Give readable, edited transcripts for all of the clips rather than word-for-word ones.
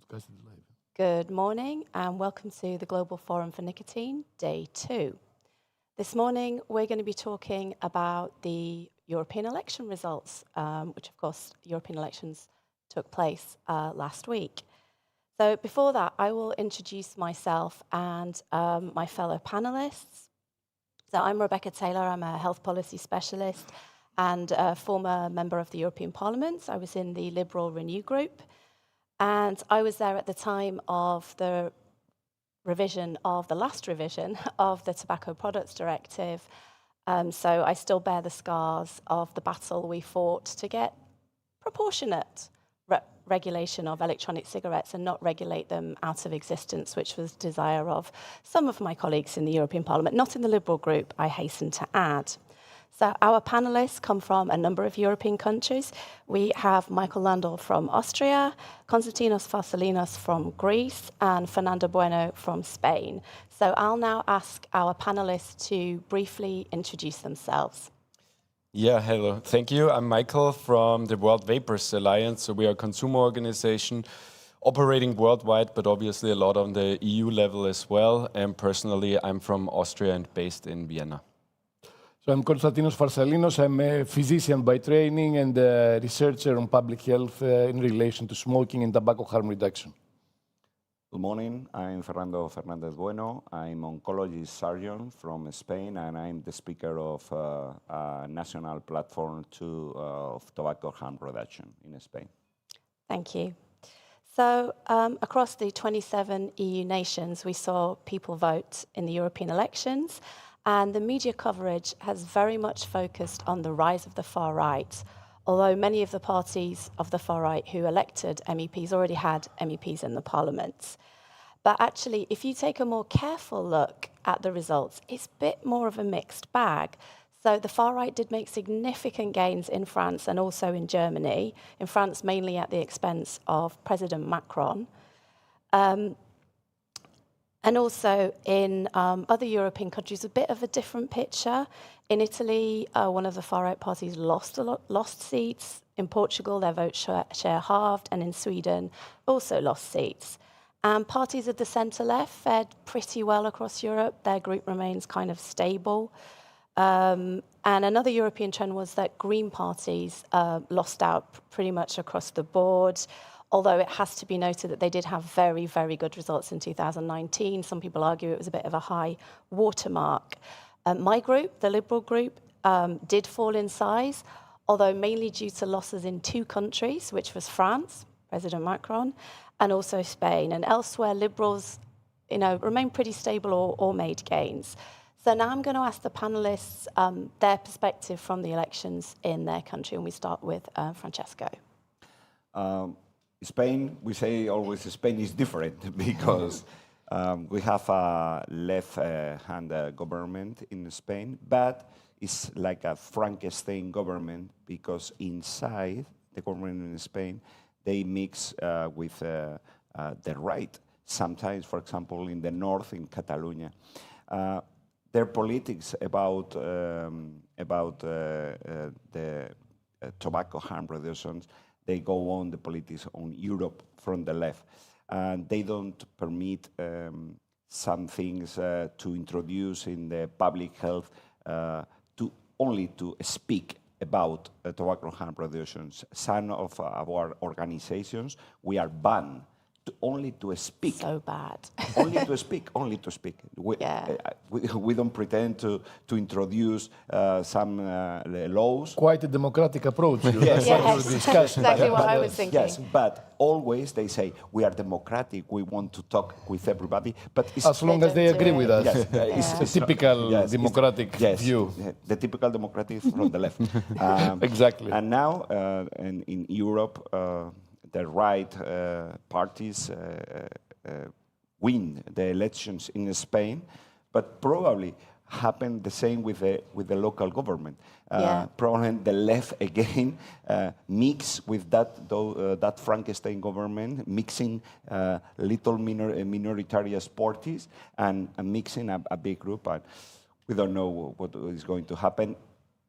podcast is live. Good morning and welcome to the Global Forum for Nicotine, Day 2. This morning we're going to be talking about the European election results, which of course European elections took place last week. So before that, I will introduce myself and my fellow panelists. So I'm Rebecca Taylor, I'm a health policy specialist and a former member of the European Parliament. I was in the Liberal Renew group. And I was there at the time of the last revision of the Tobacco Products Directive. So I still bear the scars of the battle we fought to get proportionate regulation of electronic cigarettes and not regulate them out of existence, which was the desire of some of my colleagues in the European Parliament, not in the Liberal group, I hasten to add. So our panelists come from a number of European countries. We have Michael Landau from Austria, Konstantinos Farsalinos from Greece, and Fernando Bueno from Spain. So I'll now ask our panelists to briefly introduce themselves. Yeah, hello. Thank you. I'm Michael from the World Vapors Alliance. So we are a consumer organization operating worldwide, but obviously a lot on the EU level as well. And personally, I'm from Austria and based in Vienna. So I'm Konstantinos Farsalinos. I'm a physician by training and a researcher on public health in relation to smoking and tobacco harm reduction. Good morning. I'm Fernando Fernández Bueno. I'm oncologist surgeon from Spain, and I'm the speaker of a national platform of tobacco harm reduction in Spain. Thank you. So across the 27 EU nations, we saw people vote in the European elections. And the media coverage has very much focused on the rise of the far right, although many of the parties of the far right who elected MEPs already had MEPs in the parliaments. But actually, if you take a more careful look at the results, it's a bit more of a mixed bag. So the far right did make significant gains in France and also in Germany, in France mainly at the expense of President Macron. And also in other European countries, a bit of a different picture. In Italy, one of the far-right parties lost seats. In Portugal, their vote share halved. And in Sweden, also lost seats. And parties of the centre-left fared pretty well across Europe. Their group remains kind of stable. And another European trend was that Green parties lost out pretty much across the board. Although it has to be noted that they did have very, very good results in 2019. Some people argue it was a bit of a high watermark. My group, the Liberal group, did fall in size, although mainly due to losses in two countries, which was France, President Macron, and also Spain. And elsewhere, Liberals remained pretty stable or made gains. So now I'm going to ask the panelists their perspective from the elections in their country. And we start with Francesco. Spain, we say always Spain is different because we have a left-hand government in Spain, but it's like a Frankenstein government because inside the government in Spain, they mix with the right. Sometimes, for example, in the north, in Catalonia, their politics about the tobacco harm reductions, they go on the politics on Europe from the left. And they don't permit some things to introduce in the public health only to speak about tobacco harm reductions. Some of our organizations, we are banned only to speak. So bad. Only to speak. We don't pretend to introduce some laws. Quite a democratic approach. Yes, that's exactly what I was thinking. Yes, but always they say, we are democratic, we want to talk with everybody. But it's as long as they agree with us. Yes, it's a typical democratic view. The typical democratic from the left. Exactly. And now in Europe, the right parties win the elections in Spain, but probably happened the same with the local government. Probably the left again mix with that Frankenstein government, mixing little minoritarian parties and mixing a big group. And we don't know what is going to happen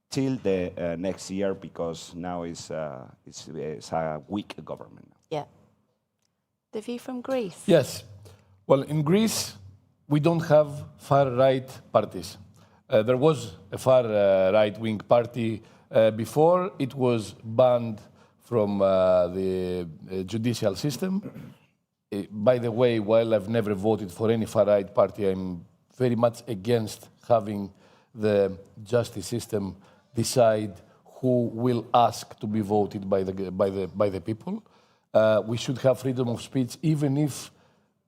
till the next year, because now it's a weak government. Yeah. The view from Greece. Yes. Well, in Greece, we don't have far-right parties. There was a far-right-wing party before. It was banned from the judicial system. By the way, while I've never voted for any far-right party, I'm very much against having the justice system decide who will ask to be voted by the people. We should have freedom of speech, even if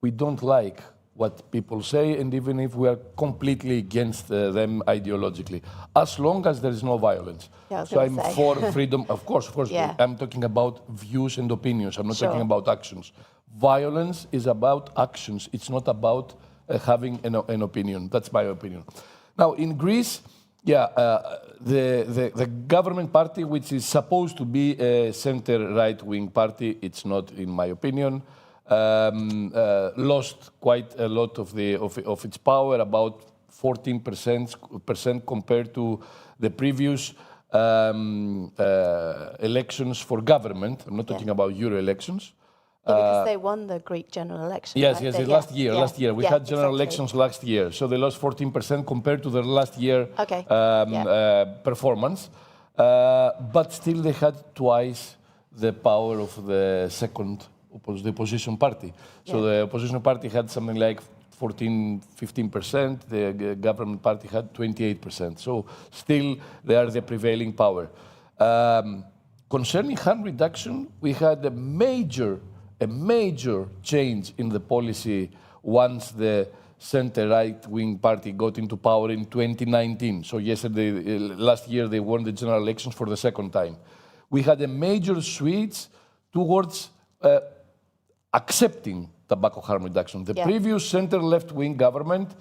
we don't like what people say, and even if we are completely against them ideologically, as long as there is no violence. Yeah, so I'm for freedom, of course. Yeah. I'm talking about views and opinions. I'm not Sure. talking about actions. Violence is about actions. It's not about having an opinion. That's my opinion. Now, in Greece, the government party, which is supposed to be a center-right-wing party, it's not, in my opinion, lost quite a lot of its power, about 14% compared to the previous elections for government. I'm not talking about Euro elections. Because they won the Greek general election. Yes, right? yes, last year. We had general exactly. elections last year, so they lost 14% compared to their last year performance. But still, they had twice the power of the the opposition party. So the opposition party had something like 15%. The government party had 28%. So still, they are the prevailing power. Concerning harm reduction, we had a major change in the policy once the center-right-wing party got into power in 2019. So last year, they won the general elections for the second time. We had a major switch towards accepting tobacco harm reduction. The previous center-left-wing government,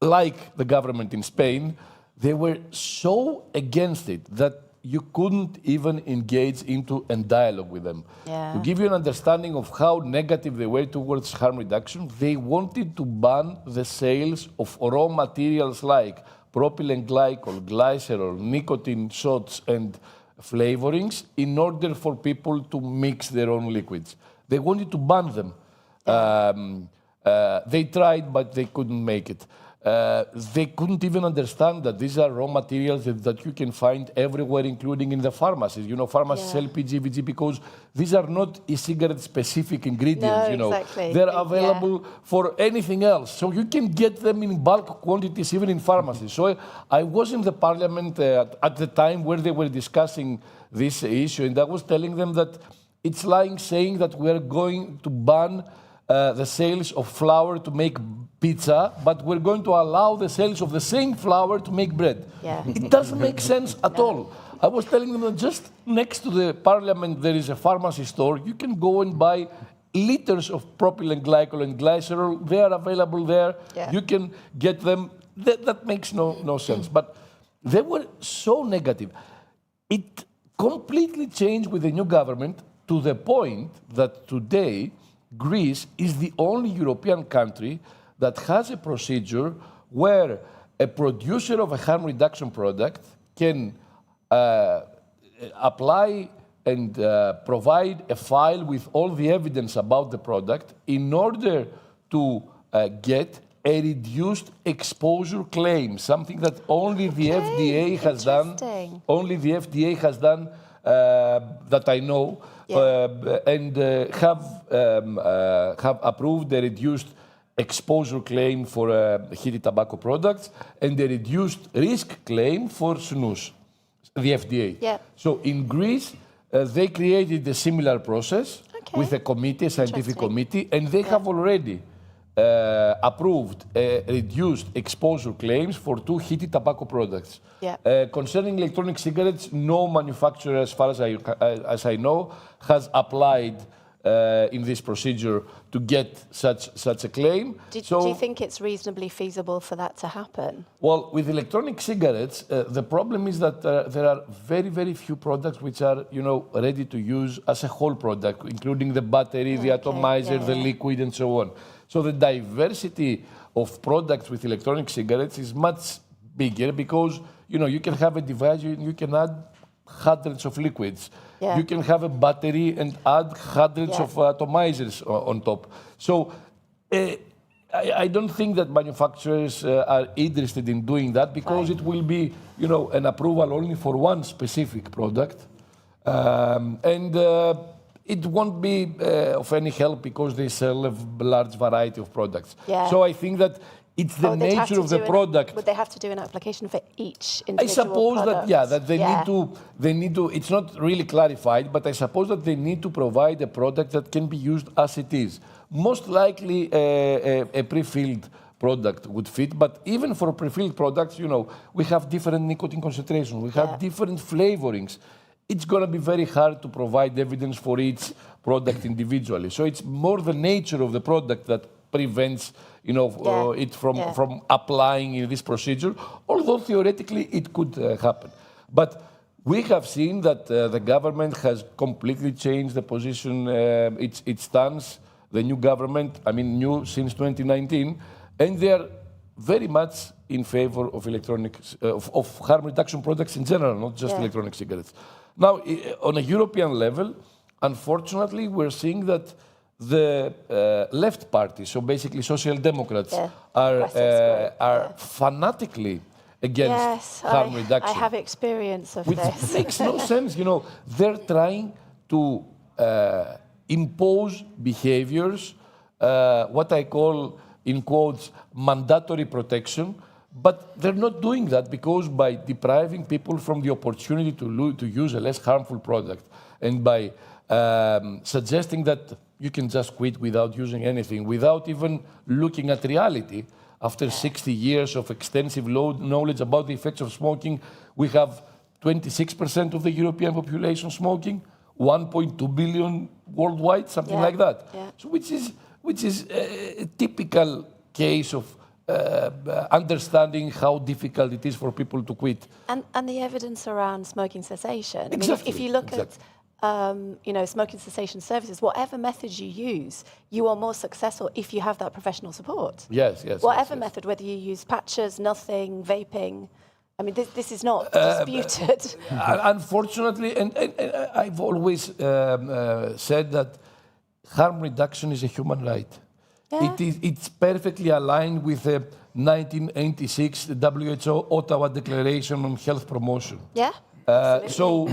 like the government in Spain, they were so against it that you couldn't even engage into a dialogue with them. Yeah. To give you an understanding of how negative they were towards harm reduction, they wanted to ban the sales of raw materials like propylene glycol, glycerol, nicotine shots, and flavorings in order for people to mix their own liquids. They wanted to ban them. They tried, but they couldn't make it. They couldn't even understand that these are raw materials that you can find everywhere, including in the pharmacies. You know, pharmacies sell PGVG because these are not e-cigarette specific ingredients. No, exactly. They're available for anything else. So you can get them in bulk quantities, even in pharmacies. So I was in the parliament at the time where they were discussing this issue, and I was telling them that it's like saying that we are going to ban the sales of flour to make pizza, but we're going to allow the sales of the same flour to make bread. Yeah. It doesn't make sense at all. I was telling them that just next to the parliament there is a pharmacy store. You can go and buy liters of propylene glycol and glycerol. They are available there. Yeah. You can get them. That makes no sense. But they were so negative. It completely changed with the new government to the point that today Greece is the only European country that has a procedure where a producer of a harm reduction product can apply and provide a file with all the evidence about the product in order to get a reduced exposure claim, something that only the FDA has done. Only the FDA has done that I know. And have approved the reduced exposure claim for heated tobacco products and the reduced risk claim for snus, the FDA. Yeah. So in Greece, they created a similar process with a committee, a scientific committee, and they have already approved reduced exposure claims for 2 heated tobacco products. Concerning electronic cigarettes, no manufacturer, as far as I know, has applied in this procedure to get such a claim. Do you think it's reasonably feasible for that to happen? Well, with electronic cigarettes, the problem is that there are very, very few products which are, ready to use as a whole product, including the battery, the atomizer, the liquid, and so on. So the diversity of products with electronic cigarettes is much bigger because, you can have a device, you can add hundreds of liquids. Yeah. You can have a battery and add hundreds Yeah. of atomizers on top. So I don't think that manufacturers are interested in doing that because it will be, an approval only for one specific product. And it won't be of any help because they sell a large variety of products. Yeah. So I think that it's the They'd have nature to of the do product. Would they have to do an application for each I individual suppose product? that they need to, it's not really clarified, but I suppose that they need to provide a product that can be used as it is. Most likely a pre-filled product would fit, but even for pre-filled products, we have different nicotine concentrations, we have different flavorings. It's going to be very hard to provide evidence for each product individually. So it's more the nature of the product that prevents it from applying in this procedure, although theoretically it could happen. But we have seen that the government has completely changed the position, its stance, the new government, new since 2019, and they are very much in favor of of harm reduction products in general, not just electronic cigarettes. Now, on a European level, unfortunately, we're seeing that the left party, so basically Social Democrats, are fanatically against harm reduction. I have experience of Which this. makes no sense. They're trying to impose behaviors, what I call, in quotes, mandatory protection, but they're not doing that because by depriving people from the opportunity to use a less harmful product and by suggesting that you can just quit without using anything, without even looking at reality. After 60 years of extensive knowledge about the effects of smoking, we have 26% of the European population smoking, 1.2 billion worldwide, something like that. Yeah. So which is a typical case of understanding how difficult it is for people to quit. And the evidence around smoking cessation. Exactly. If you look at smoking cessation services, whatever method you use, you are more successful if you have that professional support. Yes. Whatever method, whether you use patches, nothing, vaping. This is not disputed. Unfortunately, and I've always said that harm reduction is a human right. Yeah. It's perfectly aligned with the 1986 WHO Ottawa Declaration on Health Promotion. Yeah. So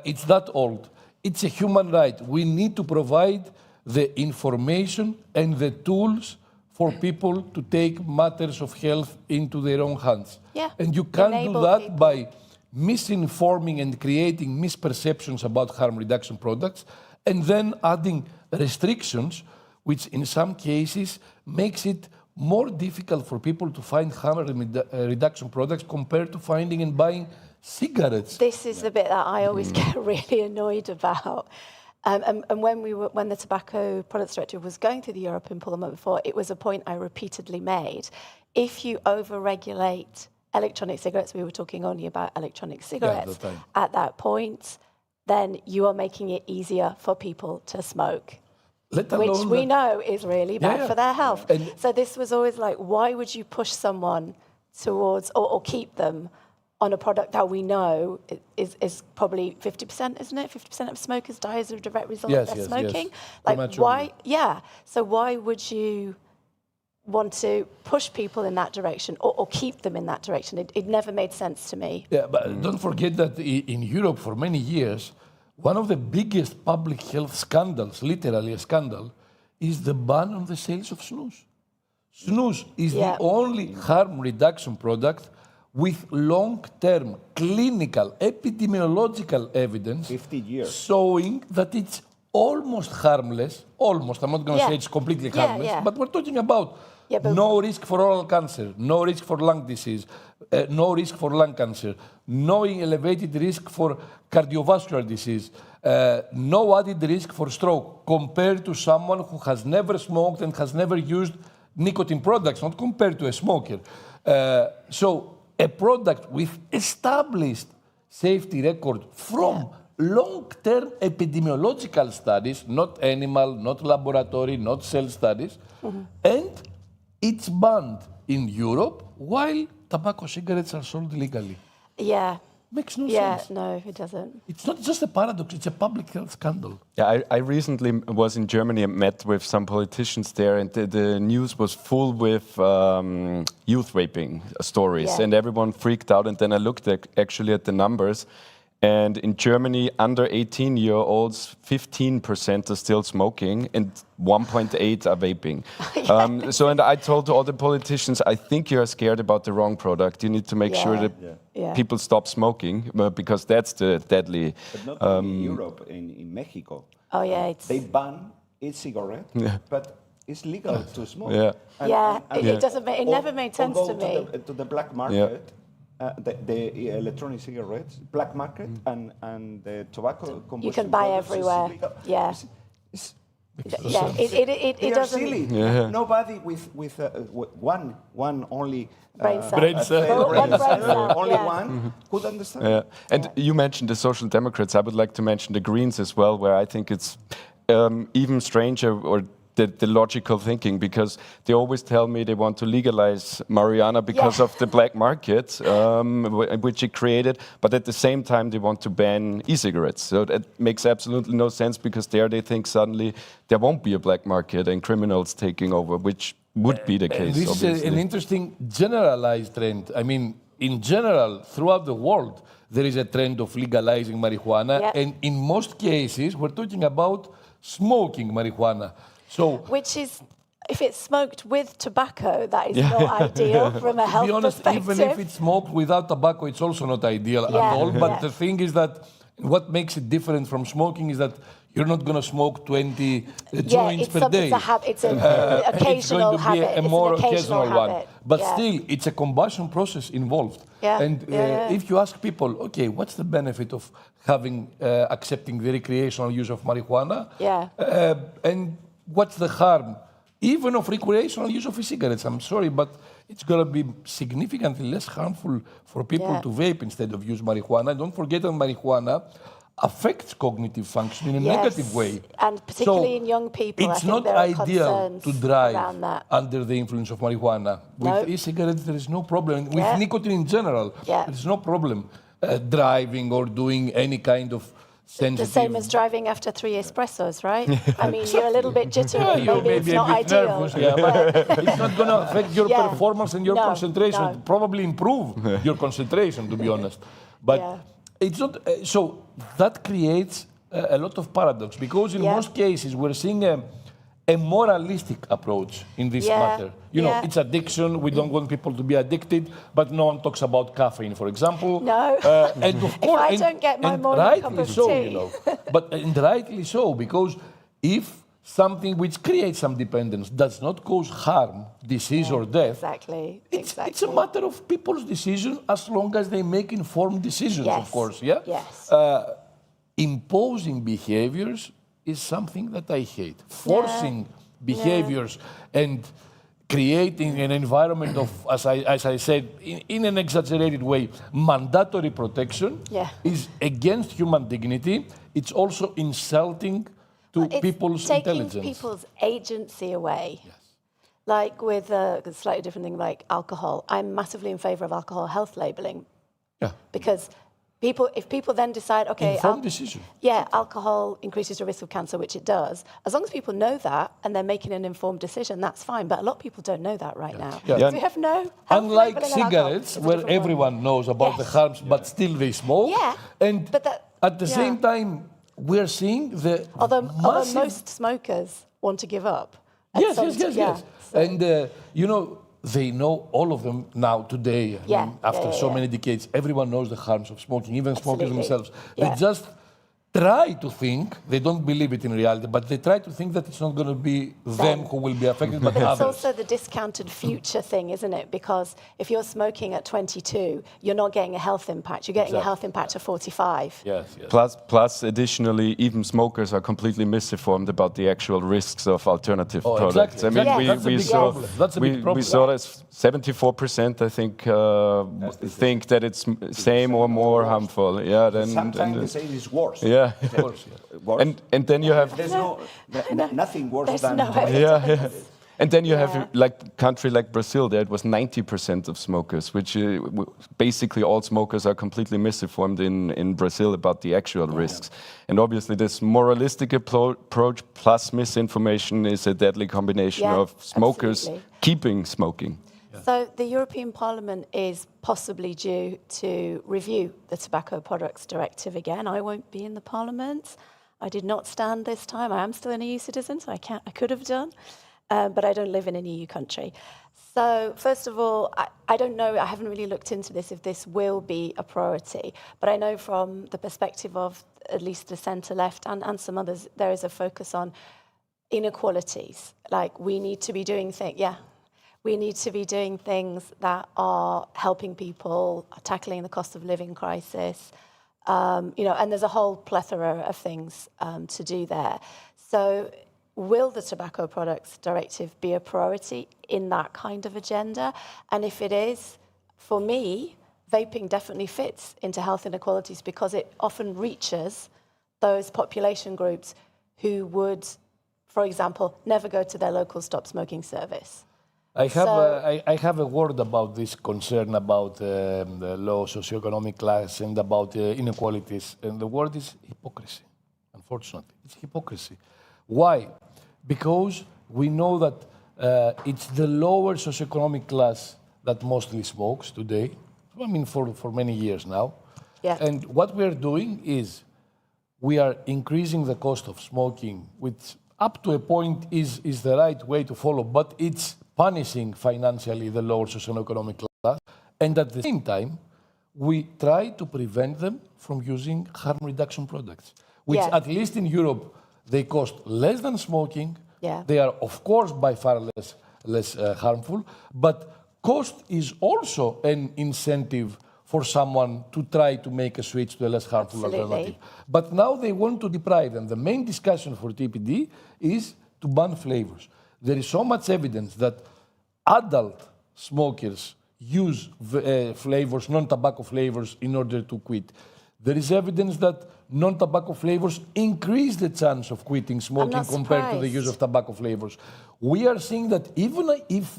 it's that old. It's a human right. We need to provide the information and the tools for people to take matters of health into their own hands. Yeah. And you can't Enable do that people. by misinforming and creating misperceptions about harm reduction products and then adding restrictions, which in some cases makes it more difficult for people to find harm reduction products compared to finding and buying cigarettes. This is the bit that I always get really annoyed about. And when the Tobacco Products Directive was going through the European Parliament before, it was a point I repeatedly made. If you over-regulate electronic cigarettes, we were talking only about electronic cigarettes, at that point, then you are making it easier for people to smoke. Which we know is really bad for their health. So this was always like, why would you push someone towards or keep them on a product that we know is probably 50%, isn't it? 50% of smokers die as a direct result of their smoking. Yes. Like why? Yeah. So why would you want to push people in that direction or keep them in that direction? It never made sense to me. Yeah, but don't forget that in Europe for many years, one of the biggest public health scandals, literally a scandal, is the ban on the sales of snus. Snus is the only harm reduction product with long-term clinical epidemiological evidence 50 years. showing that it's almost harmless, almost, I'm not going to say it's completely harmless, but we're talking about no risk for oral cancer, no risk for lung disease, no risk for lung cancer, no elevated risk for cardiovascular disease, no added risk for stroke, compared to someone who has never smoked and has never used nicotine products, not compared to a smoker. So a product with established safety record from long-term epidemiological studies, not animal, not laboratory, not cell studies, and it's banned in Europe while tobacco cigarettes are sold legally. Yeah, Makes no Yeah, sense. no, it doesn't. It's not just a paradox, it's a public health scandal. Yeah, I recently was in Germany and met with some politicians there, and the news was full with youth vaping stories, Yeah. and everyone freaked out. And then I looked actually at the numbers, and in Germany, under 18-year-olds, 15% are still smoking, and 1.8 are vaping. And I told all the politicians, I think you are scared about the wrong product. You need to make sure that Yeah. people stop smoking, because that's the deadly. But not only in Europe, in Mexico. Oh, yeah, it's... They ban e-cigarette, but it's legal to smoke. Yeah. It doesn't make... It never made sense to me. To the black market, the electronic cigarettes, black market, and the tobacco combustion You can buy products is everywhere. illegal. Yeah. It's Yeah, it they are doesn't... silly. Nobody with one only Brain cell. Brain cell. One brain cell, only yeah. one could understand. Yeah. And you mentioned the Social Democrats. I would like to mention the Greens as well, where I think it's even stranger, or the logical thinking, because they always tell me they want to legalize marijuana because of the black market, which it created, but at the same time they want to ban e-cigarettes. So that makes absolutely no sense, because there they think suddenly there won't be a black market and criminals taking over, which would be the case. This is obviously. an interesting generalized trend. I mean, in general, throughout the world, there is a trend of legalizing marijuana, Yeah. and in most cases, we're talking about smoking marijuana. So, Which is, if it's smoked with tobacco, that is not ideal from a to health be honest, perspective. even if it's smoked without tobacco, it's also not ideal at all. But the thing is that what makes it different from smoking is that you're not going to smoke 20 joints per day. It's an occasional It's going to be habit. a more it's an occasional one. habit. But still, it's a combustion process involved. Yeah. And if you ask people, okay, what's the benefit of having accepting the recreational use of marijuana? Yeah. And what's the harm, even of recreational use of e-cigarettes? I'm sorry, but it's going to be significantly less harmful for people to vape instead of use marijuana. Don't forget that marijuana affects cognitive function in a negative way. And particularly in young people, It's I think not there are ideal concerns to drive around that. under the influence of marijuana. With e-cigarettes, there is no problem. With nicotine in general, there is no problem driving or doing any kind of sensitive... The same as driving after 3 espressos, right? I mean, you're a little bit jittery. You Maybe it's may be a not bit ideal. nervous, but it's not going to affect your performance and your concentration. No. It'll probably improve your concentration, to be honest. But it's not... so that creates a lot of paradox, because in most cases we're seeing a moralistic approach in this matter. You know, it's addiction. We don't want people to be addicted, but no one talks about caffeine, for example. No. And of course, I don't get my morning cup of tea. you know. But rightly so, because if something which creates some dependence does not cause harm, disease or death, Exactly. it's a matter of people's decision, as long as they make informed decisions, of course. Yeah. Yes. Imposing behaviors is something that I hate. Forcing behaviors and creating an environment of, as I said, in an exaggerated way, mandatory protection is against human dignity. It's also insulting to people's intelligence. Taking people's agency away. Yes. Like with a slightly different thing like alcohol. I'm massively in favour of alcohol health labelling. Yeah. Because if people then decide, okay, informed decision. Yeah, alcohol increases your risk of cancer, which it does. As long as people know that and they're making an informed decision, that's fine. But a lot of people don't know that right now. Yeah. We have no health Unlike labelling on alcohol. cigarettes, where everyone knows about the harms, but still they smoke. Yeah. And but that, at the same time, we're seeing the although massive... most smokers want to give up. Yes. So. And, you know, they know, all of them now, today, after so many decades, everyone knows the harms of smoking, even smokers themselves. They just try to think, they don't believe it in reality, but they try to think that it's not going to be them who will be affected, but But others. it's also the discounted future thing, isn't it? Because if you're smoking at 22, you're not getting a health impact. You're getting a health impact at 45. Yes. Plus, additionally, even smokers are completely misinformed about the actual risks of alternative products. Exactly. I mean, That's a big problem. We saw that 74%, I think, think that it's same or more harmful. Yeah. Sometimes they say it's worse. Yeah. Of course, Worse. And then you have... There's nothing worse There's than... no evidence. And then you have like country like Brazil, there it was 90% of smokers, which basically all smokers are completely misinformed in Brazil about the actual risks. And obviously this moralistic approach plus misinformation is a deadly combination of smokers keeping smoking. So the European Parliament is possibly due to review the Tobacco Products Directive again. I won't be in the Parliament. I did not stand this time. I am still an EU citizen, so I could have done, but I don't live in an EU country. So first of all, I don't know, I haven't really looked into this, if this will be a priority, but I know from the perspective of at least the centre-left and some others, there is a focus on inequalities. Like we need to be doing we need to be doing things that are helping people, tackling the cost of living crisis, and there's a whole plethora of things to do there. So will the Tobacco Products Directive be a priority in that kind of agenda? And if it is, for me, vaping definitely fits into health inequalities because it often reaches those population groups who would, for example, never go to their local stop smoking service. I have a word about this concern about the low socioeconomic class and about inequalities, and the word is hypocrisy, unfortunately. It's hypocrisy. Why? Because we know that it's the lower socioeconomic class that mostly smokes today, I mean for many years now. Yeah. And what we are doing is we are increasing the cost of smoking, which up to a point is the right way to follow, but it's punishing financially the lower socioeconomic class, and at the same time, we try to prevent them from using harm reduction products, which at least in Europe, they cost less than smoking. Yeah. They are, of course, by far less harmful, but cost is also an incentive for someone to try to make a switch to a less harmful alternative. But now they want to deprive them. The main discussion for TPD is to ban flavors. There is so much evidence that adult smokers use flavors, non-tobacco flavors, in order to quit. There is evidence that non-tobacco flavors increase the chance of quitting smoking compared to the use of tobacco flavors. We are seeing that even if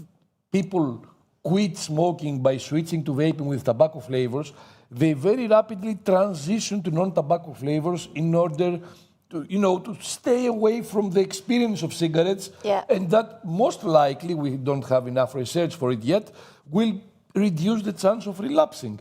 people quit smoking by switching to vaping with tobacco flavors, they very rapidly transition to non-tobacco flavors in order to stay away from the experience of cigarettes, and that most likely, we don't have enough research for it yet, will reduce the chance of relapsing.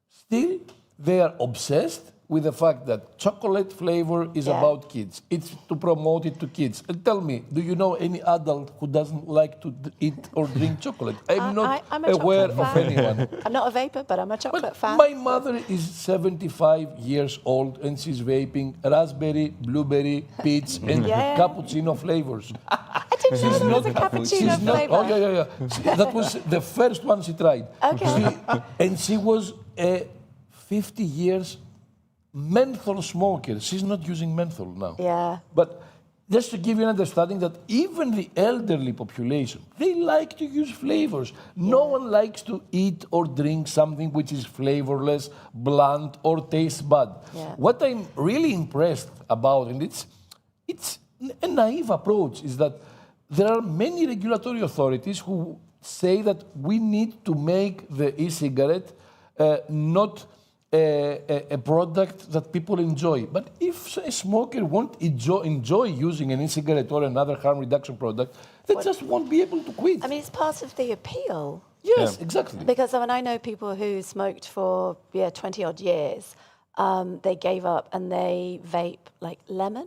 Still, they are obsessed with the fact that chocolate flavor is about kids. It's to promote it to kids. And tell me, do you know any adult who doesn't like to eat or drink chocolate? I'm not aware of anyone. I'm not a vapor, but I'm a chocolate fan. My mother is 75 years old and she's vaping raspberry, blueberry, peach, and cappuccino flavors. I didn't know there was a cappuccino flavor. Oh, that was the first one she tried. Okay. And she was a 50 years menthol smoker. She's not using menthol now. Yeah. But just to give you an understanding that even the elderly population, they like to use flavors. No one likes to eat or drink something which is flavorless, blunt, or tastes bad. Yeah. What I'm really impressed about, and it's a naive approach, is that there are many regulatory authorities who say that we need to make the e-cigarette not a product that people enjoy. But if a smoker won't enjoy using an e-cigarette or another harm reduction product, they just won't be able to quit. I mean, it's part of the appeal. Yes, exactly. Because I know people who smoked for 20-odd years, they gave up and they vape like lemon.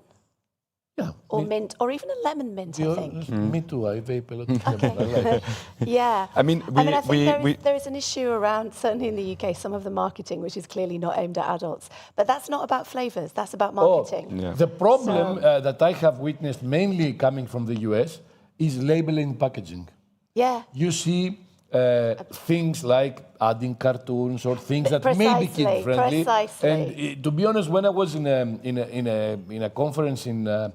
Yeah. Or mint, or even a lemon mint, I think. Me too, I vape a lot of Okay. lemon. I like it. Yeah. I mean, I think there is an issue around, certainly in the UK, some of the marketing, which is clearly not aimed at adults. But that's not about flavours, that's about marketing. The problem that I have witnessed, mainly coming from the US, is labeling packaging. Yeah. You see things like adding cartoons or things that may be kid-friendly. Precisely. And to be honest, when I was in a conference in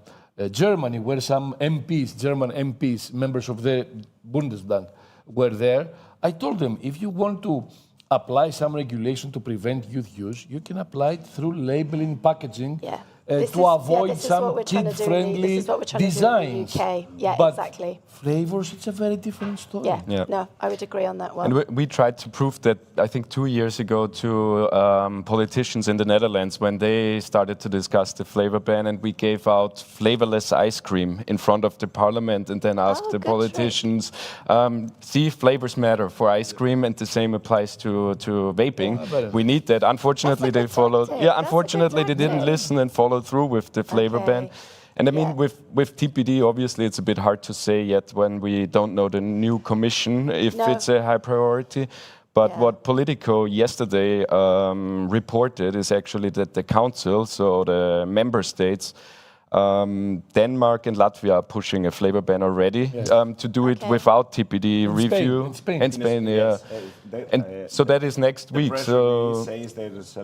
Germany, where some MPs, German MPs, members of the Bundestag, were there, I told them, if you want to apply some regulation to prevent youth use, you can apply it through labeling packaging. Yeah. to avoid this is what some we're trying to do in the- kid-friendly this is what we're trying to do in the designs. UK. Yeah, but exactly. flavors, it's a very different story. Yeah. Yeah. No, I would agree on that one. And we tried to prove that, I think 2 years ago, to politicians in the Netherlands when they started to discuss the flavor ban, and we gave out flavorless ice cream in front of the parliament and then asked the good politicians, see, flavors matter for ice cream, and the same applies to vaping. We need that. Unfortunately, That's a they good followed. tactic. Yeah, That's a good unfortunately, they didn't tactic. listen and follow through with the flavor ban. Okay. And I mean, Yeah. with TPD, obviously, it's a bit hard to say yet when we don't know the new commission if No. it's a high priority. But Yeah. what Politico yesterday reported is actually that the council, so the member states, Denmark and Latvia are pushing a flavor ban already to do it Okay. without TPD In review. Spain, in Spain. And Spain, yeah. Yes, And so that is next the week. press So release says there's,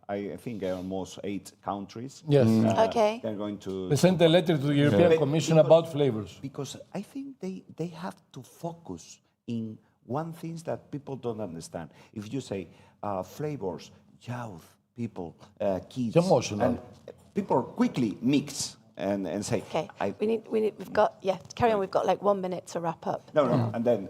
I think, almost 8 countries. Yes. Okay. They're going to. They sent a letter to the European But Commission because- about flavors. Because I think they have to focus in one thing that people don't understand. If you say flavors, youth, people, kids, It's emotional. and people quickly mix and say, Okay. We've got, carry on. We've got like 1 minute to wrap up. No, and then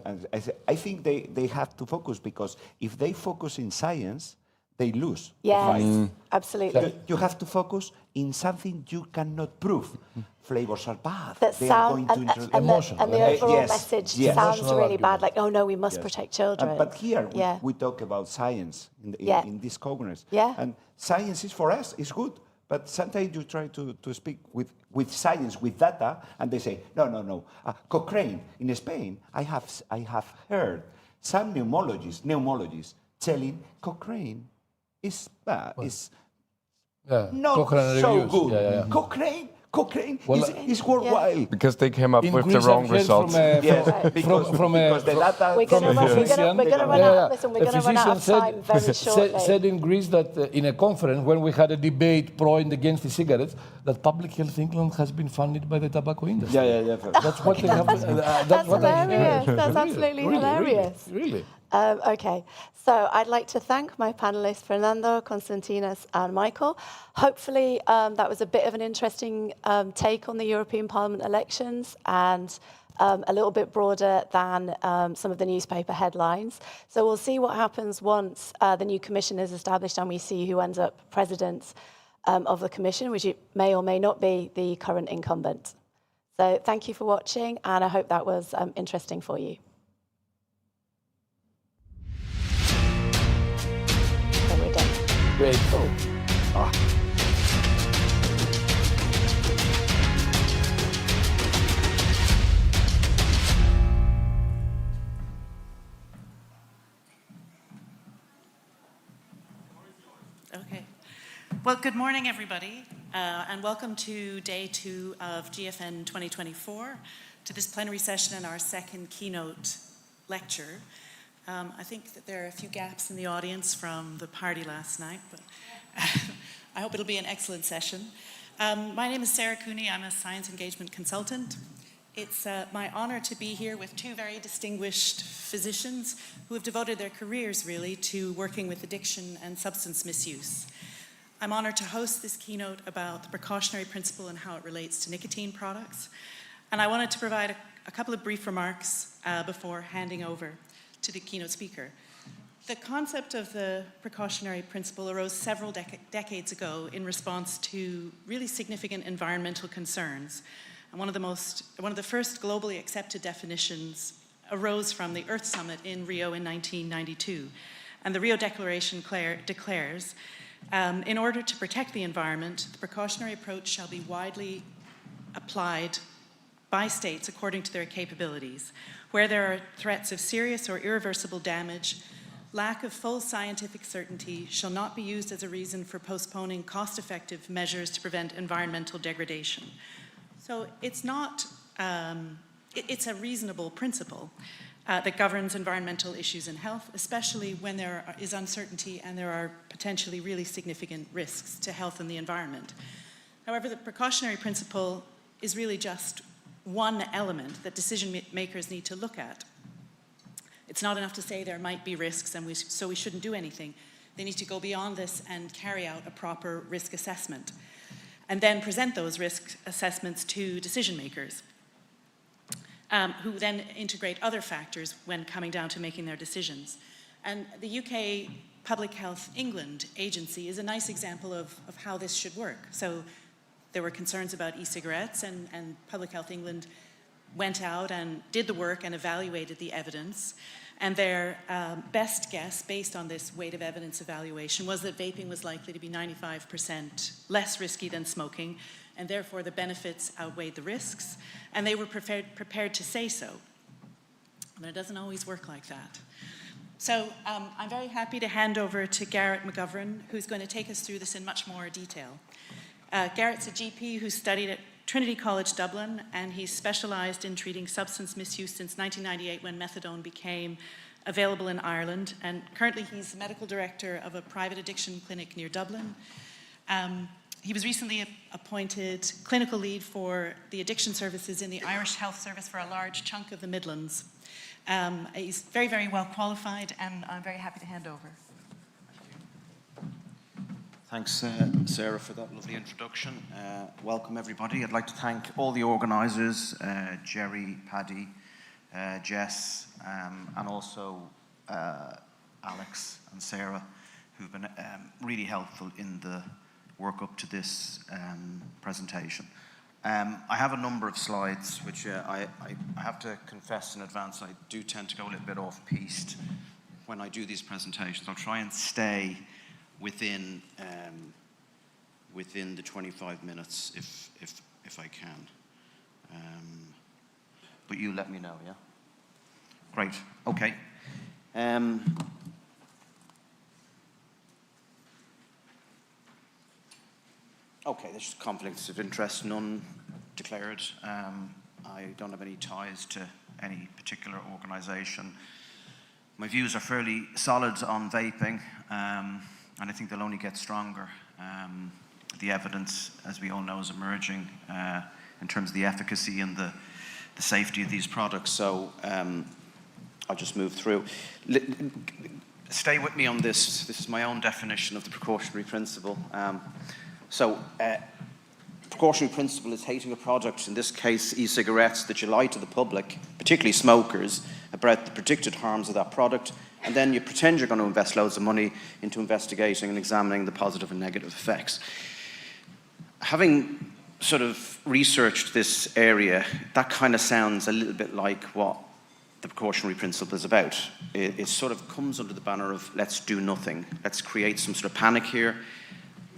I think they have to focus, because if they focus in science, they lose. the Yes, fight. absolutely. You have to focus in something you cannot prove. Flavors are bad. That They are sound going to introduce Emotional. and the overall Yes, message yes. sounds Emotional really bad. argument. Like, oh no, we must protect children. But here Yeah. we talk about science Yeah. in this Congress. Yeah. And science is for us, is good. But sometimes you try to speak with science, with data, and they say, no. Cochrane in Spain, I have heard some pneumologists telling Cochrane is bad, is not Cochrane so reviews. good. Yeah. Cochrane Well, is worldwide. because they came up In with the Greece, wrong I've heard results. Yes, from because the data We're from gonna run- the we're gonna- we're gonna run out- listen, we're a gonna run out of physician time very shortly. said in Greece that in a conference when we had a debate pro and against the cigarettes, that Public Health England has been funded by the tobacco industry. Yeah. That's what they have. That's what I hilarious. heard. That's Really, absolutely really, hilarious. Really. Okay, so I'd like to thank my panelists, Fernando, Konstantinos, and Michael. Hopefully, that was a bit of an interesting take on the European Parliament elections, and a little bit broader than some of the newspaper headlines. So we'll see what happens once the new commission is established and we see who ends up president of the commission, which it may or may not be the current incumbent. So thank you for watching, and I hope that was interesting for you. So we're done. Great. Okay. Well, good morning, everybody, and welcome to day 2 of GFN 2024, to this plenary session and our second keynote lecture. I think that there are a few gaps in the audience from the party last night, but I hope it'll be an excellent session. My name is Sarah Cooney. I'm a science engagement consultant. It's my honor to be here with 2 very distinguished physicians who have devoted their careers, really, to working with addiction and substance misuse. I'm honored to host this keynote about the precautionary principle and how it relates to nicotine products. And I wanted to provide a couple of brief remarks before handing over to the keynote speaker. The concept of the precautionary principle arose several decades ago in response to really significant environmental concerns. And one of the first globally accepted definitions arose from the Earth Summit in Rio in 1992. And the Rio Declaration declares, in order to protect the environment, the precautionary approach shall be widely applied by states according to their capabilities. Where there are threats of serious or irreversible damage, lack of full scientific certainty shall not be used as a reason for postponing cost-effective measures to prevent environmental degradation. So it's not, it's a reasonable principle that governs environmental issues in health, especially when there is uncertainty and there are potentially really significant risks to health and the environment. However, the precautionary principle is really just one element that decision makers need to look at. It's not enough to say there might be risks and so we shouldn't do anything. They need to go beyond this and carry out a proper risk assessment, and then present those risk assessments to decision makers, who then integrate other factors when coming down to making their decisions. And the UK Public Health England agency is a nice example of how this should work. So there were concerns about e-cigarettes, and Public Health England went out and did the work and evaluated the evidence. And their best guess, based on this weight of evidence evaluation, was that vaping was likely to be 95% less risky than smoking, and therefore the benefits outweighed the risks, and they were prepared to say so. But it doesn't always work like that. So I'm very happy to hand over to Garrett McGovern, who's going to take us through this in much more detail. Garrett's a GP who studied at Trinity College Dublin, and he's specialised in treating substance misuse since 1998, when methadone became available in Ireland. And currently he's medical director of a private addiction clinic near Dublin. He was recently appointed clinical lead for the addiction services in the Irish Health Service for a large chunk of the Midlands. He's very, very well qualified, and I'm very happy to hand over. Thanks, Sarah, for that lovely introduction. Welcome, everybody. I'd like to thank all the organisers, Jerry, Paddy, Jess, and also Alex and Sarah, who've been really helpful in the work up to this presentation. I have a number of slides, which I have to confess in advance, I do tend to go a little bit off-piste when I do these presentations. I'll try and stay within the 25 minutes if I can. But you let me know, yeah? Great, okay. Okay, there's conflicts of interest, none declared. I don't have any ties to any particular organisation. My views are fairly solid on vaping, and I think they'll only get stronger. The evidence, as we all know, is emerging in terms of the efficacy and the safety of these products. So I'll just move through. Stay with me on this. This is my own definition of the precautionary principle. Precautionary principle is hating a product, in this case e-cigarettes, that you lie to the public, particularly smokers, about the predicted harms of that product, and then you pretend you're going to invest loads of money into investigating and examining the positive and negative effects. Having sort of researched this area, that kind of sounds a little bit like what the precautionary principle is about. It sort of comes under the banner of let's do nothing. Let's create some sort of panic here,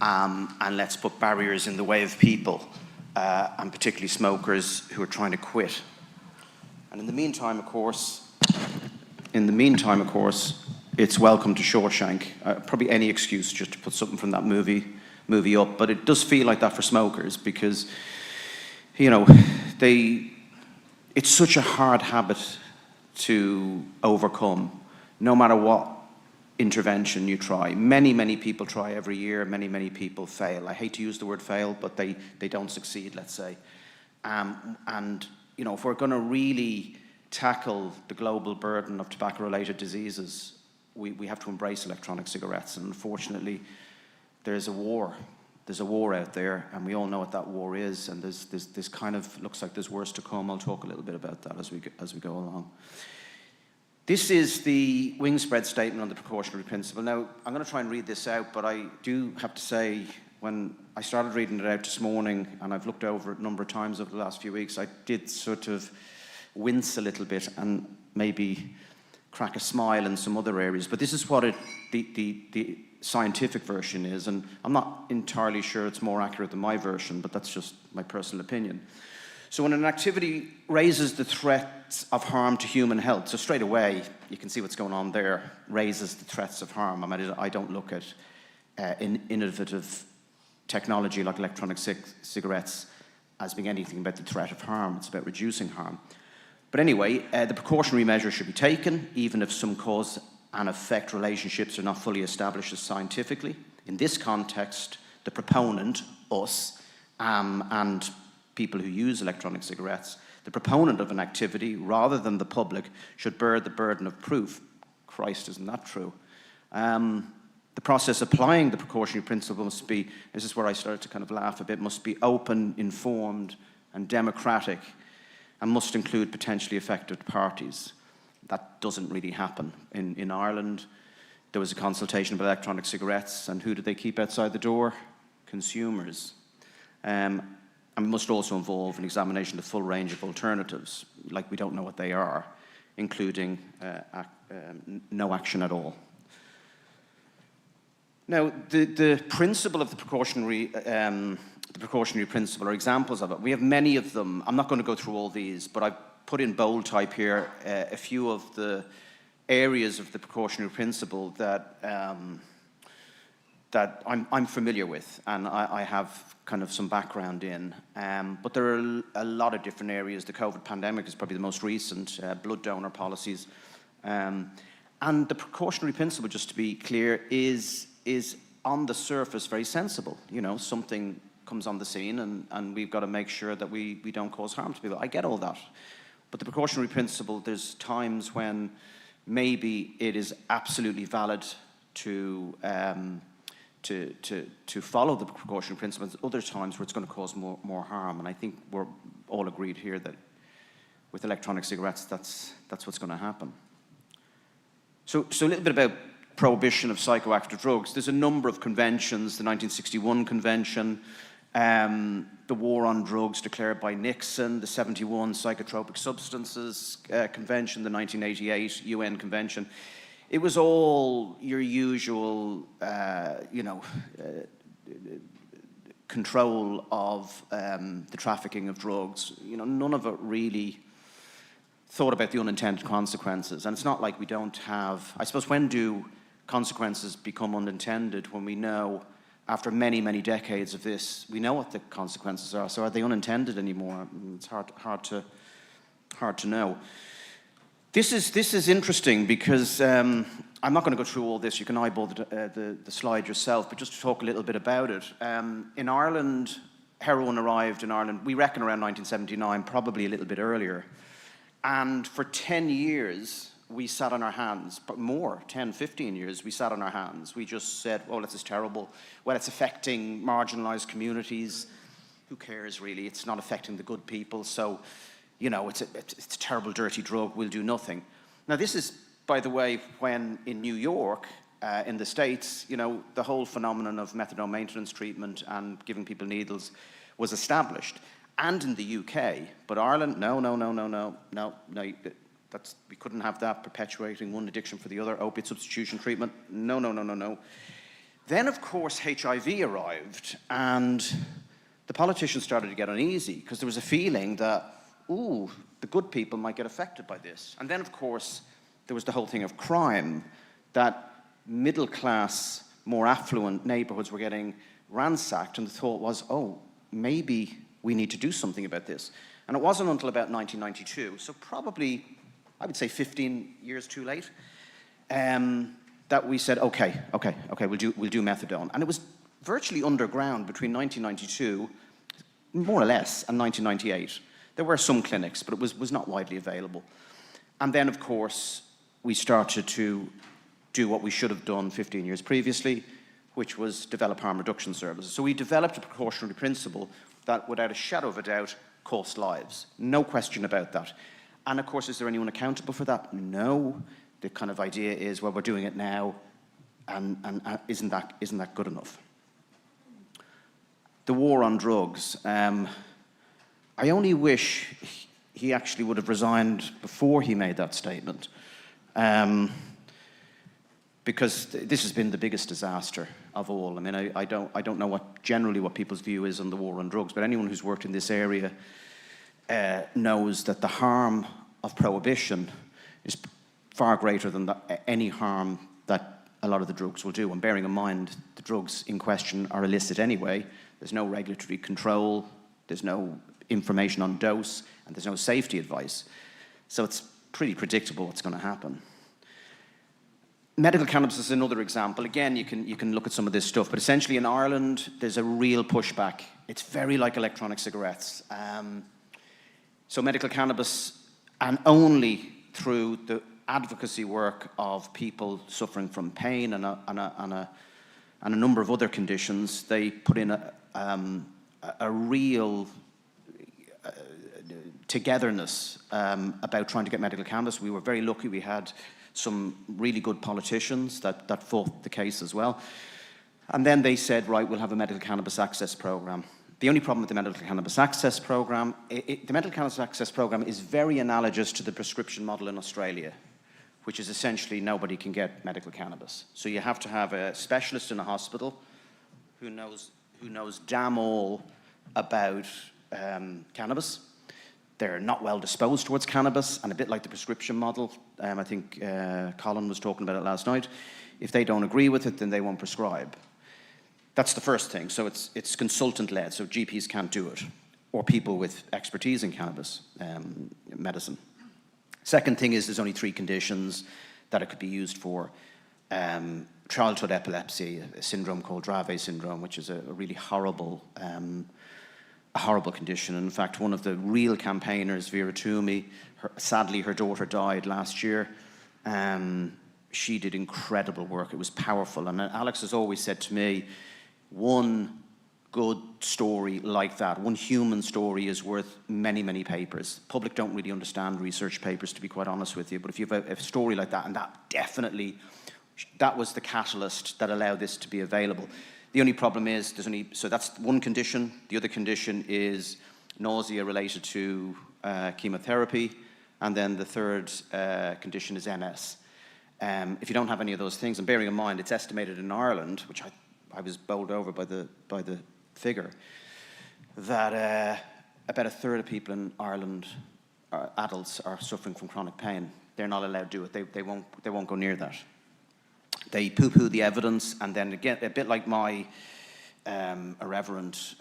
and let's put barriers in the way of people, and particularly smokers who are trying to quit. And in the meantime, of course, it's welcome to Shawshank. Probably any excuse just to put something from that movie up, but it does feel like that for smokers because, you know, it's such a hard habit to overcome, no matter what intervention you try. Many people try every year. Many people fail. I hate to use the word fail, but they don't succeed, let's say. And you know, if we're going to really tackle the global burden of tobacco-related diseases, we have to embrace electronic cigarettes. And unfortunately, there's a war. There's a war out there, and we all know what that war is. And there's kind of looks like there's worse to come. I'll talk a little bit about that as we go along. This is the wing spread statement on the precautionary principle. Now, I'm going to try and read this out, but I do have to say, when I started reading it out this morning, and I've looked over it a number of times over the last few weeks, I did sort of wince a little bit and maybe crack a smile in some other areas. But this is what the scientific version is, and I'm not entirely sure it's more accurate than my version, but that's just my personal opinion. So when an activity raises the threats of harm to human health, so straight away, you can see what's going on there, raises the threats of harm. I mean, I don't look at innovative technology like electronic cigarettes as being anything about the threat of harm. It's about reducing harm. But anyway, the precautionary measures should be taken, even if some cause and effect relationships are not fully established scientifically. In this context, the proponent, us, and people who use electronic cigarettes, the proponent of an activity, rather than the public, should bear the burden of proof. Christ, isn't that true? the process applying the precautionary principle must be, this is where I started to kind of laugh a bit, must be open, informed, and democratic, and must include potentially affected parties. That doesn't really happen. In Ireland, there was a consultation about electronic cigarettes, and who did they keep outside the door? Consumers. And we must also involve an examination of the full range of alternatives, like we don't know what they are, including no action at all. Now, the principle of the precautionary principle, or examples of it, we have many of them. I'm not going to go through all these, but I've put in bold type here a few of the areas of the precautionary principle that that I'm familiar with, and I have kind of some background in. But there are a lot of different areas. The COVID pandemic is probably the most recent, blood donor policies. And the precautionary principle, just to be clear, is on the surface very sensible. You know, something comes on the scene and we've got to make sure that we don't cause harm to people. I get all that. But the precautionary principle, there's times when maybe it is absolutely valid to follow the precautionary principle. Other times where it's going to cause more harm. And I think we're all agreed here that with electronic cigarettes, that's what's going to happen. So a little bit about prohibition of psychoactive drugs. There's a number of conventions, the 1961 convention, the war on drugs declared by Nixon, the 71 psychotropic substances convention, the 1988 UN convention. It was all your usual, control of the trafficking of drugs. You know, none of it really thought about the unintended consequences. And it's not like we don't have, I suppose, when do consequences become unintended? When we know, after many, many decades of this, we know what the consequences are. So are they unintended anymore? It's hard to know. This is interesting because I'm not going to go through all this. You can eyeball the slide yourself, but just to talk a little bit about it. In Ireland, heroin arrived in Ireland, we reckon around 1979, probably a little bit earlier. And for 10 years, we sat on our hands, but more, 10, 15 years, we sat on our hands. We just said, oh, this is terrible. Well, it's affecting marginalized communities. Who cares, really? It's not affecting the good people. So, you know, it's a terrible, dirty drug. We'll do nothing. Now, this is, by the way, when in New York, in the States, you know, the whole phenomenon of methadone maintenance treatment and giving people needles was established. And in the UK, but Ireland, no. We couldn't have that, perpetuating one addiction for the other, opiate substitution treatment, no. Then, of course, HIV arrived, and the politicians started to get uneasy because there was a feeling that, ooh, the good people might get affected by this. And then, of course, there was the whole thing of crime, that middle-class, more affluent neighborhoods were getting ransacked, and the thought was, oh, maybe we need to do something about this. And it wasn't until about 1992, so probably, I would say 15 years too late, that we said, okay, we'll do methadone. And it was virtually underground between 1992, more or less, and 1998. There were some clinics, but it was not widely available. And then, of course, we started to do what we should have done 15 years previously, which was develop harm reduction services. So we developed a precautionary principle that, without a shadow of a doubt, cost lives. No question about that. And of course, is there anyone accountable for that? No. The kind of idea is, well, we're doing it now, and isn't that good enough? The war on drugs. I only wish he actually would have resigned before he made that statement, because this has been the biggest disaster of all. I mean, I don't know what people's view is on the war on drugs, but anyone who's worked in this area knows that the harm of prohibition is far greater than any harm that a lot of the drugs will do. And bearing in mind, the drugs in question are illicit anyway. There's no regulatory control, there's no information on dose, and there's no safety advice. So it's pretty predictable what's going to happen. Medical cannabis is another example. Again, you can look at some of this stuff, but essentially in Ireland, there's a real pushback. It's very like electronic cigarettes. So medical cannabis, and only through the advocacy work of people suffering from pain and a number of other conditions. They put in a real togetherness about trying to get medical cannabis. We were very lucky. We had some really good politicians that fought the case as well. And then they said, right, we'll have a medical cannabis access program. The only problem with the medical cannabis access program, the medical cannabis access program is very analogous to the prescription model in Australia, which is essentially nobody can get medical cannabis. So you have to have a specialist in a hospital who knows damn all about cannabis. They're not well disposed towards cannabis, and a bit like the prescription model, I think Colin was talking about it last night. If they don't agree with it, then they won't prescribe. That's the first thing. So it's consultant-led, so GPs can't do it, or people with expertise in cannabis medicine. Second thing is there's only 3 conditions that it could be used for. Childhood epilepsy, a syndrome called Dravet syndrome, which is a really horrible condition. In fact, one of the real campaigners, Vera Toomey, sadly her daughter died last year. She did incredible work. It was powerful. And Alex has always said to me, one good story like that, one human story is worth many, many papers. Public don't really understand research papers, to be quite honest with you. But if you have a story like that, and that was the catalyst that allowed this to be available. The only problem is so that's one condition. The other condition is nausea related to chemotherapy. And then the third condition is MS. If you don't have any of those things, and bearing in mind it's estimated in Ireland, which I was bowled over by the figure, that about a third of people in Ireland, adults, are suffering from chronic pain. They're not allowed to do it. They won't go near that. They poo-poo the evidence, and then again, a bit like my irreverent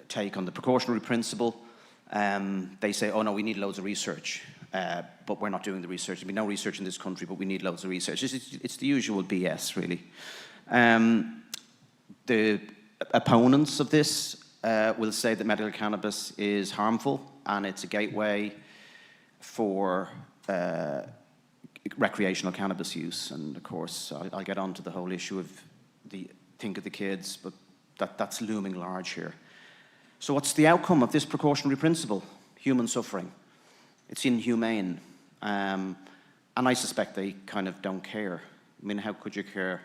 take on the precautionary principle, they say, oh no, we need loads of research, but we're not doing the research. There'll be no research in this country, but we need loads of research. It's the usual BS, really. The opponents of this will say that medical cannabis is harmful, and it's a gateway for recreational cannabis use. And of course, I'll get on to the whole issue of think of the kids, but that's looming large here. So what's the outcome of this precautionary principle? Human suffering. It's inhumane. And I suspect they kind of don't care. I mean, how could you care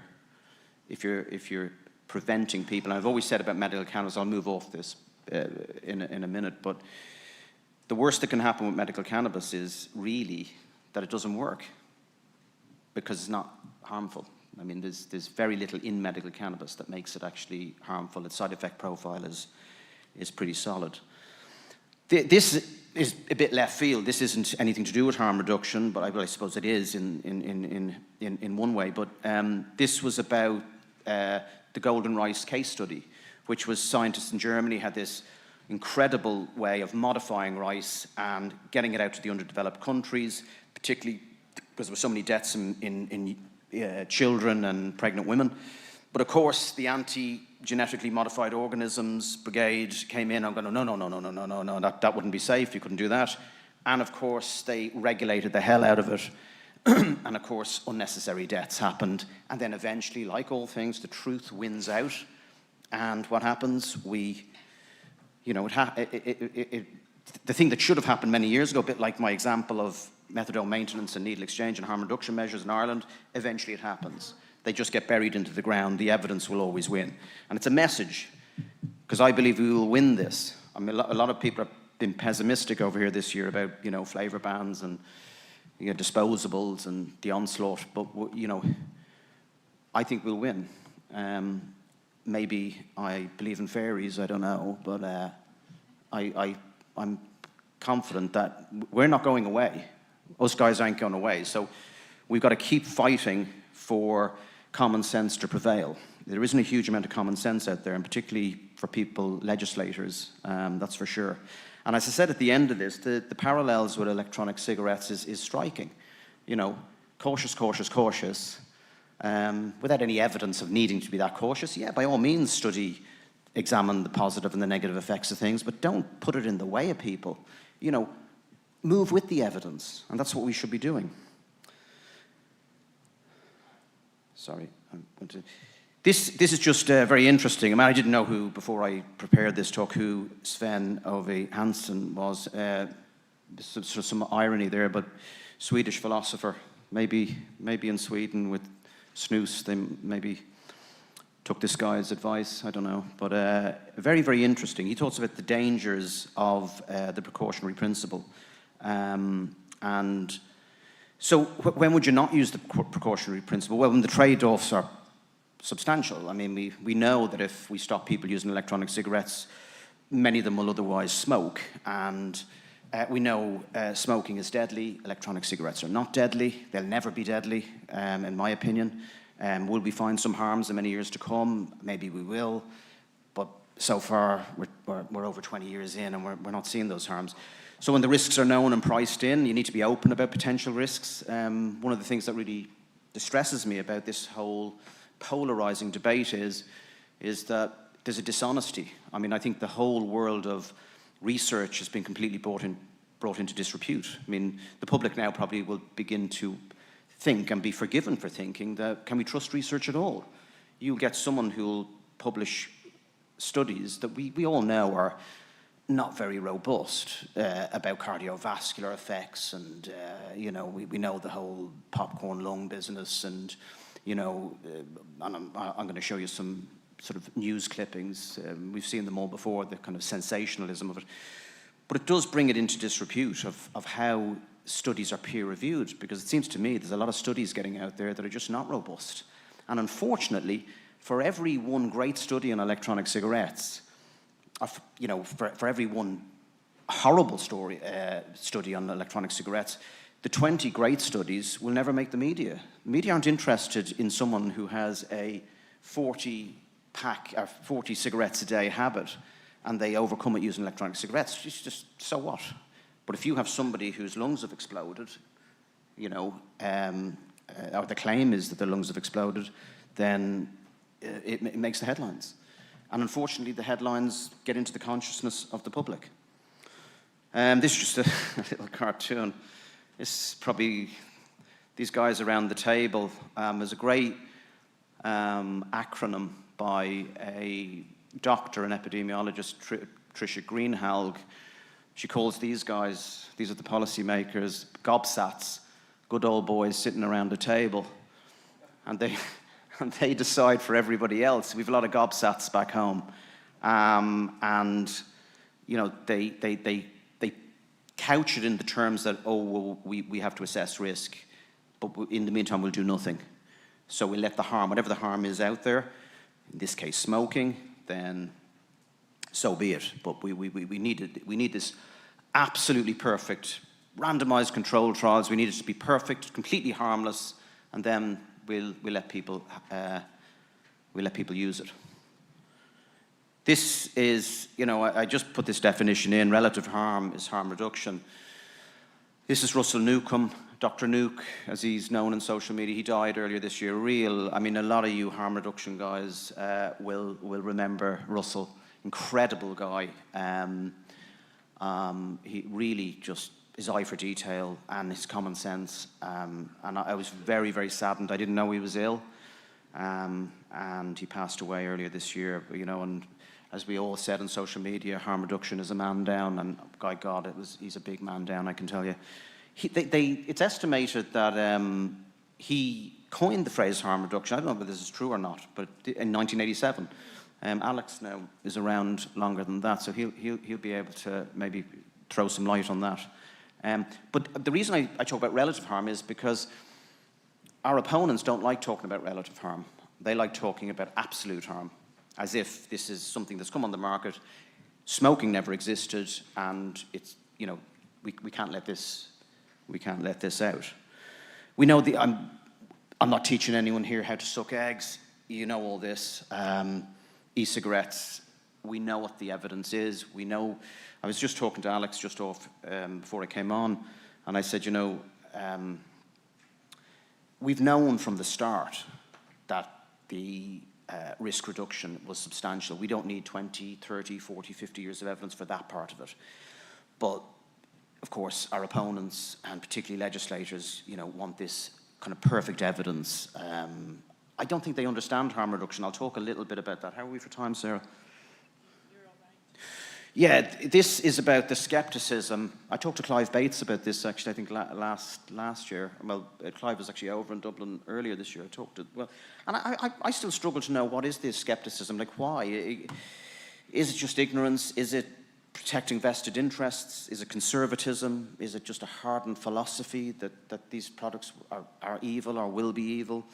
if you're preventing people? And I've always said about medical cannabis, I'll move off this in a minute, but the worst that can happen with medical cannabis is really that it doesn't work, because it's not harmful. I mean, there's very little in medical cannabis that makes it actually harmful. Its side effect profile is pretty solid. This is a bit left field. This isn't anything to do with harm reduction, but I suppose it is in one way. But this was about the golden rice case study, which was scientists in Germany had this incredible way of modifying rice and getting it out to the underdeveloped countries, particularly because there were so many deaths in children and pregnant women. But of course, the anti-genetically modified organisms brigade came in and going, no, that wouldn't be safe, you couldn't do that. And of course, they regulated the hell out of it. And of course, unnecessary deaths happened. And then eventually, like all things, the truth wins out. And what happens? The thing that should have happened many years ago, a bit like my example of methadone maintenance and needle exchange and harm reduction measures in Ireland, eventually it happens. They just get buried into the ground. The evidence will always win. And it's a message, because I believe we will win this. I mean, a lot of people have been pessimistic over here this year about, flavor bans and disposables and the onslaught, but, I think we'll win. Maybe I believe in fairies, I don't know, but I'm confident that we're not going away. Us guys aren't going away. So we've got to keep fighting for common sense to prevail. There isn't a huge amount of common sense out there, and particularly for people, legislators, that's for sure. And as I said at the end of this, the parallels with electronic cigarettes is striking. Cautious, cautious, cautious, without any evidence of needing to be that cautious. Yeah, by all means, examine the positive and the negative effects of things, but don't put it in the way of people. Move with the evidence, and that's what we should be doing. Sorry. This is just very interesting. I mean, I didn't know who, before I prepared this talk, who Sven Ove Hansen was. Sort of some irony there, but Swedish philosopher. Maybe in Sweden with snus, they maybe took this guy's advice, I don't know. But very, very interesting. He talks about the dangers of the precautionary principle. And so when would you not use the precautionary principle? Well, when the trade-offs are substantial. I mean, we know that if we stop people using electronic cigarettes, many of them will otherwise smoke. And we know smoking is deadly. Electronic cigarettes are not deadly. They'll never be deadly, in my opinion. Will we find some harms in many years to come? Maybe we will. But so far, we're over 20 years in, and we're not seeing those harms. So when the risks are known and priced in, you need to be open about potential risks. One of the things that really distresses me about this whole polarizing debate is that there's a dishonesty. I mean, I think the whole world of research has been completely brought into disrepute. I mean, the public now probably will begin to think and be forgiven for thinking that, can we trust research at all? You'll get someone who'll publish studies that we all know are not very robust about cardiovascular effects, and you know, we know the whole popcorn lung business, and you know, and I'm going to show you some sort of news clippings. We've seen them all before, the kind of sensationalism of it. But it does bring it into disrepute of how studies are peer-reviewed, because it seems to me there's a lot of studies getting out there that are just not robust. And unfortunately, for every one great study on electronic cigarettes, you know, for every one horrible study on electronic cigarettes, the 20 great studies will never make the media. The media aren't interested in someone who has a 40 cigarettes a day habit, and they overcome it using electronic cigarettes. It's just, so what? But if you have somebody whose lungs have exploded, you know, or the claim is that their lungs have exploded, then it makes the headlines. And unfortunately, the headlines get into the consciousness of the public. This is just a little cartoon. It's probably these guys around the table. There's a great acronym by a doctor and epidemiologist, Tricia Greenhalgh. She calls these guys, these are the policymakers, gobsats, good old boys sitting around a table. And they decide for everybody else. We have a lot of gobsats back home. And, you know, they couch it in the terms that, oh, well, we have to assess risk, but in the meantime, we'll do nothing. So we let the harm, whatever the harm is out there, in this case, smoking, then so be it. But we need this absolutely perfect randomized controlled trials. We need it to be perfect, completely harmless, and then we'll let people use it. This is, you know, I just put this definition in. Relative harm is harm reduction. This is Russell Newcomb, Dr. Nuke, as he's known in social media. He died earlier this year. I mean, a lot of you harm reduction guys will remember Russell. Incredible guy. He really just, his eye for detail and his common sense. And I was very, very saddened. I didn't know he was ill. And he passed away earlier this year, you know, and as we all said on social media, harm reduction is a man down, and by God, he's a big man down, I can tell you. It's estimated that he coined the phrase harm reduction. I don't know whether this is true or not, but in 1987. Alex now is around longer than that, so he'll be able to maybe throw some light on that. But the reason I talk about relative harm is because our opponents don't like talking about relative harm. They like talking about absolute harm, as if this is something that's come on the market. Smoking never existed, and it's, you know, we can't let this out. We know I'm not teaching anyone here how to suck eggs. You know all this. E-cigarettes, we know what the evidence is. We know, I was just talking to Alex just off before I came on, and I said, you know, we've known from the start that the risk reduction was substantial. We don't need 20, 30, 40, 50 years of evidence for that part of it. But, of course, our opponents, and particularly legislators, you know, want this kind of perfect evidence I don't think they understand harm reduction. I'll talk a little bit about that. How are we for time, Sarah? Yeah, this is about the skepticism. I talked to Clive Bates about this, actually, I think last year. Well, Clive was actually over in Dublin earlier this year. I talked to, well, and I still struggle to know what is this skepticism, like why? Is it just ignorance? Is it protecting vested interests? Is it conservatism? Is it just a hardened philosophy that these products are evil or will be evil?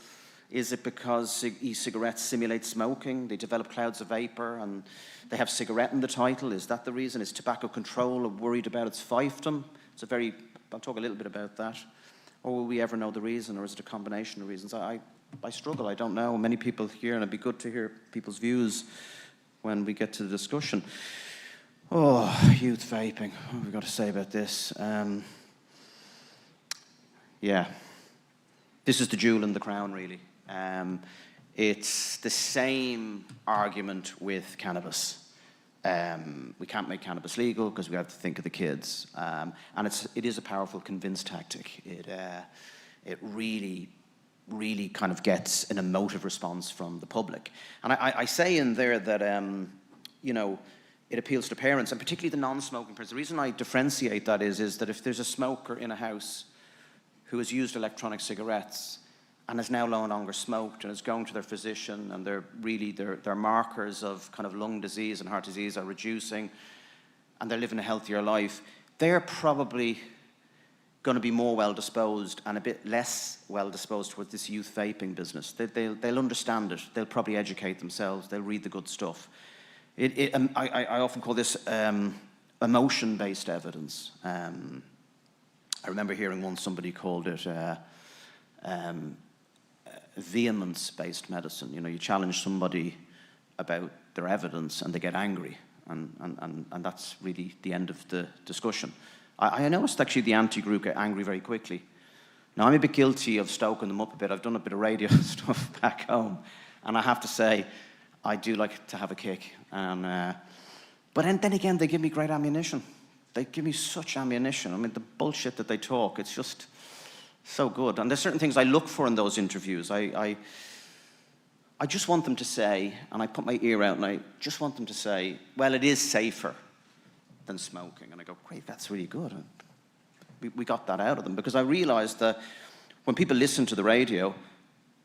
Is it because e-cigarettes simulate smoking? They develop clouds of vapor and they have cigarette in the title. Is that the reason? Is tobacco control worried about its fiefdom? I'll talk a little bit about that. Or will we ever know the reason, or is it a combination of reasons? I struggle, I don't know. Many people here, and it'd be good to hear people's views when we get to the discussion. Oh, youth vaping. What have we got to say about this? Yeah. This is the jewel in the crown, really. It's the same argument with cannabis. We can't make cannabis legal because we have to think of the kids. And it is a powerful convince tactic. It really kind of gets an emotive response from the public. And I say in there that, you know, it appeals to parents, and particularly the non-smoking parents. The reason I differentiate that is that if there's a smoker in a house who has used electronic cigarettes and is now no longer smoked and is going to their physician, and their markers of kind of lung disease and heart disease are reducing, and they're living a healthier life, they're probably going to be more well-disposed and a bit less well-disposed towards this youth vaping business. They'll understand it. They'll probably educate themselves. They'll read the good stuff. I often call this emotion-based evidence. I remember hearing once somebody called it vehemence-based medicine. You know, you challenge somebody about their evidence and they get angry, and that's really the end of the discussion. I noticed actually the anti-group get angry very quickly. Now, I'm a bit guilty of stoking them up a bit. I've done a bit of radio stuff back home, and I have to say, I do like to have a kick. And but then again, they give me great ammunition. They give me such ammunition. I mean, the bullshit that they talk, it's just so good. And there's certain things I look for in those interviews. I just want them to say, and I put my ear out and I just want them to say, well, it is safer than smoking. And I go, great, that's really good. We got that out of them, because I realized that when people listen to the radio,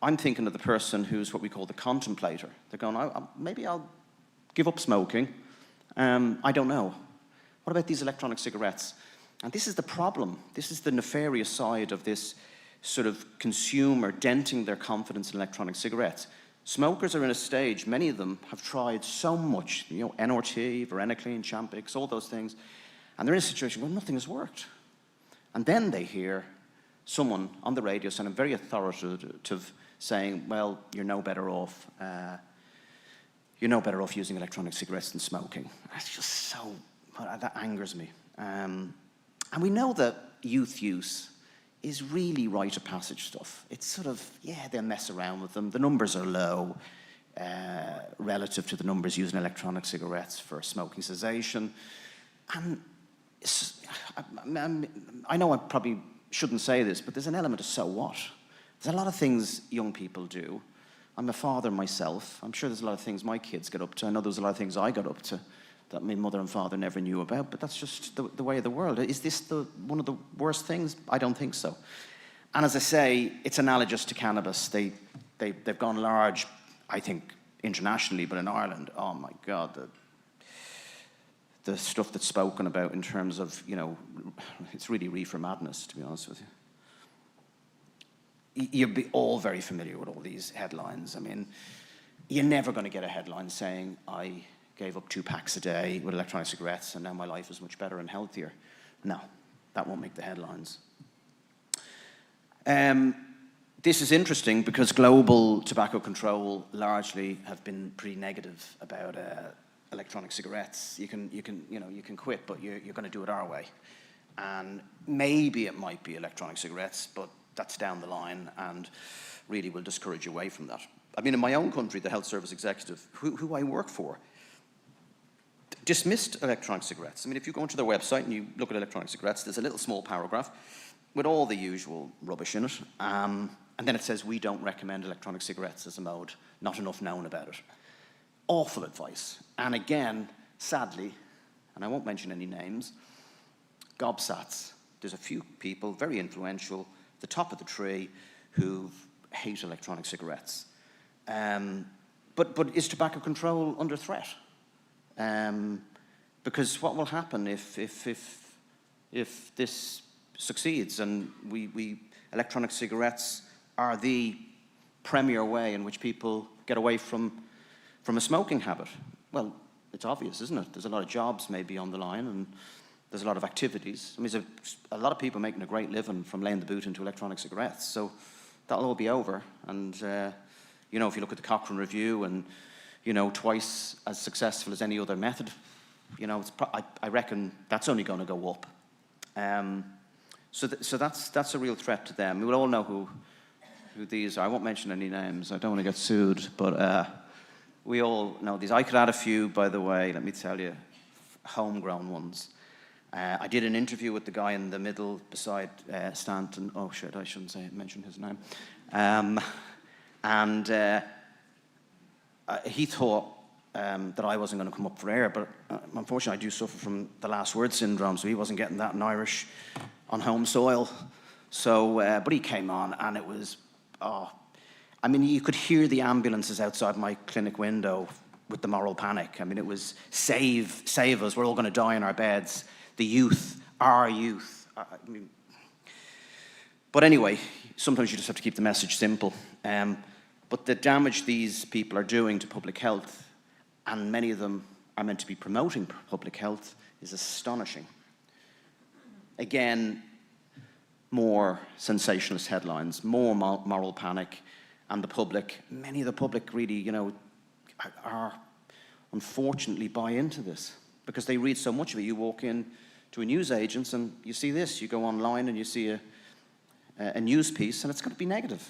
I'm thinking of the person who's what we call the contemplator. They're going, maybe I'll give up smoking. I don't know. What about these electronic cigarettes? And this is the problem. This is the nefarious side of this sort of consumer denting their confidence in electronic cigarettes. Smokers are in a stage, many of them have tried so much, you know, NRT, Varenicline, Champix, all those things, and they're in a situation where nothing has worked. And then they hear someone on the radio sounding very authoritative saying, well, you're no better off using electronic cigarettes than smoking. That's just so, that angers me. And we know that youth use is really rite of passage stuff. It's sort of, yeah, they'll mess around with them. The numbers are low relative to the numbers used in electronic cigarettes for smoking cessation. And I know I probably shouldn't say this, but there's an element of so what? There's a lot of things young people do. I'm a father myself. I'm sure there's a lot of things my kids get up to. I know there's a lot of things I got up to that my mother and father never knew about, but that's just the way of the world. Is this one of the worst things? I don't think so. And as I say, it's analogous to cannabis. They've gone large, I think, internationally, but in Ireland, oh my God, the stuff that's spoken about in terms of, you know, it's really reefer madness, to be honest with you. You'll be all very familiar with all these headlines. I mean, you're never going to get a headline saying, I gave up 2 packs a day with electronic cigarettes and now my life is much better and healthier. No, that won't make the headlines. This is interesting because global tobacco control largely have been pretty negative about electronic cigarettes. You can quit, but you're going to do it our way. And maybe it might be electronic cigarettes, but that's down the line and really will discourage you away from that. I mean, in my own country, the health service executive, who I work for, dismissed electronic cigarettes. I mean, if you go onto their website and you look at electronic cigarettes, there's a little small paragraph. with all the usual rubbish in it. And then it says, we don't recommend electronic cigarettes as a mode, not enough known about it. Awful advice. And again, sadly, and I won't mention any names, gobsats. There's a few people, very influential, the top of the tree, who hate electronic cigarettes. But is tobacco control under threat? Because what will happen if this succeeds and electronic cigarettes are the premier way in which people get away from a smoking habit? Well, it's obvious, isn't it? There's a lot of jobs maybe on the line, and there's a lot of activities. I mean, there's a lot of people making a great living from laying the boot into electronic cigarettes. So that'll all be over. And, you know, if you look at the Cochrane Review and, you know, twice as successful as any other method, you know, I reckon that's only going to go up. So that's a real threat to them. We will all know who these are. I won't mention any names. I don't want to get sued, but we all know these. I could add a few, by the way, let me tell you, homegrown ones. I did an interview with the guy in the middle beside Stanton. Oh, shit, I shouldn't mention his name. He thought that I wasn't going to come up for air, but unfortunately I do suffer from the last word syndrome, so he wasn't getting that in Irish on home soil. So, but he came on, and it was, I mean, you could hear the ambulances outside my clinic window with the moral panic. I mean, it was save us, we're all going to die in our beds. The youth, our youth. I mean, but anyway, sometimes you just have to keep the message simple. But the damage these people are doing to public health, and many of them are meant to be promoting public health, is astonishing. Again, more sensationalist headlines, more moral panic, and the public, many of the public really, you know, are unfortunately buy into this because they read so much of it. You walk in to a newsagent and you see this, you go online and you see a news piece and it's going to be negative,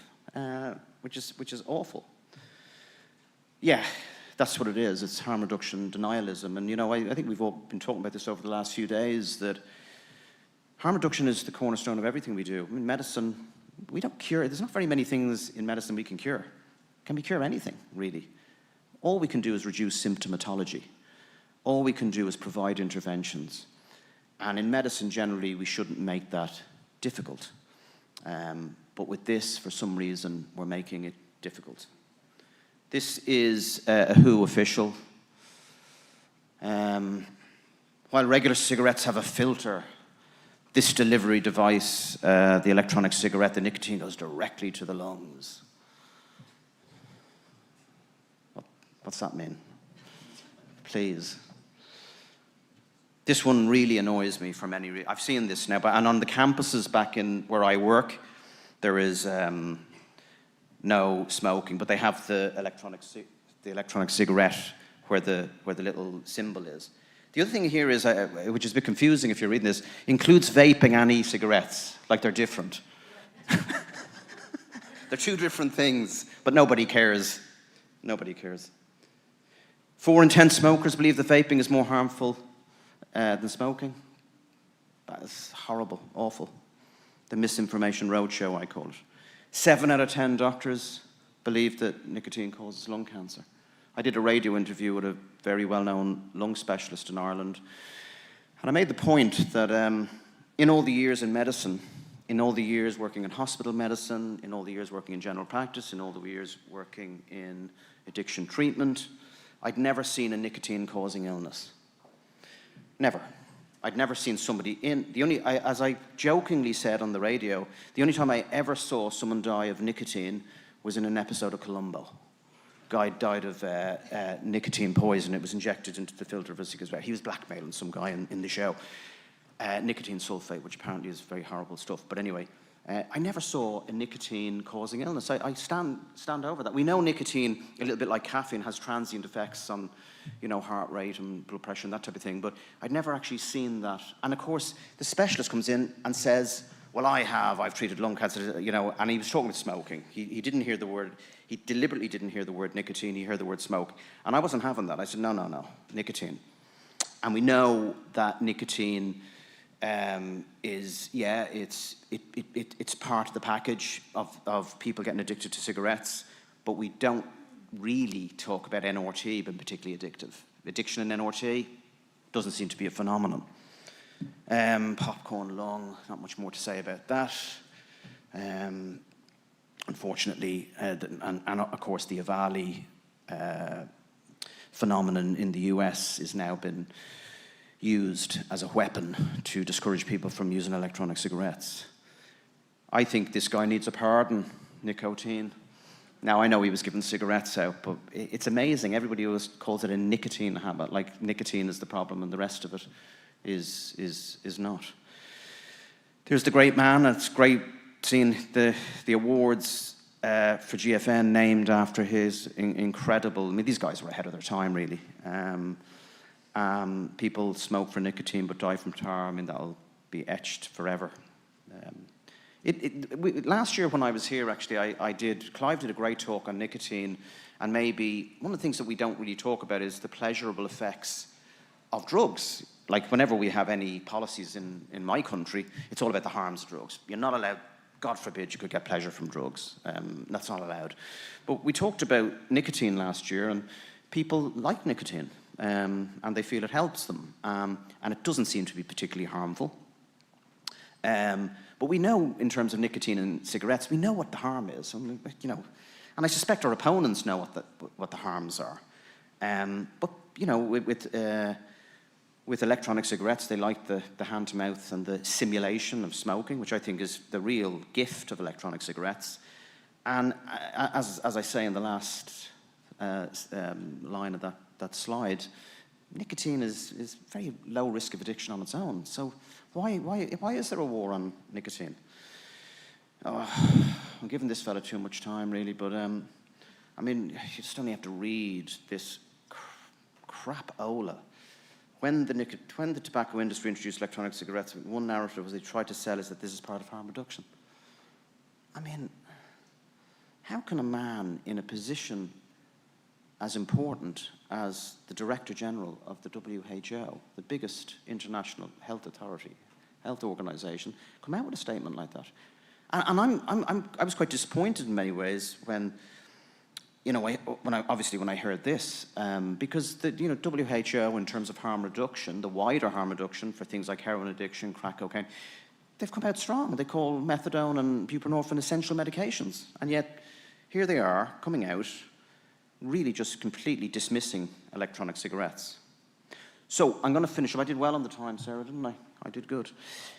which is awful. Yeah, that's what it is. It's harm reduction denialism. And, you know, I think we've all been talking about this over the last few days, that harm reduction is the cornerstone of everything we do. I mean, medicine, we don't cure. There's not very many things in medicine we can cure. Can we cure anything, really? All we can do is reduce symptomatology. All we can do is provide interventions. And in medicine, generally, we shouldn't make that difficult. But with this, for some reason, we're making it difficult. This is a WHO official. While regular cigarettes have a filter, this delivery device, the electronic cigarette, the nicotine goes directly to the lungs. What's that mean? Please. This one really annoys me for many reasons. I've seen this now, and on the campuses back in where I work, there is no smoking, but they have the electronic cigarette where the little symbol is. The other thing here is, which is a bit confusing if you're reading this, includes vaping and e-cigarettes, like they're different. They're two different things, but nobody cares. Nobody cares. 4 in 10 smokers believe that vaping is more harmful than smoking. That is horrible, awful. The misinformation roadshow, I call it. 7 out of 10 doctors believe that nicotine causes lung cancer. I did a radio interview with a very well-known lung specialist in Ireland, and I made the point that in all the years in medicine, in all the years working in hospital medicine, in all the years working in general practice, in all the years working in addiction treatment, I'd never seen a nicotine-causing illness. Never. I'd never seen somebody as I jokingly said on the radio, the only time I ever saw someone die of nicotine was in an episode of Columbo. Guy died of nicotine poison. It was injected into the filter of a cigarette. He was blackmailing some guy in the show. Nicotine sulfate, which apparently is very horrible stuff. But anyway, I never saw a nicotine-causing illness. I stand over that. We know nicotine, a little bit like caffeine, has transient effects on, you know, heart rate and blood pressure and that type of thing. But I'd never actually seen that. And of course, the specialist comes in and says, well, I've treated lung cancer, you know, and he was talking about smoking. He didn't hear the word, he deliberately didn't hear the word nicotine, he heard the word smoke. And I wasn't having that. I said, no, nicotine. And we know that nicotine is, yeah, it's part of the package of people getting addicted to cigarettes, but we don't really talk about NRT being particularly addictive. Addiction in NRT doesn't seem to be a phenomenon. Popcorn lung, not much more to say about that. Unfortunately, and of course the Avali phenomenon in the US has now been used as a weapon to discourage people from using electronic cigarettes. I think this guy needs a pardon, Nicotine. Now, I know he was given cigarettes out, but it's amazing. Everybody always calls it a nicotine habit, like nicotine is the problem and the rest of it is not. There's the great man. It's great seeing the awards for GFN named after his incredible... I mean, these guys were ahead of their time, really. People smoke for nicotine but die from tar. I mean, that'll be etched forever. Last year when I was here, actually, Clive did a great talk on nicotine, and maybe one of the things that we don't really talk about is the pleasurable effects of drugs. Like, whenever we have any policies in my country, it's all about the harms of drugs. You're not allowed, God forbid, you could get pleasure from drugs. That's not allowed. But we talked about nicotine last year, and people like nicotine, and they feel it helps them. And it doesn't seem to be particularly harmful. But we know, in terms of nicotine and cigarettes, we know what the harm is. I mean, you know, and I suspect our opponents know what the harms are. But you know, with electronic cigarettes, they like the hand-to-mouth and the simulation of smoking, which I think is the real gift of electronic cigarettes. And as I say in the last line of that slide, nicotine is very low risk of addiction on its own. So why is there a war on nicotine? Oh, I'm giving this fella too much time, really, but I mean, you just only have to read this crap-ola. When the tobacco industry introduced electronic cigarettes, one narrative was they tried to sell is that this is part of harm reduction. I mean, how can a man in a position as important as the Director General of the WHO, the biggest international health authority, health organization, come out with a statement like that? And I was quite disappointed in many ways when, you know, when I heard this, because the WHO, in terms of harm reduction, the wider harm reduction for things like heroin addiction, crack cocaine, they've come out strong. They call methadone and buprenorphine essential medications, and yet here they are coming out, really just completely dismissing electronic cigarettes. So I'm going to finish up. I did well on the time, Sarah, didn't I? I did good.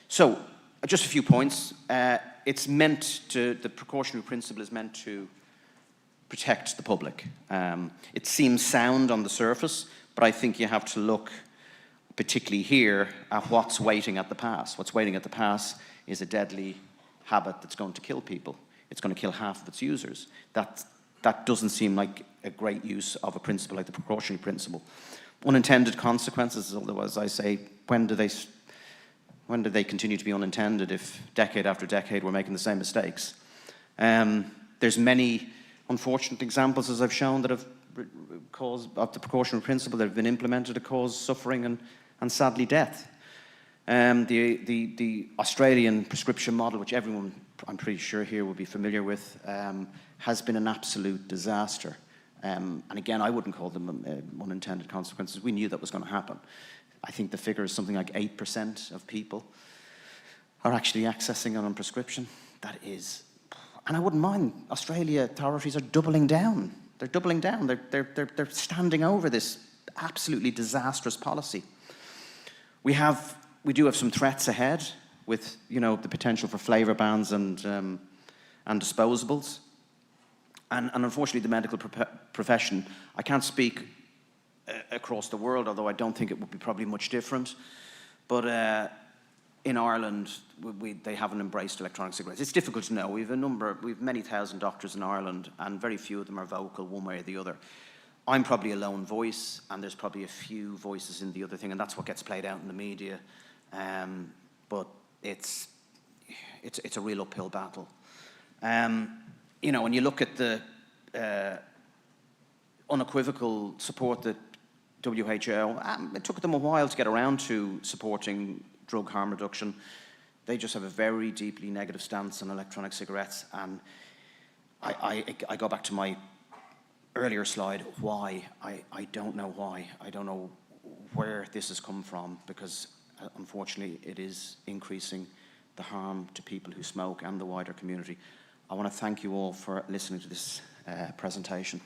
So just a few points. The precautionary principle is meant to protect the public. It seems sound on the surface, but I think you have to look, particularly here, at what's waiting at the pass. What's waiting at the pass is a deadly habit that's going to kill people. It's going to kill half of its users. That doesn't seem like a great use of a principle like the precautionary principle. Unintended consequences, although, as I say, when do they continue to be unintended if decade after decade we're making the same mistakes? There's many unfortunate examples, as I've shown, that have caused, of the precautionary principle that have been implemented to cause suffering and sadly death. The Australian prescription model, which everyone, I'm pretty sure here, will be familiar with, has been an absolute disaster. And again, I wouldn't call them unintended consequences. We knew that was going to happen. I think the figure is something like 8% of people are actually accessing it on prescription. That is, and I wouldn't mind, Australia authorities are doubling down. They're doubling down. They're standing over this absolutely disastrous policy. We do have some threats ahead with, you know, the potential for flavour bans and disposables. And unfortunately, the medical profession, I can't speak across the world, although I don't think it would be probably much different. But in Ireland, they haven't embraced electronic cigarettes. It's difficult to know. We've many thousand doctors in Ireland, and very few of them are vocal one way or the other. I'm probably a lone voice, and there's probably a few voices in the other thing, and that's what gets played out in the media. But it's a real uphill battle. You know, when you look at the unequivocal support that WHO, it took them a while to get around to supporting drug harm reduction. They just have a very deeply negative stance on electronic cigarettes. And I go back to my earlier slide, why? I don't know why. I don't know where this has come from, because unfortunately it is increasing the harm to people who smoke and the wider community. I want to thank you all for listening to this presentation.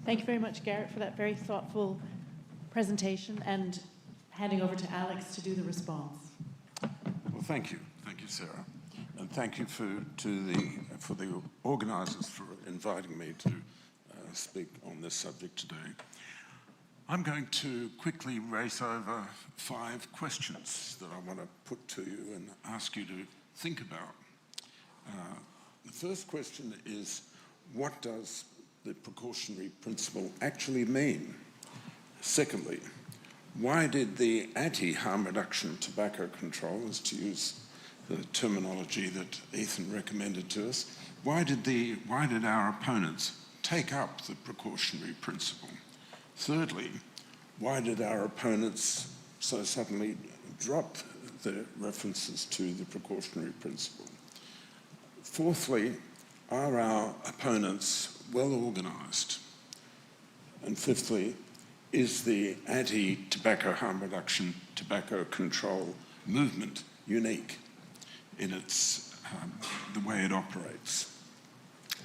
Thank you very much, Garrett, for that very thoughtful presentation, and handing over to Alex to do the response. Well, thank you, Sarah, and thank you for the organisers for inviting me to speak on this subject today. I'm going to quickly race over 5 questions that I want to put to you and ask you to think about. The first question is, what does the precautionary principle actually mean? Secondly, why did the anti-harm reduction tobacco controllers, to use the terminology that Ethan recommended to us, why did our opponents take up the precautionary principle? Thirdly, why did our opponents so suddenly drop the references to the precautionary principle? Fourthly, are our opponents well organised? And fifthly, is the anti-tobacco harm reduction tobacco control movement unique in its the way it operates?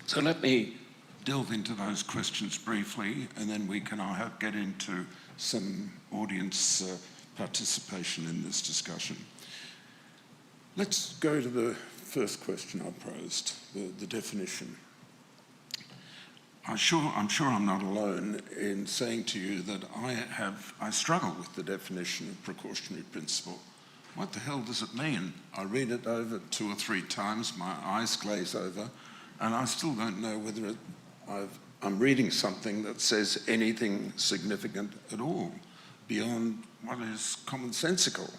So let me delve into those questions briefly, and then we can get into some audience participation in this discussion. Let's go to the first question I posed, the definition. I'm sure I'm not alone in saying to you that I struggle with the definition of precautionary principle. What the hell does it mean? I read it over 2 or 3 times, my eyes glaze over, and I still don't know whether I'm reading something that says anything significant at all beyond what is commonsensical.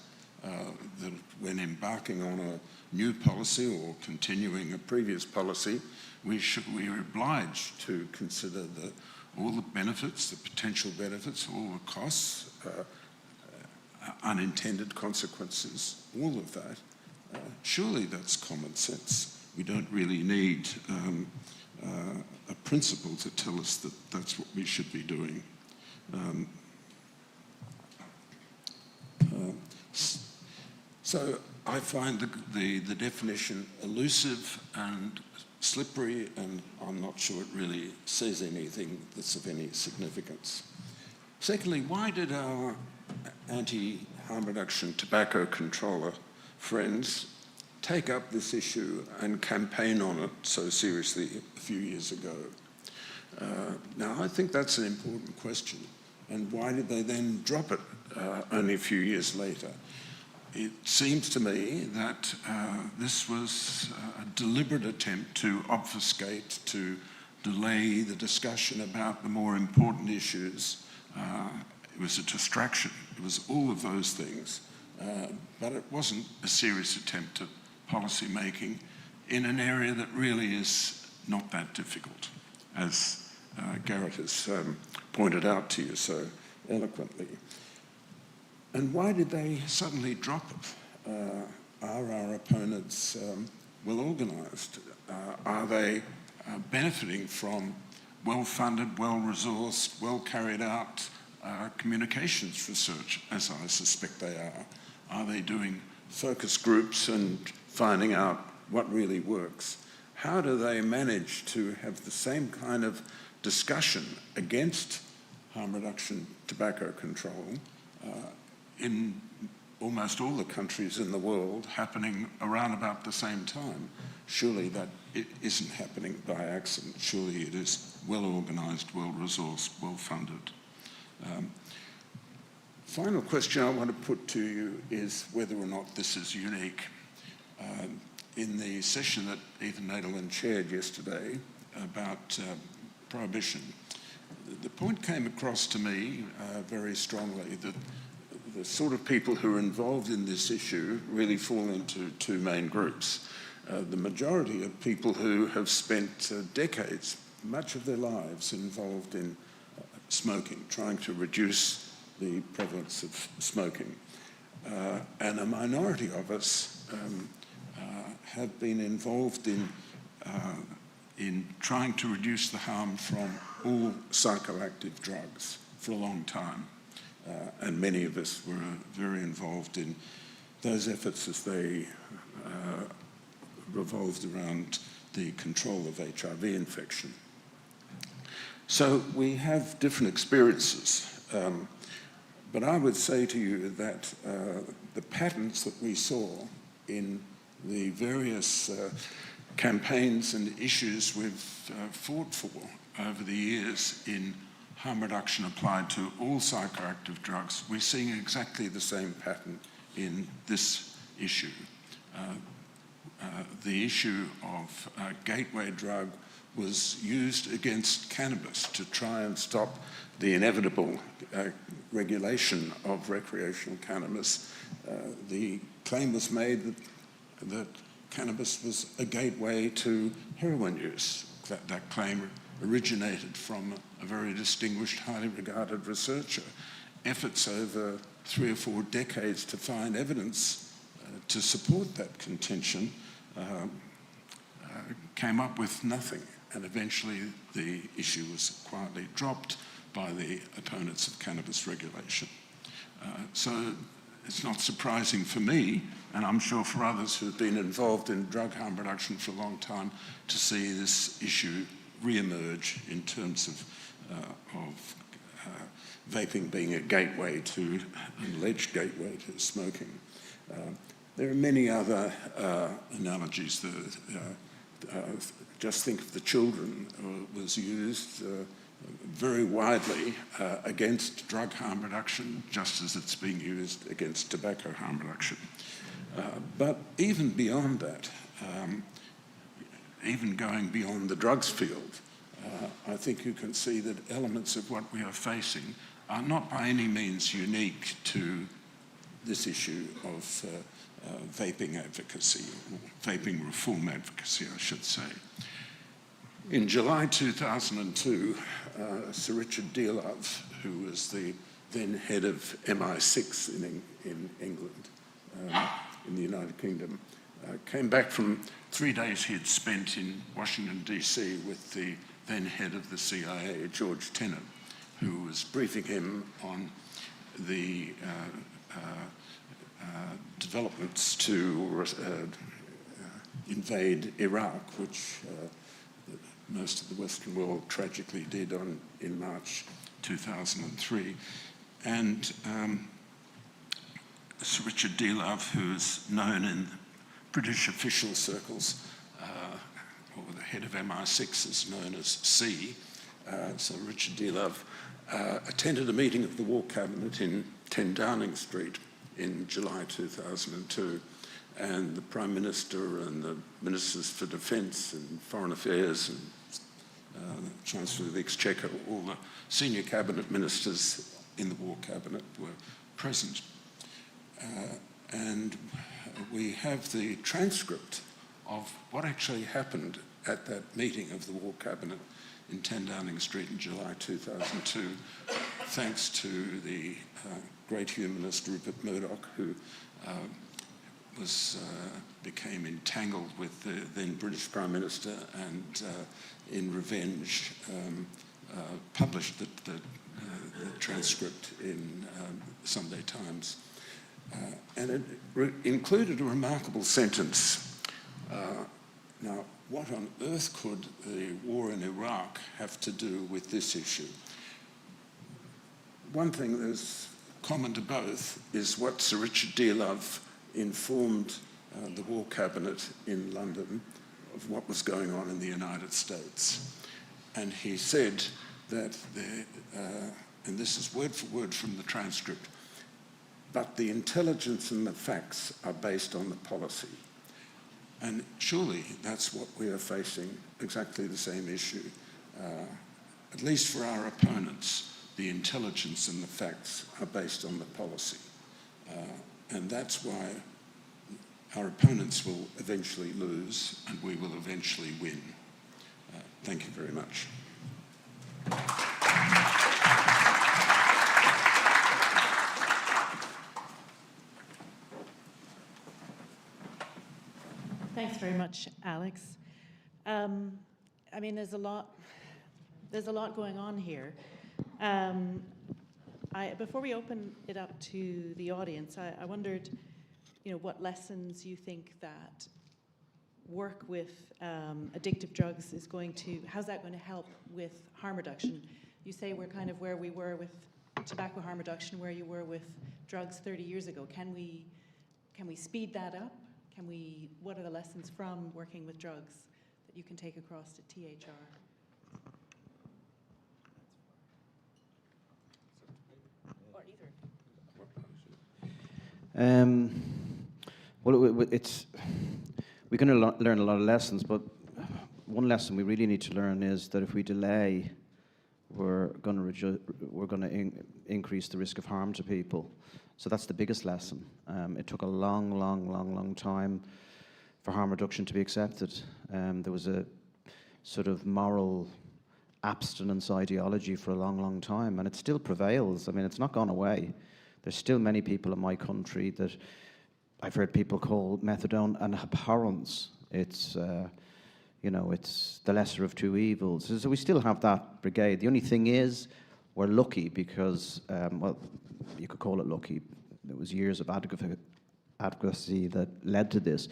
That when embarking on a new policy or continuing a previous policy, we're obliged to consider all the benefits, the potential benefits, all the costs, unintended consequences, all of that. Surely that's common sense. We don't really need a principle to tell us that that's what we should be doing. So I find the definition elusive and slippery, and I'm not sure it really says anything that's of any significance. Secondly, why did our anti-harm reduction tobacco controller friends take up this issue and campaign on it so seriously a few years ago? Now, I think that's an important question. And why did they then drop it only a few years later? It seems to me that this was a deliberate attempt to obfuscate, to delay the discussion about the more important issues. It was a distraction. It was all of those things. But it wasn't a serious attempt at policy making in an area that really is not that difficult, as Garrett has pointed out to you so eloquently. And why did they suddenly drop it? Are our opponents well organised? Are they benefiting from well-funded, well-resourced, well-carried-out communications research, as I suspect they are? Are they doing focus groups and finding out what really works? How do they manage to have the same kind of discussion against harm reduction tobacco control in almost all the countries in the world happening around about the same time? Surely that it isn't happening by accident. Surely it is well-organised, well-resourced, well-funded. Final question I want to put to you is whether or not this is unique. In the session that Ethan Nadelman chaired yesterday about prohibition, the point came across to me very strongly that the sort of people who are involved in this issue really fall into two main groups. The majority are people who have spent decades, much of their lives, involved in smoking, trying to reduce the prevalence of smoking. And a minority of us have been involved in trying to reduce the harm from all psychoactive drugs for a long time. And many of us were very involved in those efforts as they revolved around the control of HIV infection. So we have different experiences. But I would say to you that the patterns that we saw in the various campaigns and issues we've fought for over the years in harm reduction applied to all psychoactive drugs, we're seeing exactly the same pattern in this issue. The issue of a gateway drug was used against cannabis to try and stop the inevitable regulation of recreational cannabis. The claim was made that cannabis was a gateway to heroin use. That claim originated from a very distinguished, highly regarded researcher. Efforts over 3 or 4 decades to find evidence to support that contention came up with nothing. And eventually the issue was quietly dropped by the opponents of cannabis regulation. So it's not surprising for me, and I'm sure for others who've been involved in drug harm reduction for a long time, to see this issue re-emerge in terms of vaping being a gateway to, an alleged gateway to smoking. There are many other analogies. Just think of the children was used very widely against drug harm reduction, just as it's being used against tobacco harm reduction. But even beyond that, even going beyond the drugs field, I think you can see that elements of what we are facing are not by any means unique to this issue of vaping advocacy, or vaping reform advocacy, I should say. In July 2002, Sir Richard Dearlove, who was the then head of MI6 in England, in the United Kingdom, came back from 3 days he had spent in Washington, DC with the then head of the CIA, George Tenet, who was briefing him on the developments to invade Iraq, which most of the Western world tragically did in March 2003. And Sir Richard Dearlove, who's known in British official circles, or the head of MI6 is known as C. So Richard Dearlove attended a meeting of the War Cabinet in 10 Downing Street in July 2002. And the Prime Minister and the Ministers for Defence and Foreign Affairs and Chancellor of the Exchequer, all the senior cabinet ministers in the War Cabinet were present. And we have the transcript of what actually happened at that meeting of the War Cabinet in 10 Downing Street in July 2002, thanks to the great humanist Rupert Murdoch, who became entangled with the then British Prime Minister and in revenge published the transcript in Sunday Times. And it included a remarkable sentence. Now, what on earth could the war in Iraq have to do with this issue? One thing that's common to both is what Sir Richard Dearlove informed the War Cabinet in London of what was going on in the United States. And he said that, and this is word for word from the transcript, but the intelligence and the facts are based on the policy. And surely that's what we are facing, exactly the same issue. At least for our opponents, the intelligence and the facts are based on the policy. And that's why our opponents will eventually lose and we will eventually win. Thank you very much. Thanks very much, Alex. I mean, there's a lot going on here. Before we open it up to the audience, I wondered, what lessons you think that work with addictive drugs is how's that going to help with harm reduction? You say we're kind of where we were with tobacco harm reduction, where you were with drugs 30 years ago. Can we speed that up? What are the lessons from working with drugs that you can take across to THR? Or either. Well, we're going to learn a lot of lessons, but one lesson we really need to learn is that if we delay, we're going to increase the risk of harm to people. So that's the biggest lesson. It took a long time for harm reduction to be accepted. There was a sort of moral abstinence ideology for a long time, and it still prevails. I mean, it's not gone away. There's still many people in my country that I've heard people call methadone an abhorrence. It's, it's the lesser of two evils. So we still have that brigade. The only thing is, we're lucky because, you could call it lucky. There was years of advocacy that led to this.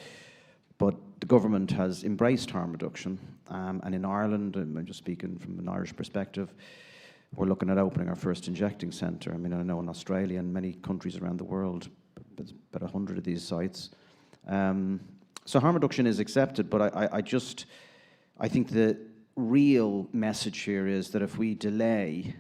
But the government has embraced harm reduction. And in Ireland, I'm just speaking from an Irish perspective, we're looking at opening our first injecting centre. I mean, I know in Australia and many countries around the world, there's about 100 of these sites. So harm reduction is accepted, but I think the real message here is that if we delay,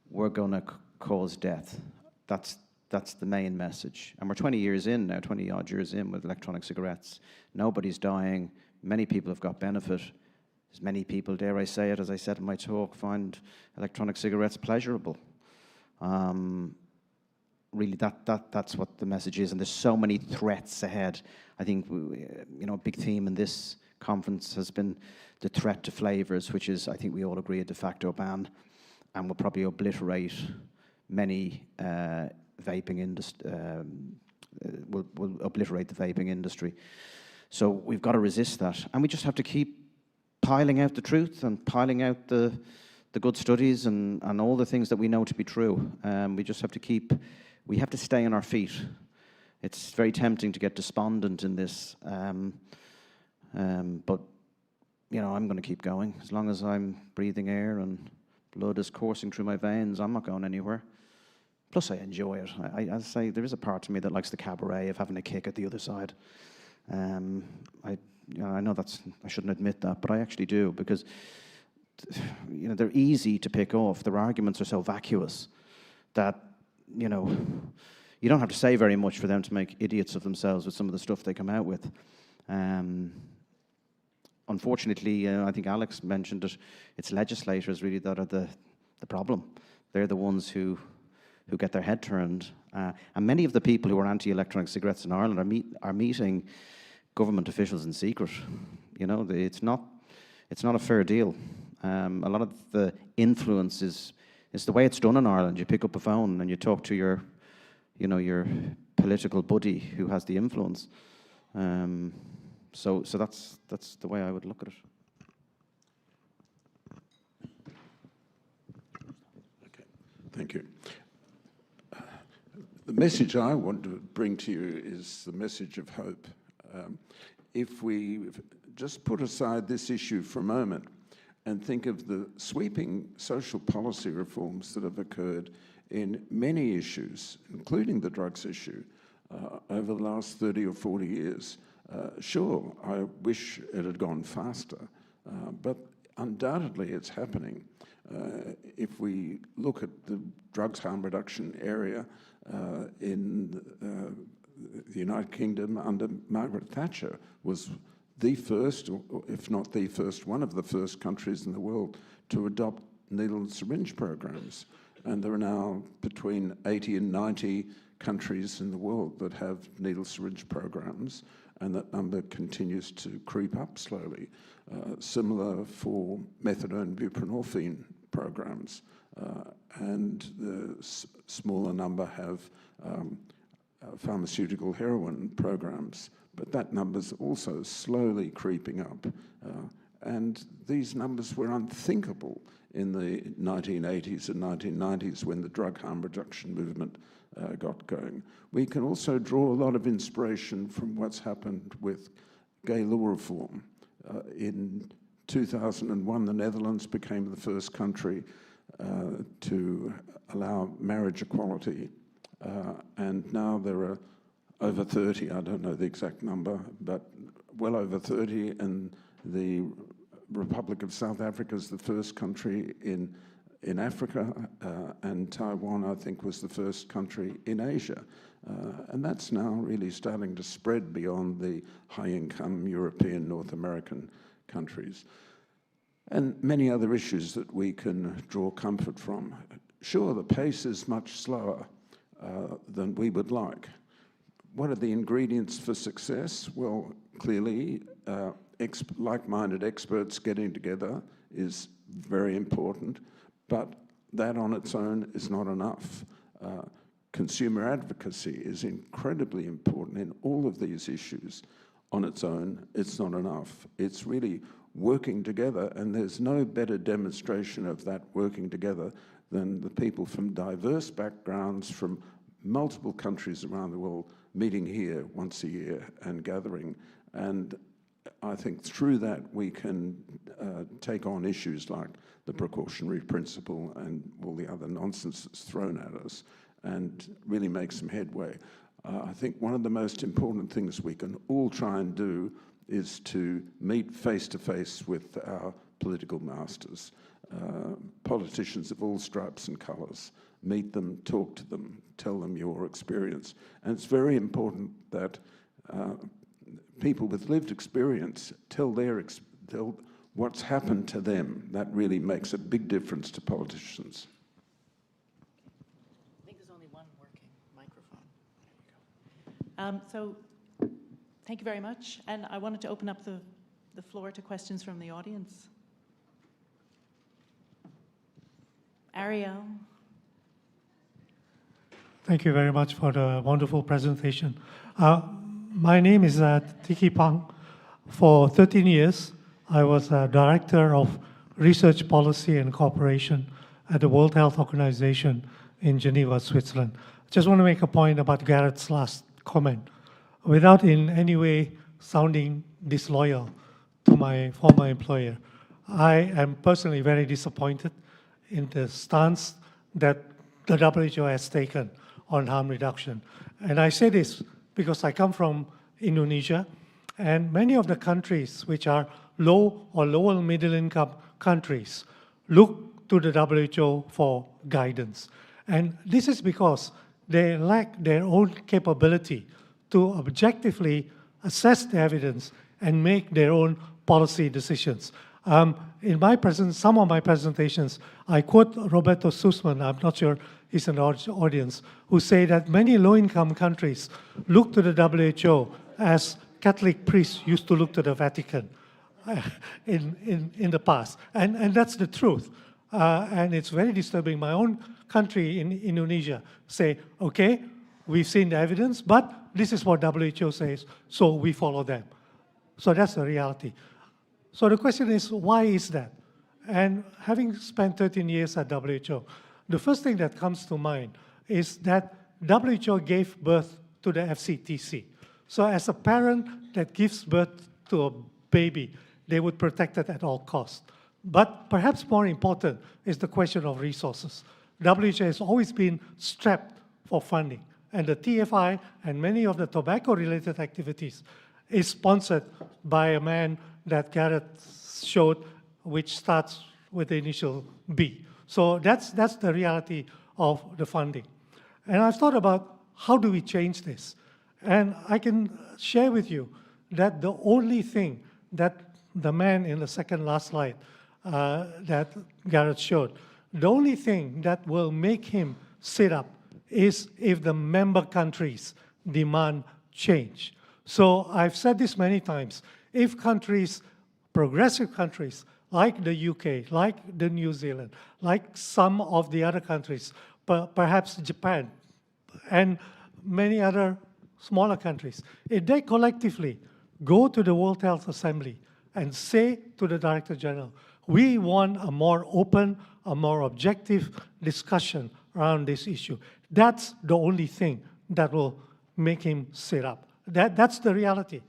we're going to cause death. That's the main message. And we're 20 years in now, 20 odd years in with electronic cigarettes. Nobody's dying. Many people have got benefit. As many people, dare I say it, as I said in my talk, find electronic cigarettes pleasurable. Really, that's what the message is. And there's so many threats ahead. I think, a big theme in this conference has been the threat to flavours, which is, I think we all agree, a de facto ban, and will probably obliterate many vaping industry, will obliterate the vaping industry. So we've got to resist that. And we just have to keep piling out the truth and piling out the good studies and all the things that we know to be true. We just have to we have to stay on our feet. It's very tempting to get despondent in this. But, I'm going to keep going. As long as I'm breathing air and blood is coursing through my veins, I'm not going anywhere. Plus, I enjoy it. I say there is a part of me that likes the cabaret of having a kick at the other side. I know I shouldn't admit that, but I actually do, because they're easy to pick off. Their arguments are so vacuous that you don't have to say very much for them to make idiots of themselves with some of the stuff they come out with. Unfortunately, I think Alex mentioned it. It's legislators really that are the problem. They're the ones who get their head turned. And many of the people who are anti-electronic cigarettes in Ireland are meeting government officials in secret. It's not a fair deal. A lot of the influence is the way it's done in Ireland. You pick up a phone and you talk to your political buddy who has the influence. So that's the way I would look at it. Okay, thank you. The message I want to bring to you is the message of hope. If we just put aside this issue for a moment and think of the sweeping social policy reforms that have occurred in many issues, including the drugs issue, over the last 30 or 40 years. Sure, I wish it had gone faster, but undoubtedly it's happening. If we look at the drugs harm reduction area in the United Kingdom under Margaret Thatcher was the first, or if not the first, one of the first countries in the world to adopt needle and syringe programs. And there are now between 80 and 90 countries in the world that have needle syringe programs, and that number continues to creep up slowly. Similar for methadone buprenorphine programs, and the smaller number have pharmaceutical heroin programs, but that number's also slowly creeping up. And these numbers were unthinkable in the 1980s and 1990s when the drug harm reduction movement got going. We can also draw a lot of inspiration from what's happened with gay law reform. In 2001, the Netherlands became the first country to allow marriage equality. And now there are over 30, I don't know the exact number, but well over 30, and the Republic of South Africa is the first country in Africa, and Taiwan, I think, was the first country in Asia. And that's now really starting to spread beyond the high-income European, North American countries. And many other issues that we can draw comfort from. Sure, the pace is much slower than we would like. What are the ingredients for success? Well, clearly, like-minded experts getting together is very important, but that on its own is not enough. Consumer advocacy is incredibly important in all of these issues. On its own, it's not enough. It's really working together, and there's no better demonstration of that working together than the people from diverse backgrounds, from multiple countries around the world, meeting here once a year and gathering. And I think through that we can take on issues like the precautionary principle and all the other nonsense that's thrown at us and really make some headway. I think one of the most important things we can all try and do is to meet face-to-face with our political masters, politicians of all stripes and colours. Meet them, talk to them, tell them your experience. And it's very important that people with lived experience tell what's happened to them. That really makes a big difference to politicians. I think there's only one working microphone. There you go. So thank you very much. And I wanted to open up the floor to questions from the audience. Ariel. Thank you very much for the wonderful presentation. My name is Tiki Pang. For 13 years, I was a Director of Research Policy and Cooperation at the World Health Organization in Geneva, Switzerland. I just want to make a point about Garrett's last comment. Without in any way sounding disloyal to my former employer, I am personally very disappointed in the stance that the WHO has taken on harm reduction. And I say this because I come from Indonesia, and many of the countries which are low or lower middle income countries look to the WHO for guidance. And this is because they lack their own capability to objectively assess the evidence and make their own policy decisions. In some of my presentations, I quote Roberto Sussman, I'm not sure he's in the audience, who say that many low-income countries look to the WHO as Catholic priests used to look to the Vatican in the past. And that's the truth. And it's very disturbing. My own country in Indonesia say, okay, we've seen the evidence, but this is what WHO says, so we follow them. So that's the reality. So the question is, why is that? And having spent 13 years at WHO, the first thing that comes to mind is that WHO gave birth to the FCTC. So as a parent that gives birth to a baby, they would protect it at all costs. But perhaps more important is the question of resources. WHO has always been strapped for funding, and the TFI and many of the tobacco-related activities is sponsored by a man that Garrett showed, which starts with the initial B. So that's the reality of the funding. And I've thought about how do we change this? And I can share with you that the only thing that the man in the second last slide that Garrett showed, the only thing that will make him sit up is if the member countries demand change. So I've said this many times. If countries, progressive countries, like the UK, like the New Zealand, like some of the other countries, perhaps Japan, and many other smaller countries, if they collectively go to the World Health Assembly and say to the Director General, we want a more open, a more objective discussion around this issue. That's the only thing that will make him sit up. That's the reality.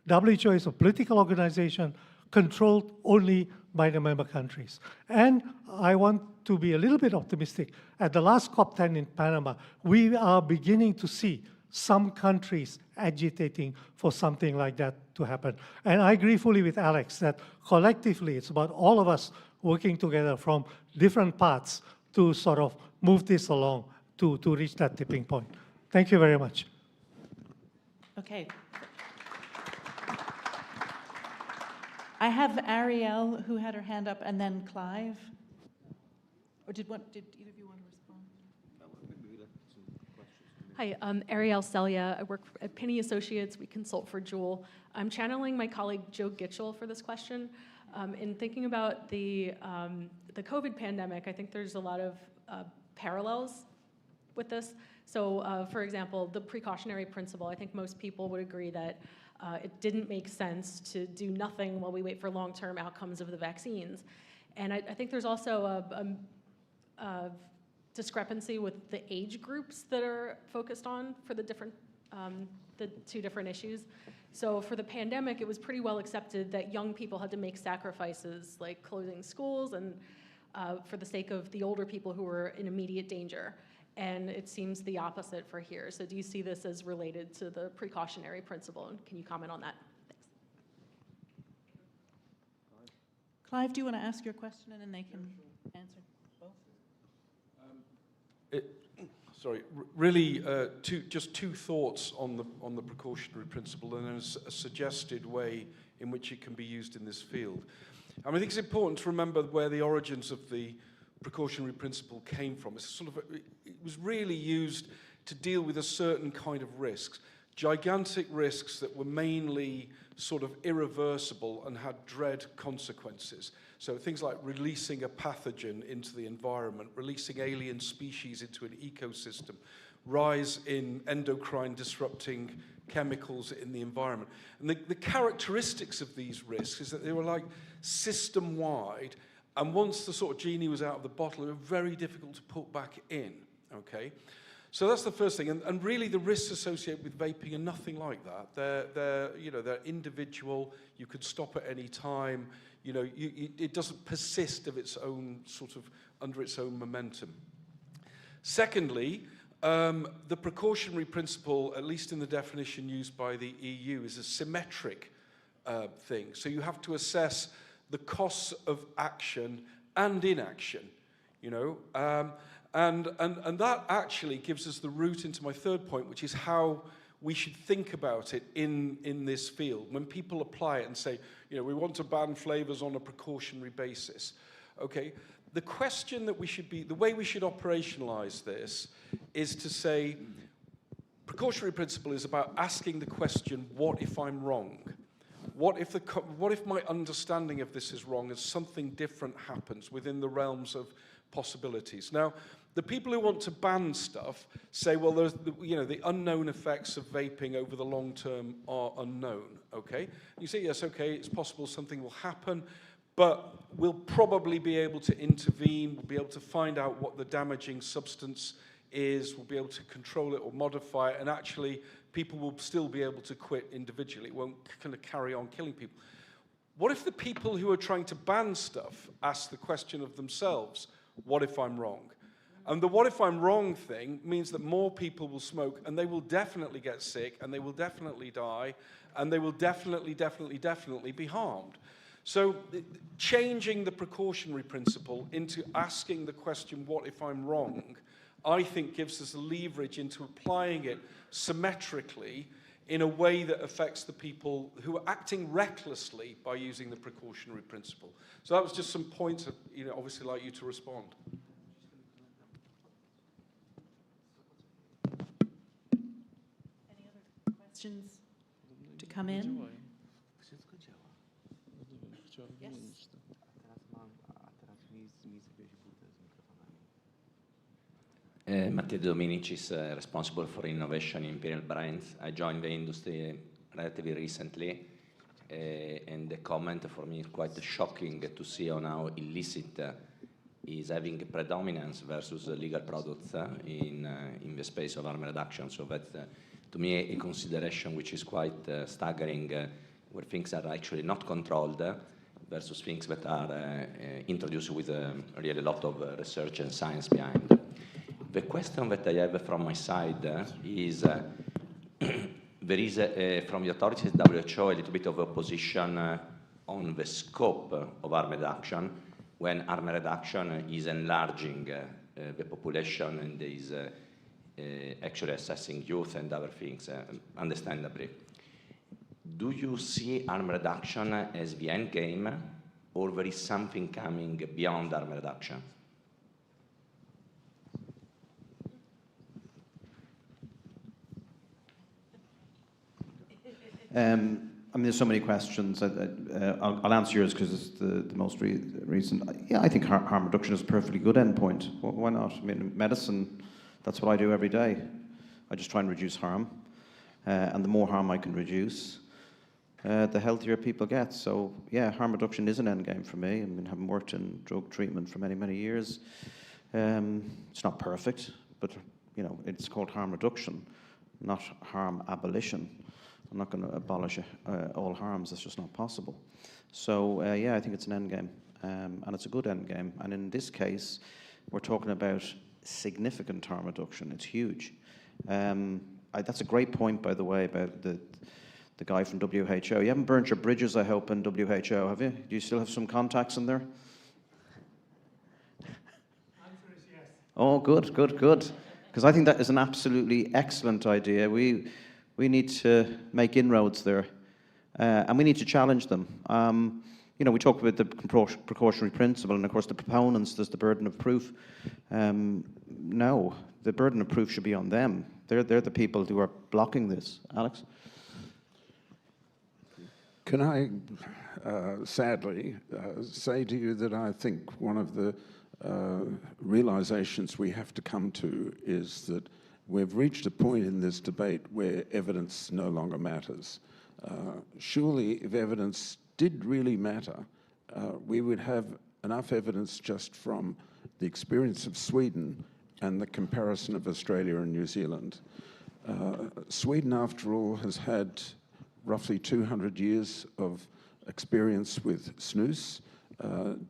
WHO is a political organization controlled only by the member countries. And I want to be a little bit optimistic. At the last COP10 in Panama, we are beginning to see some countries agitating for something like that to happen. And I agree fully with Alex that collectively it's about all of us working together from different parts to sort of move this along to reach that tipping point. Thank you very much. Okay. I have Ariel, who had her hand up, and then Clive. Or did either of you want to respond? Hi, I'm Ariel Celia. I work at Penny Associates. We consult for Juul. I'm channeling my colleague Joe Gitchell for this question. In thinking about the COVID pandemic, I think there's a lot of parallels with this. So, for example, the precautionary principle, I think most people would agree that it didn't make sense to do nothing while we wait for long-term outcomes of the vaccines. And I think there's also a discrepancy with the age groups that are focused on for the two different issues. So for the pandemic, it was pretty well accepted that young people had to make sacrifices like closing schools and for the sake of the older people who were in immediate danger. And it seems the opposite for here. So do you see this as related to the precautionary principle? And can you comment on that? Thanks. Clive, do you want to ask your question and then they can answer both? Really, just two thoughts on the precautionary principle and a suggested way in which it can be used in this field. I think it's important to remember where the origins of the precautionary principle came from. It was really used to deal with a certain kind of risks, gigantic risks that were mainly sort of irreversible and had dread consequences. So things like releasing a pathogen into the environment, releasing alien species into an ecosystem, rise in endocrine disrupting chemicals in the environment. And the characteristics of these risks is that they were like system-wide, and once the sort of genie was out of the bottle, they were very difficult to put back in, okay? So that's the first thing, and really the risks associated with vaping are nothing like that. They're individual, you could stop at any time, it doesn't persist of its own under its own momentum. Secondly, the precautionary principle, at least in the definition used by the EU, is a symmetric thing. So you have to assess the costs of action and inaction, and that actually gives us the route into my third point, which is how we should think about it in this field. When people apply it and say, we want to ban flavors on a precautionary basis, okay, the question that the way we should operationalize this is to say, precautionary principle is about asking the question, what if I'm wrong? What if my understanding of this is wrong and something different happens within the realms of possibilities? Now, the people who want to ban stuff say, well, there's the unknown effects of vaping over the long term are unknown, okay? You say, yes, okay, it's possible something will happen, but we'll probably be able to intervene, we'll be able to find out what the damaging substance is, we'll be able to control it or modify it, and actually people will still be able to quit individually. It won't kind of carry on killing people. What if the people who are trying to ban stuff ask the question of themselves, what if I'm wrong? And the what if I'm wrong thing means that more people will smoke and they will definitely get sick and they will definitely die and they will definitely be harmed. So changing the precautionary principle into asking the question, what if I'm wrong, I think gives us a leverage into applying it symmetrically in a way that affects the people who are acting recklessly by using the precautionary principle. So that was just some points that, obviously like you to respond. questions to come in. Yes. Matteo Dominicis, responsible for innovation in Imperial Brands. I joined the industry relatively recently, and the comment for me is quite shocking to see on how illicit is having predominance versus legal products in the space of harm reduction. So that's, to me, a consideration which is quite staggering, where things are actually not controlled versus things that are introduced with really a lot of research and science behind. The question that I have from my side is, there is, from the authorities at WHO, a little bit of opposition on the scope of harm reduction, when harm reduction is enlarging the population and is actually assessing youth and other things, understandably. Do you see harm reduction as the end game, or there is something coming beyond harm reduction? I mean, there's so many questions. I'll answer yours because it's the most recent. Yeah, I think harm reduction is a perfectly good endpoint. Why not? I mean, medicine, that's what I do every day. I just try and reduce harm. And the more harm I can reduce, the healthier people get. So, yeah, harm reduction is an end game for me. I mean, having worked in drug treatment for many, many years, it's not perfect, but, you know, it's called harm reduction, not harm abolition. I'm not going to abolish all harms. That's just not possible. So, yeah, I think it's an end game, and it's a good end game. And in this case, we're talking about significant harm reduction. It's huge. That's a great point, by the way, about the guy from WHO. You haven't burnt your bridges, I hope, in WHO, have you? Do you still have some contacts in there? Answer is yes. Oh, good, good, good. Because I think that is an absolutely excellent idea. We need to make inroads there, and we need to challenge them. You know, we talk about the precautionary principle, and of course the proponents, there's the burden of proof. No, the burden of proof should be on them. They're the people who are blocking this. Alex? Can I sadly say to you that I think one of the realizations we have to come to is that we've reached a point in this debate where evidence no longer matters. Surely, if evidence did really matter, we would have enough evidence just from the experience of Sweden and the comparison of Australia and New Zealand. Sweden, after all, has had roughly 200 years of experience with snus.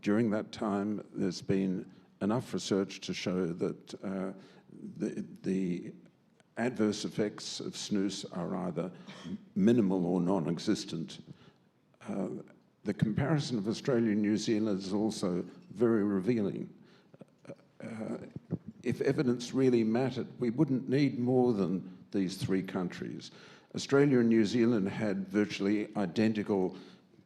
During that time, there's been enough research to show that the adverse effects of snus are either minimal or non-existent. The comparison of Australia and New Zealand is also very revealing. If evidence really mattered, we wouldn't need more than these three countries. Australia and New Zealand had virtually identical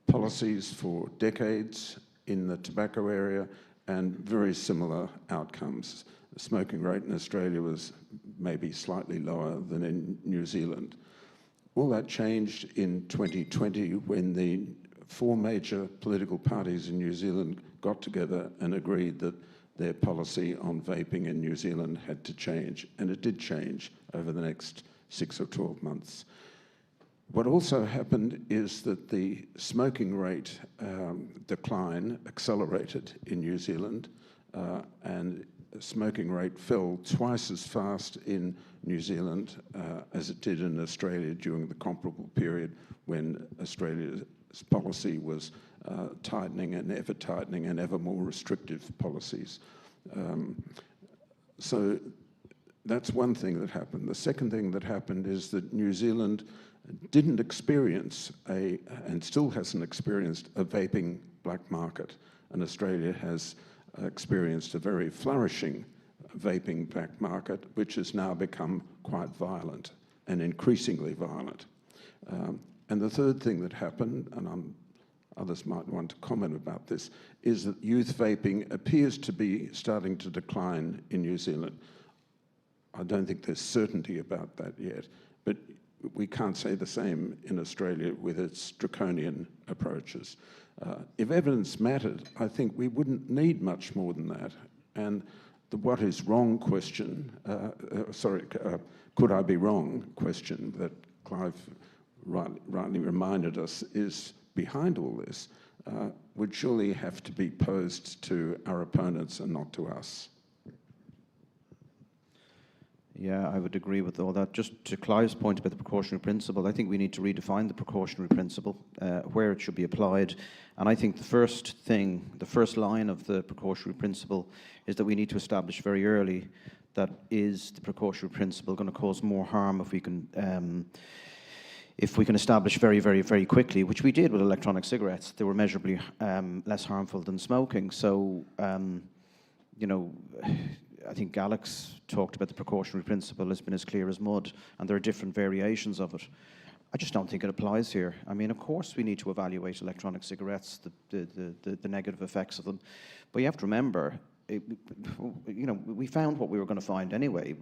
policies for decades in the tobacco area and very similar outcomes. The smoking rate in Australia was maybe slightly lower than in New Zealand. All that changed in 2020 when the four major political parties in New Zealand got together and agreed that their policy on vaping in New Zealand had to change, and it did change over the next 6 or 12 months. What also happened is that the smoking rate decline accelerated in New Zealand, and the smoking rate fell twice as fast in New Zealand as it did in Australia during the comparable period when Australia's policy was tightening and ever more restrictive policies. So that's one thing that happened. The second thing that happened is that New Zealand didn't experience and still hasn't experienced a vaping black market, and Australia has experienced a very flourishing vaping black market, which has now become quite violent and increasingly violent. And the third thing that happened, and others might want to comment about this, is that youth vaping appears to be starting to decline in New Zealand. I don't think there's certainty about that yet, but we can't say the same in Australia with its draconian approaches. If evidence mattered, I think we wouldn't need much more than that. And the what is wrong question, could I be wrong question that Clive rightly reminded us is behind all this, would surely have to be posed to our opponents and not to us. Yeah, I would agree with all that. Just to Clive's point about the precautionary principle, I think we need to redefine the precautionary principle, where it should be applied. And I think the first line of the precautionary principle is that we need to establish very early that is the precautionary principle going to cause more harm if we can establish very, very, very quickly, which we did with electronic cigarettes. They were measurably less harmful than smoking. So, you know, I think Alex talked about the precautionary principle. It's been as clear as mud, and there are different variations of it. I just don't think it applies here. I mean, of course, we need to evaluate electronic cigarettes, the negative effects of them. But you have to remember, you know, we found what we were going to find anyway.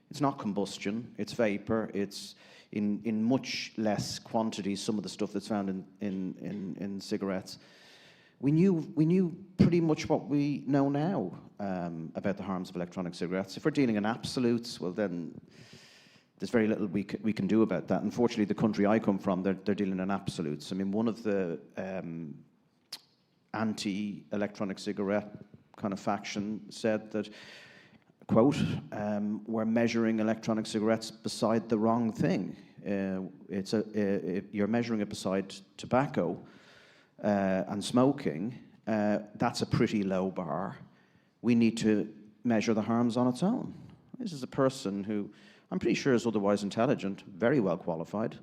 It's not combustion, it's vapor, it's in much less quantities some of the stuff that's found in cigarettes. We knew pretty much what we know now about the harms of electronic cigarettes. If we're dealing in absolutes, well then there's very little we can do about that. Unfortunately, the country I come from, they're dealing in absolutes. I mean, one of the anti-electronic cigarette kind of faction said that, quote, we're measuring electronic cigarettes beside the wrong thing. You're measuring it beside tobacco and smoking. That's a pretty low bar. We need to measure the harms on its own. This is a person who I'm pretty sure is otherwise intelligent, very well qualified,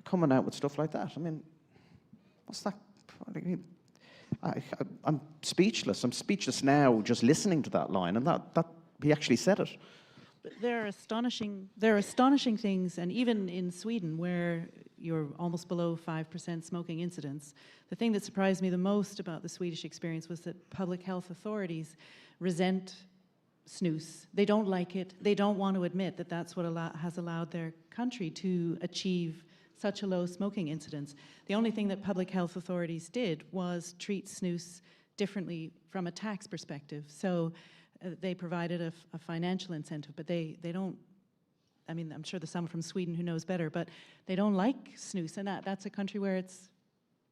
coming out with stuff like that. I mean, what's that? I'm speechless. I'm speechless now just listening to that line, and that he actually said it. But there are astonishing things, and even in Sweden, where you're almost below 5% smoking incidence, the thing that surprised me the most about the Swedish experience was that public health authorities resent snus. They don't like it. They don't want to admit that that's what has allowed their country to achieve such a low smoking incidence. The only thing that public health authorities did was treat snus differently from a tax perspective. So they provided a financial incentive, but they don't, I mean, I'm sure there's someone from Sweden who knows better, but they don't like snus, and that's a country where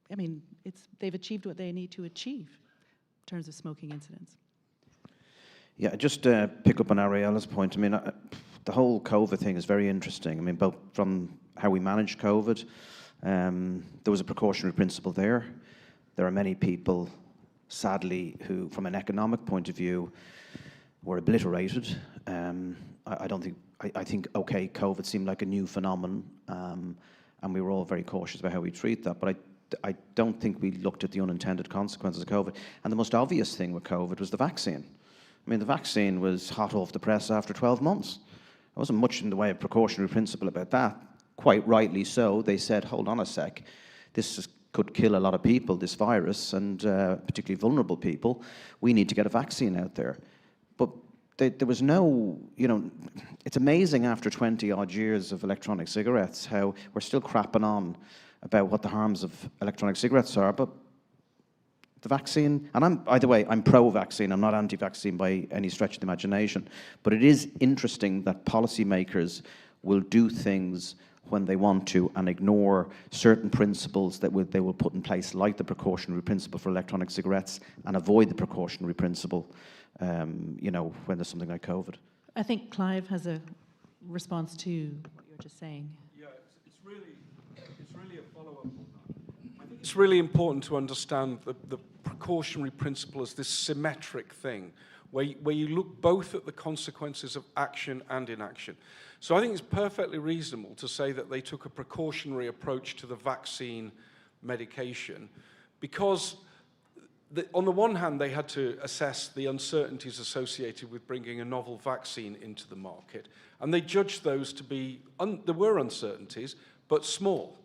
they've achieved what they need to achieve in terms of smoking incidence. Yeah, just pick up on Ariela's point. I mean, the whole COVID thing is very interesting. I mean, both from how we managed COVID, there was a precautionary principle there. There are many people, sadly, who, from an economic point of view, were obliterated. I think, okay, COVID seemed like a new phenomenon, and we were all very cautious about how we treat that, but I don't think we looked at the unintended consequences of COVID. And the most obvious thing with COVID was the vaccine. I mean, the vaccine was hot off the press after 12 months. There wasn't much in the way of precautionary principle about that. Quite rightly so. They said, hold on a sec, this could kill a lot of people, this virus, and particularly vulnerable people. We need to get a vaccine out there. But there was no, you know, it's amazing after 20 odd years of electronic cigarettes how we're still crapping on about what the harms of electronic cigarettes are, but the vaccine, and by the way, I'm pro-vaccine, I'm not anti-vaccine by any stretch of the imagination, but it is interesting that policymakers will do things when they want to and ignore certain principles that they will put in place, like the precautionary principle for electronic cigarettes, and avoid the precautionary principle, you know, when there's something like COVID. I think Clive has a response to what you're just saying. Yeah, it's really a follow-up on that. I think it's really important to understand the precautionary principle as this symmetric thing, where you look both at the consequences of action and inaction. So I think it's perfectly reasonable to say that they took a precautionary approach to the vaccine medication because on the one hand, they had to assess the uncertainties associated with bringing a novel vaccine into the market, and they judged those to be, there were uncertainties, but small.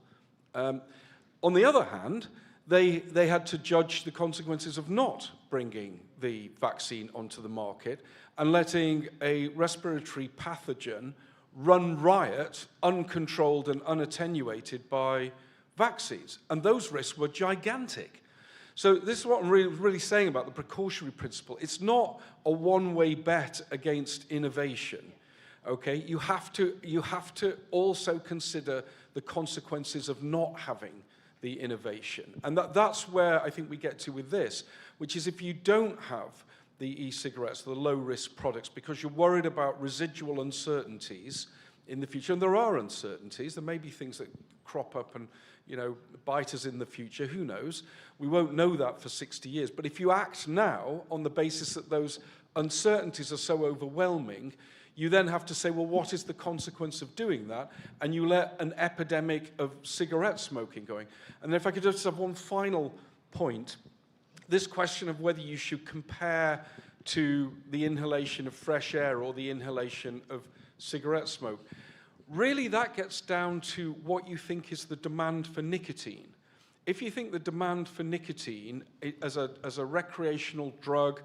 On the other hand, they had to judge the consequences of not bringing the vaccine onto the market and letting a respiratory pathogen run riot, uncontrolled and unattenuated by vaccines. And those risks were gigantic. So this is what I'm really saying about the precautionary principle. It's not a one-way bet against innovation. Okay, you have to also consider the consequences of not having the innovation. And that's where I think we get to with this, which is if you don't have the e-cigarettes, the low-risk products, because you're worried about residual uncertainties in the future, and there are uncertainties, there may be things that crop up and, you know, bite us in the future, who knows? We won't know that for 60 years. But if you act now on the basis that those uncertainties are so overwhelming, you then have to say, well, what is the consequence of doing that? And you let an epidemic of cigarette smoking going. And if I could just have one final point, this question of whether you should compare to the inhalation of fresh air or the inhalation of cigarette smoke, really that gets down to what you think is the demand for nicotine. If you think the demand for nicotine as a recreational drug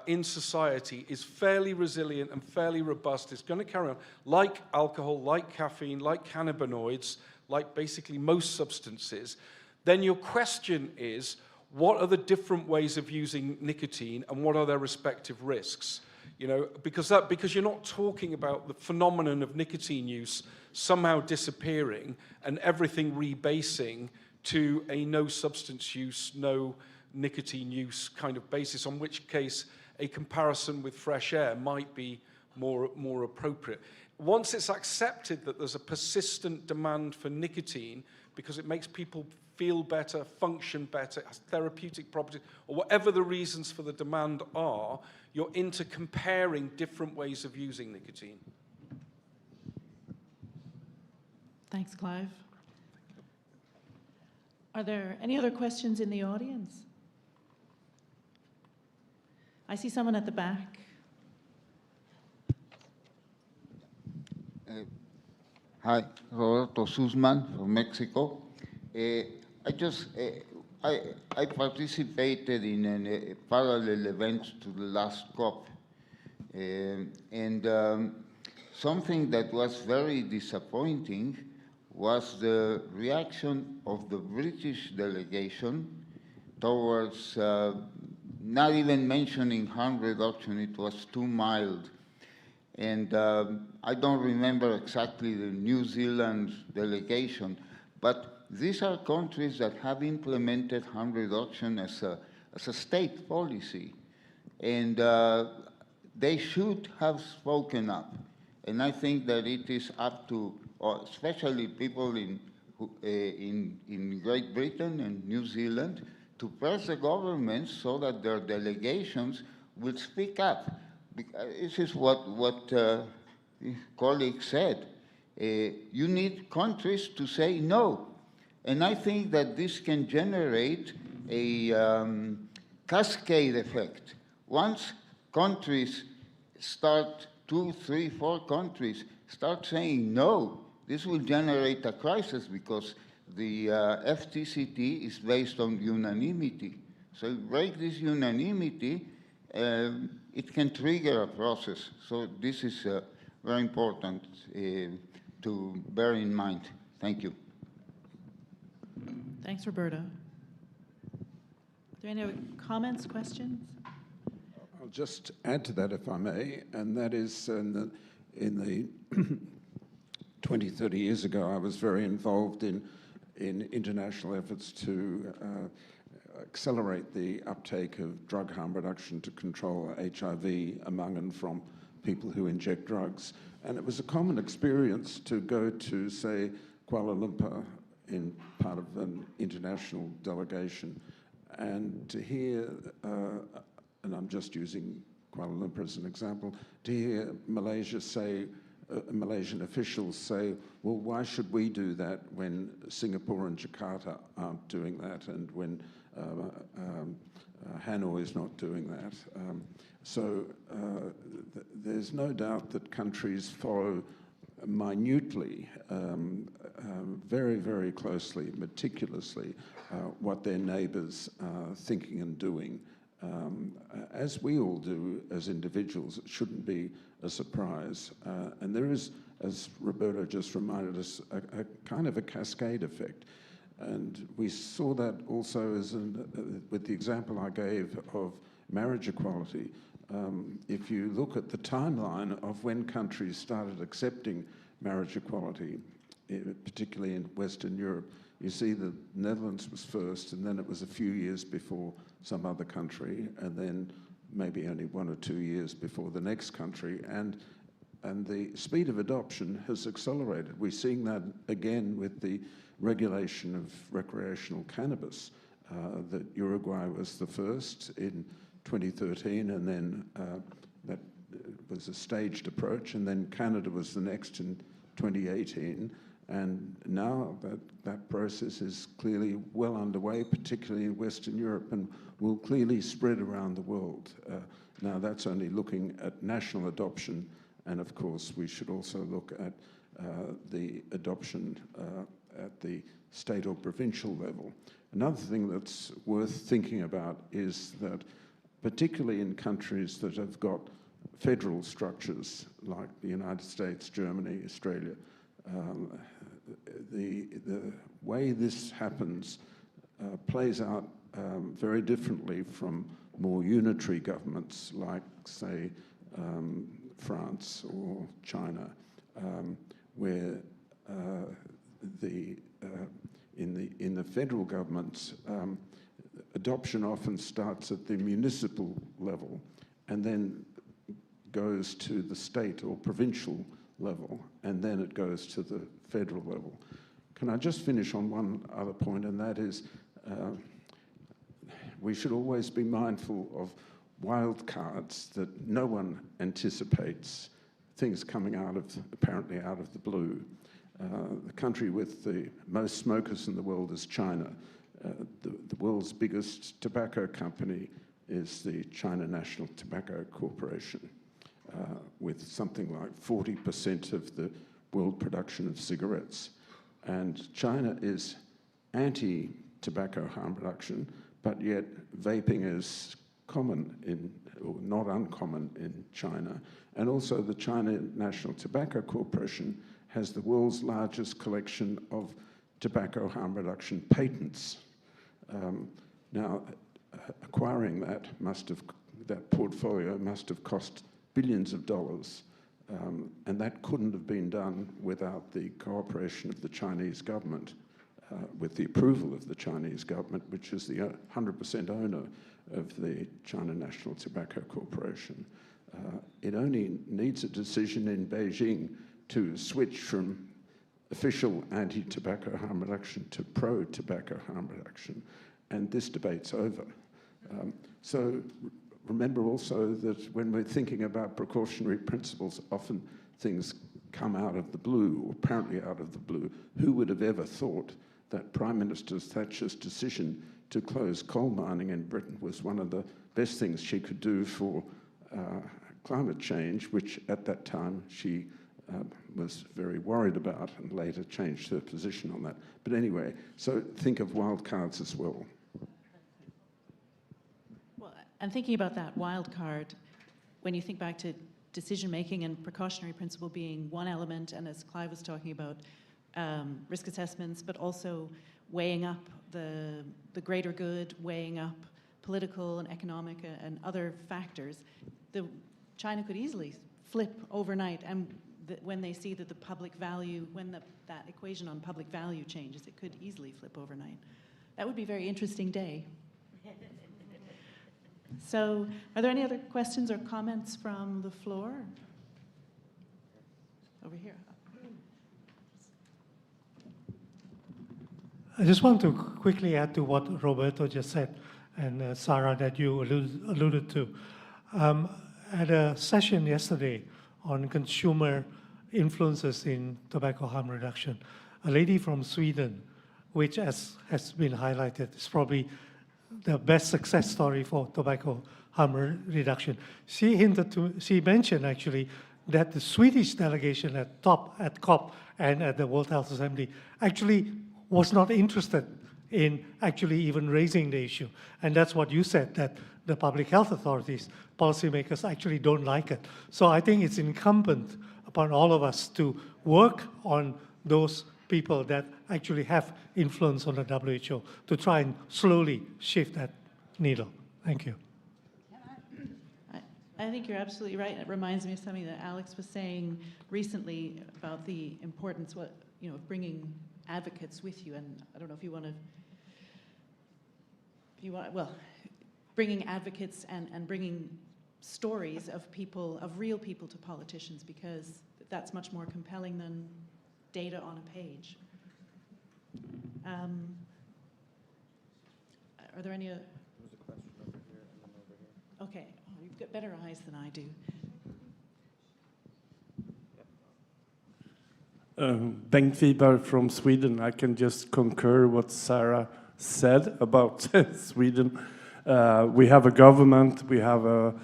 in society is fairly resilient and fairly robust, it's going to carry on, like alcohol, like caffeine, like cannabinoids, like basically most substances, then your question is, what are the different ways of using nicotine and what are their respective risks? You know, because you're not talking about the phenomenon of nicotine use somehow disappearing and everything rebasing to a no substance use, no nicotine use kind of basis, on which case a comparison with fresh air might be more appropriate. Once it's accepted that there's a persistent demand for nicotine because it makes people feel better, function better, has therapeutic properties, or whatever the reasons for the demand are, you're into comparing different ways of using nicotine. Thanks, Clive. Are there any other questions in the audience? I see someone at the back. Hi, Roberto Sussman from Mexico. I participated in a parallel event to the last COP, and something that was very disappointing was the reaction of the British delegation towards not even mentioning harm reduction. It was too mild. And I don't remember exactly the New Zealand delegation, but these are countries that have implemented harm reduction as a state policy. And they should have spoken up. And I think that it is up to, especially people in Great Britain and New Zealand, to press the governments so that their delegations will speak up. This is what the colleague said. You need countries to say no. And I think that this can generate a cascade effect. Once countries start, 2, 3, 4 countries start saying no, this will generate a crisis because the FTCT is based on unanimity. So you break this unanimity, it can trigger a process. So this is very important to bear in mind. Thank you. Thanks, Roberta. Are there any other comments, questions? I'll just add to that, if I may, and that is in the 20, 30 years ago, I was very involved in international efforts to accelerate the uptake of drug harm reduction to control HIV among and from people who inject drugs. And it was a common experience to go to, say, Kuala Lumpur in part of an international delegation and to hear, and I'm just using Kuala Lumpur as an example, to hear Malaysia say, Malaysian officials say, well, why should we do that when Singapore and Jakarta aren't doing that and when Hanoi is not doing that? There's no doubt that countries follow minutely, very, very closely, meticulously, what their neighbours are thinking and doing. as we all do as individuals, it shouldn't be a surprise. And there is, as Roberto just reminded us, a kind of a cascade effect. And we saw that also as with the example I gave of marriage equality. If you look at the timeline of when countries started accepting marriage equality, particularly in Western Europe, you see the Netherlands was first, and then it was a few years before some other country, and then maybe only 1 or 2 years before the next country. And the speed of adoption has accelerated. We're seeing that again with the regulation of recreational cannabis, that Uruguay was the first in 2013, and then that was a staged approach, and then Canada was the next in 2018. And now that process is clearly well underway, particularly in Western Europe, and will clearly spread around the world. Now that's only looking at national adoption, and of course we should also look at the adoption at the state or provincial level. Another thing that's worth thinking about is that particularly in countries that have got federal structures like the United States, Germany, Australia, the way this happens plays out very differently from more unitary governments like, say, France or China, where in the federal governments, adoption often starts at the municipal level and then goes to the state or provincial level, and then it goes to the federal level. Can I just finish on one other point, and that is we should always be mindful of wild cards, that no one anticipates things coming apparently out of the blue. The country with the most smokers in the world is China. The world's biggest tobacco company is the China National Tobacco Corporation, with something like 40% of the world production of cigarettes. And China is anti-tobacco harm reduction, but yet vaping is common or not uncommon in China. And also the China National Tobacco Corporation has the world's largest collection of tobacco harm reduction patents. Now, acquiring that portfolio must have cost billions of dollars, and that couldn't have been done without the cooperation of the Chinese government, with the approval of the Chinese government, which is the 100% owner of the China National Tobacco Corporation. It only needs a decision in Beijing to switch from official anti-tobacco harm reduction to pro-tobacco harm reduction, and this debate's over. So remember also that when we're thinking about precautionary principles, often things come out of the blue, or apparently out of the blue. Who would have ever thought that Prime Minister Thatcher's decision to close coal mining in Britain was one of the best things she could do for climate change, which at that time she was very worried about, and later changed her position on that. But anyway, so think of wild cards as well. Well, and thinking about that wild card, when you think back to decision-making and precautionary principle being one element, and as Clive was talking about, risk assessments, but also weighing up the greater good, weighing up political and economic and other factors, China could easily flip overnight, and when they see that the public value, when that equation on public value changes, it could easily flip overnight. That would be a very interesting day. So, are there any other questions or comments from the floor? Over here. I just want to quickly add to what Roberto just said, and Sarah, that you alluded to. At a session yesterday on consumer influences in tobacco harm reduction, a lady from Sweden, which has been highlighted, is probably the best success story for tobacco harm reduction. She mentioned actually that the Swedish delegation at COP and at the World Health Assembly actually was not interested in actually even raising the issue. And that's what you said, that the public health authorities, policymakers actually don't like it. So I think it's incumbent upon all of us to work on those people that actually have influence on the WHO to try and slowly shift that needle. Thank you. I think you're absolutely right. It reminds me of something that Alex was saying recently about the importance, of bringing advocates with you. And I don't know if you want to, bringing advocates and bringing stories of people, of real people to politicians, because that's much more compelling than data on a page. Are there any? There was a question over here and then over here. Okay, you've got better eyes than I do. Bengt Wiberg from Sweden. I can just concur what Sarah said about Sweden. We have a government, we have a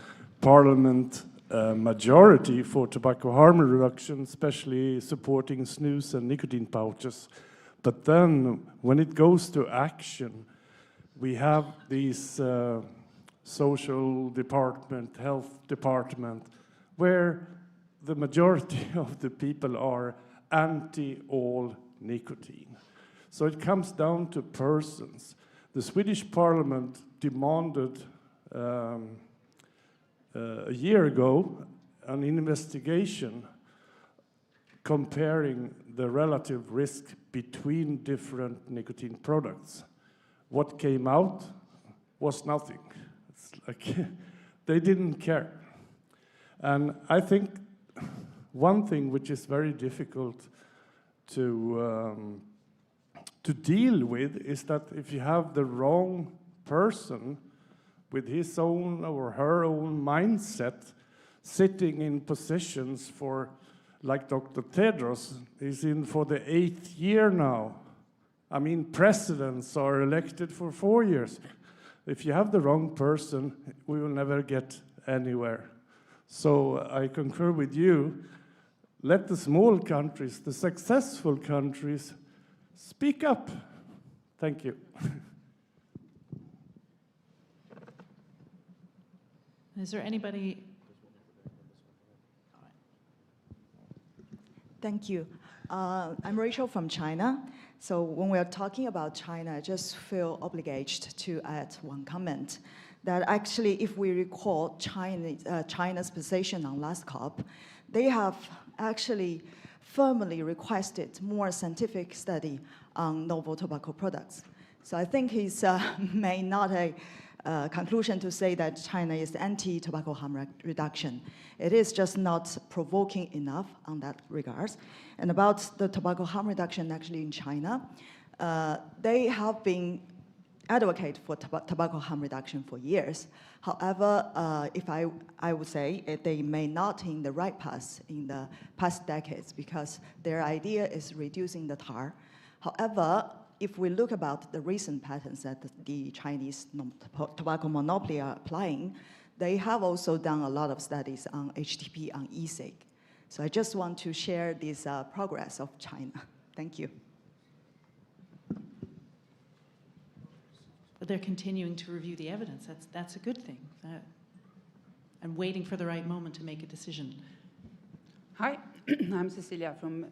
parliament majority for tobacco harm reduction, especially supporting snus and nicotine pouches. But then when it goes to action, we have these social department, health department, where the majority of the people are anti all nicotine. So it comes down to persons. The Swedish parliament demanded a year ago an investigation comparing the relative risk between different nicotine products. What came out was nothing. It's like they didn't care. And I think one thing which is very difficult to deal with is that if you have the wrong person with his own or her own mindset sitting in positions for, like Dr. Tedros is in for the 8th year now. I mean, presidents are elected for 4 years. If you have the wrong person, we will never get anywhere. So I concur with you. Let the small countries, the successful countries, speak up. Thank you. Is there anybody? Thank you. I'm Rachel from China. So when we are talking about China, I just feel obligated to add one comment. That actually, if we recall China's position on last COP, they have actually firmly requested more scientific study on novel tobacco products. So I think it's may not a conclusion to say that China is anti-tobacco harm reduction. It is just not provoking enough on that regards. And about the tobacco harm reduction actually in China, they have been advocate for tobacco harm reduction for years. However, if I would say they may not in the right path in the past decades because their idea is reducing the tar. However, if we look about the recent patents that the Chinese tobacco monopoly are applying, they have also done a lot of studies on HTP, on e-cig. So I just want to share this progress of China. Thank you. They're continuing to review the evidence. That's a good thing. And waiting for the right moment to make a decision. Hi, I'm Cecilia from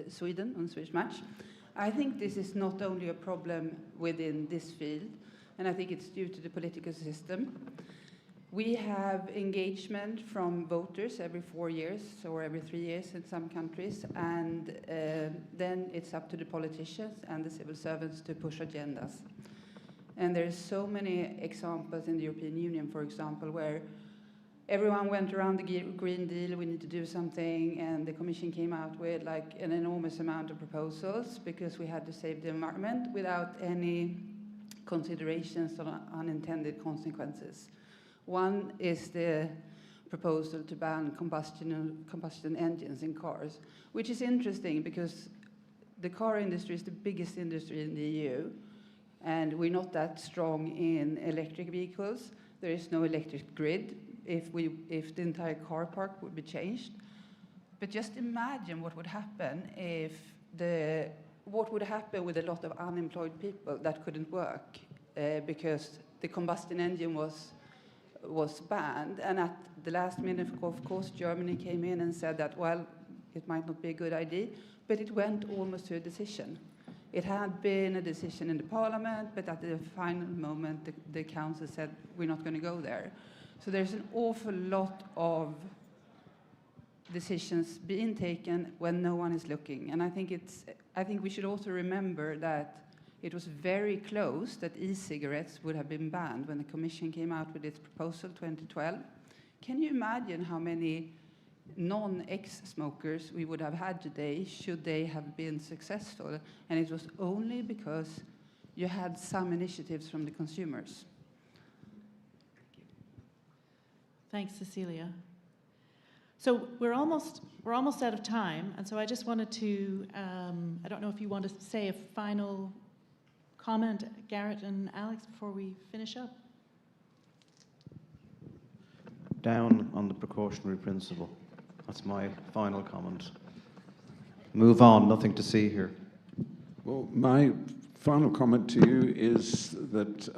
Sweden on Swedish Match. I think this is not only a problem within this field, and I think it's due to the political system. We have engagement from voters every 4 years or every 3 years in some countries, and then it's up to the politicians and the civil servants to push agendas. And there's so many examples in the European Union, for example, where everyone went around the Green Deal, we need to do something, and the Commission came out with like an enormous amount of proposals because we had to save the environment without any considerations on unintended consequences. One is the proposal to ban combustion engines in cars, which is interesting because the car industry is the biggest industry in the EU, and we're not that strong in electric vehicles. There is no electric grid if the entire car park would be changed. But just imagine what would happen what would happen with a lot of unemployed people that couldn't work because the combustion engine was was banned. And at the last minute, of course, Germany came in and said that, well, it might not be a good idea, but it went almost to a decision. It had been a decision in the parliament, but at the final moment, the council said, we're not going to go there. So there's an awful lot of decisions being taken when no one is looking. And I think we should also remember that it was very close that e-cigarettes would have been banned when the Commission came out with its proposal 2012. Can you imagine how many non-ex-smokers we would have had today should they have been successful? And it was only because you had some initiatives from the consumers. Thanks, Cecilia. So we're almost out of time, and so I just wanted to, I don't know if you want to say a final comment, Garrett and Alex, before we finish up. Down on the precautionary principle. That's my final comment. Move on, nothing to see here. Well, my final comment to you is that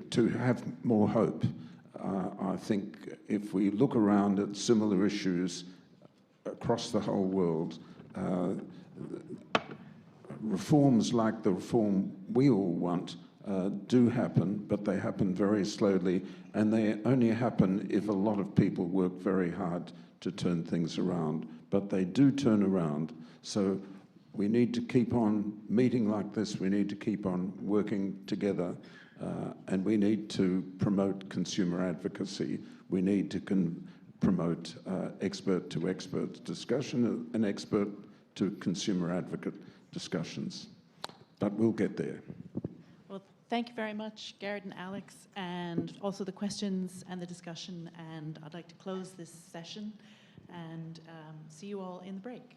to have more hope. I think if we look around at similar issues across the whole world, reforms like the reform we all want do happen, but they happen very slowly, and they only happen if a lot of people work very hard to turn things around. But they do turn around, so we need to keep on meeting like this, we need to keep on working together, and we need to promote consumer advocacy. We need to promote expert-to-expert discussion and expert-to-consumer advocate discussions. But we'll get there. Well, thank you very much, Garrett and Alex, and also the questions and the discussion. And I'd like to close this session and see you all in the break.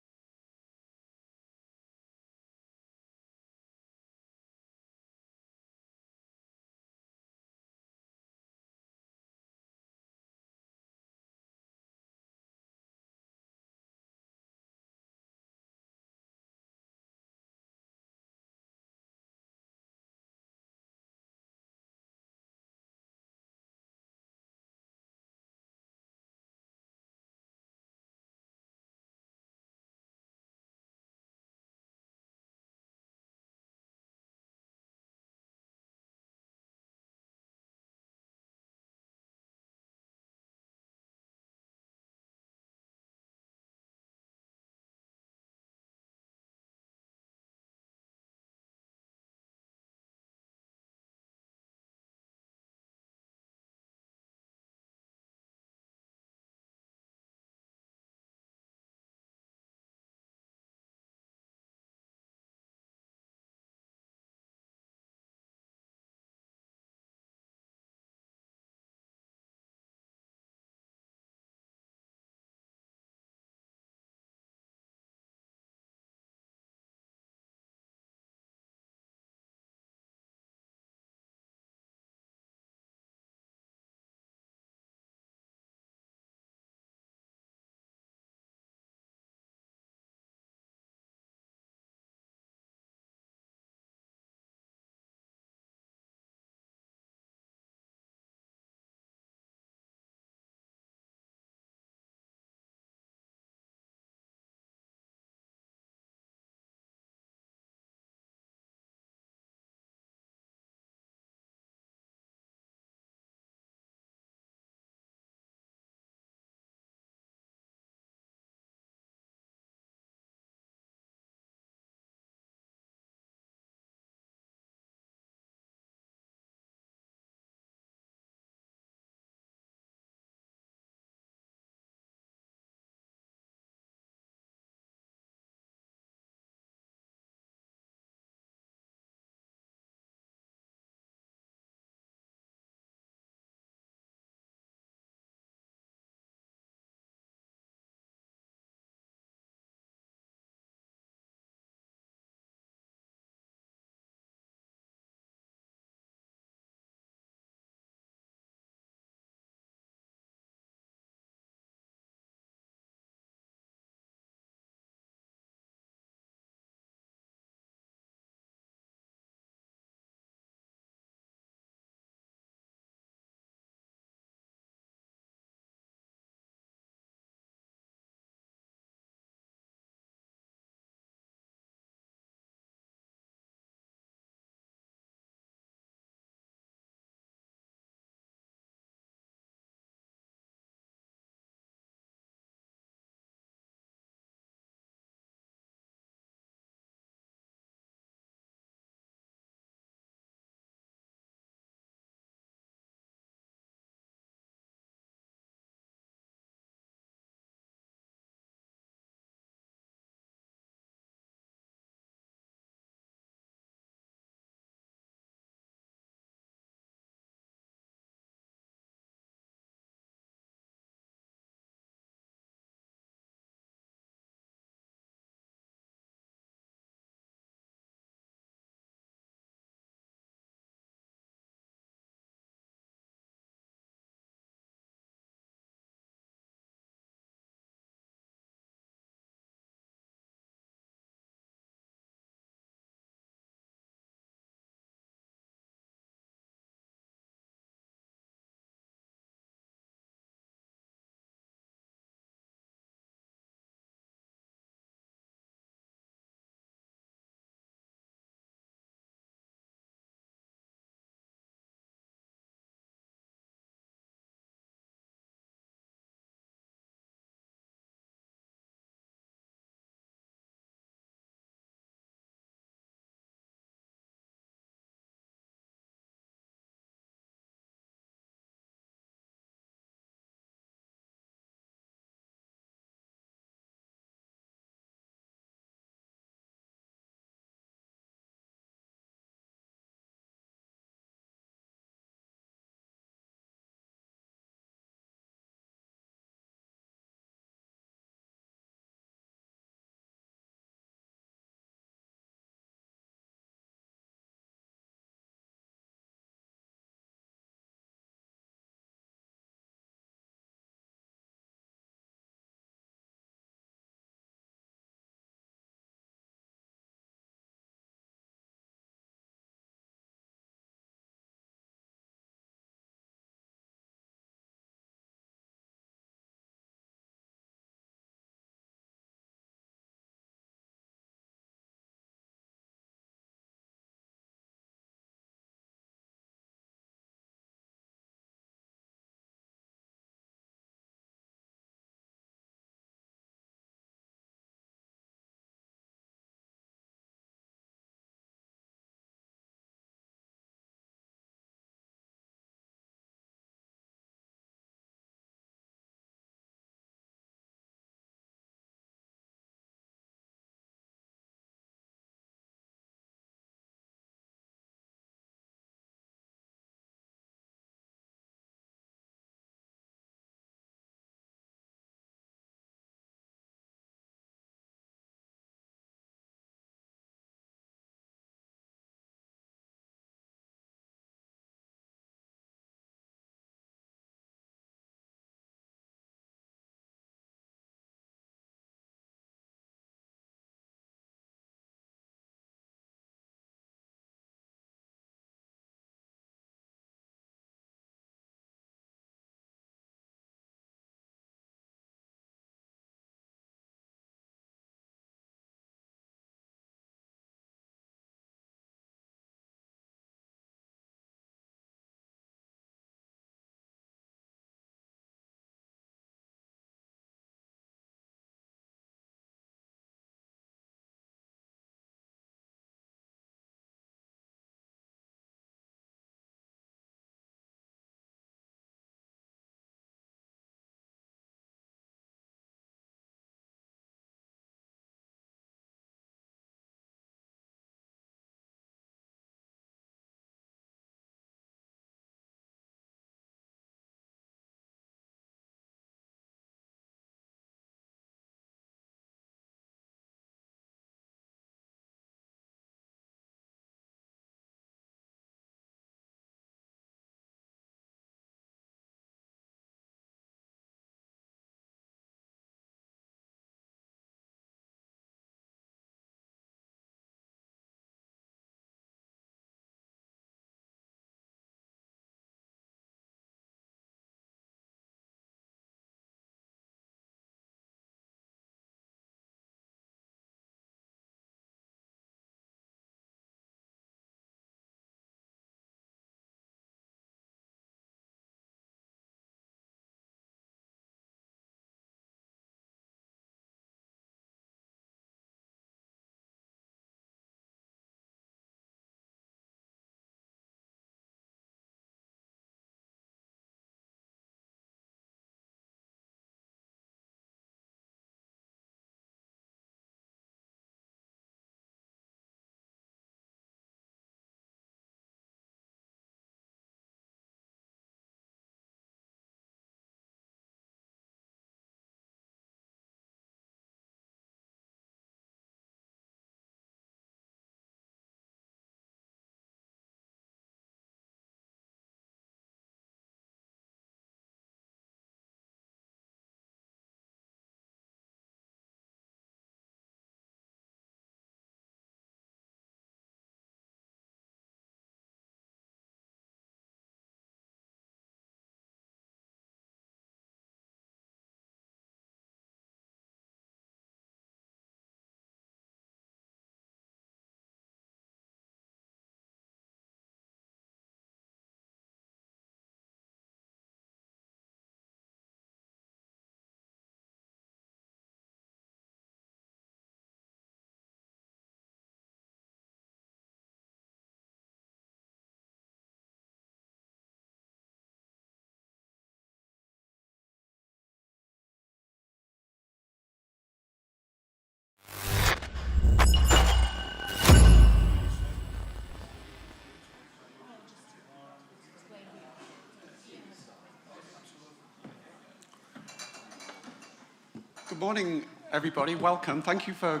Good morning, everybody. Welcome. Thank you for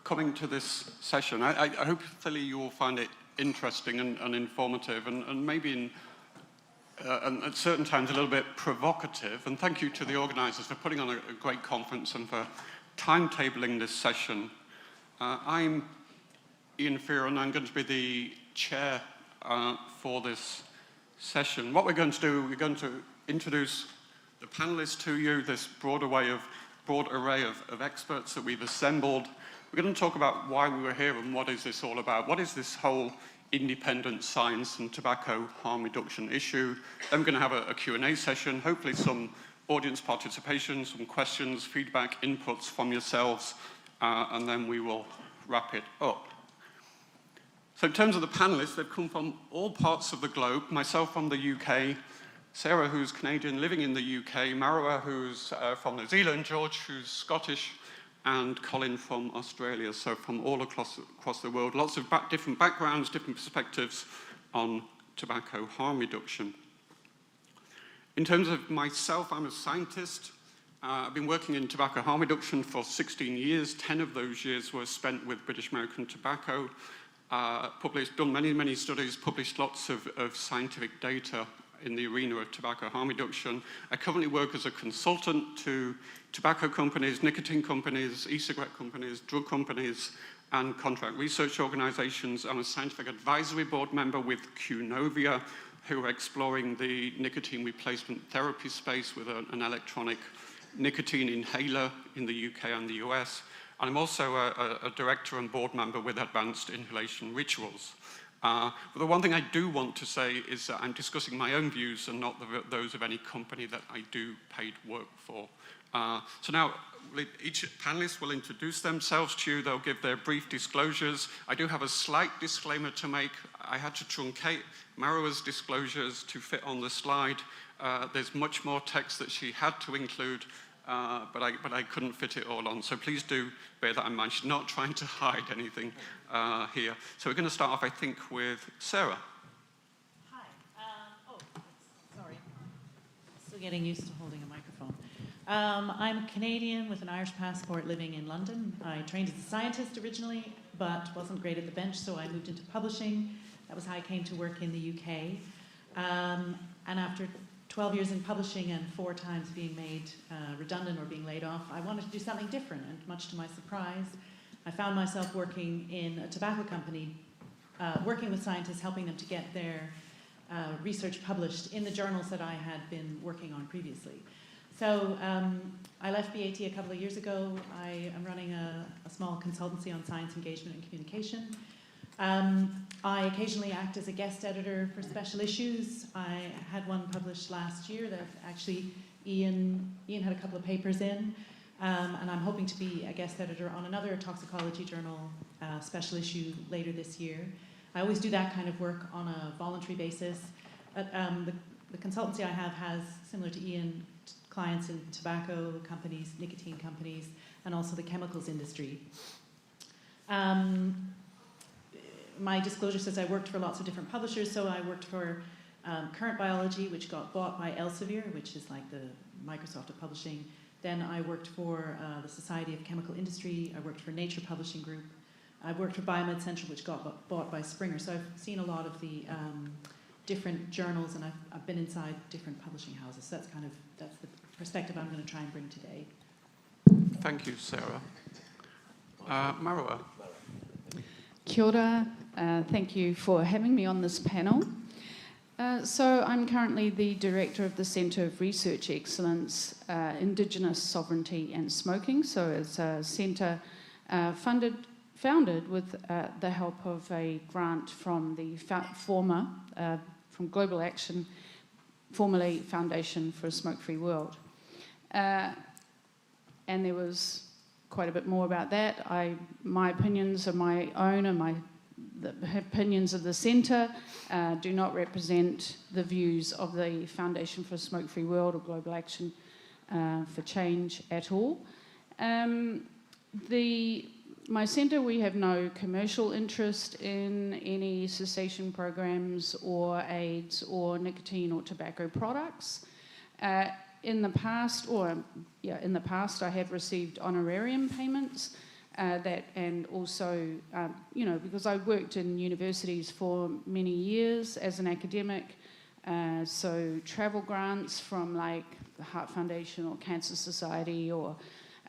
coming to this session. I hopefully you will find it interesting and informative and maybe and at certain times a little bit provocative. And thank you to the organisers for putting on a great conference and for timetabling this session. I'm Ian Fear and I'm going to be the chair for this session. What we're going to do, we're going to introduce the panelists to you, this broad array of experts that we've assembled. We're going to talk about why we were here and what is this all about. What is this whole independent science and tobacco harm reduction issue? Then we're going to have a Q&A session, hopefully some audience participation, some questions, feedback, inputs from yourselves, and then we will wrap it up. So in terms of the panelists, they've come from all parts of the globe, myself from the UK, Sarah, who's Canadian, living in the UK, Marwa, who's from New Zealand, George, who's Scottish, and Colin from Australia, so from all across the world. Lots of different backgrounds, different perspectives on tobacco harm reduction. In terms of myself, I'm a scientist. I've been working in tobacco harm reduction for 16 years. 10 of those years were spent with British American Tobacco. Done many studies, published lots of scientific data in the arena of tobacco harm reduction. I currently work as a consultant to tobacco companies, nicotine companies, e-cigarette companies, drug companies, and contract research organizations. I'm a scientific advisory board member with Qnovia, who are exploring the nicotine replacement therapy space with an electronic nicotine inhaler in the UK and the US. And I'm also a director and board member with Advanced Inhalation Rituals. But the one thing I do want to say is that I'm discussing my own views and not those of any company that I do paid work for. So now each panelist will introduce themselves to you. They'll give their brief disclosures. I do have a slight disclaimer to make. I had to truncate Marwa's disclosures to fit on the slide. There's much more text that she had to include, but I couldn't fit it all on. So please do bear that in mind. She's not trying to hide anything here. So we're going to start off, I think, with Sarah. Hi. Sorry. Still getting used to holding a microphone. I'm Canadian with an Irish passport living in London. I trained as a scientist originally, but wasn't great at the bench, so I moved into publishing. That was how I came to work in the UK. And after 12 years in publishing and 4 times being made redundant or being laid off, I wanted to do something different, and much to my surprise, I found myself working in a tobacco company, working with scientists, helping them to get their research published in the journals that I had been working on previously. So I left BAT a couple of years ago. I am running a small consultancy on science engagement and communication. I occasionally act as a guest editor for special issues. I had one published last year that actually Ian had a couple of papers in, and I'm hoping to be a guest editor on another toxicology journal special issue later this year. I always do that kind of work on a voluntary basis. The consultancy I have has, similar to Ian, clients in tobacco companies, nicotine companies, and also the chemicals industry. My disclosure says I worked for lots of different publishers, so I worked for Current Biology, which got bought by Elsevier, which is like the Microsoft of publishing. Then I worked for the Society of Chemical Industry. I worked for Nature Publishing Group. I worked for Biomed Central, which got bought by Springer. So I've seen a lot of the different journals, and I've been inside different publishing houses. So that's the perspective I'm going to try and bring today. Thank you, Sarah. Marwa. Kia ora. Thank you for having me on this panel. So I'm currently the director of the Centre of Research Excellence, Indigenous Sovereignty and Smoking. So it's a centre founded with the help of a grant from the from Global Action, formerly Foundation for a Smoke-Free World. And there was quite a bit more about that. My opinions are my own, and the opinions of the centre do not represent the views of the Foundation for a Smoke-Free World or Global Action for Change at all. My centre, we have no commercial interest in any cessation programs or aids or nicotine or tobacco products. in the past, I have received honorarium payments and also, because I worked in universities for many years as an academic, so travel grants from like the Heart Foundation or Cancer Society or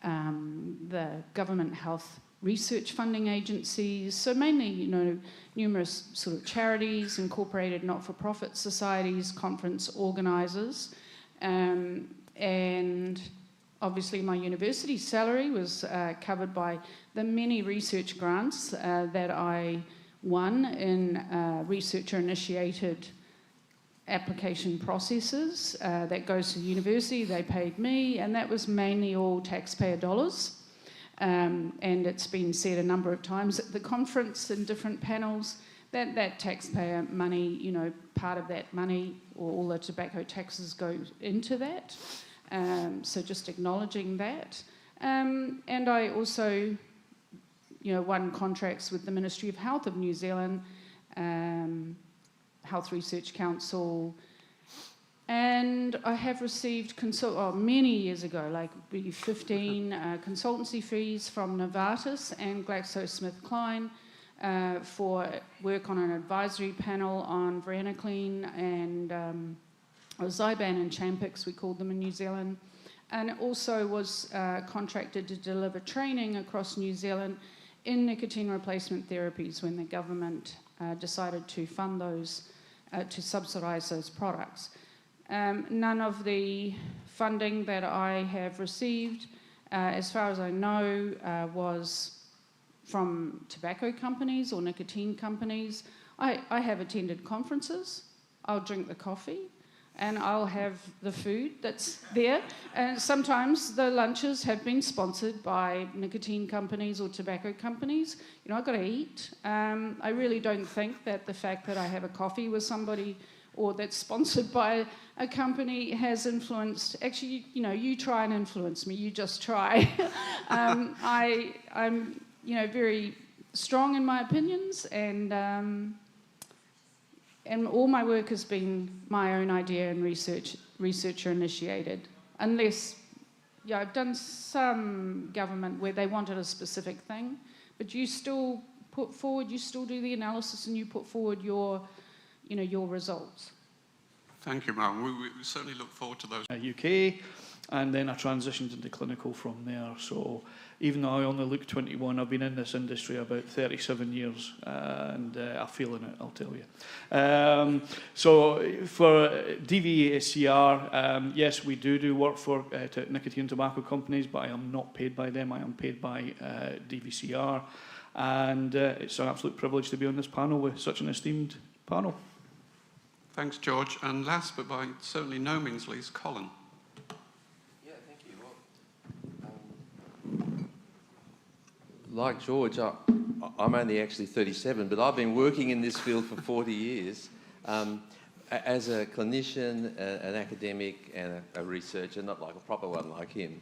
the government health research funding agencies, so mainly, numerous sort of charities, incorporated not-for-profit societies, conference organisers, and obviously my university salary was covered by the many research grants that I won in researcher-initiated application processes. That goes to the university, they paid me, and that was mainly all taxpayer dollars. And it's been said a number of times at the conference in different panels that taxpayer money, part of that money or all the tobacco taxes go into that. So just acknowledging that. And I also, won contracts with the Ministry of Health of New Zealand, Health Research Council, and I have received many years ago, like 15 consultancy fees from Novartis and GlaxoSmithKline for work on an advisory panel on varenicline and Zyban and Champix, we called them in New Zealand. And also was contracted to deliver training across New Zealand in nicotine replacement therapies when the government decided to fund those, to subsidise those products. None of the funding that I have received, as far as I know, was from tobacco companies or nicotine companies. I have attended conferences, I'll drink the coffee, and I'll have the food that's there. And sometimes the lunches have been sponsored by nicotine companies or tobacco companies. I've got to eat. I really don't think that the fact that I have a coffee with somebody or that's sponsored by a company has influenced. Actually, you try and influence me. You just try. I'm, very strong in my opinions, and all my work has been my own idea and researcher initiated. Unless, I've done some government where they wanted a specific thing, but you still put forward, you still do the analysis, and you put forward your results. Thank you, Maren. We certainly look forward to those. UK, and then I transitioned into clinical from there. So even though I only look 21, I've been in this industry about 37 years, and I'm feeling it, I'll tell you. So for DVCR, yes, we do work for nicotine and tobacco companies, but I am not paid by them. I am paid by DVCR, and it's an absolute privilege to be on this panel with such an esteemed panel. Thanks, George. And last, but by certainly no means least, Colin. Yeah, thank you. Well, like George, I'm only actually 37, but I've been working in this field for 40 years as a clinician, an academic, and a researcher, not like a proper one like him.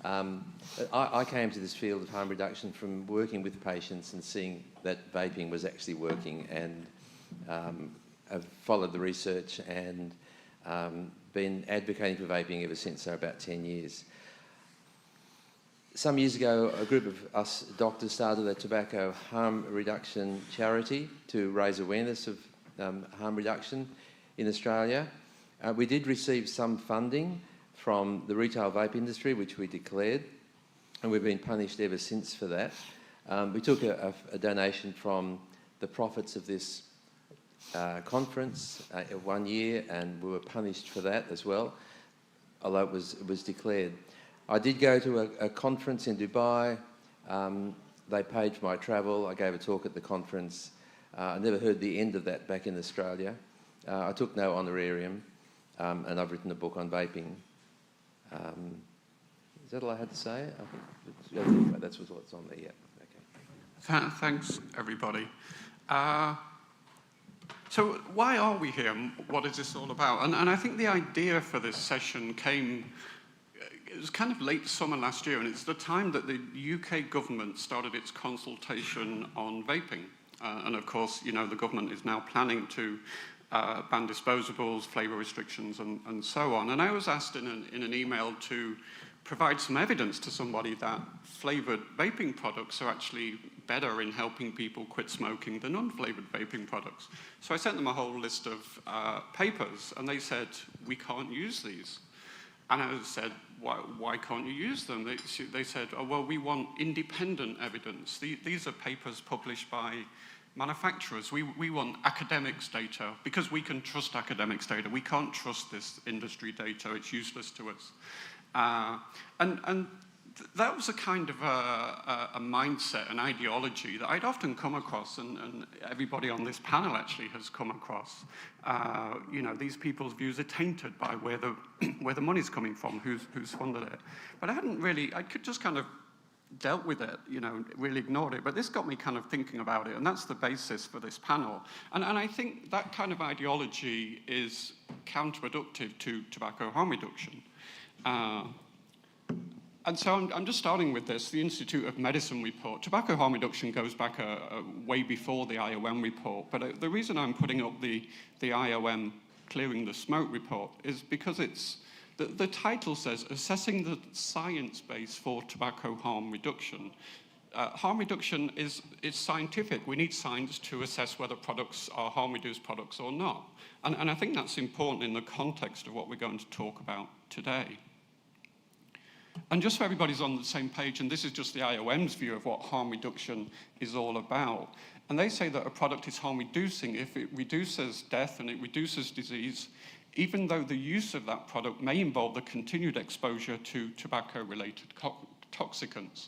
I came to this field of harm reduction from working with patients and seeing that vaping was actually working, and I've followed the research and been advocating for vaping ever since, so about 10 years. Some years ago, a group of us doctors started a tobacco harm reduction charity to raise awareness of harm reduction in Australia. We did receive some funding from the retail vape industry, which we declared, and we've been punished ever since for that. We took a donation from the profits of this conference 1 year, and we were punished for that as well, although it was declared. I did go to a conference in Dubai. They paid for my travel. I gave a talk at the conference. I never heard the end of that back in Australia. I took no honorarium, and I've written a book on vaping. Is that all I had to say? I think that's what's on there, yeah. Okay. Thanks, everybody. So why are we here? What is this all about? And I think the idea for this session came, it was kind of late summer last year, and it's the time that the UK government started its consultation on vaping. And of course, the government is now planning to ban disposables, flavor restrictions, and so on. And I was asked in an email to provide some evidence to somebody that flavored vaping products are actually better in helping people quit smoking than unflavored vaping products. So I sent them a whole list of papers, and they said, we can't use these. And I said, why can't you use them? They said, oh, well, we want independent evidence. These are papers published by manufacturers. We want academics' data because we can trust academics' data. We can't trust this industry data. It's useless to us. And that was a kind of a mindset, an ideology that I'd often come across, and everybody on this panel actually has come across. You know, these people's views are tainted by where the money's coming from, who's funded it. But I could just kind of dealt with it, you know, really ignored it. But this got me kind of thinking about it, and that's the basis for this panel. And I think that kind of ideology is counterproductive to tobacco harm reduction. And so I'm just starting with this, the Institute of Medicine report. Tobacco harm reduction goes back way before the IOM report, but the reason I'm putting up the IOM Clearing the Smoke report is because the title says, Assessing the Science Base for Tobacco Harm Reduction. Harm reduction is scientific. We need science to assess whether products are harm-reduced products or not. And I think that's important in the context of what we're going to talk about today. And just so everybody's on the same page, and this is just the IOM's view of what harm reduction is all about. And they say that a product is harm-reducing if it reduces death and it reduces disease, even though the use of that product may involve the continued exposure to tobacco-related toxicants,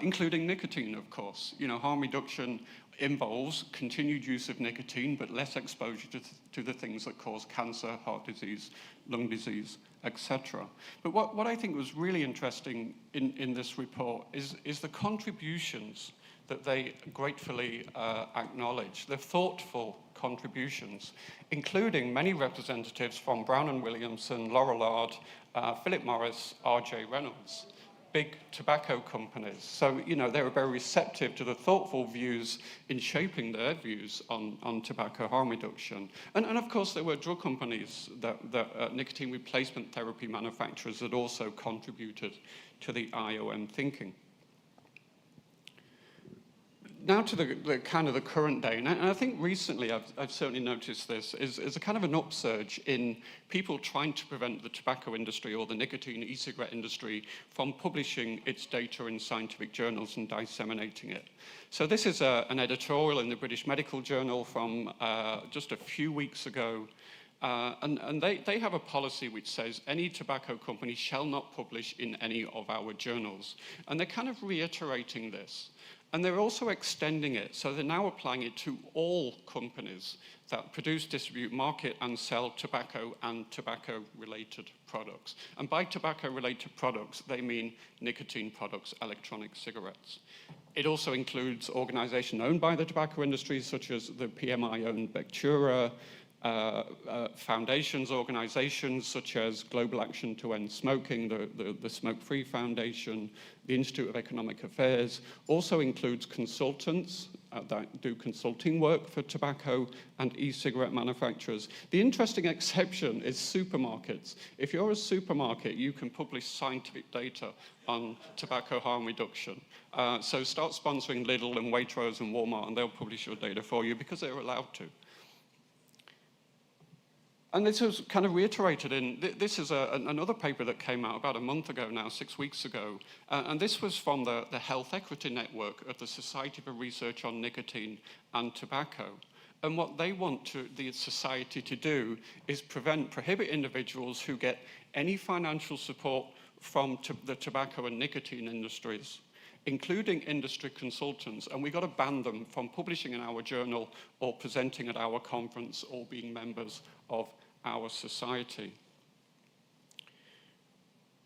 including nicotine, of course. You know, harm reduction involves continued use of nicotine, but less exposure to the things that cause cancer, heart disease, lung disease, etc. But what I think was really interesting in this report is the contributions that they gratefully acknowledge, the thoughtful contributions, including many representatives from Brown & Williamson, Lorillard, Philip Morris, R.J. Reynolds, big tobacco companies. So, you know, they were very receptive to the thoughtful views in shaping their views on tobacco harm reduction. And of course, there were drug companies, that nicotine replacement therapy manufacturers that also contributed to the IOM thinking. Now to the kind of the current day, and I think recently I've certainly noticed this, is a kind of an upsurge in people trying to prevent the tobacco industry or the nicotine e-cigarette industry from publishing its data in scientific journals and disseminating it. So this is an editorial in the British Medical Journal from just a few weeks ago. And they have a policy which says any tobacco company shall not publish in any of our journals. And they're kind of reiterating this. And they're also extending it, so they're now applying it to all companies that produce, distribute, market, and sell tobacco and tobacco-related products. And by tobacco-related products, they mean nicotine products, electronic cigarettes. It also includes organizations owned by the tobacco industry, such as the PMI-owned Vectura, foundations, organizations such as Global Action to End Smoking, the Smoke-Free Foundation, the Institute of Economic Affairs, also includes consultants that do consulting work for tobacco and e-cigarette manufacturers. The interesting exception is supermarkets. If you're a supermarket, you can publish scientific data on tobacco harm reduction. So start sponsoring Lidl and Waitrose and Walmart, and they'll publish your data for you because they're allowed to. And this was kind of reiterated this is another paper that came out about a month ago now, 6 weeks ago. And this was from the Health Equity Network of the Society for Research on Nicotine and Tobacco. And what they want the society to do is prohibit individuals who get any financial support from the tobacco and nicotine industries, including industry consultants, and we've got to ban them from publishing in our journal or presenting at our conference or being members of our society.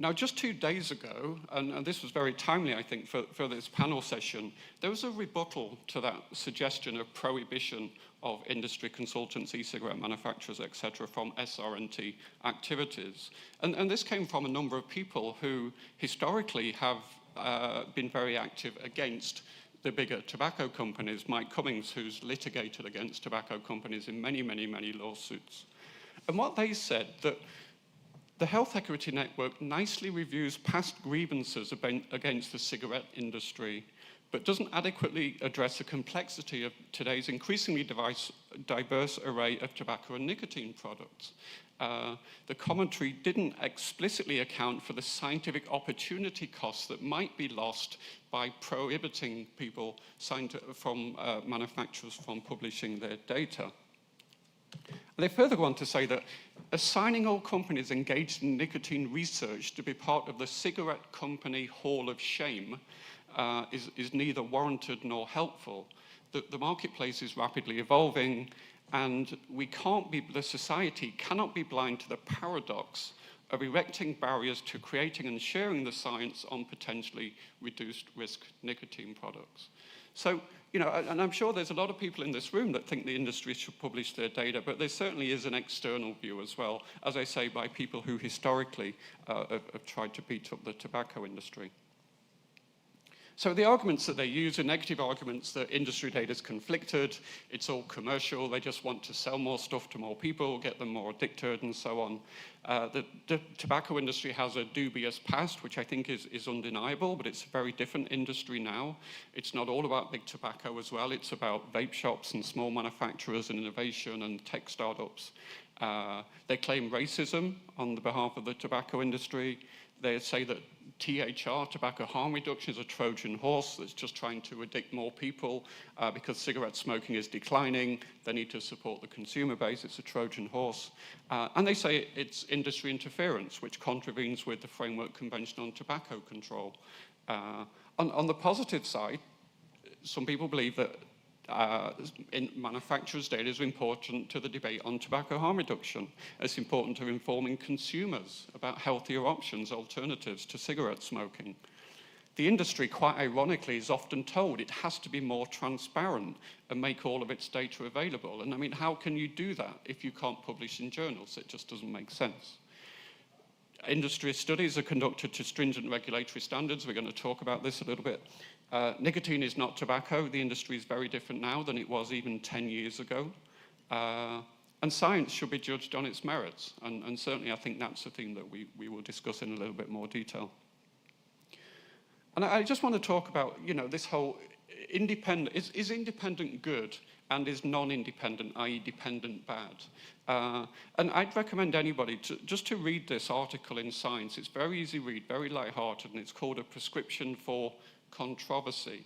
Now, just 2 days ago, and this was very timely, I think, for this panel session, there was a rebuttal to that suggestion of prohibition of industry consultants, e-cigarette manufacturers, etc., from SRNT activities. And this came from a number of people who historically have been very active against the bigger tobacco companies, Mike Cummings, who's litigated against tobacco companies in many, many, many lawsuits. And what they said, that the Health Equity Network nicely reviews past grievances against the cigarette industry, but doesn't adequately address the complexity of today's increasingly diverse array of tobacco and nicotine products. The commentary didn't explicitly account for the scientific opportunity costs that might be lost by prohibiting people from manufacturers from publishing their data. They further go on to say that assigning all companies engaged in nicotine research to be part of the cigarette company hall of shame is neither warranted nor helpful. The marketplace is rapidly evolving, and the society cannot be blind to the paradox of erecting barriers to creating and sharing the science on potentially reduced risk nicotine products. So, you know, and I'm sure there's a lot of people in this room that think the industry should publish their data, but there certainly is an external view as well, as I say, by people who historically have tried to beat up the tobacco industry. So the arguments that they use are negative arguments that industry data is conflicted, it's all commercial, they just want to sell more stuff to more people, get them more addicted, and so on. The tobacco industry has a dubious past, which I think is undeniable, but it's a very different industry now. It's not all about big tobacco as well, it's about vape shops and small manufacturers and innovation and tech startups. They claim racism on the behalf of the tobacco industry. They say that THR, tobacco harm reduction, is a Trojan horse that's just trying to addict more people because cigarette smoking is declining. They need to support the consumer base. It's a Trojan horse. And they say it's industry interference, which contravenes with the Framework Convention on Tobacco Control. On the positive side, some people believe that manufacturers' data is important to the debate on tobacco harm reduction. It's important to informing consumers about healthier options, alternatives to cigarette smoking. The industry, quite ironically, is often told it has to be more transparent and make all of its data available. And I mean, how can you do that if you can't publish in journals? It just doesn't make sense. Industry studies are conducted to stringent regulatory standards. We're going to talk about this a little bit. Nicotine is not tobacco. The industry is very different now than it was even 10 years ago. And science should be judged on its merits. And certainly I think that's a thing that we will discuss in a little bit more detail. And I just want to talk about, you know, this whole independent, is independent good and is non-independent, i.e. dependent, bad? And I'd recommend anybody just to read this article in Science. It's very easy read, very lighthearted, and it's called A Prescription for Controversy.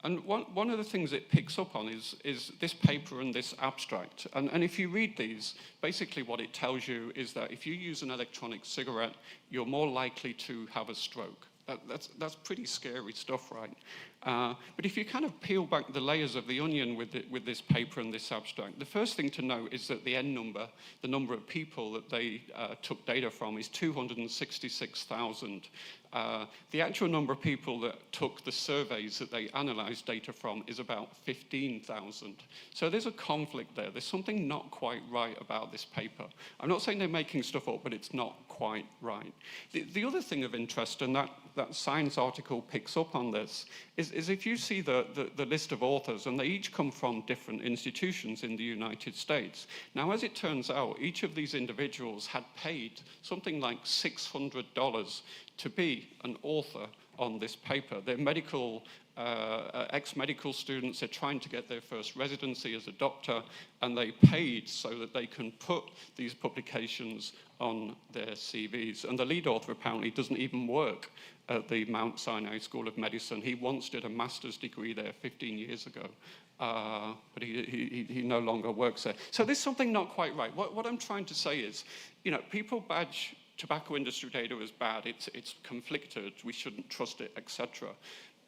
And one of the things it picks up on is this paper and this abstract. And if you read these, basically what it tells you is that if you use an electronic cigarette, you're more likely to have a stroke. That's pretty scary stuff, right? But if you kind of peel back the layers of the onion with this paper and this abstract, the first thing to note is that the N number, the number of people that they took data from, is 266,000. The actual number of people that took the surveys that they analyzed data from is about 15,000. So there's a conflict there. There's something not quite right about this paper. I'm not saying they're making stuff up, but it's not quite right. The other thing of interest, and that Science article picks up on this, is if you see the list of authors, and they each come from different institutions in the United States. Now, as it turns out, each of these individuals had paid something like $600 to be an author on this paper. They're ex-medical students. They're trying to get their first residency as a doctor, and they paid so that they can put these publications on their CVs. And the lead author apparently doesn't even work at the Mount Sinai School of Medicine. He once did a master's degree there 15 years ago, but he no longer works there. So there's something not quite right. What I'm trying to say is, you know, people badge tobacco industry data as bad. It's conflicted. We shouldn't trust it, etc.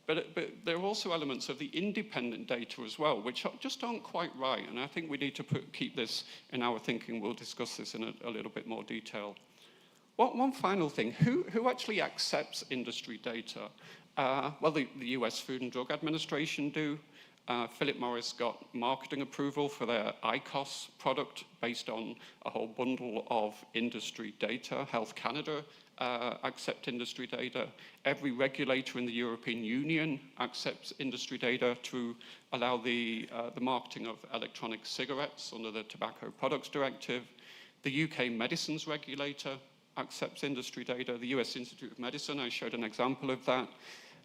But there are also elements of the independent data as well, which just aren't quite right. And I think we need to keep this in our thinking. We'll discuss this in a little bit more detail. One final thing, who actually accepts industry data? Well, the US Food and Drug Administration do. Philip Morris got marketing approval for their IQOS product based on a whole bundle of industry data. Health Canada accept industry data. Every regulator in the European Union accepts industry data to allow the marketing of electronic cigarettes under the Tobacco Products Directive. The UK medicines regulator accepts industry data. The US Institute of Medicine, I showed an example of that.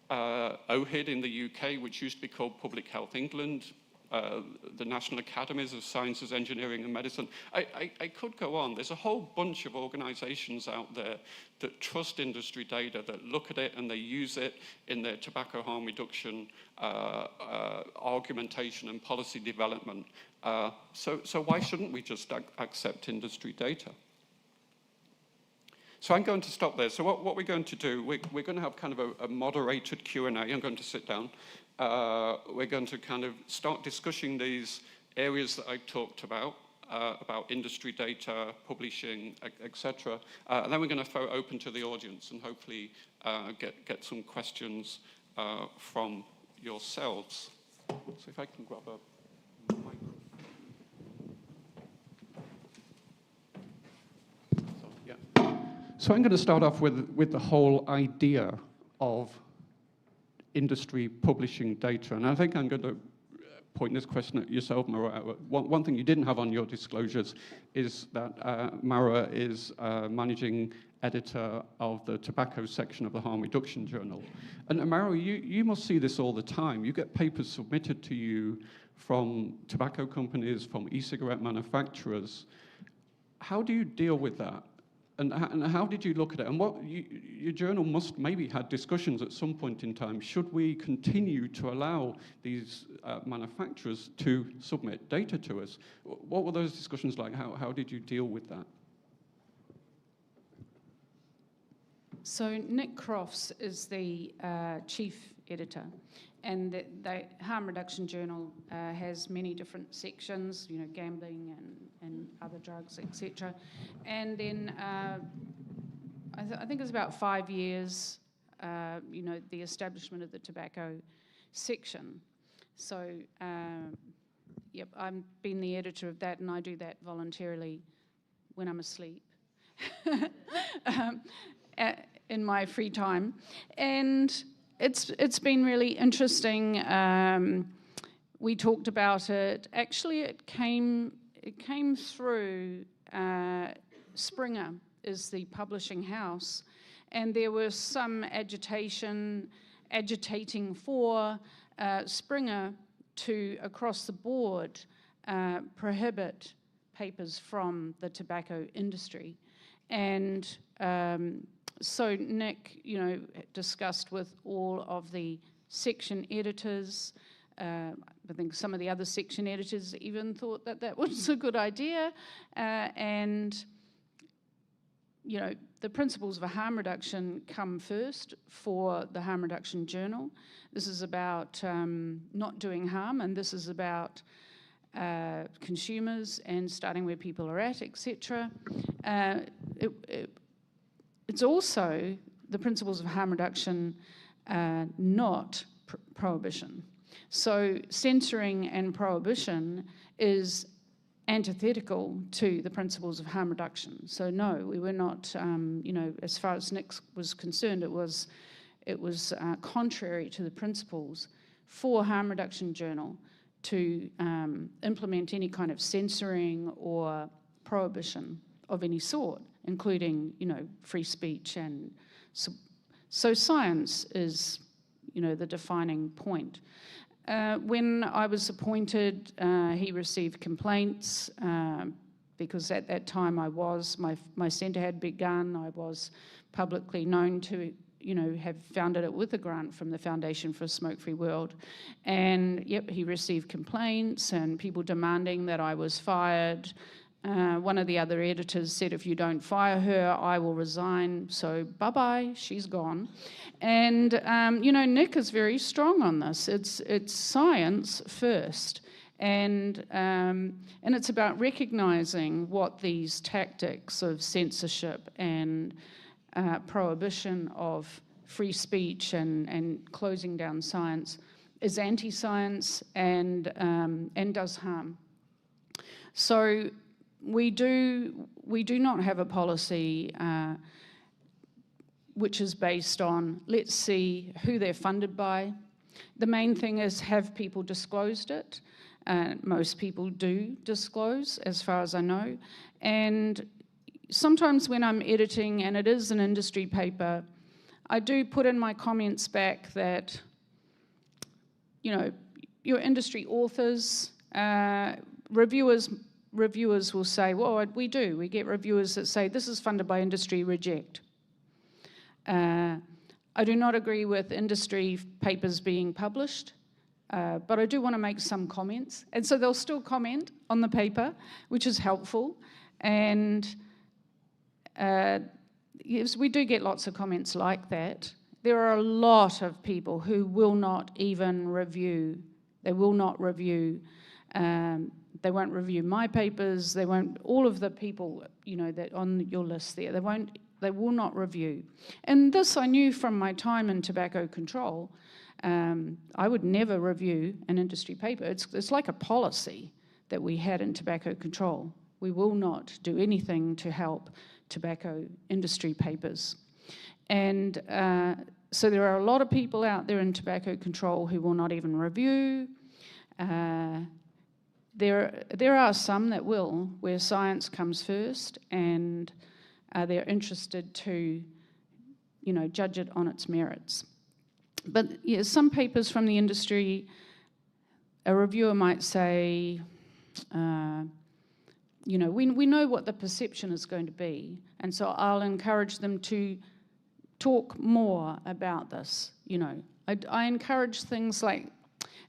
OHID in the UK, which used to be called Public Health England, the National Academies of Sciences, Engineering and Medicine. I could go on. There's a whole bunch of organizations out there that trust industry data, that look at it and they use it in their tobacco harm reduction argumentation and policy development. So why shouldn't we just accept industry data? So I'm going to stop there. So what we're going to do, we're going to have kind of a moderated Q&A. I'm going to sit down. We're going to kind of start discussing these areas that I talked about industry data, publishing, etc. And then we're going to throw it open to the audience and hopefully get some questions from yourselves. So if I can grab a microphone. So I'm going to start off with the whole idea of industry publishing data. And I think I'm going to point this question at yourself, Marwa. One thing you didn't have on your disclosures is that Marwa is managing editor of the tobacco section of the Harm Reduction Journal. And Marwa, you must see this all the time. You get papers submitted to you from tobacco companies, from e-cigarette manufacturers. How do you deal with that? And how did you look at it? And what your journal must maybe had discussions at some point in time. Should we continue to allow these manufacturers to submit data to us? What were those discussions like? How did you deal with that? So Nick Crofts is the chief editor, and the Harm Reduction Journal has many different sections, you know, gambling and other drugs, etc. And then I think it's about 5 years, you know, the establishment of the tobacco section. So, yep, I've been the editor of that, and I do that voluntarily when I'm asleep. In my free time, and it's been really interesting. We talked about it. Actually, it came through. Springer is the publishing house, and there was some agitating for Springer to, across the board, prohibit papers from the tobacco industry, and so Nick, you know, discussed with all of the section editors. I think some of the other section editors even thought that was a good idea. And, you know, the principles of harm reduction come first for the Harm Reduction Journal. This is about not doing harm, and this is about consumers and starting where people are at, etc. It's also the principles of harm reduction, not prohibition. So censoring and prohibition is antithetical to the principles of harm reduction. So no, we were not, you know, as far as Nick was concerned, it was contrary to the principles for Harm Reduction Journal to implement any kind of censoring or prohibition of any sort, including, you know, free speech. And so science is, you know, the defining point. When I was appointed, he received complaints because at that time my centre had begun. I was publicly known to, you know, have founded it with a grant from the Foundation for a Smoke-Free World. And yep, he received complaints and people demanding that I was fired. One of the other editors said, if you don't fire her, I will resign. So bye-bye, she's gone. And, you know, Nick is very strong on this. It's science first. And it's about recognizing what these tactics of censorship and prohibition of free speech and closing down science is anti-science and does harm. So we do not have a policy which is based on, let's see who they're funded by. The main thing is, have people disclosed it? Most people do disclose, as far as I know. And sometimes when I'm editing, and it is an industry paper, I do put in my comments back that, you know, your industry authors, reviewers will say, well, we get reviewers that say, this is funded by industry, reject. I do not agree with industry papers being published, but I do want to make some comments. And so they'll still comment on the paper, which is helpful. And yes, we do get lots of comments like that. There are a lot of people who will not even review. They will not review. They won't review my papers. They won't. All of the people, you know, that on your list there, they will not review. And this I knew from my time in tobacco control. I would never review an industry paper. It's like a policy that we had in tobacco control. We will not do anything to help tobacco industry papers. And so there are a lot of people out there in tobacco control who will not even review. There are some that will, where science comes first, and they're interested to, you know, judge it on its merits. But yeah, some papers from the industry, a reviewer might say, you know, we know what the perception is going to be, and so I'll encourage them to talk more about this. You know, I encourage things like,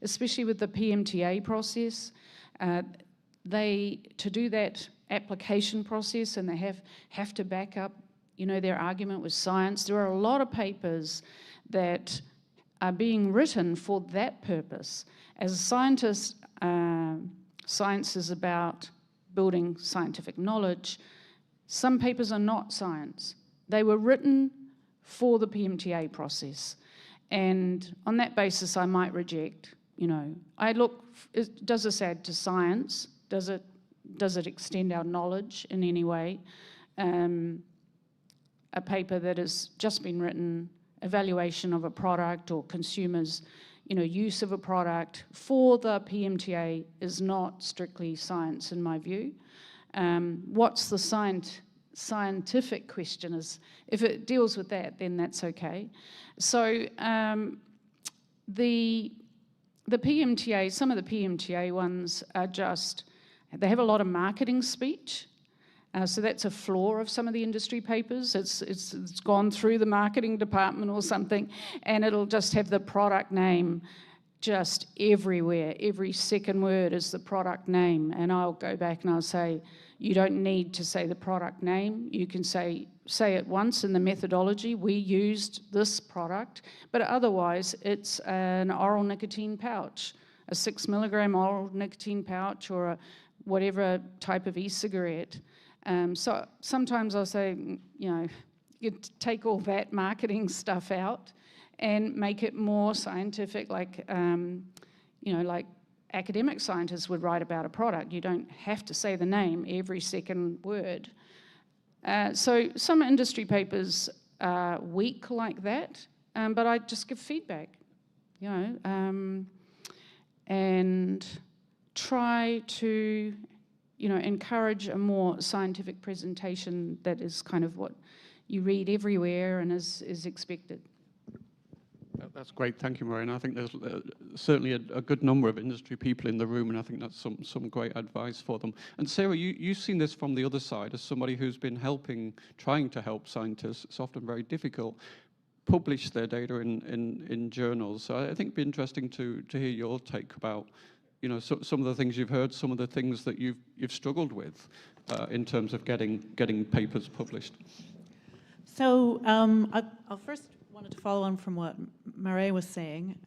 especially with the PMTA process, to do that application process, and they have to back up, you know, their argument with science. There are a lot of papers that are being written for that purpose. As a scientist, science is about building scientific knowledge. Some papers are not science. They were written for the PMTA process. And on that basis, I might reject, you know. I look, does this add to science? Does it extend our knowledge in any way? A paper that has just been written, evaluation of a product or consumers, you know, use of a product for the PMTA is not strictly science in my view. What's the scientific question is, if it deals with that, then that's okay. So the PMTA, some of the PMTA ones are just, they have a lot of marketing speech. So that's a flaw of some of the industry papers. It's gone through the marketing department or something, and it'll just have the product name just everywhere. Every second word is the product name. And I'll go back and I'll say, you don't need to say the product name. You can say it once in the methodology. We used this product, but otherwise it's an oral nicotine pouch, a 6 milligram oral nicotine pouch, or a whatever type of e-cigarette. So sometimes I'll say, you know, you take all that marketing stuff out and make it more scientific, like, you know, like academic scientists would write about a product. You don't have to say the name every second word. So some industry papers are weak like that, but I just give feedback, you know, and try to, you know, encourage a more scientific presentation that is kind of what you read everywhere and is expected. That's great, thank you, Maria. And I think there's certainly a good number of industry people in the room, and I think that's some great advice for them. And Sarah, you've seen this from the other side as somebody who's been trying to help scientists. It's often very difficult, publish their data in journals. So I think it'd be interesting to hear your take about, you know, some of the things you've heard, some of the things that you've struggled with in terms of getting papers published. So I'll first wanted to follow on from what Marie was saying.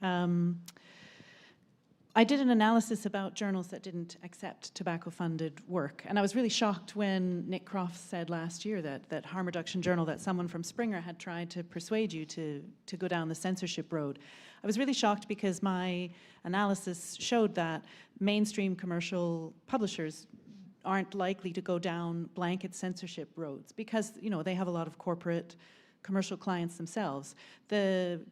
I did an analysis about journals that didn't accept tobacco-funded work, and I was really shocked when Nick Croft said last year that harm reduction journal, that someone from Springer had tried to persuade you to go down the censorship road. I was really shocked because my analysis showed that mainstream commercial publishers aren't likely to go down blanket censorship roads because, you know, they have a lot of corporate commercial clients themselves.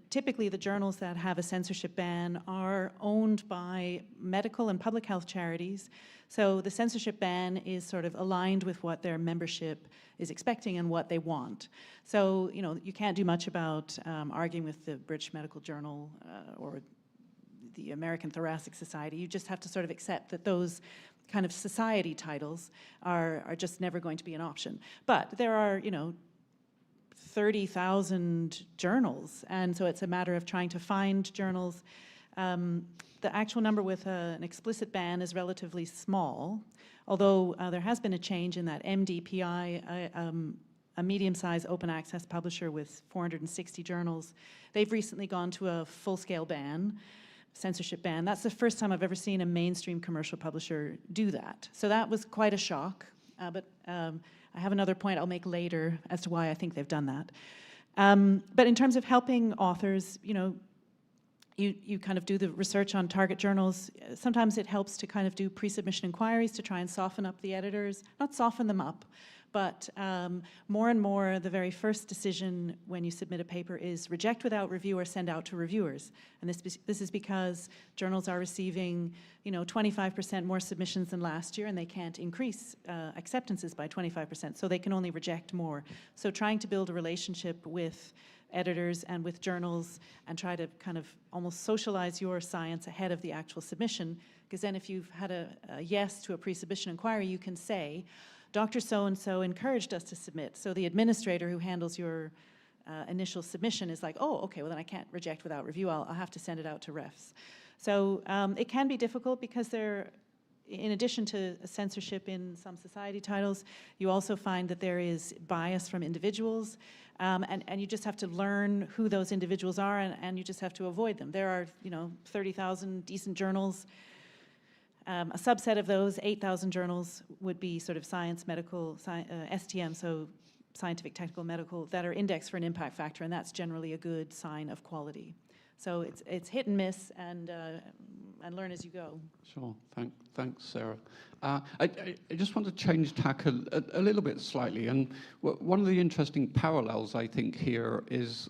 Typically, the journals that have a censorship ban are owned by medical and public health charities. So the censorship ban is sort of aligned with what their membership is expecting and what they want. So, you know, you can't do much about arguing with the British Medical Journal or the American Thoracic Society. You just have to sort of accept that those kind of society titles are just never going to be an option. But there are, you know, 30,000 journals, and so it's a matter of trying to find journals. The actual number with an explicit ban is relatively small, although there has been a change in that MDPI, a medium-sized open access publisher with 460 journals. They've recently gone to a full-scale ban, censorship ban. That's the first time I've ever seen a mainstream commercial publisher do that. So that was quite a shock, but I have another point I'll make later as to why I think they've done that. But in terms of helping authors, you know, you kind of do the research on target journals. Sometimes it helps to kind of do pre-submission inquiries to try and soften up the editors, not soften them up, but more and more the very first decision when you submit a paper is reject without review or send out to reviewers. And this is because journals are receiving, you know, 25% more submissions than last year, and they can't increase acceptances by 25%, so they can only reject more. So trying to build a relationship with editors and with journals and try to kind of almost socialize your science ahead of the actual submission, because then if you've had a yes to a pre-submission inquiry, you can say, Dr. So-and-so encouraged us to submit. So the administrator who handles your initial submission is like, oh, okay, well then I can't reject without review. I'll have to send it out to refs. So it can be difficult because in addition to censorship in some society titles, you also find that there is bias from individuals, and you just have to learn who those individuals are, and you just have to avoid them. There are, you know, 30,000 decent journals. A subset of those, 8,000 journals, would be sort of science, medical, STM, so scientific, technical, medical, that are indexed for an impact factor, and that's generally a good sign of quality. So it's hit and miss, and learn as you go. Sure. Thanks, Sarah. I just want to change tack a little bit slightly, and one of the interesting parallels I think here is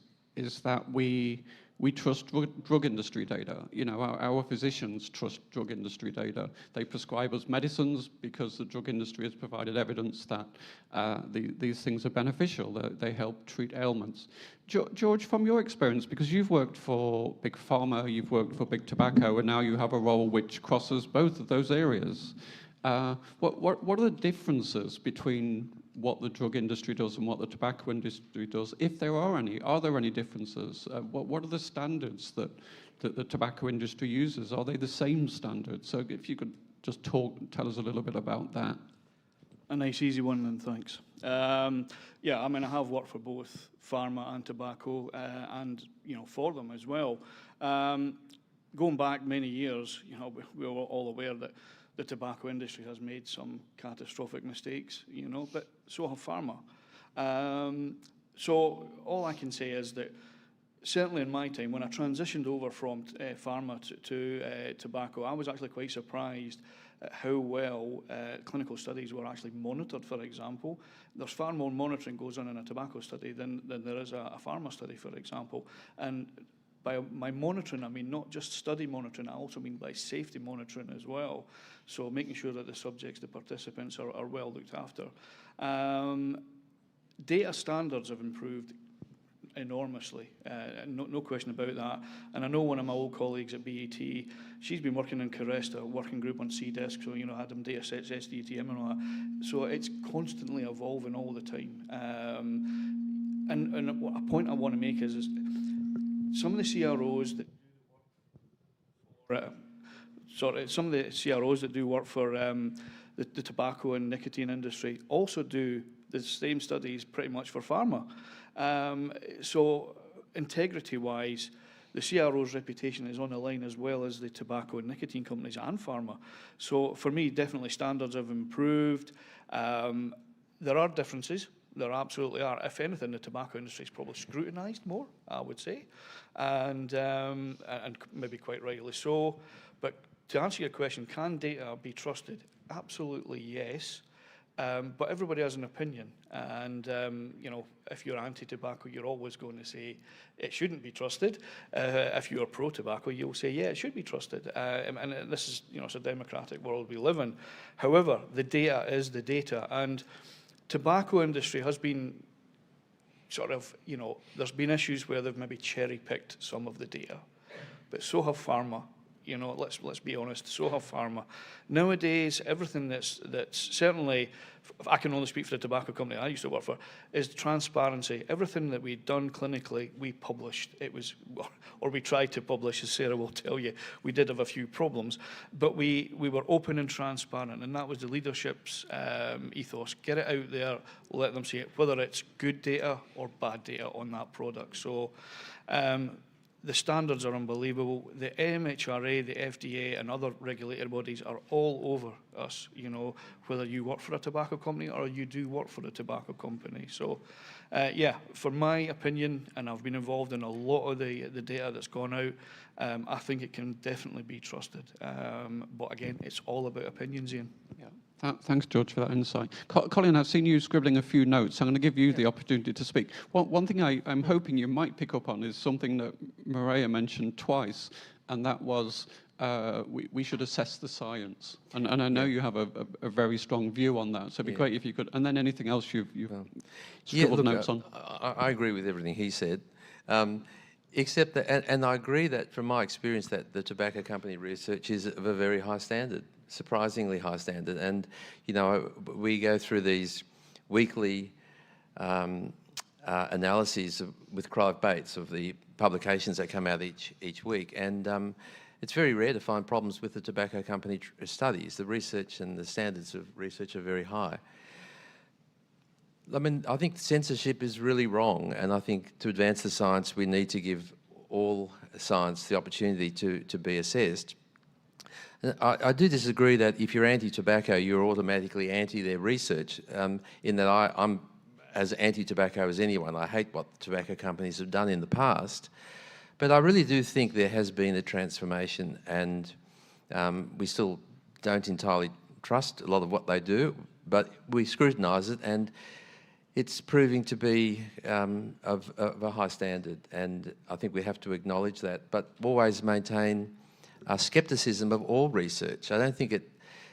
that we trust drug industry data. You know, our physicians trust drug industry data. They prescribe us medicines because the drug industry has provided evidence that these things are beneficial, that they help treat ailments. George, from your experience, because you've worked for big pharma, you've worked for big tobacco, and now you have a role which crosses both of those areas. What are the differences between what the drug industry does and what the tobacco industry does, if there are any? Are there any differences? What are the standards that the tobacco industry uses? Are they the same standards? So if you could just tell us a little bit about that. A nice easy one then, thanks. Yeah, I mean, I have worked for both pharma and tobacco, and, you know, for them as well. Going back many years, you know, we were all aware that the tobacco industry has made some catastrophic mistakes, you know, but so have pharma. So all I can say is that certainly in my time, when I transitioned over from pharma to tobacco, I was actually quite surprised at how well clinical studies were actually monitored, for example. There's far more monitoring goes on in a tobacco study than there is a pharma study, for example. And by my monitoring, I mean not just study monitoring, I also mean by safety monitoring as well. So making sure that the subjects, the participants are well looked after. Data standards have improved enormously, no question about that. And I know one of my old colleagues at BAT, she's been working in Caresta, a working group on CDISC, so, you know, ADAM data sets, SDTM and all that. So it's constantly evolving all the time. And a point I want to make is some of the CROs that some of the CROs that do work for the tobacco and nicotine industry also do the same studies pretty much for pharma. So integrity-wise, the CRO's reputation is on the line as well as the tobacco and nicotine companies and pharma. So for me, definitely standards have improved. There are differences. There absolutely are. If anything, the tobacco industry is probably scrutinised more, I would say, and maybe quite rightly so. But to answer your question, can data be trusted? Absolutely yes. But everybody has an opinion, and you know, if you're anti-tobacco, you're always going to say it shouldn't be trusted. If you're pro-tobacco, you'll say, yeah, it should be trusted. And this is, you know, it's a democratic world we live in. However, the data is the data, and tobacco industry has been sort of, you know, there's been issues where they've maybe cherry-picked some of the data, but so have pharma. You know, let's be honest, so have pharma. Nowadays, everything that's certainly, I can only speak for the tobacco company I used to work for, is transparency. Everything that we'd done clinically, we published. It was, or we tried to publish, as Sarah will tell you. We did have a few problems, but we were open and transparent, and that was the leadership's ethos. Get it out there, let them see it, whether it's good data or bad data on that product. So, the standards are unbelievable. The MHRA, the FDA, and other regulatory bodies are all over us, you know, whether you work for a tobacco company or you do work for a tobacco company. So, yeah, for my opinion, and I've been involved in a lot of the data that's gone out, I think it can definitely be trusted. But again, it's all about opinions, Ian. Yeah. Thanks, George, for that insight. Colin, I've seen you scribbling a few notes. I'm going to give you the opportunity to speak. One thing I'm hoping you might pick up on is something that Maria mentioned twice, and that was we should assess the science. And I know you have a very strong view on that, so it'd be great if you could. And then anything else you've scribbled notes on. I agree with everything he said. Except that, and I agree that from my experience that the tobacco company research is of a very high standard, surprisingly high standard. And, you know, we go through these weekly analyses with Clive Bates of the publications that come out each week. And it's very rare to find problems with the tobacco company studies. The research and the standards of research are very high. I mean, I think censorship is really wrong, and I think to advance the science, we need to give all science the opportunity to be assessed. I do disagree that if you're anti-tobacco, you're automatically anti their research, in that I'm as anti-tobacco as anyone. I hate what tobacco companies have done in the past, but I really do think there has been a transformation, and we still don't entirely trust a lot of what they do, but we scrutinise it, and it's proving to be of a high standard, and I think we have to acknowledge that, but always maintain scepticism of all research. I don't think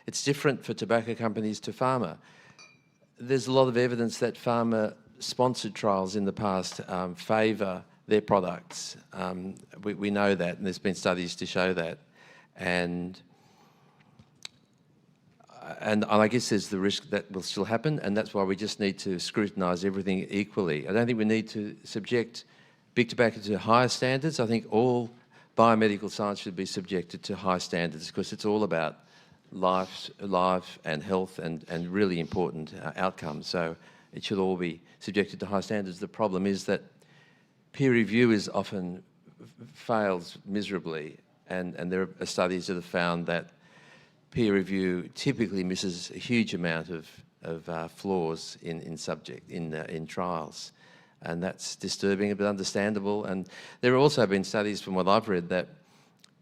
it's different for tobacco companies to pharma. There's a lot of evidence that pharma-sponsored trials in the past favour their products. We know that, and there's been studies to show that. And I guess there's the risk that will still happen, and that's why we just need to scrutinise everything equally. I don't think we need to subject big tobacco to higher standards. I think all biomedical science should be subjected to high standards, because it's all about life and health and really important outcomes. So it should all be subjected to high standards. The problem is that peer review is often fails miserably, and there are studies that have found that peer review typically misses a huge amount of flaws in trials, and that's disturbing but understandable. And there have also been studies, from what I've read, that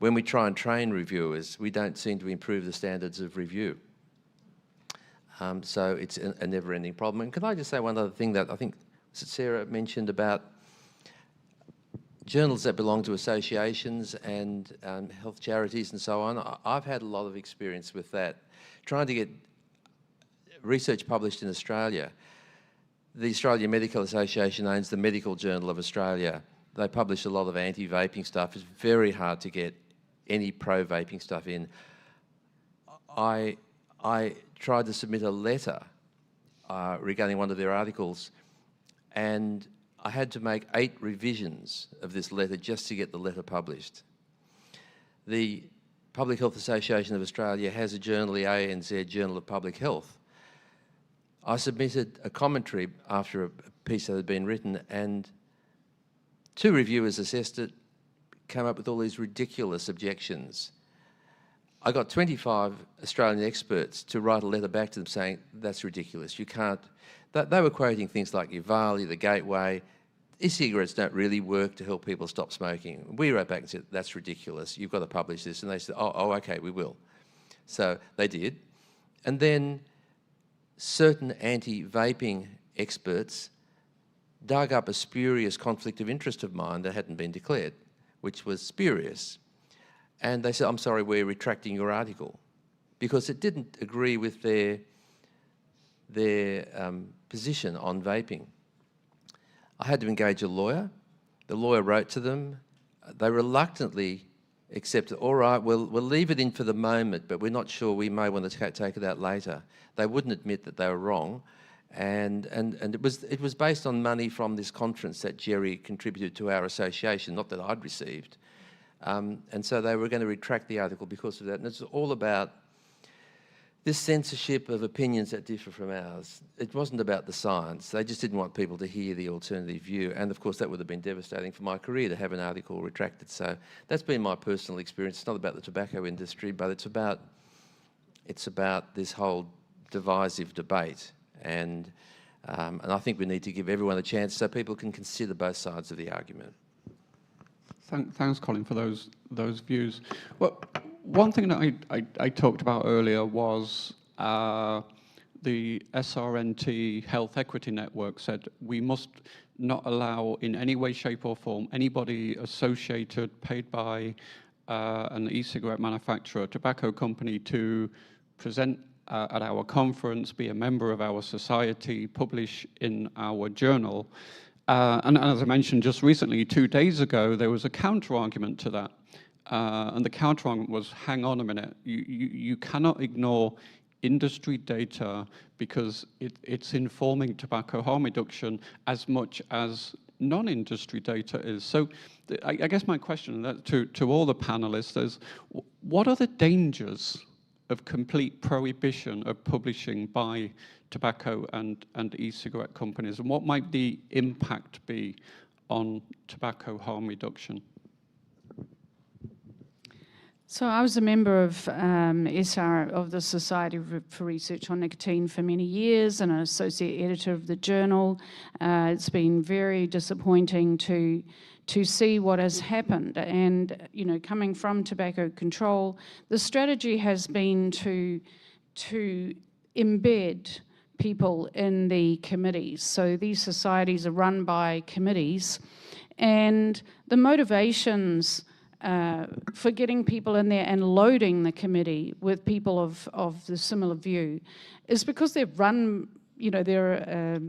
when we try and train reviewers, we don't seem to improve the standards of review. So it's a never-ending problem. And can I just say one other thing that I think Sarah mentioned about journals that belong to associations and health charities and so on? I've had a lot of experience with that. Trying to get research published in Australia. The Australian Medical Association owns the Medical Journal of Australia. They publish a lot of anti-vaping stuff. It's very hard to get any pro-vaping stuff in. I tried to submit a letter regarding one of their articles, and I had to make 8 revisions of this letter just to get the letter published. The Public Health Association of Australia has a journal, the ANZ Journal of Public Health. I submitted a commentary after a piece that had been written, and 2 reviewers assessed it, came up with all these ridiculous objections. I got 25 Australian experts to write a letter back to them saying, that's ridiculous, you can't. They were quoting things like Ivali, the Gateway. E-cigarettes don't really work to help people stop smoking. We wrote back and said, that's ridiculous, you've got to publish this. And they said, oh, okay, we will. So they did. And then certain anti-vaping experts dug up a spurious conflict of interest of mine that hadn't been declared, which was spurious. And they said, I'm sorry, we're retracting your article, because it didn't agree with their position on vaping. I had to engage a lawyer. The lawyer wrote to them. They reluctantly accepted, all right, we'll leave it in for the moment, but we're not sure, we may want to take it out later. They wouldn't admit that they were wrong. And it was based on money from this conference that Jerry contributed to our association, not that I'd received. And so they were going to retract the article because of that. And it's all about this censorship of opinions that differ from ours. It wasn't about the science. They just didn't want people to hear the alternative view. And of course, that would have been devastating for my career to have an article retracted. So that's been my personal experience. It's not about the tobacco industry, but it's about this whole divisive debate. And I think we need to give everyone a chance so people can consider both sides of the argument. Thanks, Colin, for those views. Well, one thing that I talked about earlier was the SRNT Health Equity Network said we must not allow in any way, shape or form anybody associated, paid by an e-cigarette manufacturer, tobacco company to present at our conference, be a member of our society, publish in our journal. And as I mentioned just recently, 2 days ago, there was a counter-argument to that. And the counter-argument was, hang on a minute, you cannot ignore industry data because it's informing tobacco harm reduction as much as non-industry data is. So I guess my question to all the panelists is, what are the dangers of complete prohibition of publishing by tobacco and e-cigarette companies, and what might the impact be on tobacco harm reduction? So I was a member of SR, of the Society for Research on Nicotine, for many years, and an associate editor of the journal. It's been very disappointing to see what has happened. And, you know, coming from tobacco control, the strategy has been to embed people in the committees. So these societies are run by committees, and the motivations for getting people in there and loading the committee with people of the similar view is because they're run, you know, they're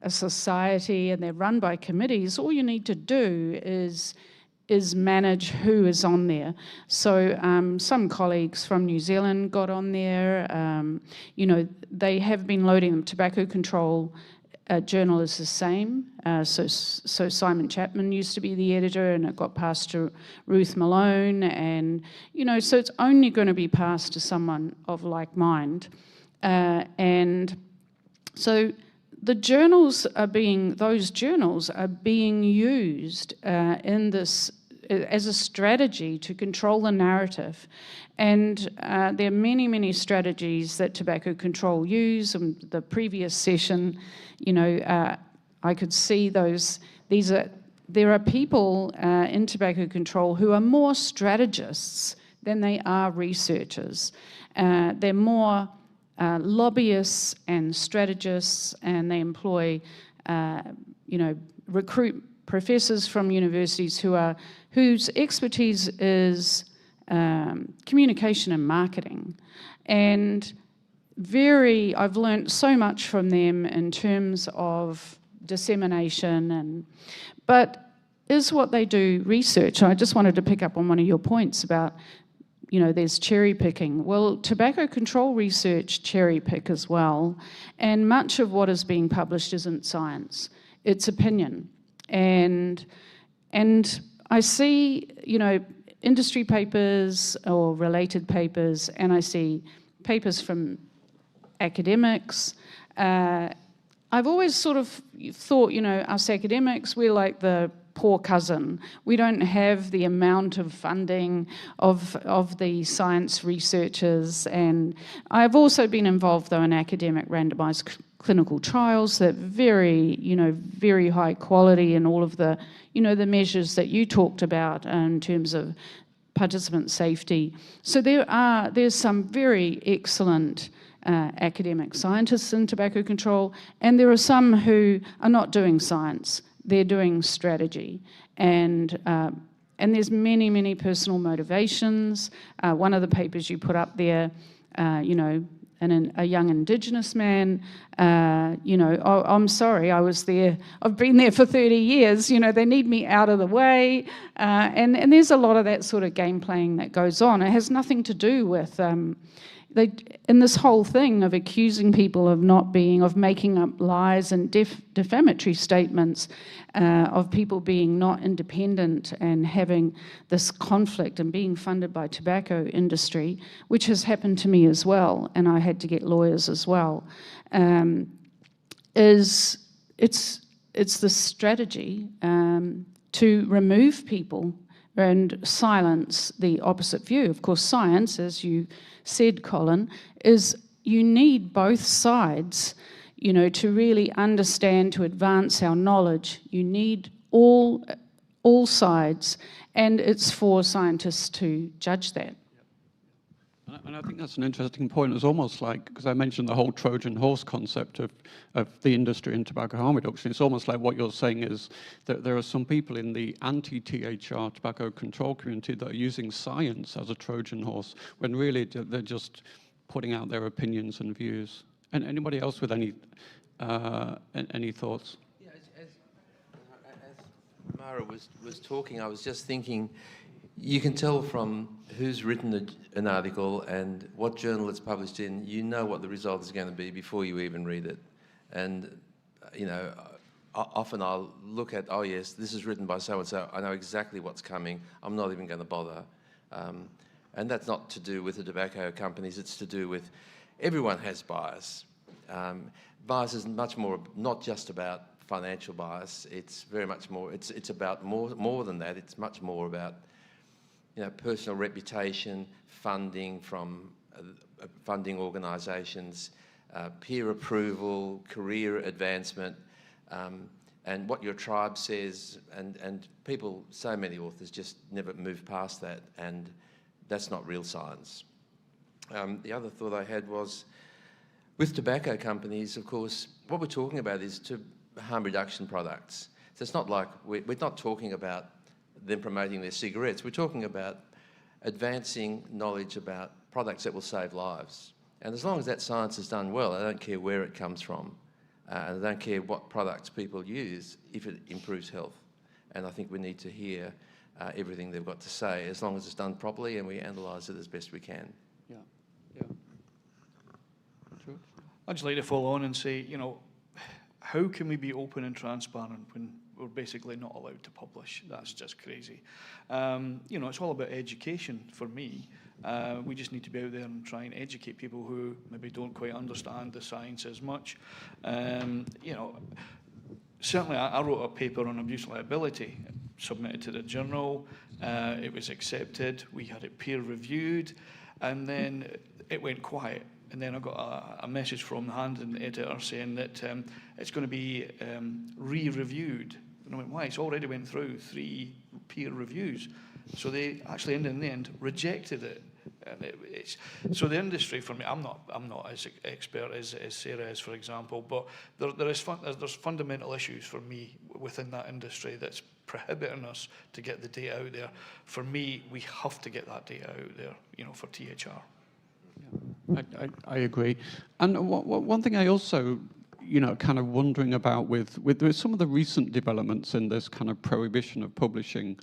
a society and they're run by committees. All you need to do is manage who is on there. So some colleagues from New Zealand got on there. You know, they have been loading them. Tobacco control journal is the same. So Simon Chapman used to be the editor, and it got passed to Ruth Malone, and you know, so it's only going to be passed to someone of like mind. And so the journals are being, those journals are being used in this as a strategy to control the narrative. And there are many, many strategies that tobacco control use. And the previous session, you know, I could see those, there are people in tobacco control who are more strategists than they are researchers. They're more lobbyists and strategists, and they employ, you know, recruit professors from universities whose expertise is communication and marketing. And I've learned so much from them in terms of dissemination, but is what they do research? I just wanted to pick up on one of your points about, you know, there's cherry picking. Well, tobacco control research cherry pick as well, and much of what is being published isn't science, it's opinion. And I see, you know, industry papers or related papers, and I see papers from academics. I've always sort of thought, you know, us academics, we're like the poor cousin. We don't have the amount of funding of the science researchers. And I've also been involved, though, in academic randomized clinical trials that very, you know, very high quality, and all of the, you know, the measures that you talked about in terms of participant safety. So there's some very excellent academic scientists in tobacco control, and there are some who are not doing science, they're doing strategy. And there's many, many personal motivations. One of the papers you put up there, you know, a young Indigenous man, you know, oh, I'm sorry, I was there, I've been there for 30 years, you know, they need me out of the way. And there's a lot of that sort of game playing that goes on. It has nothing to do with, in this whole thing of accusing people of not being, of making up lies and defamatory statements, of people being not independent and having this conflict and being funded by tobacco industry, which has happened to me as well, and I had to get lawyers as well, it's the strategy to remove people and silence the opposite view. Of course, science, as you said, Colin, is you need both sides, you know, to really understand, to advance our knowledge. You need all sides, and it's for scientists to judge that. And I think that's an interesting point. It's almost like, because I mentioned the whole Trojan horse concept of the industry in tobacco harm reduction, it's almost like what you're saying is that there are some people in the anti-THR tobacco control community that are using science as a Trojan horse, when really they're just putting out their opinions and views. And anybody else with any thoughts? Yeah, as Mara was talking, I was just thinking, you can tell from who's written an article and what journal it's published in, you know what the result is going to be before you even read it. And, you know, often I'll look at, oh yes, this is written by so-and-so, I know exactly what's coming, I'm not even going to bother. And that's not to do with the tobacco companies, it's to do with everyone has bias. Bias is much more, not just about financial bias, it's very much more, it's about more than that, it's much more about, you know, personal reputation, funding from funding organisations, peer approval, career advancement, and what your tribe says, and people, so many authors just never move past that, and that's not real science. The other thought I had was, with tobacco companies, of course, what we're talking about is harm reduction products. So it's not like, we're not talking about them promoting their cigarettes. We're talking about advancing knowledge about products that will save lives. And as long as that science is done well, I don't care where it comes from. And I don't care what products people use if it improves health. And I think we need to hear everything they've got to say, as long as it's done properly and we analyse it as best we can. Yeah, yeah. True. I'd just like to follow on and say, you know, how can we be open and transparent when we're basically not allowed to publish? That's just crazy. You know, it's all about education for me. We just need to be out there and try and educate people who maybe don't quite understand the science as much. You know, certainly I wrote a paper on abuse liability, submitted to the journal, it was accepted, we had it peer reviewed, and then it went quiet. And then I got a message from the handling editor saying that it's going to be re-reviewed. And I went, why? It's already went through 3 peer reviews. So they actually, in the end, rejected it. And so the industry, for me, I'm not as expert as Sarah is, for example, but there's fundamental issues for me within that industry that's prohibiting us to get the data out there. For me, we have to get that data out there, you know, for THR. I agree. And one thing I also, you know, kind of wondering about with some of the recent developments in this kind of prohibition of publishing,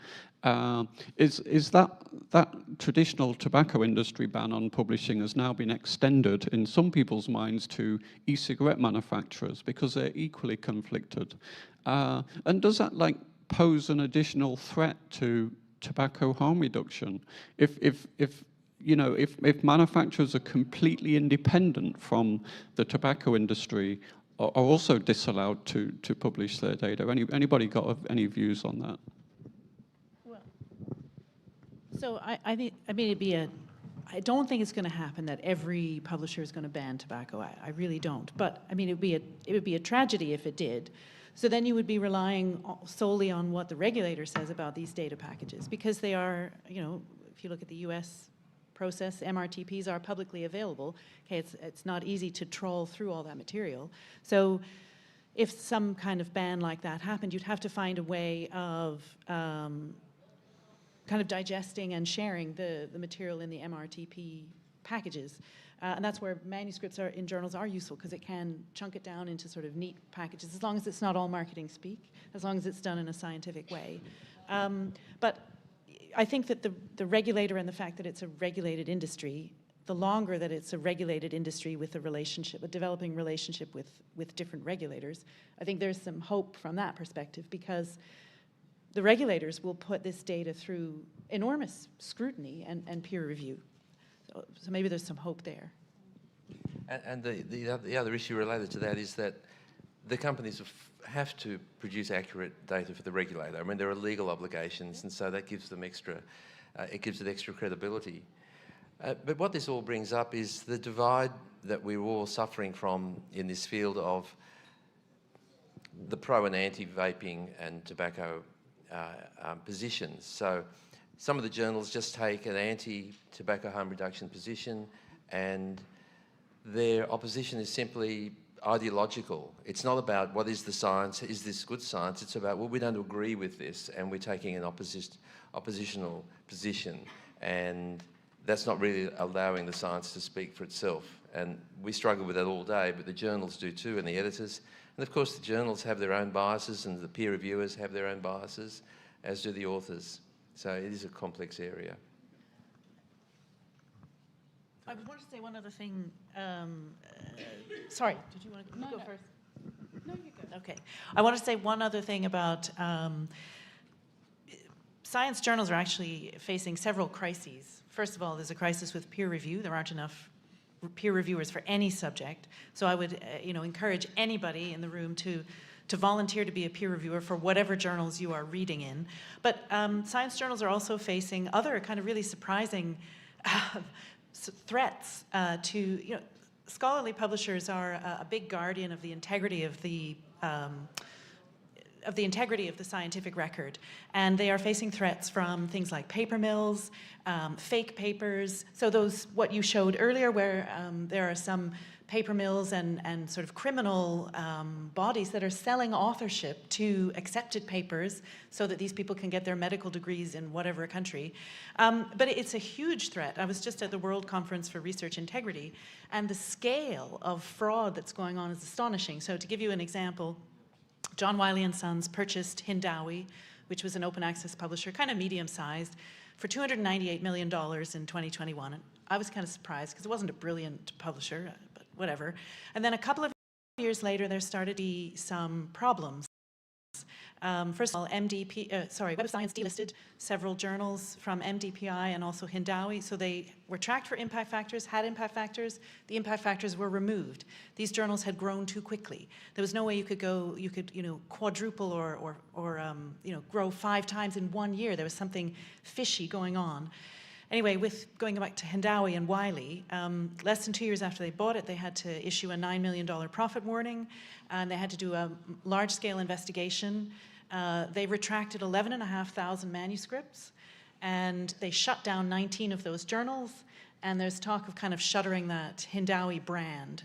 is that traditional tobacco industry ban on publishing has now been extended in some people's minds to e-cigarette manufacturers because they're equally conflicted. And does that like pose an additional threat to tobacco harm reduction? If you know, if manufacturers are completely independent from the tobacco industry, are also disallowed to publish their data. Anybody got any views on that? Well, so I think, I mean, I don't think it's going to happen that every publisher is going to ban tobacco. I really don't. But I mean, it would be a tragedy if it did. So then you would be relying solely on what the regulator says about these data packages, because they are, you know, if you look at the US process. MRTPs are publicly available. Okay, it's not easy to trawl through all that material. So if some kind of ban like that happened, you'd have to find a way of kind of digesting and sharing the material in the MRTP packages. And that's where manuscripts in journals are useful, because it can chunk it down into sort of neat packages, as long as it's not all marketing speak, as long as it's done in a scientific way. But I think that the regulator and the fact that it's a regulated industry, the longer that it's a regulated industry with a developing relationship with different regulators, I think there's some hope from that perspective, because the regulators will put this data through enormous scrutiny and peer review. So maybe there's some hope there. And the other issue related to that is that the companies have to produce accurate data for the regulator. I mean, there are legal obligations, and so that gives them extra, it gives it extra credibility. But what this all brings up is the divide that we're all suffering from in this field of the pro and anti-vaping and tobacco positions. So some of the journals just take an anti-tobacco harm reduction position, and their opposition is simply ideological. It's not about what is the science, is this good science, it's about, well, we don't agree with this and we're taking an oppositional position, and that's not really allowing the science to speak for itself. And we struggle with that all day, but the journals do too, and the editors. And of course the journals have their own biases, and the peer reviewers have their own biases, as do the authors. So it is a complex area. I wanted to say one other thing. Sorry, did you want to go first? No, you go. Okay. I want to say one other thing about science journals are actually facing several crises. First of all, there's a crisis with peer review. There aren't enough peer reviewers for any subject. So I would encourage anybody in the room to volunteer to be a peer reviewer for whatever journals you are reading in. But science journals are also facing other kind of really surprising threats to, scholarly publishers are a big guardian of the integrity of the scientific record, and they are facing threats from things like paper mills, fake papers. So what you showed earlier, where there are some paper mills and sort of criminal bodies that are selling authorship to accepted papers so that these people can get their medical degrees in whatever country. But it's a huge threat. I was just at the World Conference for Research Integrity, and the scale of fraud that's going on is astonishing. So to give you an example, John Wiley & Sons purchased Hindawi, which was an open access publisher, kind of medium-sized, for $298 million in 2021. And I was kind of surprised because it wasn't a brilliant publisher, but whatever. And then a couple of years later, there started to be some problems. First of all, Web of Science delisted several journals from MDPI and also Hindawi, so they were tracked for impact factors, had impact factors. The impact factors were removed. These journals had grown too quickly. There was no way you could quadruple or grow 5 times in 1 year. There was something fishy going on. Anyway, going back to Hindawi and Wiley, less than 2 years after they bought it, they had to issue a $9 million profit warning, and they had to do a large-scale investigation. They retracted 11,500 manuscripts, and they shut down 19 of those journals, and there's talk of kind of shuttering that Hindawi brand.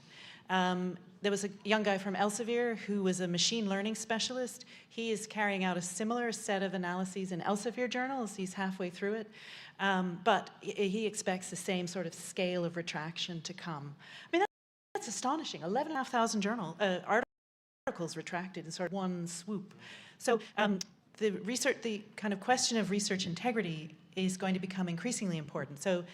There was a young guy from Elsevier who was a machine learning specialist. He is carrying out a similar set of analyses in Elsevier journals. He's halfway through it. But he expects the same sort of scale of retraction to come. I mean, that's astonishing. 11,500 articles retracted in sort of one swoop. So the kind of question of research integrity is going to become increasingly important. So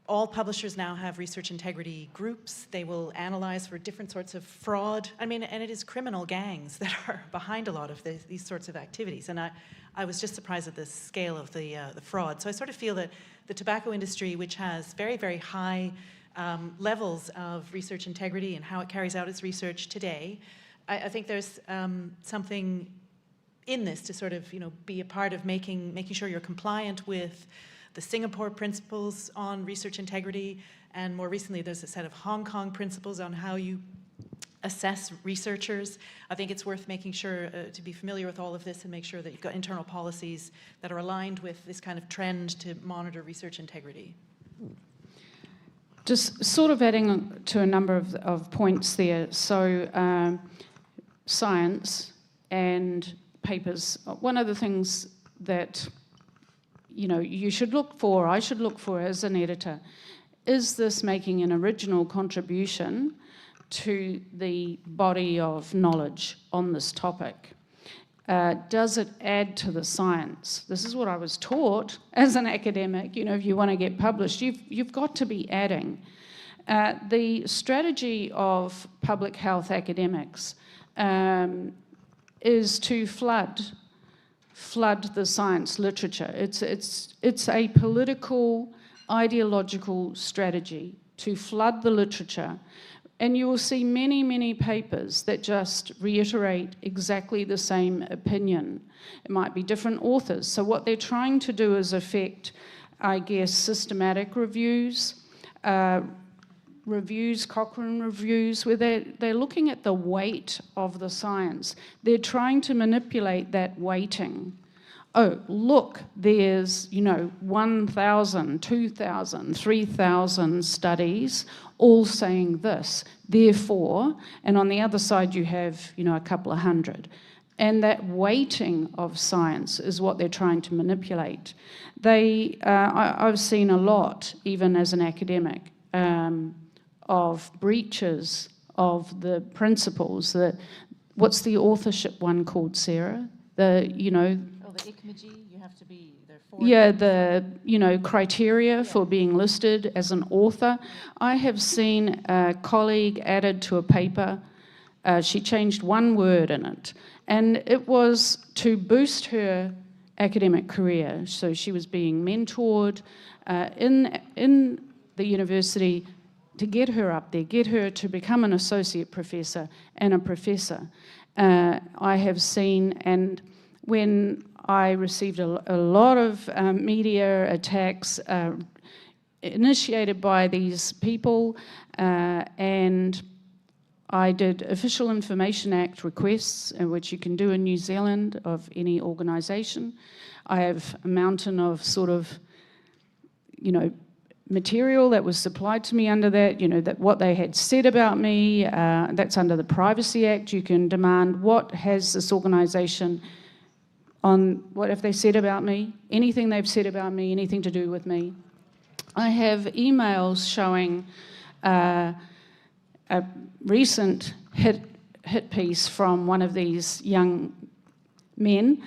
all publishers now have research integrity groups. They will analyze for different sorts of fraud. I mean, and it is criminal gangs that are behind a lot of these sorts of activities. And I was just surprised at the scale of the fraud. So I sort of feel that the tobacco industry, which has very, very high levels of research integrity and how it carries out its research today, I think there's something in this to sort of be a part of making sure you're compliant with the Singapore principles on research integrity, and more recently there's a set of Hong Kong principles on how you assess researchers. I think it's worth making sure to be familiar with all of this and make sure that you've got internal policies that are aligned with this kind of trend to monitor research integrity. Just sort of adding to a number of points there. So science and papers. One of the things that you should look for, I should look for as an editor, is this making an original contribution to the body of knowledge on this topic? Does it add to the science? This is what I was taught as an academic. If you want to get published, you've got to be adding. The strategy of public health academics is to flood the science literature. It's a political, ideological strategy to flood the literature. And you will see many, many papers that just reiterate exactly the same opinion. It might be different authors. So what they're trying to do is affect, I guess, systematic reviews, Cochrane reviews, where they're looking at the weight of the science. They're trying to manipulate that weighting. Oh, look, there's, 1,000, 2,000, 3,000 studies all saying this. Therefore, and on the other side you have, a couple of hundred. And that weighting of science is what they're trying to manipulate. I've seen a lot, even as an academic, of breaches of the principles that, what's the authorship one called, Sarah? The ICMG, you have to be there for. Yeah, the criteria for being listed as an author. I have seen a colleague added to a paper. She changed one word in it, and it was to boost her academic career. So she was being mentored in the university to get her up there, get her to become an associate professor and a professor. I have seen, and when I received a lot of media attacks initiated by these people, and I did Official Information Act requests, which you can do in New Zealand of any organisation. I have a mountain of sort of, material that was supplied to me under that, that what they had said about me, that's under the Privacy Act. You can demand what has this organisation on, what have they said about me, anything they've said about me, anything to do with me. I have emails showing a recent hit piece from one of these young men,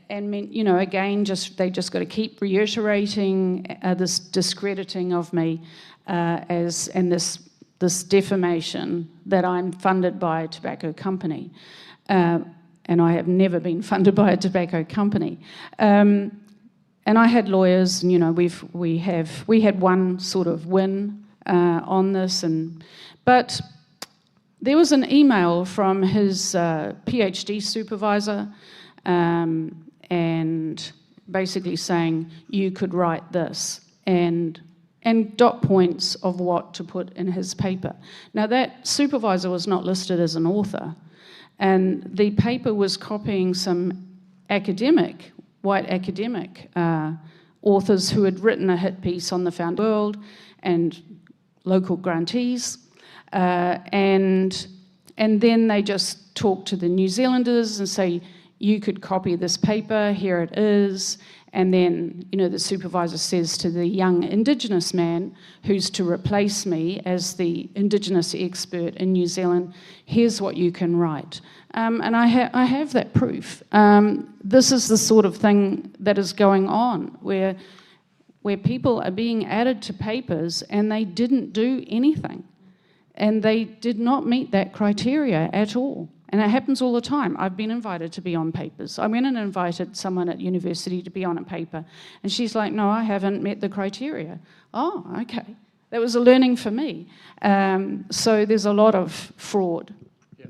and again, they just got to keep reiterating this discrediting of me and this defamation that I'm funded by a tobacco company, and I have never been funded by a tobacco company. And I had lawyers, and we had one sort of win on this, but there was an email from his PhD supervisor. And basically saying you could write this and dot points of what to put in his paper. Now that supervisor was not listed as an author, and the paper was copying some white academic authors who had written a hit piece on the found world and local grantees, and then they just talk to the New Zealanders and say, you could copy this paper, here it is, and then, the supervisor says to the young Indigenous man who's to replace me as the Indigenous expert in New Zealand, here's what you can write. And I have that proof. This is the sort of thing that is going on, where people are being added to papers and they didn't do anything. And they did not meet that criteria at all. And it happens all the time. I've been invited to be on papers. I went and invited someone at university to be on a paper, and she's like, no, I haven't met the criteria. Oh, okay. That was a learning for me. So there's a lot of fraud. Yeah.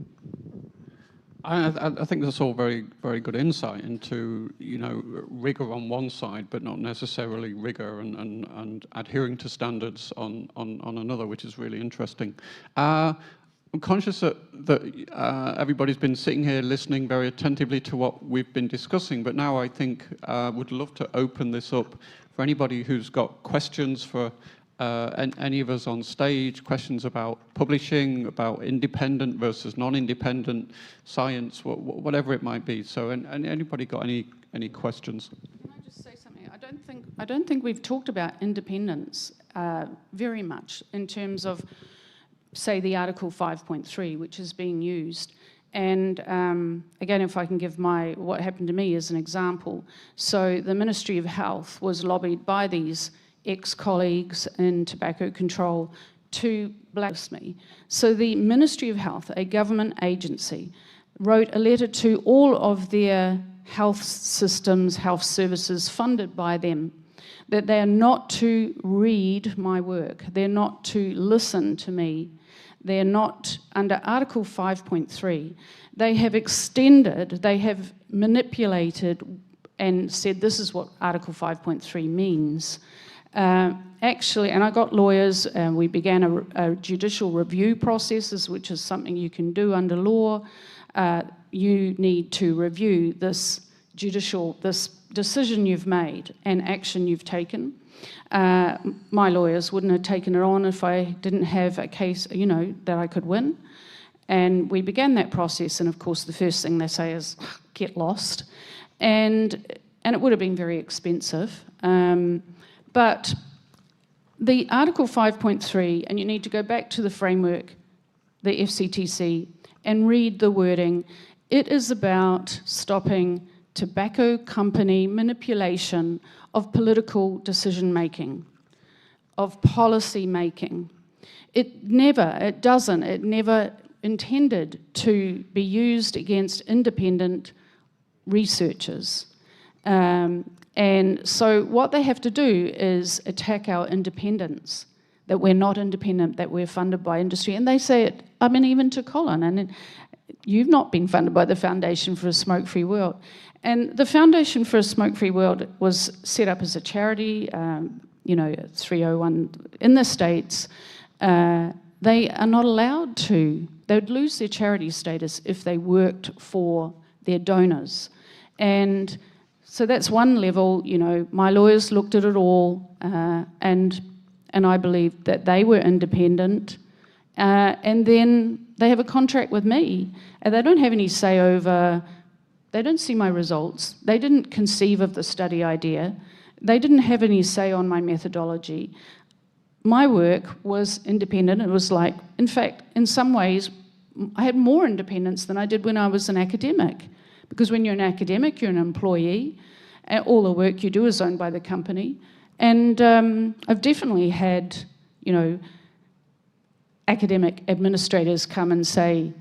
I think that's all very, very good insight into, rigor on one side, but not necessarily rigor and adhering to standards on another, which is really interesting. I'm conscious that everybody's been sitting here listening very attentively to what we've been discussing, but now I think would love to open this up for anybody who's got questions for any of us on stage, questions about publishing, about independent versus non-independent science, whatever it might be. So, and anybody got any questions? Can I just say something? I don't think we've talked about independence very much in terms of, say, the Article 5.3, which is being used. And again, if I can give what happened to me as an example. So the Ministry of Health was lobbied by these ex-colleagues in tobacco control to blacklist me. So the Ministry of Health, a government agency, wrote a letter to all of their health systems, health services funded by them, that they are not to read my work, they're not to listen to me, they're not, under Article 5.3, they have extended, they have manipulated and said this is what Article 5.3 means. Actually, and I got lawyers, and we began a judicial review process, which is something you can do under law. You need to review this decision you've made and action you've taken. My lawyers wouldn't have taken it on if I didn't have a case, that I could win. And we began that process, and of course the first thing they say is, get lost. And it would have been very expensive. But the Article 5.3, and you need to go back to the framework, the FCTC, and read the wording. It is about stopping tobacco company manipulation of political decision-making, of policy-making. It never intended to be used against independent researchers. And so what they have to do is attack our independence, that we're not independent, that we're funded by industry. And they say it, even to Colin, and you've not been funded by the Foundation for a Smoke-Free World. And the Foundation for a Smoke-Free World was set up as a charity, 301 in the States. They are not allowed to. They would lose their charity status if they worked for their donors. And so that's one level. My lawyers looked at it all, and I believed that they were independent. And then they have a contract with me, and they don't have any say over. They don't see my results. They didn't conceive of the study idea. They didn't have any say on my methodology. My work was independent. It was like, in fact, in some ways, I had more independence than I did when I was an academic. Because when you're an academic, you're an employee, and all the work you do is owned by the company. And I've definitely had, academic administrators come and say,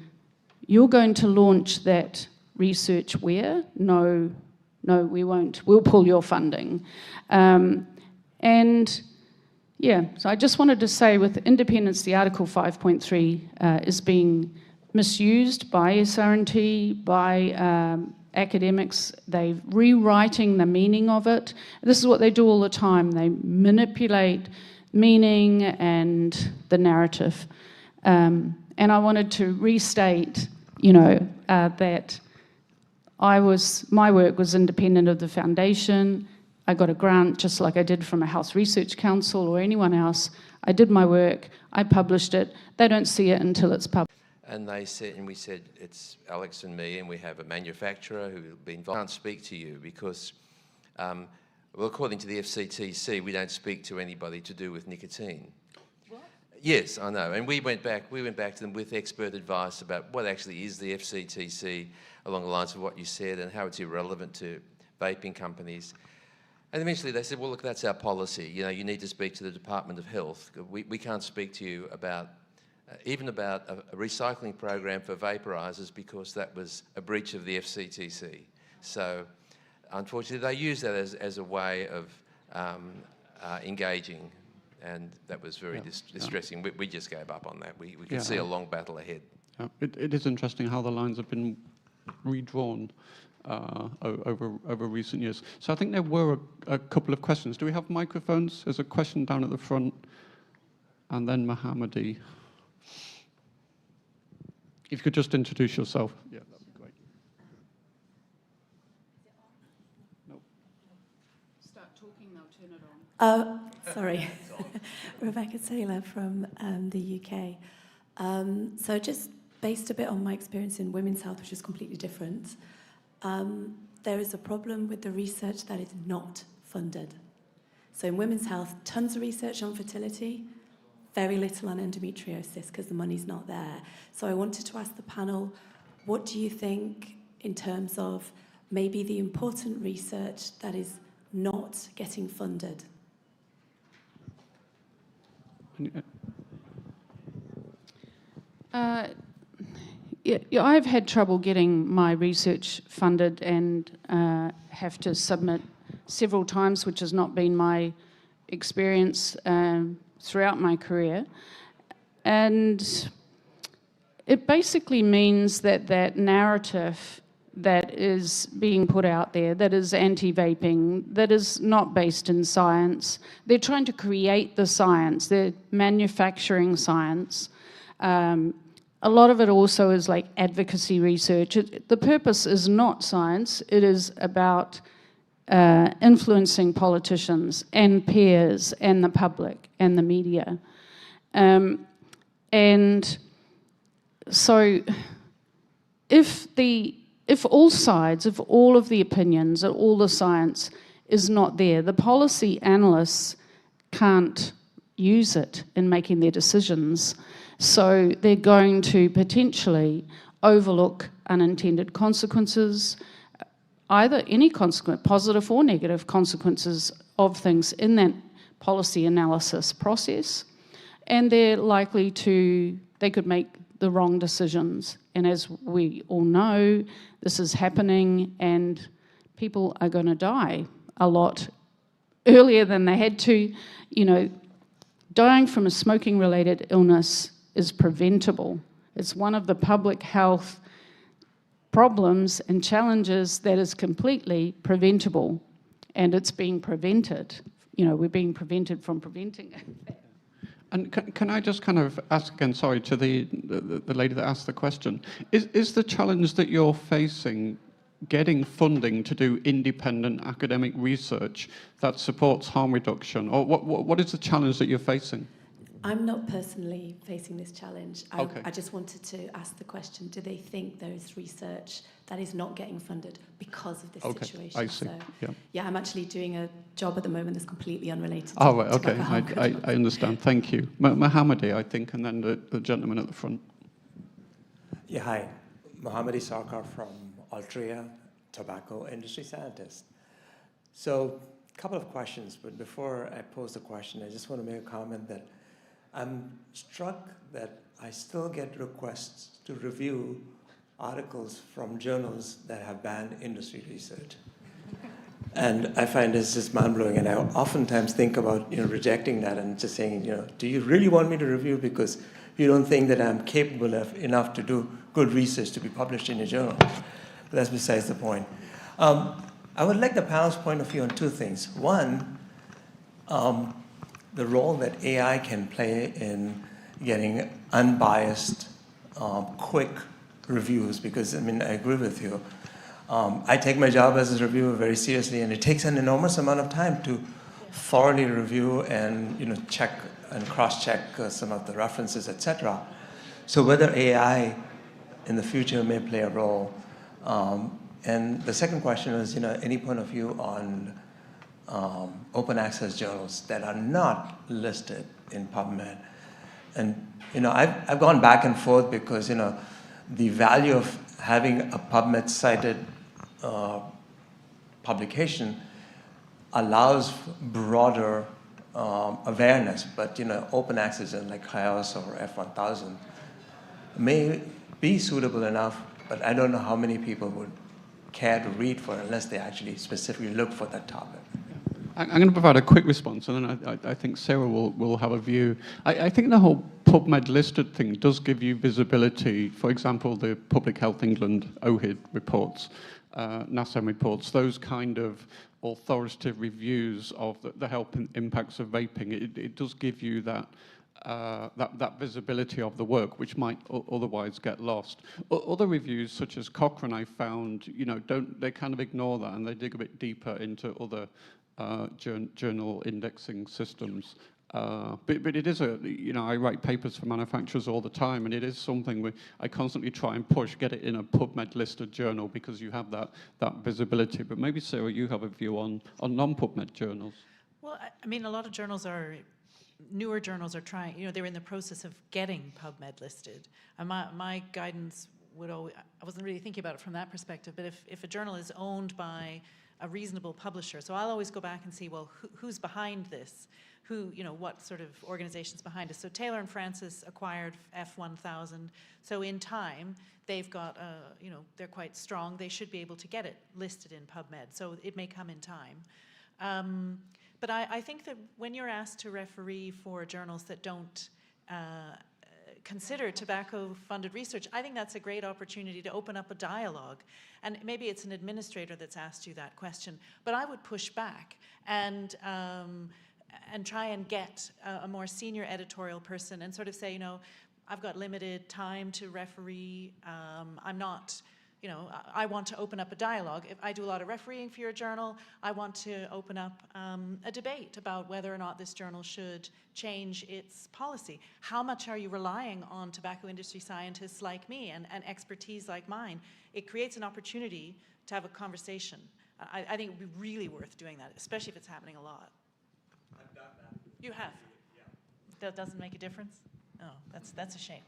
you're going to launch that research where? No, we won't. We'll pull your funding. So I just wanted to say with independence, the Article 5.3 is being misused by SRNT, by academics. They're rewriting the meaning of it. This is what they do all the time. They manipulate meaning and the narrative. And I wanted to restate, that my work was independent of the foundation. I got a grant just like I did from a Health Research Council or anyone else. I did my work, I published it. They don't see it until it's published. And they said, and we said, it's Alex and me, and we have a manufacturer who'll be involved. I can't speak to you because, well, according to the FCTC, we don't speak to anybody to do with nicotine. What? Yes, I know. And we went back to them with expert advice about what actually is the FCTC, along the lines of what you said, and how it's irrelevant to vaping companies. And eventually they said, well, look, that's our policy. You need to speak to the Department of Health. We can't speak to you about even about a recycling program for vaporisers because that was a breach of the FCTC. So unfortunately they used that as a way of engaging, and that was very distressing. We just gave up on that. We could see a long battle ahead. It is interesting how the lines have been redrawn over recent years. So I think there were a couple of questions. Do we have microphones? There's a question down at the front, and then Mohammadi. If you could just introduce yourself. Yeah, that'd be great. No. Start talking, they'll turn it on. Sorry. Rebecca Taylor from the UK. So just based a bit on my experience in women's health, which is completely different, there is a problem with the research that is not funded. So in women's health, tons of research on fertility, very little on endometriosis because the money's not there. So I wanted to ask the panel, what do you think in terms of maybe the important research that is not getting funded? Yeah, I've had trouble getting my research funded and have to submit several times, which has not been my experience throughout my career. And it basically means that that narrative that is being put out there, that is anti-vaping, that is not based in science, they're trying to create the science, they're manufacturing science. A lot of it also is like advocacy research. The purpose is not science, it is about influencing politicians and peers and the public and the media. And so if all sides, if all of the opinions, all the science is not there, the policy analysts can't use it in making their decisions. So they're going to potentially overlook unintended consequences, either any consequence, positive or negative consequences of things in that policy analysis process, and they're likely to, they could make the wrong decisions. And as we all know, this is happening and people are going to die a lot earlier than they had to. You know, dying from a smoking-related illness is preventable. It's one of the public health problems and challenges that is completely preventable, and it's being prevented. You know, we're being prevented from preventing it. And can I just kind of ask again, sorry, to the lady that asked the question, is the challenge that you're facing getting funding to do independent academic research that supports harm reduction? Or what is the challenge that you're facing? I'm not personally facing this challenge. Okay. I just wanted to ask the question, do they think there is research that is not getting funded because of this situation? I see. So, yeah, I'm actually doing a job at the moment that's completely unrelated to, oh, right, okay, to I understand. Thank you. Mohammadi, I think, and then the gentleman at the front. Yeah, hi. Mohammadi Sarkar from Altria, tobacco industry scientist. So, a couple of questions, but before I pose the question, I just want to make a comment that I'm struck that I still get requests to review articles from journals that have banned industry research. And I find this just mind-blowing, and I oftentimes think about rejecting that and just saying, do you really want me to review because you don't think that I'm capable of enough to do good research to be published in a journal? But that's besides the point. I would like the panel's point of view on two things. One, the role that AI can play in getting unbiased, quick reviews, because I mean, I agree with you. I take my job as a reviewer very seriously, and it takes an enormous amount of time to thoroughly review and check and cross-check some of the references, etc. So whether AI in the future may play a role. And the second question is, any point of view on open access journals that are not listed in PubMed. And I've gone back and forth because the value of having a PubMed cited publication allows broader awareness, but open access like HIOS or F1000 may be suitable enough, but I don't know how many people would care to read for it unless they actually specifically look for that topic. I'm going to provide a quick response, and then I think Sarah will have a view. I think the whole PubMed listed thing does give you visibility. For example, the Public Health England OHID reports, NASEM reports, those kind of authoritative reviews of the health impacts of vaping. It does give you that that visibility of the work, which might otherwise get lost. Other reviews, such as Cochrane, I found, they kind of ignore that and they dig a bit deeper into other journal indexing systems. But it is I write papers for manufacturers all the time, and it is something I constantly try and push, get it in a PubMed listed journal because you have that visibility. But maybe, Sarah, you have a view on non-PubMed journals. Well, I mean, a lot of newer journals are trying, they're in the process of getting PubMed listed. And my guidance would always, I wasn't really thinking about it from that perspective, but if a journal is owned by a reasonable publisher, so I'll always go back and see, well, who's behind this? What sort of organization's behind it? So Taylor and Francis acquired F1000, so in time, they've got, they're quite strong. They should be able to get it listed in PubMed, so it may come in time. But I think that when you're asked to referee for journals that don't consider tobacco-funded research, I think that's a great opportunity to open up a dialogue. And maybe it's an administrator that's asked you that question, but I would push back and try and get a more senior editorial person and sort of say, I've got limited time to referee. I'm not... I want to open up a dialogue. If I do a lot of refereeing for your journal, I want to open up a debate about whether or not this journal should change its policy. How much are you relying on tobacco industry scientists like me and expertise like mine? It creates an opportunity to have a conversation. I think it would be really worth doing that, especially if it's happening a lot. I've done that. You have? Yeah. That doesn't make a difference? Oh, that's a shame.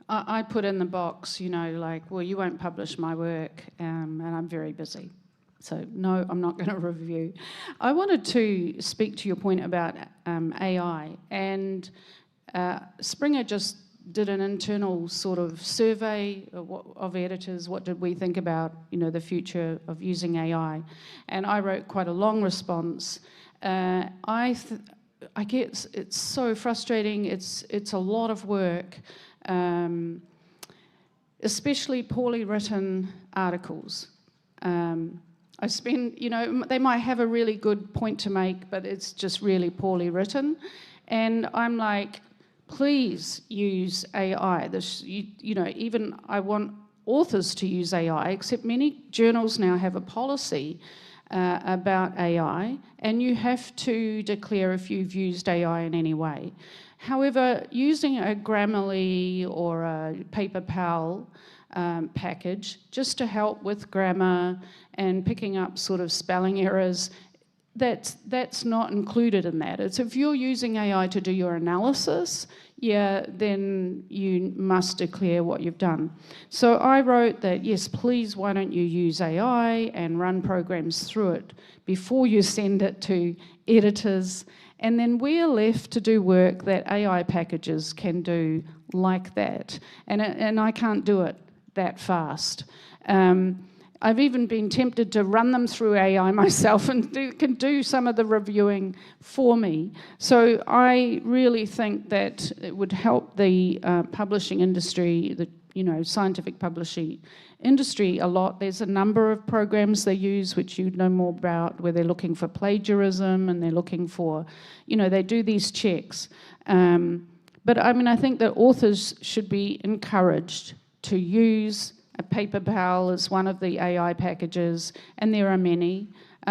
I put in the box, well, you won't publish my work, and I'm very busy. So no, I'm not going to review. I wanted to speak to your point about AI, and Springer just did an internal sort of survey of editors. What did we think about, the future of using AI? And I wrote quite a long response. I get it's so frustrating. It's a lot of work. Especially poorly written articles. I spend, they might have a really good point to make, but it's just really poorly written. And I'm like, please use AI. Even I want authors to use AI, except many journals now have a policy about AI, and you have to declare if you've used AI in any way. However, using a Grammarly or a PaperPal package just to help with grammar and picking up sort of spelling errors, that's not included in that. It's if you're using AI to do your analysis, then you must declare what you've done. So I wrote that, yes, please, why don't you use AI and run programs through it before you send it to editors. And then we're left to do work that AI packages can do like that. And I can't do it that fast. I've even been tempted to run them through AI myself and can do some of the reviewing for me. So I really think that it would help the publishing industry, the scientific publishing industry a lot. There's a number of programs they use, which you'd know more about, where they're looking for plagiarism and they're looking for, they do these checks. But I mean, I think that authors should be encouraged to use a PaperPal as one of the AI packages, and there are many.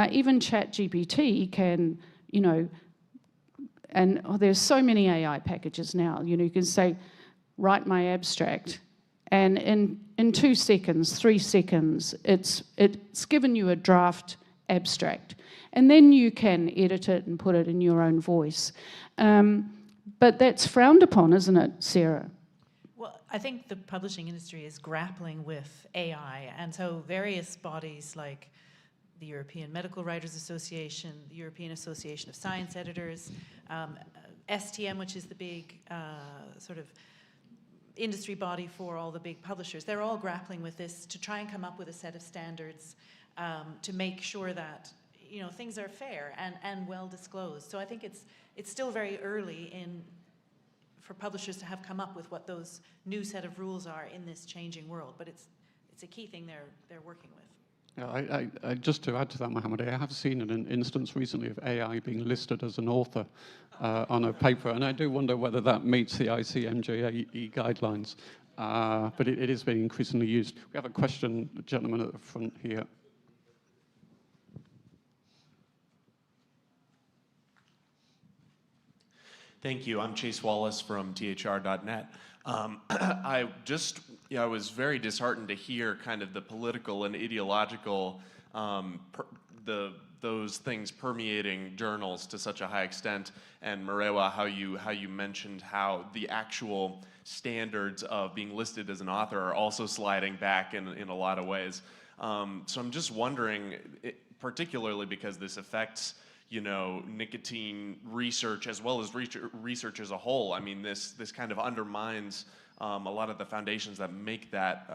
Even ChatGPT can, and there's so many AI packages now. You can say, write my abstract, and in 2 seconds, 3 seconds, it's given you a draft abstract, and then you can edit it and put it in your own voice. But that's frowned upon, isn't it, Sarah? Well, I think the publishing industry is grappling with AI, and so various bodies like the European Medical Writers Association, the European Association of Science Editors, STM, which is the big sort of industry body for all the big publishers, they're all grappling with this to try and come up with a set of standards to make sure that things are fair and well disclosed. So I think it's still very early for publishers to have come up with what those new set of rules are in this changing world, but it's a key thing they're working with. Yeah, just to add to that, Mohammed, I have seen an instance recently of AI being listed as an author on a paper, and I do wonder whether that meets the ICMJAE guidelines. But it is being increasingly used. We have a question, the gentleman at the front here. Thank you. I'm Chase Wallace from thr.net. I was very disheartened to hear kind of the political and ideological, those things permeating journals to such a high extent. And Marewa, how you mentioned how the actual standards of being listed as an author are also sliding back in a lot of ways. So I'm just wondering, particularly because this affects nicotine research as well as research as a whole. I mean, this kind of undermines a lot of the foundations that make that,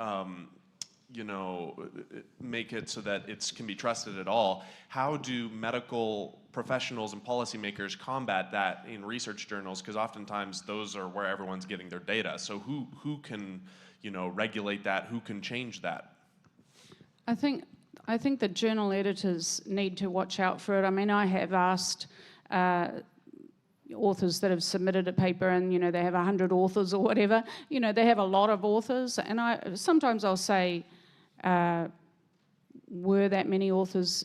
make it so that it can be trusted at all. How do medical professionals and policymakers combat that in research journals? Because oftentimes those are where everyone's getting their data. So who can, regulate that? Who can change that? I think that journal editors need to watch out for it. I mean, I have asked authors that have submitted a paper and, they have 100 authors or whatever. They have a lot of authors. And sometimes I'll say, were that many authors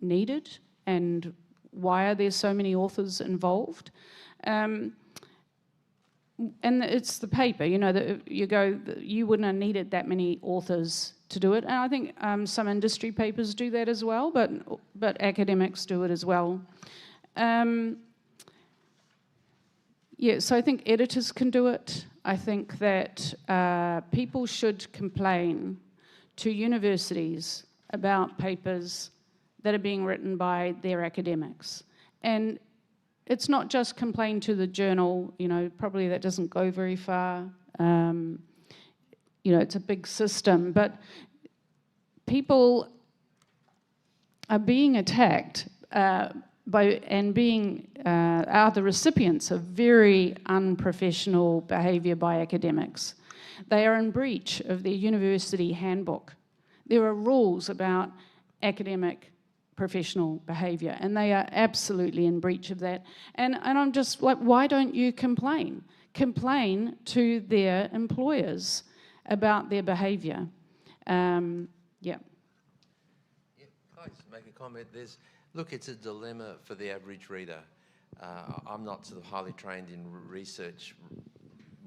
needed? And why are there so many authors involved? And it's the paper, that you wouldn't have needed that many authors to do it. And I think some industry papers do that as well, but academics do it as well. So I think editors can do it. I think that people should complain to universities about papers that are being written by their academics. And it's not just complain to the journal, probably that doesn't go very far. It's a big system, but people are being attacked are the recipients of very unprofessional behaviour by academics. They are in breach of their university handbook. There are rules about academic professional behaviour, and they are absolutely in breach of that. And I'm just like, why don't you complain? Complain to their employers about their behaviour. Can I just make a comment? Look, it's a dilemma for the average reader. I'm not sort of highly trained in research,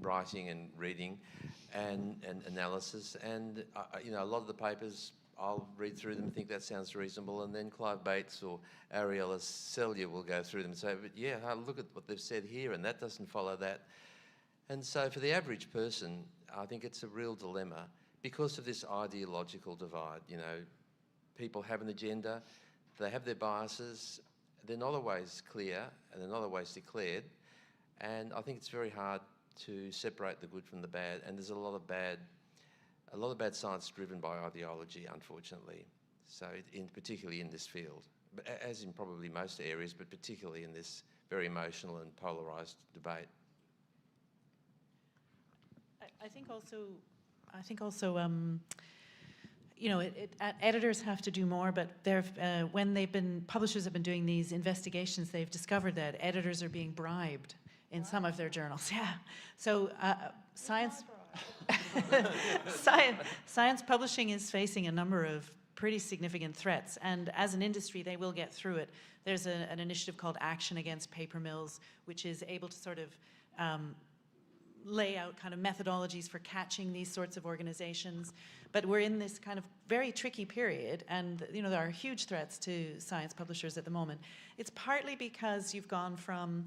writing and reading and analysis. And, a lot of the papers, I'll read through them and think that sounds reasonable. And then Clive Bates or Ariella Celia will go through them and say, but yeah, look at what they've said here, and that doesn't follow that. And so for the average person, I think it's a real dilemma because of this ideological divide. People have an agenda, they have their biases, they're not always clear and they're not always declared. And I think it's very hard to separate the good from the bad. And there's a lot of bad science driven by ideology, unfortunately. So particularly in this field, but as in probably most areas, but particularly in this very emotional and polarized debate. I think also, editors have to do more, but when publishers have been doing these investigations, they've discovered that editors are being bribed in some of their journals. Yeah. So science publishing is facing a number of pretty significant threats, and as an industry, they will get through it. There's an initiative called Action Against Paper Mills, which is able to sort of lay out kind of methodologies for catching these sorts of organizations. But we're in this kind of very tricky period, and there are huge threats to science publishers at the moment. It's partly because you've gone from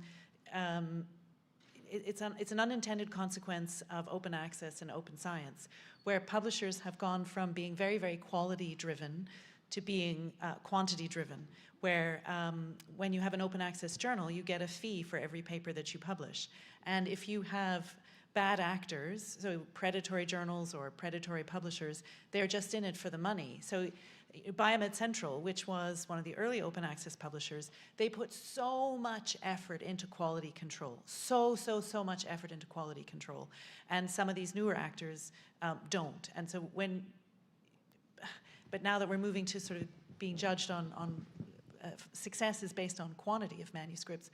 it's an unintended consequence of open access and open science, where publishers have gone from being very, very quality driven to being quantity driven, where when you have an open access journal, you get a fee for every paper that you publish. And if you have bad actors, so predatory journals or predatory publishers, they're just in it for the money. So Biomed Central, which was one of the early open access publishers, they put so much effort into quality control, so much effort into quality control. And some of these newer actors don't. And so But now that we're moving to sort of being judged on success is based on quantity of manuscripts,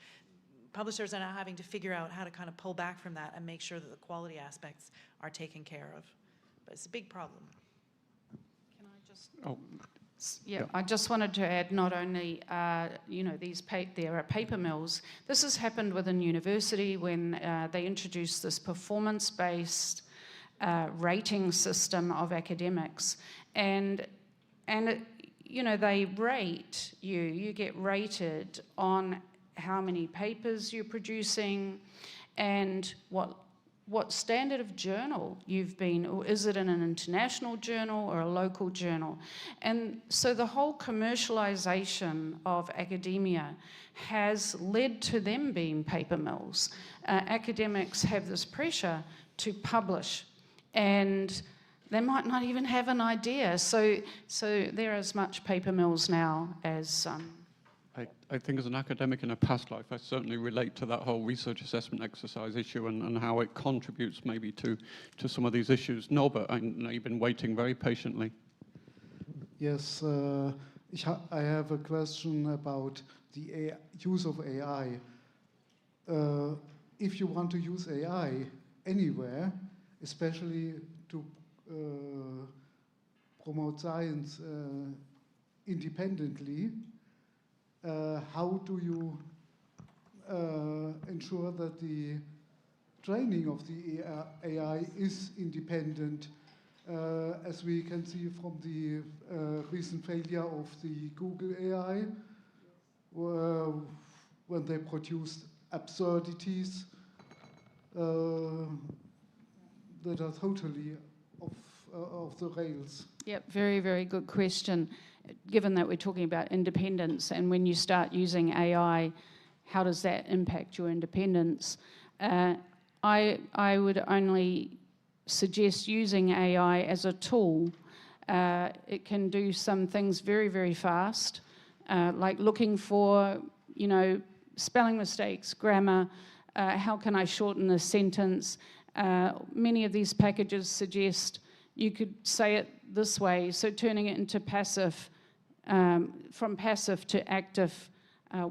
publishers are now having to figure out how to kind of pull back from that and make sure that the quality aspects are taken care of. But it's a big problem. Can I just... Oh. Yeah, I just wanted to add not only, you know, there are paper mills. This has happened within university when they introduced this performance-based rating system of academics. And you know, they rate you. You get rated on how many papers you're producing and what standard of journal you've been, or is it in an international journal or a local journal? And so the whole commercialization of academia has led to them being paper mills. Academics have this pressure to publish, and they might not even have an idea. So there are as much paper mills now as... I think as an academic in a past life, I certainly relate to that whole research assessment exercise issue and how it contributes maybe to some of these issues. Norbert, I know you've been waiting very patiently. Yes, I have a question about the use of AI. If you want to use AI anywhere, especially to promote science independently, how do you ensure that the training of the AI is independent, as we can see from the recent failure of the Google AI, when they produced absurdities that are totally off the rails? Yep, very, very good question. Given that we're talking about independence, and when you start using AI, how does that impact your independence? I would only suggest using AI as a tool. It can do some things very, very fast, like looking for, you know, spelling mistakes, grammar, how can I shorten a sentence? Many of these packages suggest you could say it this way, so turning it into passive, from passive to active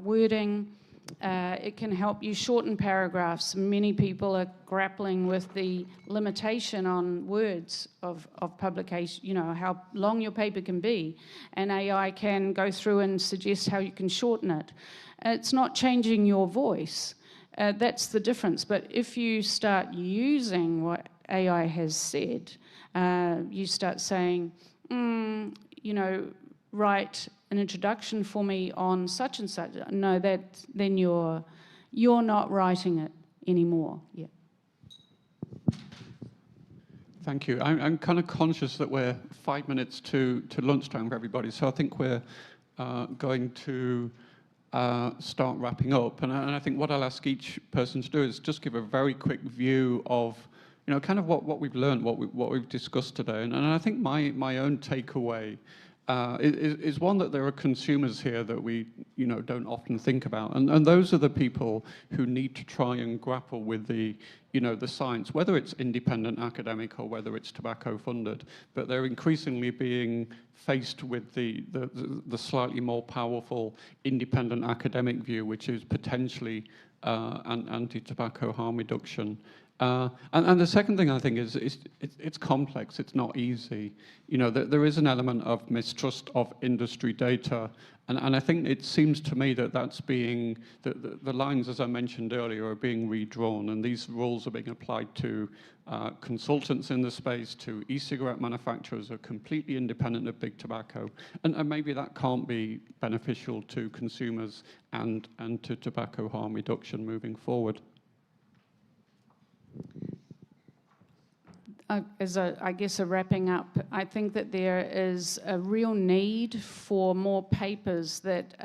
wording. It can help you shorten paragraphs. Many people are grappling with the limitation on words of publication, you know, how long your paper can be, and AI can go through and suggest how you can shorten it. It's not changing your voice. That's the difference. But if you start using what AI has said, you start saying, you know, write an introduction for me on such and such. No, then you're not writing it anymore. Yeah. Thank you. I'm kind of conscious that we're 5 minutes to lunchtime for everybody, so I think we're going to start wrapping up. And I think what I'll ask each person to do is just give a very quick view of, you know, kind of what we've learned, what we've discussed today. And I think my own takeaway is one that there are consumers here that we, you know, don't often think about, and those are the people who need to try and grapple with the, you know, the science, whether it's independent academic or whether it's tobacco funded, but they're increasingly being faced with the slightly more powerful independent academic view, which is potentially an anti-tobacco harm reduction. And the second thing I think is it's complex, it's not easy. You know, there is an element of mistrust of industry data, and I think it seems to me that that's being, the lines, as I mentioned earlier, are being redrawn, and these rules are being applied to consultants in the space, to e-cigarette manufacturers who are completely independent of big tobacco, and maybe that can't be beneficial to consumers and to tobacco harm reduction moving forward. As I guess a wrapping up, I think that there is a real need for more papers that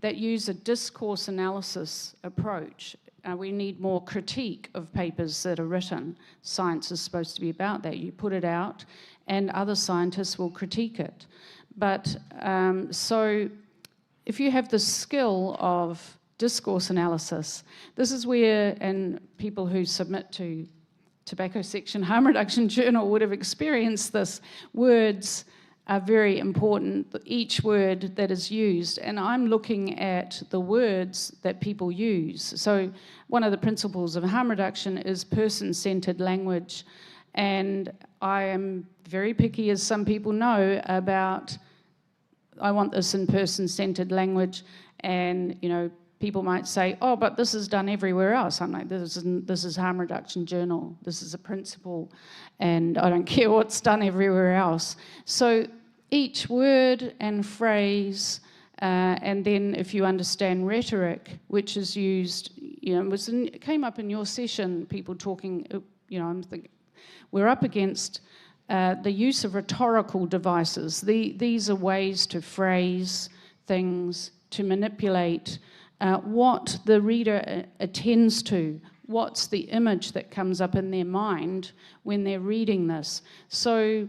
use a discourse analysis approach. We need more critique of papers that are written. Science is supposed to be about that. You put it out and other scientists will critique it. But so if you have the skill of discourse analysis, this is where, and people who submit to Tobacco Section Harm Reduction Journal would have experienced this, words are very important, each word that is used. And I'm looking at the words that people use. So one of the principles of harm reduction is person-centered language. And I am very picky, as some people know, about I want this in person-centered language. And, you know, people might say, oh, but this is done everywhere else. I'm like, this is harm reduction journal. This is a principle, and I don't care what's done everywhere else. So each word and phrase, and then if you understand rhetoric, which is used, you know, it came up in your session, people talking, you know, I'm thinking, we're up against the use of rhetorical devices. These are ways to phrase things, to manipulate what the reader attends to, what's the image that comes up in their mind when they're reading this. So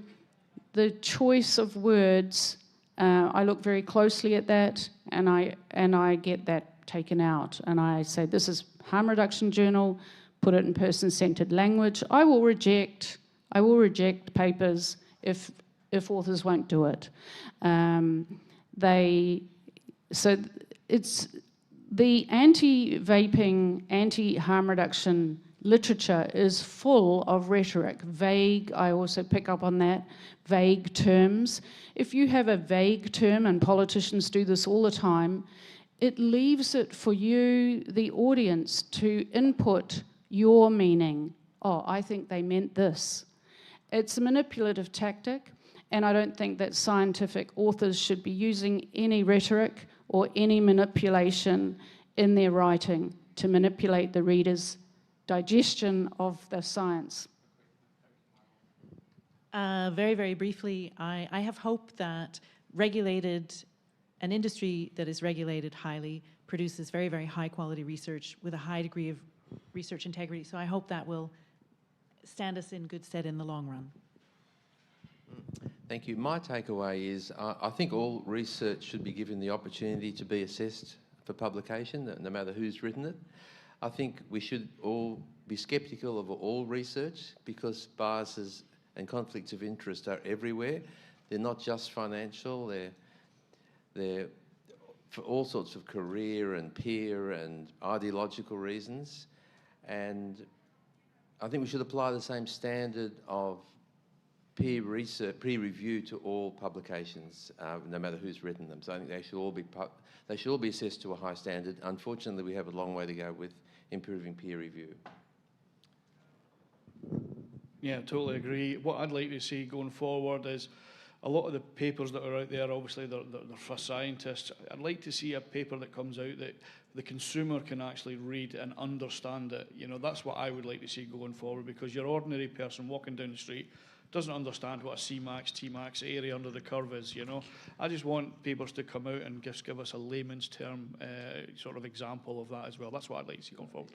the choice of words, I look very closely at that, and I get that taken out. And I say, this is harm reduction journal, put it in person-centered language. I will reject papers if authors won't do it. So it's the anti-vaping, anti-harm reduction literature is full of rhetoric, vague, I also pick up on that, vague terms. If you have a vague term, and politicians do this all the time, it leaves it for you, the audience, to input your meaning. Oh, I think they meant this. It's a manipulative tactic, and I don't think that scientific authors should be using any rhetoric or any manipulation in their writing to manipulate the reader's digestion of the science. Very, very briefly, I have hope that an industry that is regulated highly produces very, very high quality research with a high degree of research integrity. So I hope that will stand us in good stead in the long run. Thank you. My takeaway is I think all research should be given the opportunity to be assessed for publication, no matter who's written it. I think we should all be sceptical of all research because biases and conflicts of interest are everywhere. They're not just financial, they're for all sorts of career and peer and ideological reasons. And I think we should apply the same standard of peer review to all publications, no matter who's written them. So I think they should all be assessed to a high standard. Unfortunately, we have a long way to go with improving peer review. Yeah, totally agree. What I'd like to see going forward is a lot of the papers that are out there, obviously they're for scientists. I'd like to see a paper that comes out that the consumer can actually read and understand it. You know, that's what I would like to see going forward, because your ordinary person walking down the street doesn't understand what a C-max, T-max area under the curve is, you know. I just want papers to come out and just give us a layman's term sort of example of that as well. That's what I'd like to see going forward.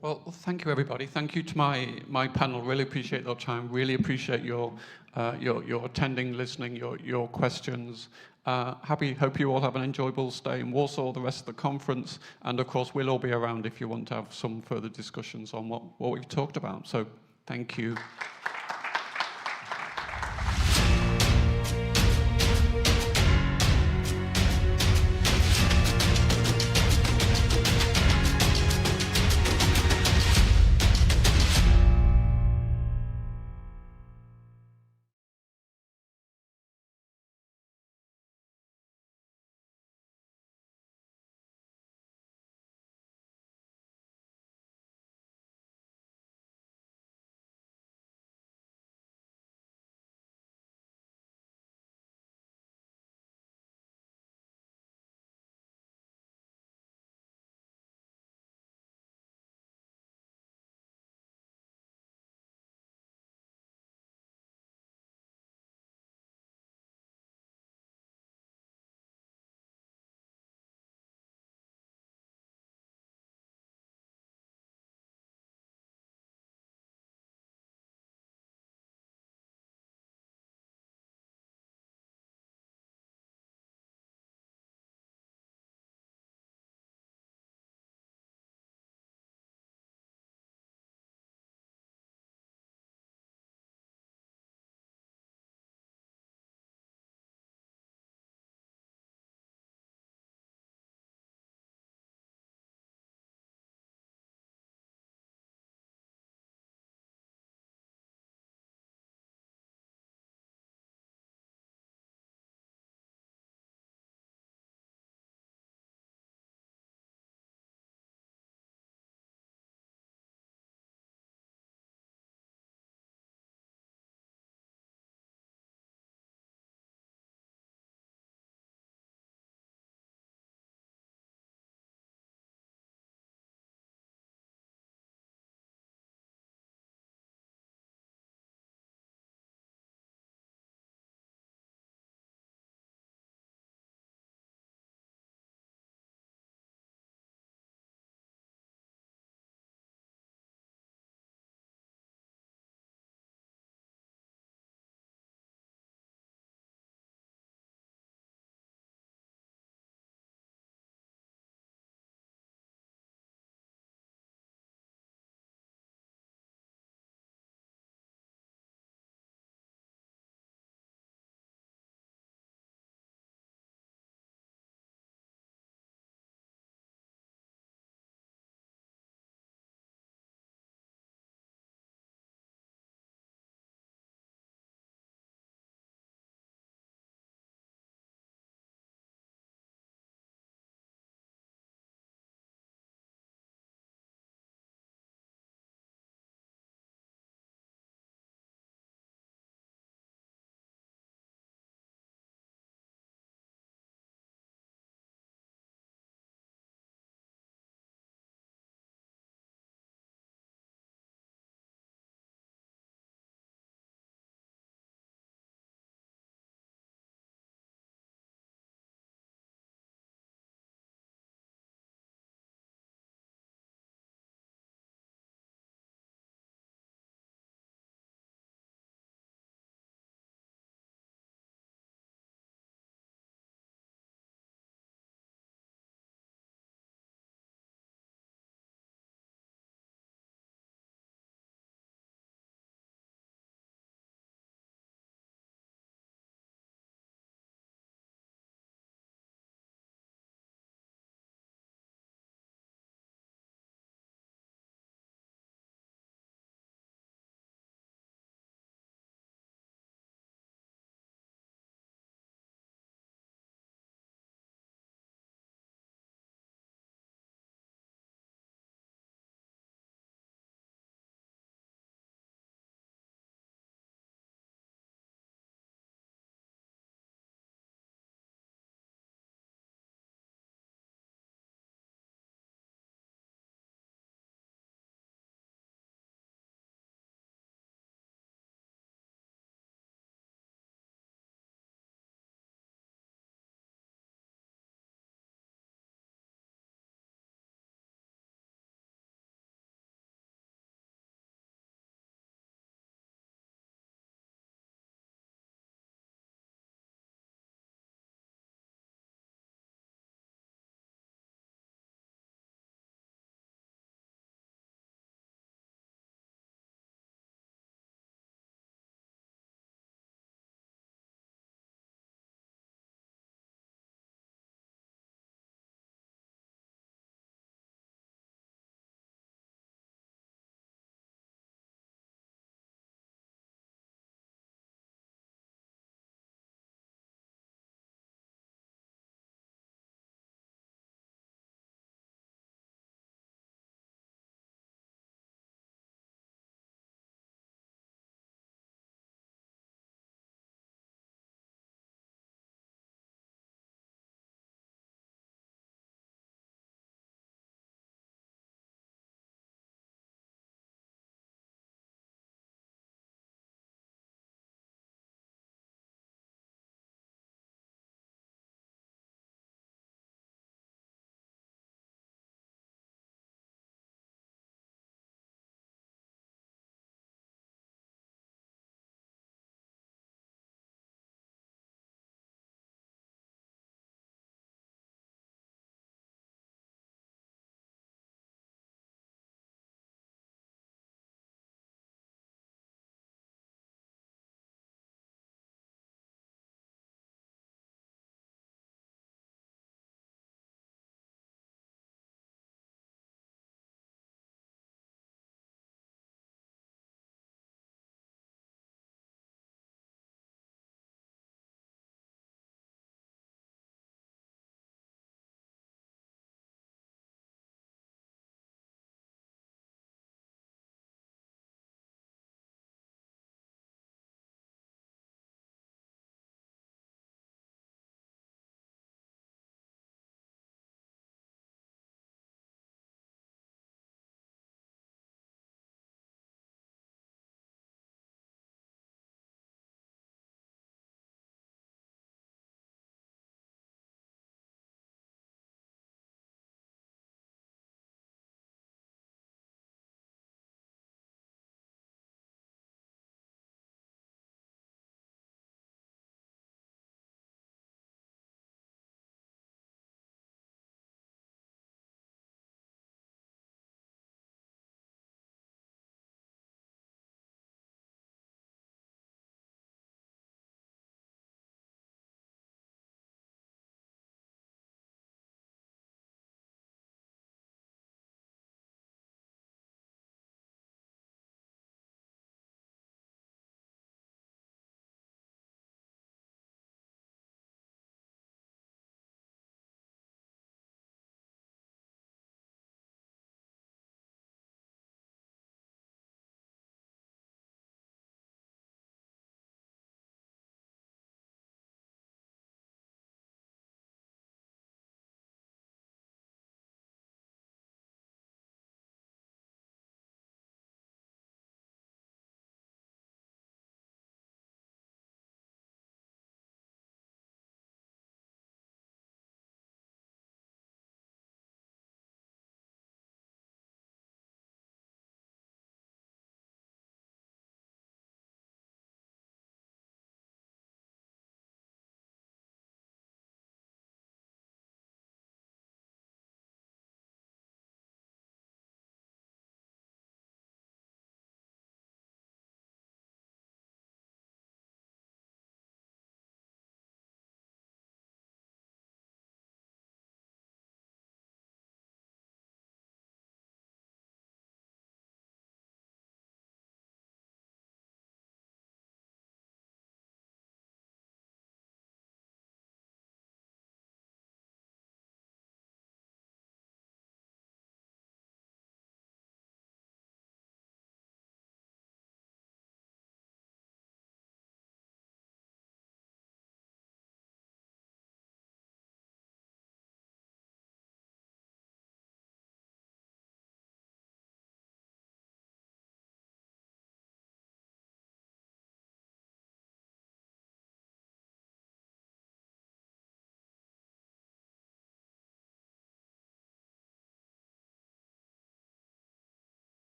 Well, thank you, everybody. Thank you to my panel. Really appreciate their time. Really appreciate your attending, listening, your questions. Hope you all have an enjoyable stay in Warsaw, the rest of the conference, and of course we'll all be around if you want to have some further discussions on what we've talked about. So thank you.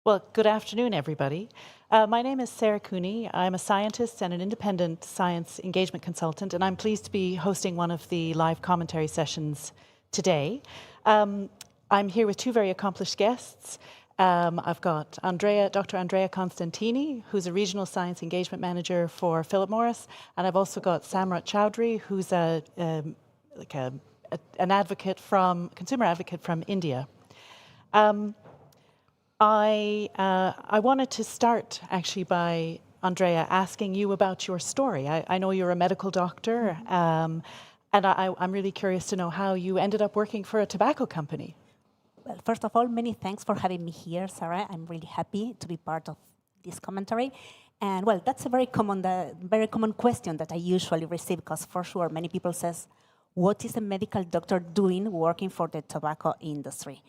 Well, good afternoon, everybody. My name is Sarah Cooney. I'm a scientist and an independent science engagement consultant, and I'm pleased to be hosting one of the live commentary sessions today. I'm here with two very accomplished guests. I've got Dr. Andrea Constantini, who's a regional science engagement manager for Philip Morris, and I've also got Samrat Chowdhury, who's an advocate consumer advocate from India. I wanted to start actually by, Andrea, asking you about your story. I know you're a medical doctor, and I'm really curious to know how you ended up working for a tobacco company. Well, first of all, many thanks for having me here, Sarah. I'm really happy to be part of this commentary. And well, that's a very common question that I usually receive, because for sure many people says, what is a medical doctor doing working for the tobacco industry?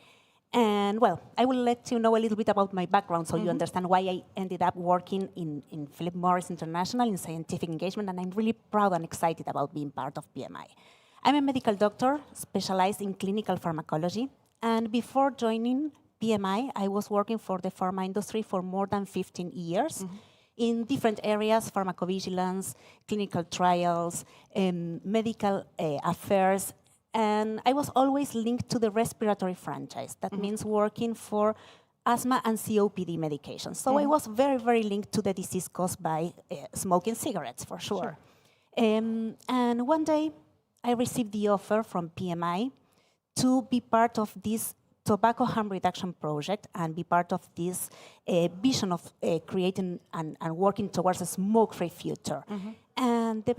And well, I will let you know a little bit about my background so you understand why I ended up working in Philip Morris International in scientific engagement, and I'm really proud and excited about being part of PMI. I'm a medical doctor specialized in clinical pharmacology, and before joining PMI, I was working for the pharma industry for more than 15 years in different areas: pharmacovigilance, clinical trials, medical affairs, and I was always linked to the respiratory franchise. That means working for asthma and COPD medications. So I was very, very linked to the disease caused by smoking cigarettes, for sure. And one day, I received the offer from PMI to be part of this tobacco harm reduction project and be part of this vision of creating and working towards a smoke-free future. And the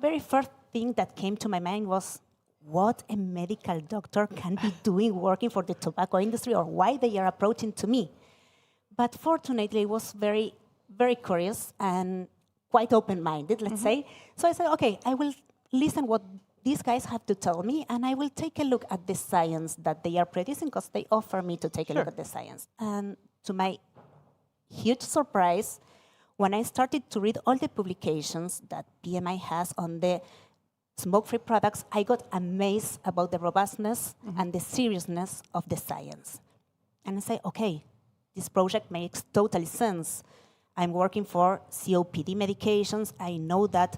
very first thing that came to my mind was, what a medical doctor can be doing working for the tobacco industry, or why they are approaching to me. But fortunately, I was very, very curious and quite open-minded, let's say. So I said, okay, I will listen what these guys have to tell me, and I will take a look at the science that they are producing, because they offer me to take a look at the science. And to my huge surprise, when I started to read all the publications that PMI has on the smoke-free products, I got amazed about the robustness and the seriousness of the science. And I say, okay, this project makes total sense. I'm working for COPD medications. I know that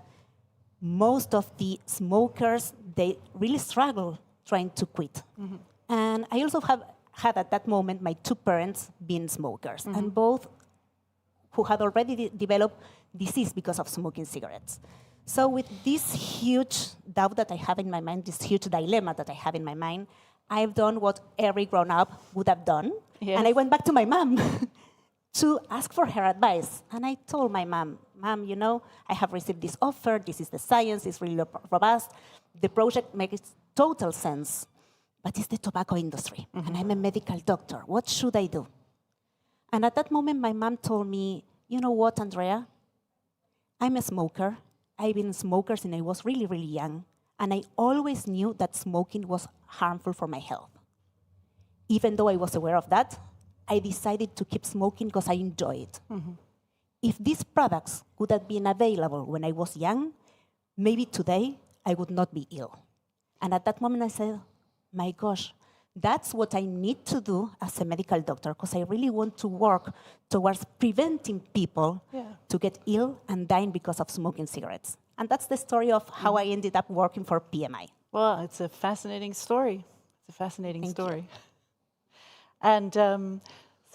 most of the smokers, they really struggle trying to quit. And I also had at that moment my two parents being smokers, and both who had already developed disease because of smoking cigarettes. So with this huge doubt that I have in my mind, this huge dilemma that I have in my mind, I've done what every grown-up would have done. And I went back to my mom to ask for her advice. And I told my mom, Mom, you know, I have received this offer. This is the science. It's really robust. The project makes total sense. But it's the tobacco industry. And I'm a medical doctor. What should I do? And at that moment, my mom told me, you know what, Andrea? I'm a smoker. I've been a smoker since I was really, really young, and I always knew that smoking was harmful for my health. Even though I was aware of that, I decided to keep smoking because I enjoy it. If these products would have been available when I was young, maybe today I would not be ill. And at that moment I said, my gosh, that's what I need to do as a medical doctor, because I really want to work towards preventing people to get ill and dying because of smoking cigarettes. And that's the story of how I ended up working for PMI. Well, it's a fascinating story. It's a fascinating story. And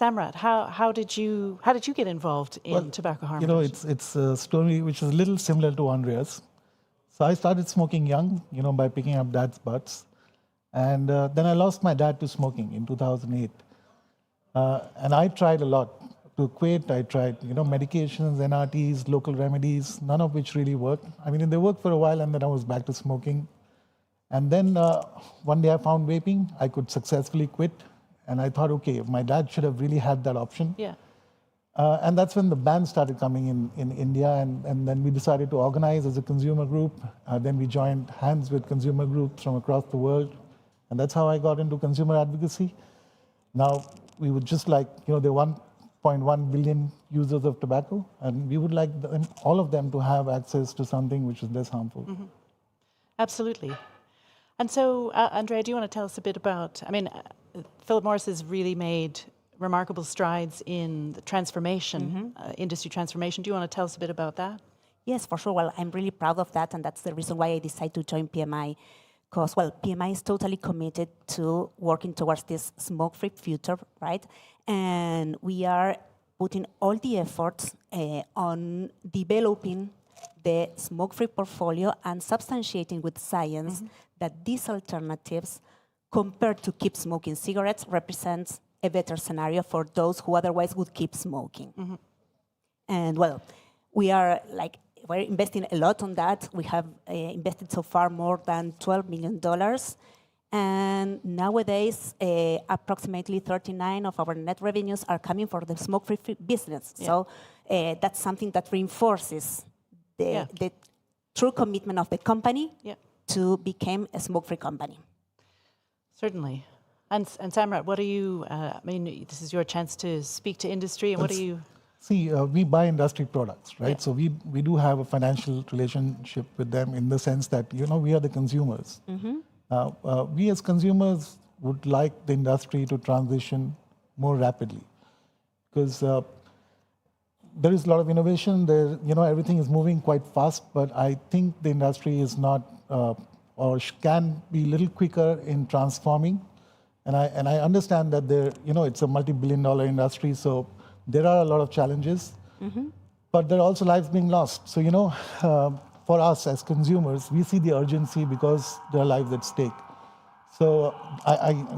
Samrat, how did you get involved in tobacco harm reduction? It's a story which is a little similar to Andrea's. So I started smoking young, by picking up dad's butts. And then I lost my dad to smoking in 2008. And I tried a lot to quit. I tried, medications, NRTs, local remedies, none of which really worked. I mean, they worked for a while, and then I was back to smoking. And then one day I found vaping. I could successfully quit. And I thought, okay, my dad should have really had that option. And that's when the ban started coming in India. And then we decided to organize as a consumer group. Then we joined hands with consumer groups from across the world. And that's how I got into consumer advocacy. Now, we would just like, there are 1.1 billion users of tobacco, and we would like all of them to have access to something which is less harmful. Absolutely. And so, Andrea, do you want to tell us a bit about, Philip Morris has really made remarkable strides in the transformation, industry transformation. Do you want to tell us a bit about that? Yes, for sure. Well, I'm really proud of that, and that's the reason why I decided to join PMI. Because, well, PMI is totally committed to working towards this smoke-free future, right? And we are putting all the efforts on developing the smoke-free portfolio and substantiating with science that these alternatives, compared to keep smoking cigarettes, represents a better scenario for those who otherwise would keep smoking. And, well, we're investing a lot on that. We have invested so far more than $12 million. And nowadays, approximately 39% of our net revenues are coming from the smoke-free business. Yeah. So that's something that reinforces the true commitment of the company to become a smoke-free company. Certainly. And Samrat, what are you, I mean, this is your chance to speak to industry, and what are you? See, we buy industry products, right? Yeah. So we do have a financial relationship with them in the sense that, you know, we are the consumers. We as consumers would like the industry to transition more rapidly because there is a lot of innovation. There, you know, everything is moving quite fast, but I think the industry is not or can be a little quicker in transforming. And I understand that there, you know, it's a multi-billion-dollar industry, so there are a lot of challenges, but there are also lives being lost. So, you know, for us as consumers, we see the urgency because there are lives at stake. So,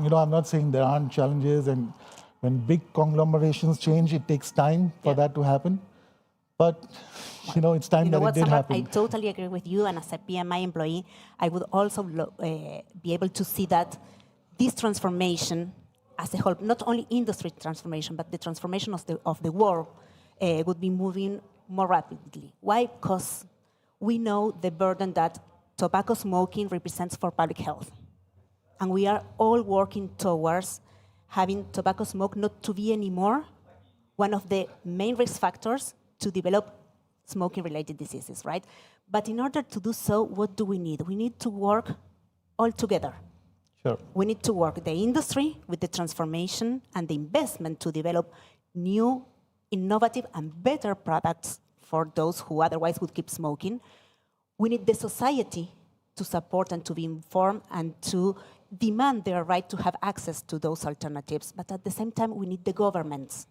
you know, I'm not saying there aren't challenges, and when big conglomerations change, it takes time for that to happen. But, you know, it's time that it did happen. I totally agree with you, and as a PMI employee, I would also be able to see that this transformation as a whole, not only industry transformation, but the transformation of the world would be moving more rapidly. Why? Because we know the burden that tobacco smoking represents for public health. And we are all working towards having tobacco smoke not to be anymore one of the main risk factors to develop smoking-related diseases, right? But in order to do so, what do we need? We need to work all together. Sure. We need to work the industry with the transformation and the investment to develop new, innovative, and better products for those who otherwise would keep smoking. We need the society to support and to be informed and to demand their right to have access to those alternatives. But at the same time, we need the governments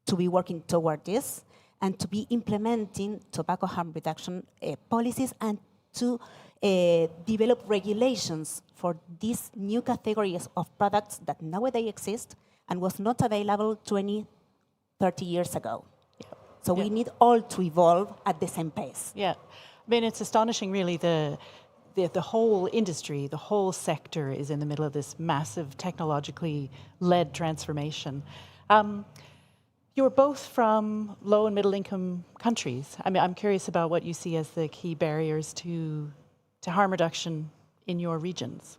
to be working toward this and to be implementing tobacco harm reduction policies and to develop regulations for these new categories of products that nowadays exist and was not available 20, 30 years ago. Yeah. So we need all to evolve at the same pace. Yeah. I mean, it's astonishing, really, the whole industry, the whole sector is in the middle of this massive technologically led transformation. You're both from low and middle income countries. I mean, I'm curious about what you see as the key barriers to harm reduction in your regions.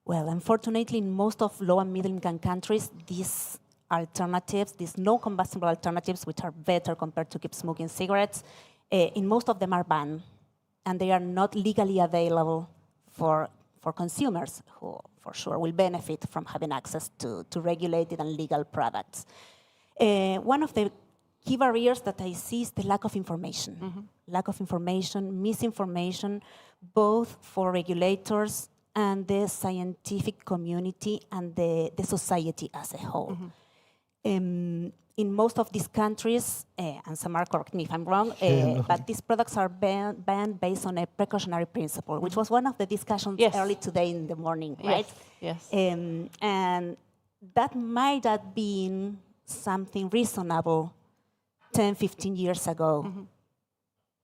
Well, unfortunately, in most of low and middle income countries, these alternatives, these no-combustible alternatives, which are better compared to keep smoking cigarettes, in most of them are banned, and they are not legally available for consumers who, for sure, will benefit from having access to regulated and legal products. One of the key barriers that I see is the lack of information. Lack of information, misinformation, both for regulators and the scientific community and the society as a whole. In most of these countries, and Samar, correct me if I'm wrong, but these products are banned based on a precautionary principle, which was one of the discussions early today in the morning, right? Yes. And that might have been something reasonable 10, 15 years ago,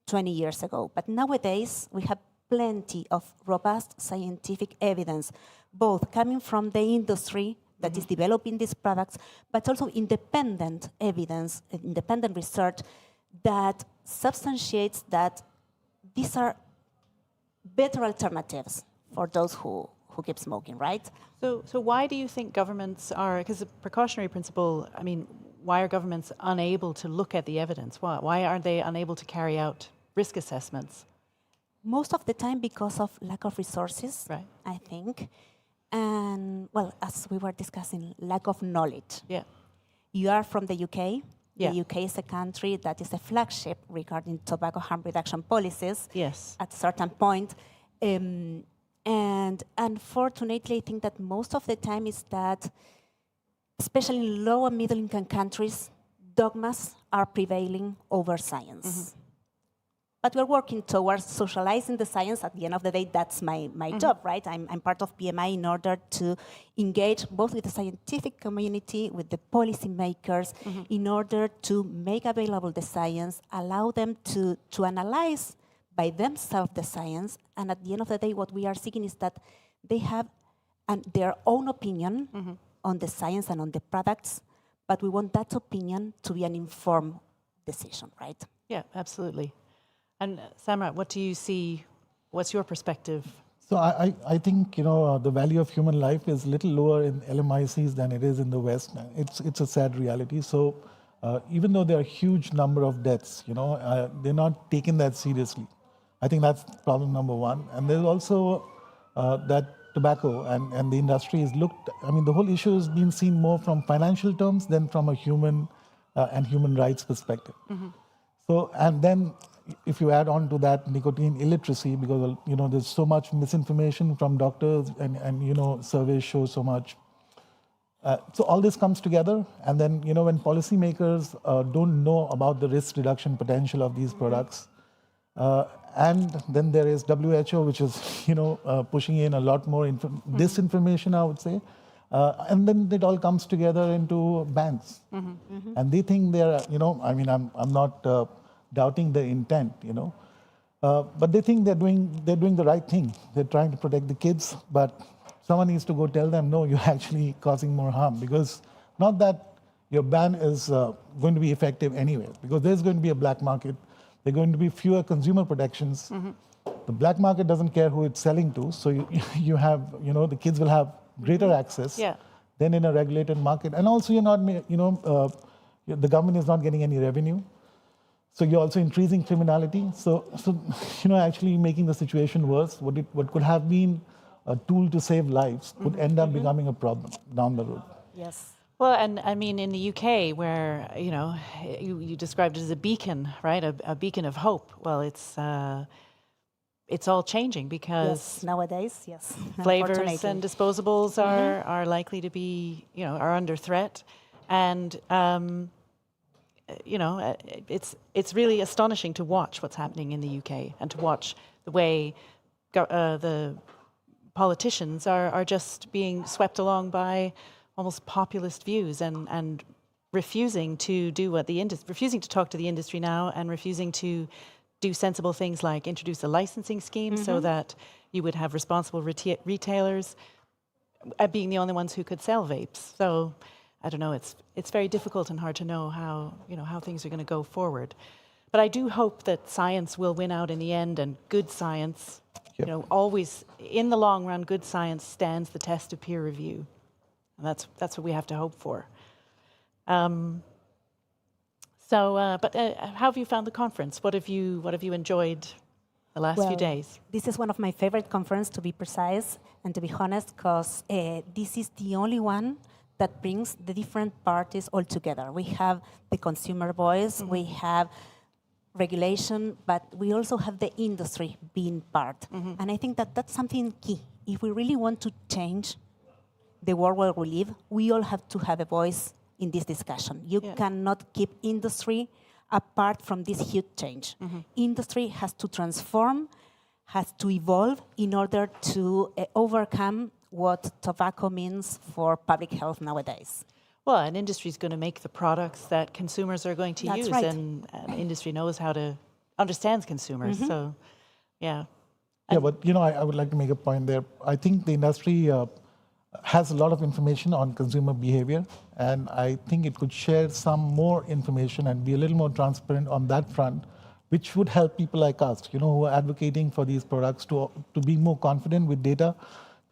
20 years ago. But nowadays, we have plenty of robust scientific evidence, both coming from the industry that is developing these products, but also independent evidence, independent research that substantiates that these are better alternatives for those who keep smoking, right? So why do you think governments are, because the precautionary principle, I mean, why are governments unable to look at the evidence? Why are they unable to carry out risk assessments? Most of the time because of lack of resources, right. I think. And, well, as we were discussing, lack of knowledge. Yeah. You are from the UK. Yeah. The UK is a country that is a flagship regarding tobacco harm reduction policies. Yes. At a certain point. And unfortunately, I think that most of the time is that, especially in low and middle income countries, dogmas are prevailing over science. But we're working towards socializing the science. At the end of the day, that's my job, right? I'm part of PMI in order to engage both with the scientific community, with the policymakers, in order to make available the science, allow them to analyze by themselves the science. And at the end of the day, what we are seeking is that they have their own opinion on the science and on the products, but we want that opinion to be an informed decision, right? Yeah, absolutely. And Samrat, what do you see? What's your perspective? So I think, the value of human life is a little lower in LMICs than it is in the West. It's a sad reality. So even though there are a huge number of deaths, they're not taking that seriously. I think that's problem number one. And there's also that tobacco and the industry is looked, the whole issue has been seen more from financial terms than from a human and human rights perspective. So, and then if you add on to that nicotine illiteracy, because there's so much misinformation from doctors and surveys show so much. So all this comes together, and then when policymakers don't know about the risk reduction potential of these products, and then there is WHO, which is pushing in a lot more disinformation, I would say, and then it all comes together into bans, and they think they're I'm not doubting the intent, but they think they're doing the right thing. They're trying to protect the kids, but someone needs to go tell them, no, you're actually causing more harm, because not that your ban is going to be effective anyway, because there's going to be a black market. There are going to be fewer consumer protections. The black market doesn't care who it's selling to, so you have, the kids will have greater access than in a regulated market. And also you're not, the government is not getting any revenue. So you're also increasing criminality. So actually making the situation worse. What could have been a tool to save lives could end up becoming a problem down the road. Yes. Well, and in the UK, where you described it as a beacon, right? A beacon of hope. Well, it's all changing because nowadays, yes, flavors and disposables are likely to be are under threat, and it's really astonishing to watch what's happening in the UK and to watch the way the politicians are just being swept along by almost populist views and refusing to do what refusing to talk to the industry now, and refusing to do sensible things like introduce a licensing scheme so that you would have responsible retailers being the only ones who could sell vapes. So I don't know, it's very difficult and hard to know how things are going to go forward. But I do hope that science will win out in the end, and good science, always in the long run, good science stands the test of peer review. And that's what we have to hope for. But how have you found the conference? What have you enjoyed the last few days? This is one of my favorite conferences, to be precise, and to be honest, because this is the only one that brings the different parties all together. We have the consumer voice, we have regulation, but we also have the industry being part. And I think that that's something key. If we really want to change the world where we live, we all have to have a voice in this discussion. You cannot keep industry apart from this huge change. Industry has to transform, has to evolve in order to overcome what tobacco means for public health nowadays. Well, and industry is going to make the products that consumers are going to use, right. and industry knows how to understands consumers. So, yeah. Yeah, but I would like to make a point there. I think the industry has a lot of information on consumer behavior, and I think it could share some more information and be a little more transparent on that front, which would help people like us, who are advocating for these products to be more confident with data,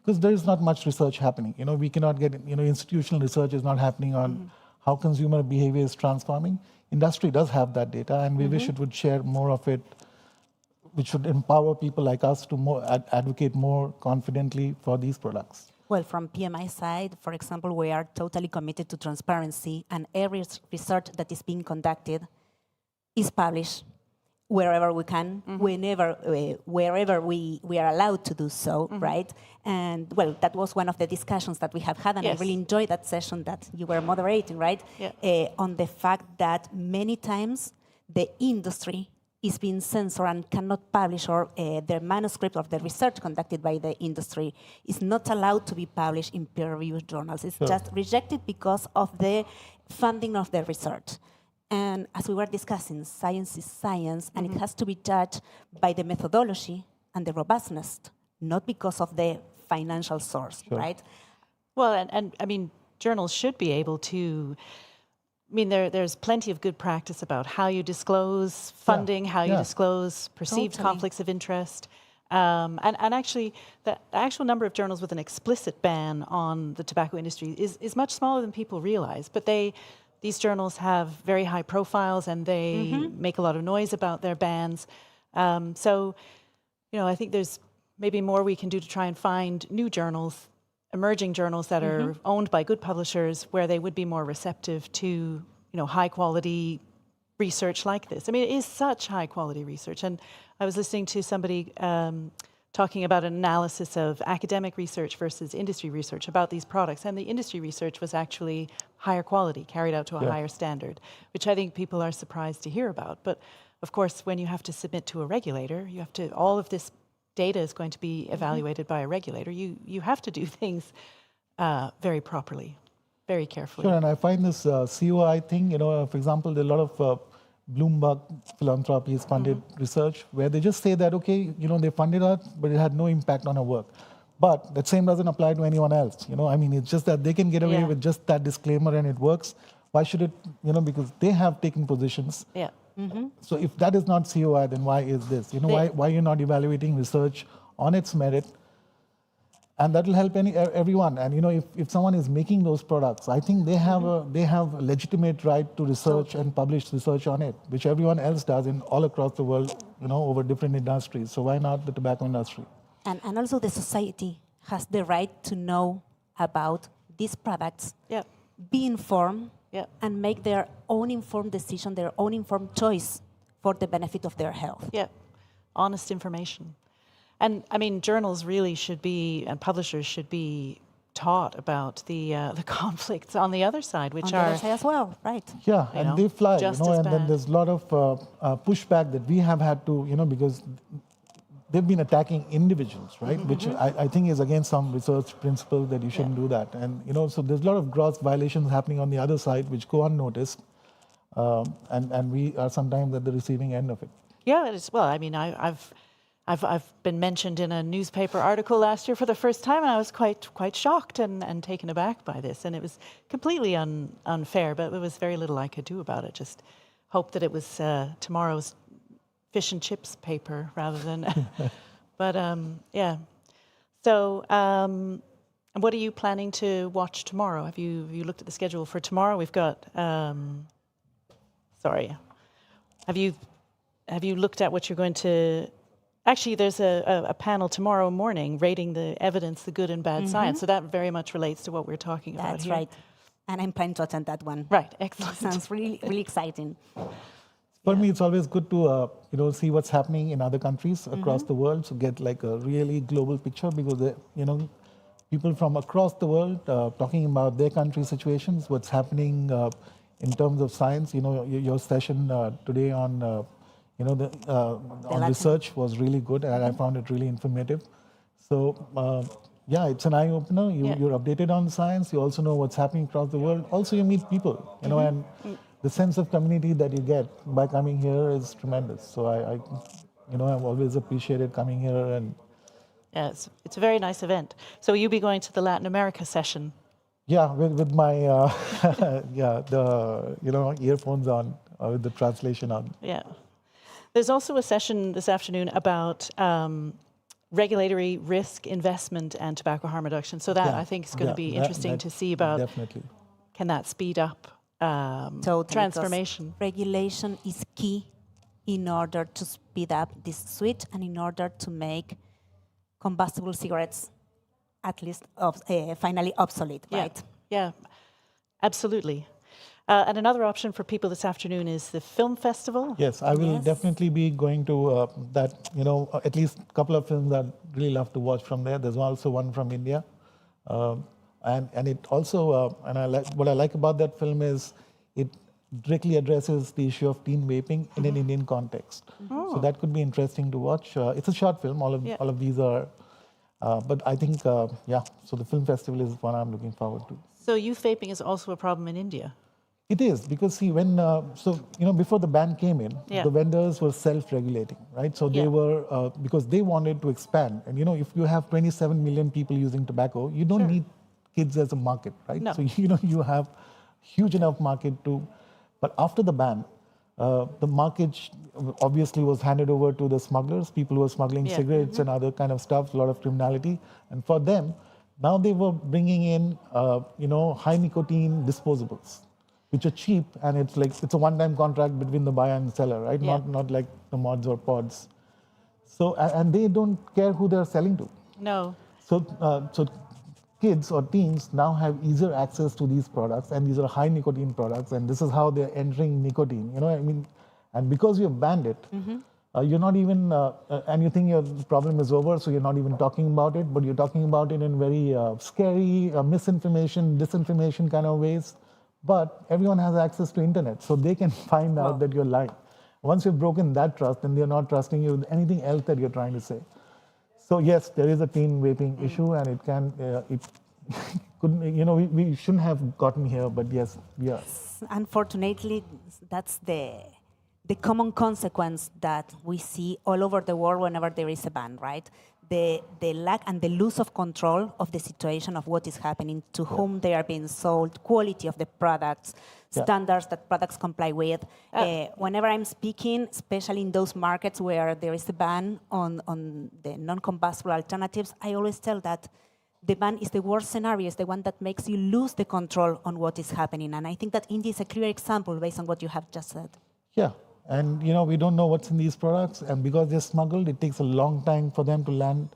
because there is not much research happening. We cannot get, institutional research is not happening on how consumer behavior is transforming. Industry does have that data, and we wish it would share more of it, which should empower people like us to advocate more confidently for these products. Well, from PMI side, for example, we are totally committed to transparency, and every research that is being conducted is published wherever we can, wherever we are allowed to do so, right? And well, that was one of the discussions that we have had, and I really enjoyed that session that you were moderating, right? On the fact that many times the industry is being censored and cannot publish, or the manuscript of the research conducted by the industry is not allowed to be published in peer-reviewed journals. It's just rejected because of the funding of the research. And as we were discussing, science is science, and it has to be judged by the methodology and the robustness, not because of the financial source, right? Well, and I mean, journals should be able to, I mean, there's plenty of good practice about how you disclose funding, how you disclose perceived conflicts of interest. And actually, the actual number of journals with an explicit ban on the tobacco industry is much smaller than people realize. But these journals have very high profiles, and they make a lot of noise about their bans. So, you know, I think there's maybe more we can do to try and find new journals, emerging journals that are owned by good publishers, where they would be more receptive to, you know, high quality research like this. I mean, it is such high quality research. And I was listening to somebody talking about an analysis of academic research versus industry research about these products. And the industry research was actually higher quality, carried out to a higher standard, which I think people are surprised to hear about. But of course, when you have to submit to a regulator, you have to, all of this data is going to be evaluated by a regulator. You have to do things very properly, very carefully. Sure, and I find this COI thing, you know, for example, there are a lot of Bloomberg philanthropies funded research where they just say that, okay, you know, they funded it, but it had no impact on our work. But that same doesn't apply to anyone else. You know, I mean, it's just that they can get away with just that disclaimer and it works. Why should it, you know, because they have taken positions. So if that is not COI, then why is this? You know, why you're not evaluating research on its merit? And that will help everyone. And you know, if someone is making those products, I think they have a legitimate right to research and publish research on it, which everyone else does in all across the world, you know, over different industries. So why not the tobacco industry? And also the society has the right to know about these products, be informed, and make their own informed decision, their own informed choice for the benefit of their health. Honest information. And I mean, journals really should be, and publishers should be taught about the conflicts on the other side, which on the other side as well, right? Yeah, and they fly, you know, and then there's a lot of pushback that we have had to, you know, because they've been attacking individuals, right? Which I think is against some research principle that you shouldn't do that. And, you know, so there's a lot of gross violations happening on the other side, which go unnoticed. And we are sometimes at the receiving end of it. Yeah, it is. Well, I mean, I've been mentioned in a newspaper article last year for the first time, and I was quite shocked and taken aback by this. And it was completely unfair, but there was very little I could do about it. Just hope that it was tomorrow's fish and chips paper rather than. But yeah. So, what are you planning to watch tomorrow? Have you looked at the schedule for tomorrow? We've got. Sorry. Have you looked at what you're going to? Actually, there's a panel tomorrow morning rating the evidence, the good and bad science. So that very much relates to what we're talking about here. That's right. And I'm planning to attend that one. Right, excellent. Sounds really, really exciting. For me, it's always good to you know, see what's happening in other countries across the world, to get like a really global picture, because you know, people from across the world talking about their country situations, what's happening in terms of science. You know, your session today on you know, on research was really good, and I found it really informative. So yeah, it's an eye opener. You're updated on science. You also know what's happening across the world. Also, you meet people. You know, and the sense of community that you get by coming here is tremendous. So I you know, I've always appreciated coming here. And yeah, it's a very nice event. So you'll be going to the Latin America session? Yeah, with my the you know, earphones on, with the translation on. Yeah. There's also a session this afternoon about regulatory risk, investment, and tobacco harm reduction. So that I think is going to be interesting to see about. Definitely. Can that speed up transformation? Regulation is key in order to speed up this switch and in order to make combustible cigarettes at least finally obsolete, right? Yeah, absolutely. And another option for people this afternoon is the film festival. Yes, I will definitely be going to that, at least a couple of films I'd really love to watch from there. There's also one from India. And it also, what I like about that film is it directly addresses the issue of teen vaping in an Indian context. So that could be interesting to watch. It's a short film, all of these are, but I think, so the film festival is one I'm looking forward to. So youth vaping is also a problem in India? It is, because see, when, before the ban came in, the vendors were self-regulating, right? So they were, because they wanted to expand. And, if you have 27 million people using tobacco, you don't need kids as a market, right? No. So, you have huge enough market to, but after the ban, the market obviously was handed over to the smugglers, people who were smuggling cigarettes and other kind of stuff, a lot of criminality. And for them, now they were bringing in, high nicotine disposables, which are cheap, and it's a one-time contract between the buyer and the seller, right? Not like the mods or pods. So, and they don't care who they're selling to. No. So kids or teens now have easier access to these products, and these are high nicotine products, and this is how they're entering nicotine. And because you've banned it, you're not even, and you think your problem is over, so you're not even talking about it, but you're talking about it in very scary, misinformation, disinformation kind of ways. But everyone has access to internet, so they can find out that you're lying. Once you've broken that trust, then they're not trusting you with anything else that you're trying to say. So yes, there is a teen vaping issue, and it can, it couldn't, we shouldn't have gotten here, but yes, we are. Unfortunately, that's the common consequence that we see all over the world whenever there is a ban, right? The lack and the loss of control of the situation of what is happening, to whom they are being sold, quality of the products, standards that products comply with. Whenever I'm speaking, especially in those markets where there is a ban on the non-combustible alternatives, I always tell that the ban is the worst scenario, is the one that makes you lose the control on what is happening. And I think that India is a clear example based on what you have just said. Yeah. And we don't know what's in these products, and because they're smuggled, it takes a long time for them to land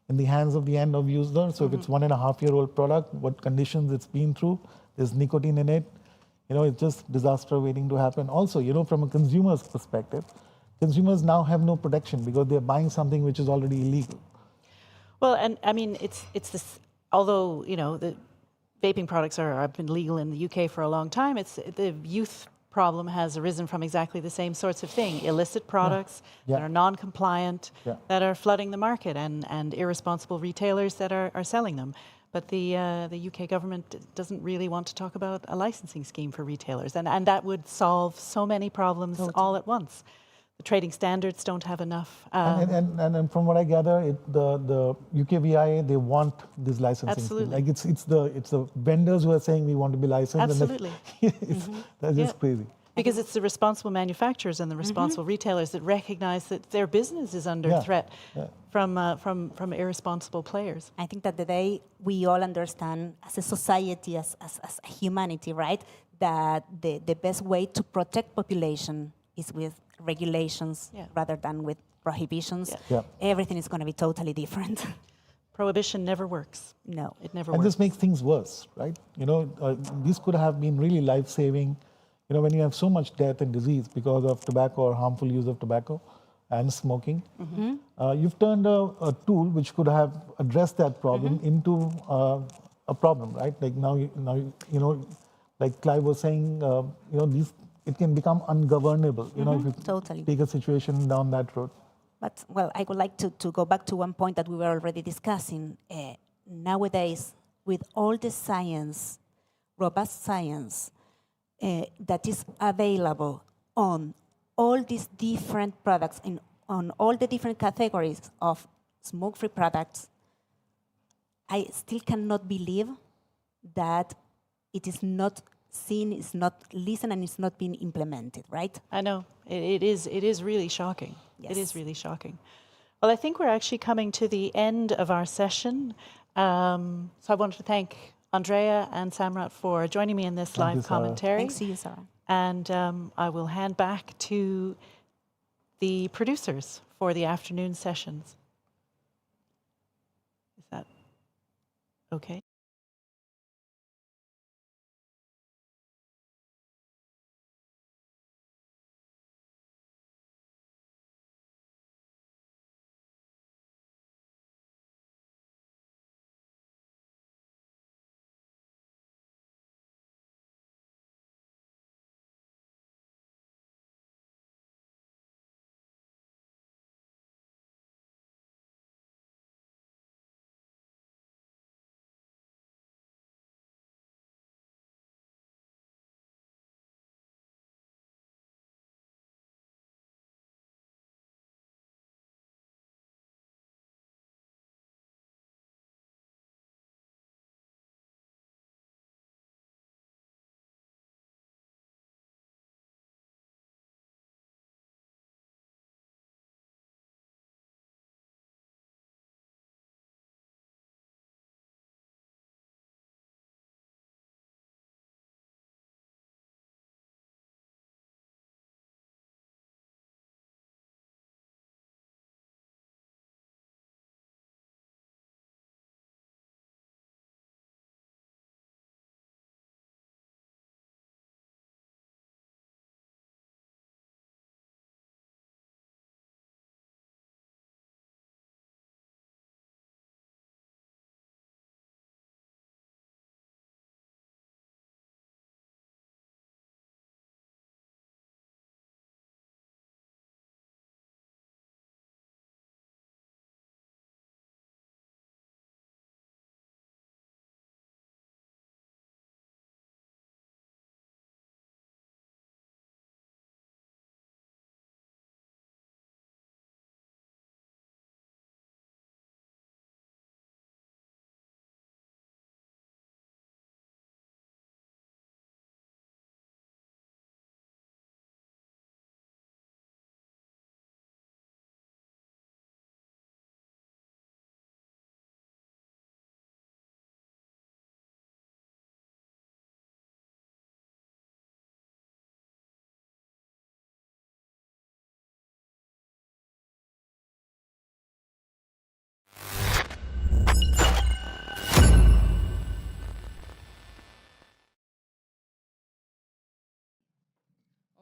in the hands of the end of user. So if it's 1.5-year-old product, what conditions it's been through, there's nicotine in it, it's just disaster waiting to happen. Also, from a consumer's perspective, consumers now have no protection because they're buying something which is already illegal. Well, and I mean, it's this, although, the vaping products have been legal in the UK for a long time, it's the youth problem has arisen from exactly the same sorts of thing. Illicit products that are non-compliant, that are flooding the market, and irresponsible retailers that are selling them. But the UK government doesn't really want to talk about a licensing scheme for retailers, and that would solve so many problems all at once. The trading standards don't have enough. And from what I gather, the UKVIA, they want this licensing scheme. Like it's the vendors who are saying we want to be licensed. Absolutely. That's just crazy. Because it's the responsible manufacturers and the responsible retailers that recognize that their business is under threat from irresponsible players. I think that the day we all understand as a society, as a humanity, right, that the best way to protect population is with regulations rather than with prohibitions. Everything is going to be totally different. Prohibition never works. No, it never works. And this makes things worse, right? This could have been really life-saving. When you have so much death and disease because of tobacco or harmful use of tobacco and smoking, you've turned a tool which could have addressed that problem into a problem, right? Like now, like Clive was saying, it can become ungovernable, if you take a situation down that road. But, well, I would like to go back to one point that we were already discussing. Nowadays, with all the science, robust science, that is available on all these different products, on all the different categories of smoke-free products, I still cannot believe that it is not seen, is not listened, and it's not being implemented, right? I know. It is really shocking. Yes. It is really shocking. Well, I think we're actually coming to the end of our session. So I wanted to thank Andrea and Samrat for joining me in this live commentary. Thanks to you, Sarah. And I will hand back to the producers for the afternoon sessions. Is that? Okay.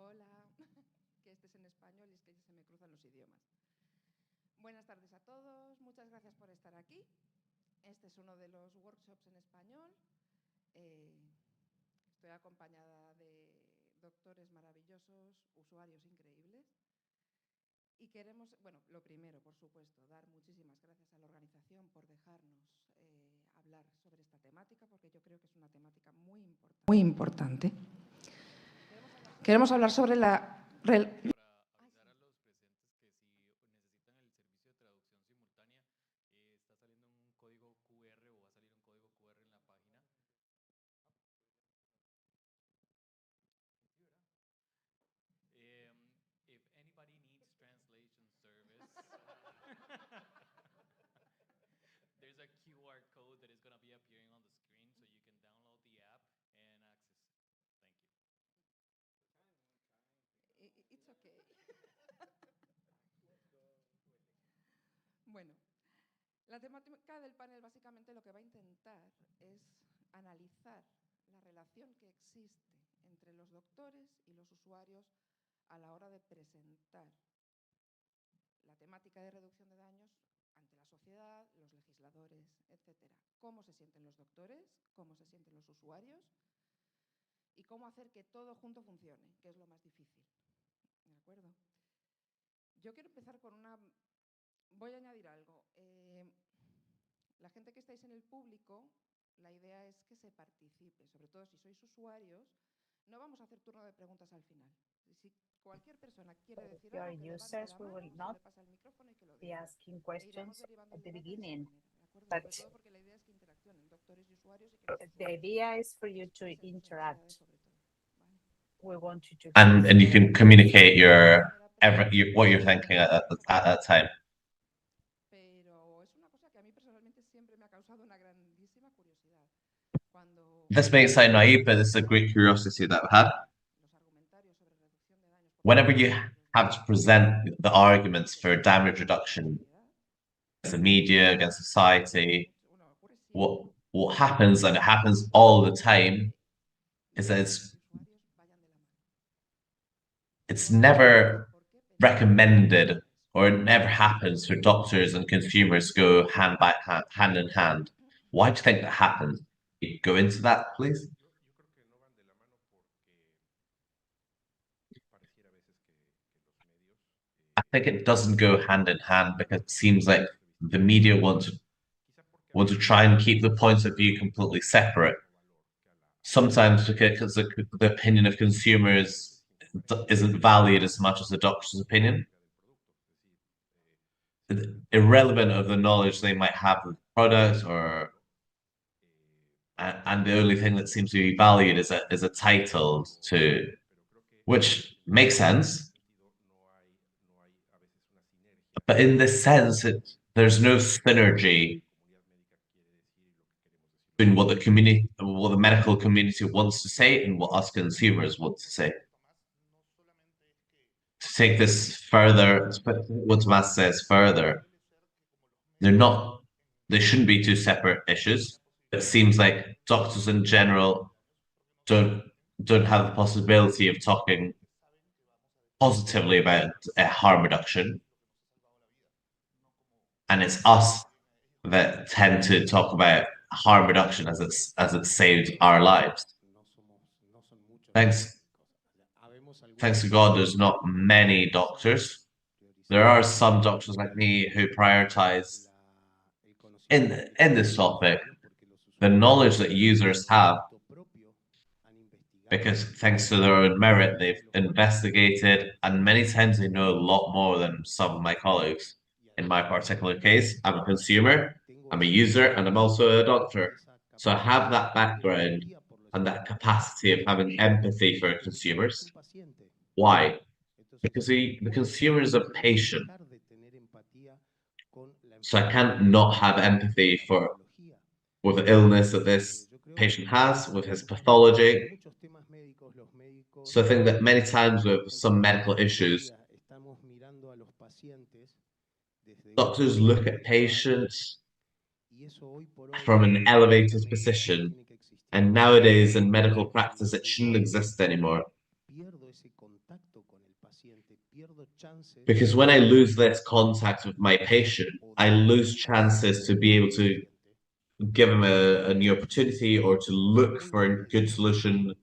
Hola, que este es en español y es que se me cruzan los idiomas. Buenas tardes a todos, muchas gracias por estar aquí. Este es uno de los workshops en español. Estoy acompañada de doctores maravillosos, usuarios increíbles. Y queremos, bueno, lo primero, por supuesto, dar muchísimas gracias a la organización por dejarnos hablar sobre esta temática, porque yo creo que es una temática muy importante. Queremos hablar sobre la... There's a QR code that is going to be appearing on the screen so you can download the app and access it. Thank you. It's okay. Bueno, la temática del panel básicamente lo que va a intentar es analizar la relación que existe entre los doctores y los usuarios a la hora de presentar la temática de reducción de daños ante la sociedad, los legisladores, etcétera. Cómo se sienten los doctores, cómo se sienten los usuarios y cómo hacer que todo junto funcione, que es lo más difícil. ¿De acuerdo? Yo quiero empezar con una... Voy a añadir algo. La gente que estáis en el público, la idea es que se participe, sobre todo si sois usuarios. No vamos a hacer turno de preguntas al final. Si cualquier persona quiere decir algo, que levante la mano, se le pasa el micrófono y que lo diga. Asking questions at the beginning, but but sobre todo porque la idea es que interaccionen doctores y usuarios. the idea is for you to interact. We want you to and you can communicate what you're thinking at that time. Pero es una cosa que a mí personalmente siempre me ha causado una grandísima curiosidad. This may sound naive, but this is a great curiosity that I've had. Whenever you have to present the arguments for damage reduction against the media, against society, what happens, and it happens all the time, is that it's never recommended, or it never happens for doctors and consumers go hand by hand, hand in hand. Why do you think that happens? Can you go into that, please? I think it doesn't go hand in hand because it seems like the media want to try and keep the points of view completely separate. Sometimes because the opinion of consumers isn't valued as much as the doctor's opinion. Irrelevant of the knowledge they might have of the product, or and the only thing that seems to be valued is a title to, which makes sense. But in this sense, there's no synergy between what the medical community wants to say and what us consumers want to say. To take this further, what Tomas says further, they shouldn't be two separate issues. It seems like doctors in general don't have the possibility of talking positively about harm reduction. And it's us that tend to talk about harm reduction as it saved our lives. Thanks to God, there's not many doctors. There are some doctors like me who prioritize in this topic the knowledge that users have, because thanks to their own merit, they've investigated, and many times they know a lot more than some of my colleagues. In my particular case, I'm a consumer, I'm a user, and I'm also a doctor. So I have that background and that capacity of having empathy for consumers. Why? Because the consumer is a patient. So I can't not have empathy with the illness that this patient has, with his pathology. So I think that many times with some medical issues, doctors look at patients from an elevated position, and nowadays in medical practice, it shouldn't exist anymore. Because when I lose this contact with my patient, I lose chances to be able to give him a new opportunity or to look for a good solution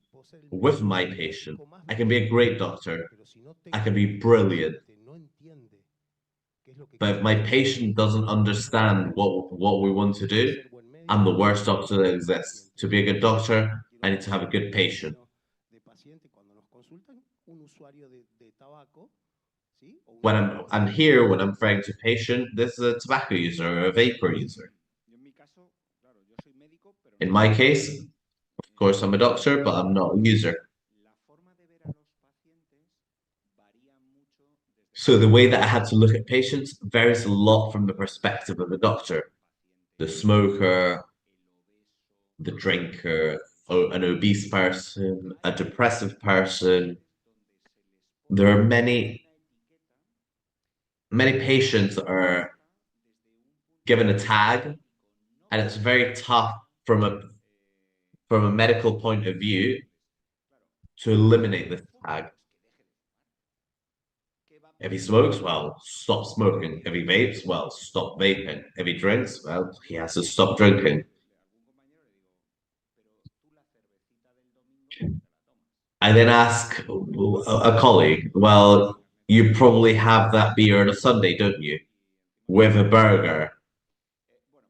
with my patient. I can be a great doctor. I can be brilliant. But if my patient doesn't understand what we want to do, I'm the worst doctor that exists. To be a good doctor, I need to have a good patient. When I'm here, when I'm referring to patient, this is a tobacco user or a vapor user. In my case, of course, I'm a doctor, but I'm not a user. So the way that I had to look at patients varies a lot from the perspective of a doctor. The smoker, the drinker, an obese person, a depressive person. There are many patients that are given a tag, and it's very tough from a medical point of view to eliminate this tag. If he smokes, well, stop smoking. If he vapes, well, stop vaping. If he drinks, well, he has to stop drinking. I then ask a colleague, well, you probably have that beer on a Sunday, don't you? With a burger,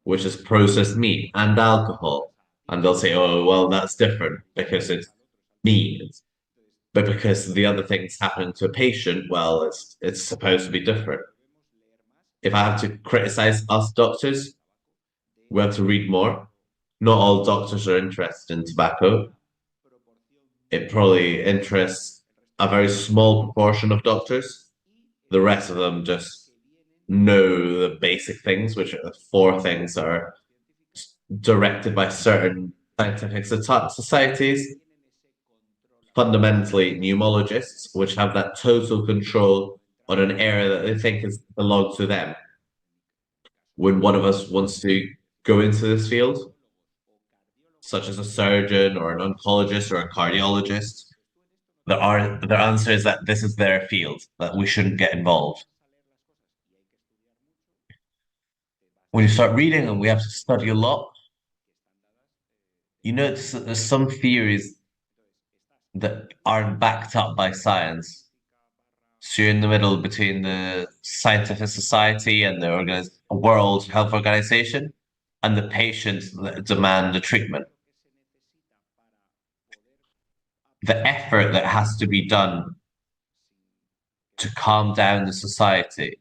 which is processed meat and alcohol. And they'll say, oh, well, that's different because it's meat. But because the other things happen to a patient, well, it's supposed to be different. If I have to criticize us doctors, we have to read more. Not all doctors are interested in tobacco. It probably interests a very small proportion of doctors. The rest of them just know the basic things, which are the 4 things that are directed by certain scientific societies. Fundamentally, pneumologists, which have that total control on an area that they think belongs to them. When one of us wants to go into this field, such as a surgeon or an oncologist or a cardiologist, their answer is that this is their field, that we shouldn't get involved. When you start reading and we have to study a lot, you notice that there's some theories that aren't backed up by science. So you're in the middle between the scientific society and the World Health Organization and the patients that demand the treatment. The effort that has to be done to calm down the society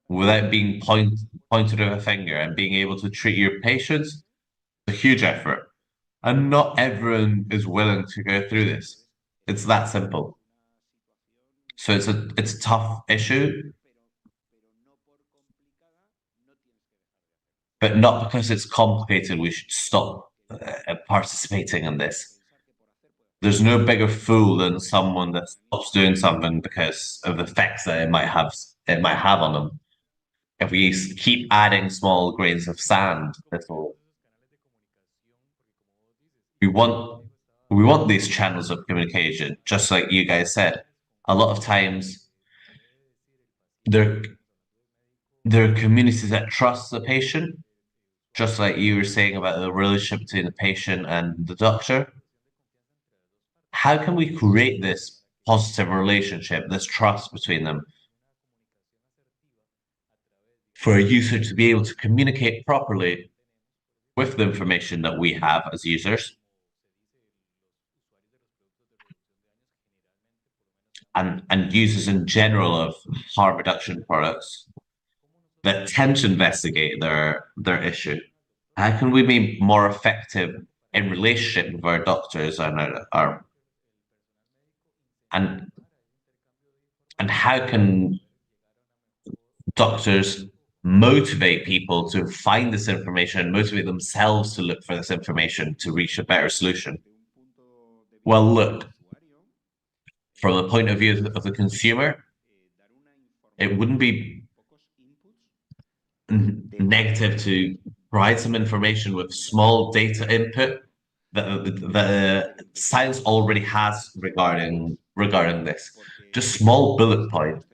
without being pointed with a finger and being able to treat your patients, a huge effort. And not everyone is willing to go through this. It's that simple. So it's a tough issue, but not because it's complicated we should stop participating in this. There's no bigger fool than someone that stops doing something because of the effects that it might have on them. If we keep adding small grains of sand, we want these channels of communication, just like you guys said. A lot of times, there are communities that trust the patient, just like you were saying about the relationship between the patient and the doctor. How can we create this positive relationship, this trust between them, for a user to be able to communicate properly with the information that we have as users, and users in general of harm reduction products that tend to investigate their issue? How can we be more effective in relationship with our doctors and how can doctors motivate people to find this information, motivate themselves to look for this information to reach a better solution? Well, look, from the point of view of the consumer, it wouldn't be negative to provide some information with small data input that the science already has regarding this. Just small bullet points,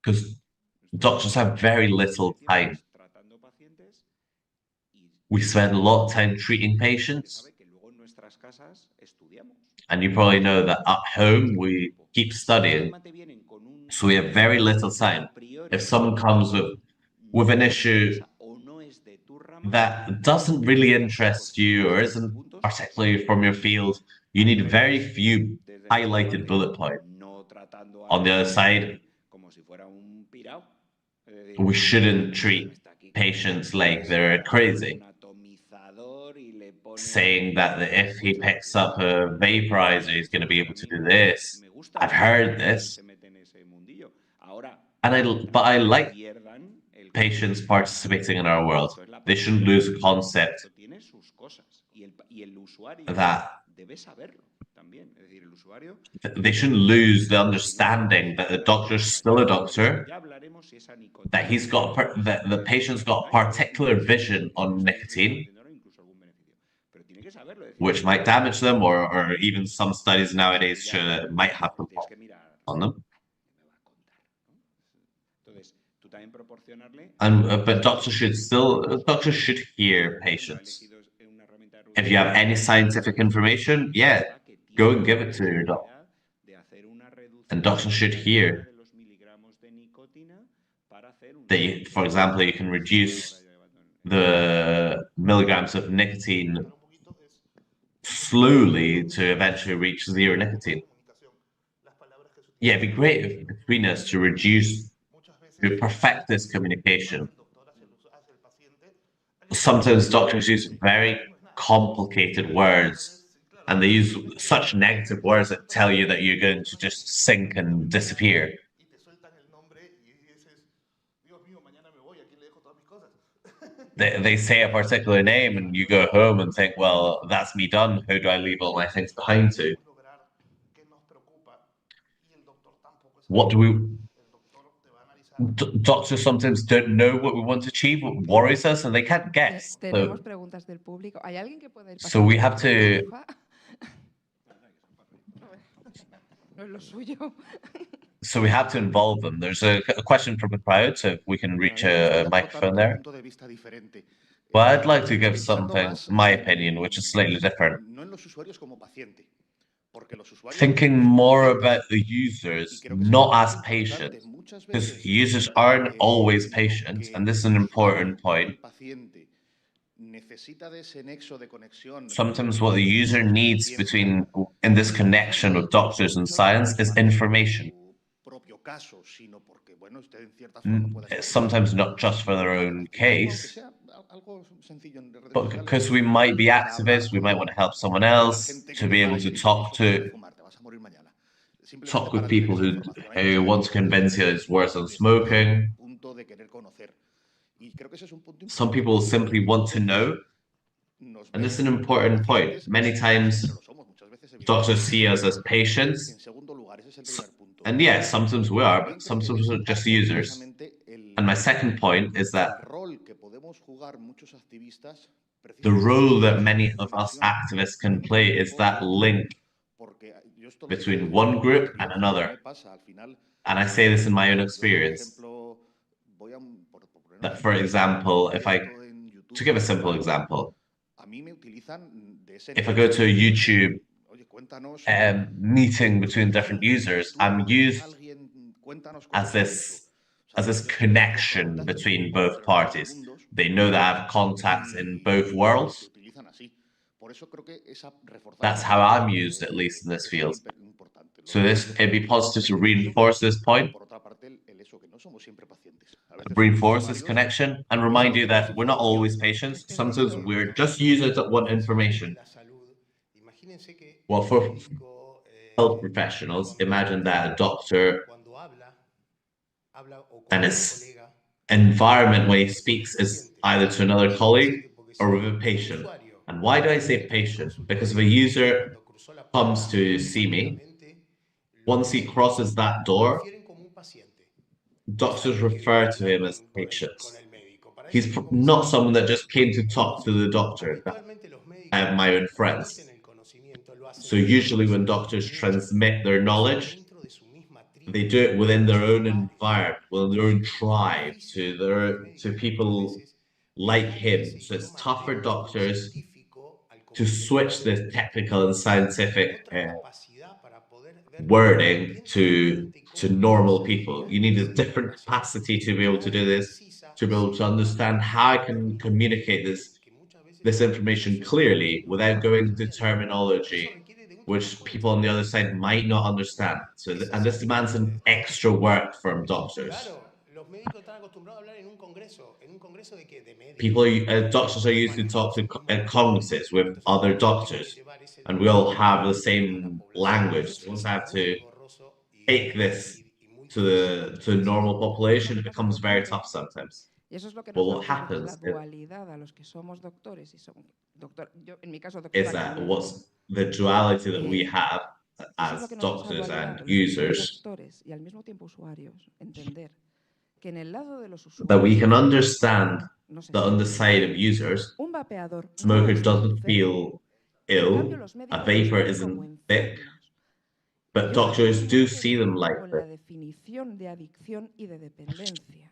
because doctors have very little time. We spend a lot of time treating patients, and you probably know that at home we keep studying, so we have very little time. If someone comes with an issue that doesn't really interest you or isn't particularly from your field, you need very few highlighted bullet points. On the other side, we shouldn't treat patients like they're crazy, saying that if he picks up a vaporizer, he's going to be able to do this. I've heard this. But I like patients participating in our world. They shouldn't lose the concept that they shouldn't lose the understanding that the doctor's still a doctor, that the patient's got a particular vision on nicotine, which might damage them, or even some studies nowadays show that it might have an effect on them. But doctors should hear patients. If you have any scientific information, yeah, go and give it to your doctor. And doctors should hear that, for example, you can reduce the milligrams of nicotine slowly to eventually reach zero nicotine. Yeah, it'd be great if between us to perfect this communication. Sometimes doctors use very complicated words, and they use such negative words that tell you that you're going to just sink and disappear. They say a particular name, and you go home and think, well, that's me done. Who do I leave all my things behind to? doctors sometimes don't know what we want to achieve, what worries us, and they can't guess. Tenemos preguntas del público. ¿Hay alguien que pueda ir So we have pasando el to. micro, porfa? No es lo suyo. So we have to involve them. There's a question from the crowd, so if we can reach a microphone there. Well, I'd like to give something, my opinion, which is slightly different. Thinking more about the users, not as patients, because users aren't always patient, and this is an important point. Sometimes what the user needs in this connection with doctors and science is information. Sometimes not just for their own case, but because we might be activists, we might want to help someone else, to be able to talk with people who want to convince you it's worse than smoking. Some people simply want to know, and this is an important point. Many times doctors see us as patients, and yes, sometimes we are, but sometimes we're just users. And my second point is that the role that many of us activists can play is that link between one group and another. And I say this in my own experience. That, for example, to give a simple example, if I go to a YouTube meeting between different users, I'm used as this connection between both parties. They know that I have contacts in both worlds. That's how I'm used, at least in this field. So it'd be positive to reinforce this point, reinforce this connection, and remind you that we're not always patients. Sometimes we're just users that want information. Well, for health professionals, imagine that a doctor and his environment when he speaks is either to another colleague or with a patient. And why do I say patient? Because if a user comes to see me, once he crosses that door, doctors refer to him as patients. He's not someone that just came to talk to the doctor. I have my own friends. So usually when doctors transmit their knowledge, they do it within their own environment, within their own tribe, to people like him. So it's tough for doctors to switch this technical and scientific wording to normal people. You need a different capacity to be able to do this, to be able to understand how I can communicate this information clearly without going into terminology which people on the other side might not understand. So, and this demands an extra work from doctors. Doctors are used to talk at congresses with other doctors, and we all have the same language. We also have to take this to the normal population. It becomes very tough sometimes. Y eso es lo que But nos what da happens dualidad a los que somos doctores y somos yo en mi caso is doctora that clínica. what's the duality that we have as doctors and users, Doctores y al mismo tiempo usuarios entender que en el lado de los that we usuarios can understand no se that on the side of users, un vapeador no smoker está doesn't enfermo. feel En ill, cambio, los a médicos los vapor ven isn't como thick, enfermos. but Yo doctors también do me see quedo them like con la this. definición de adicción y de dependencia.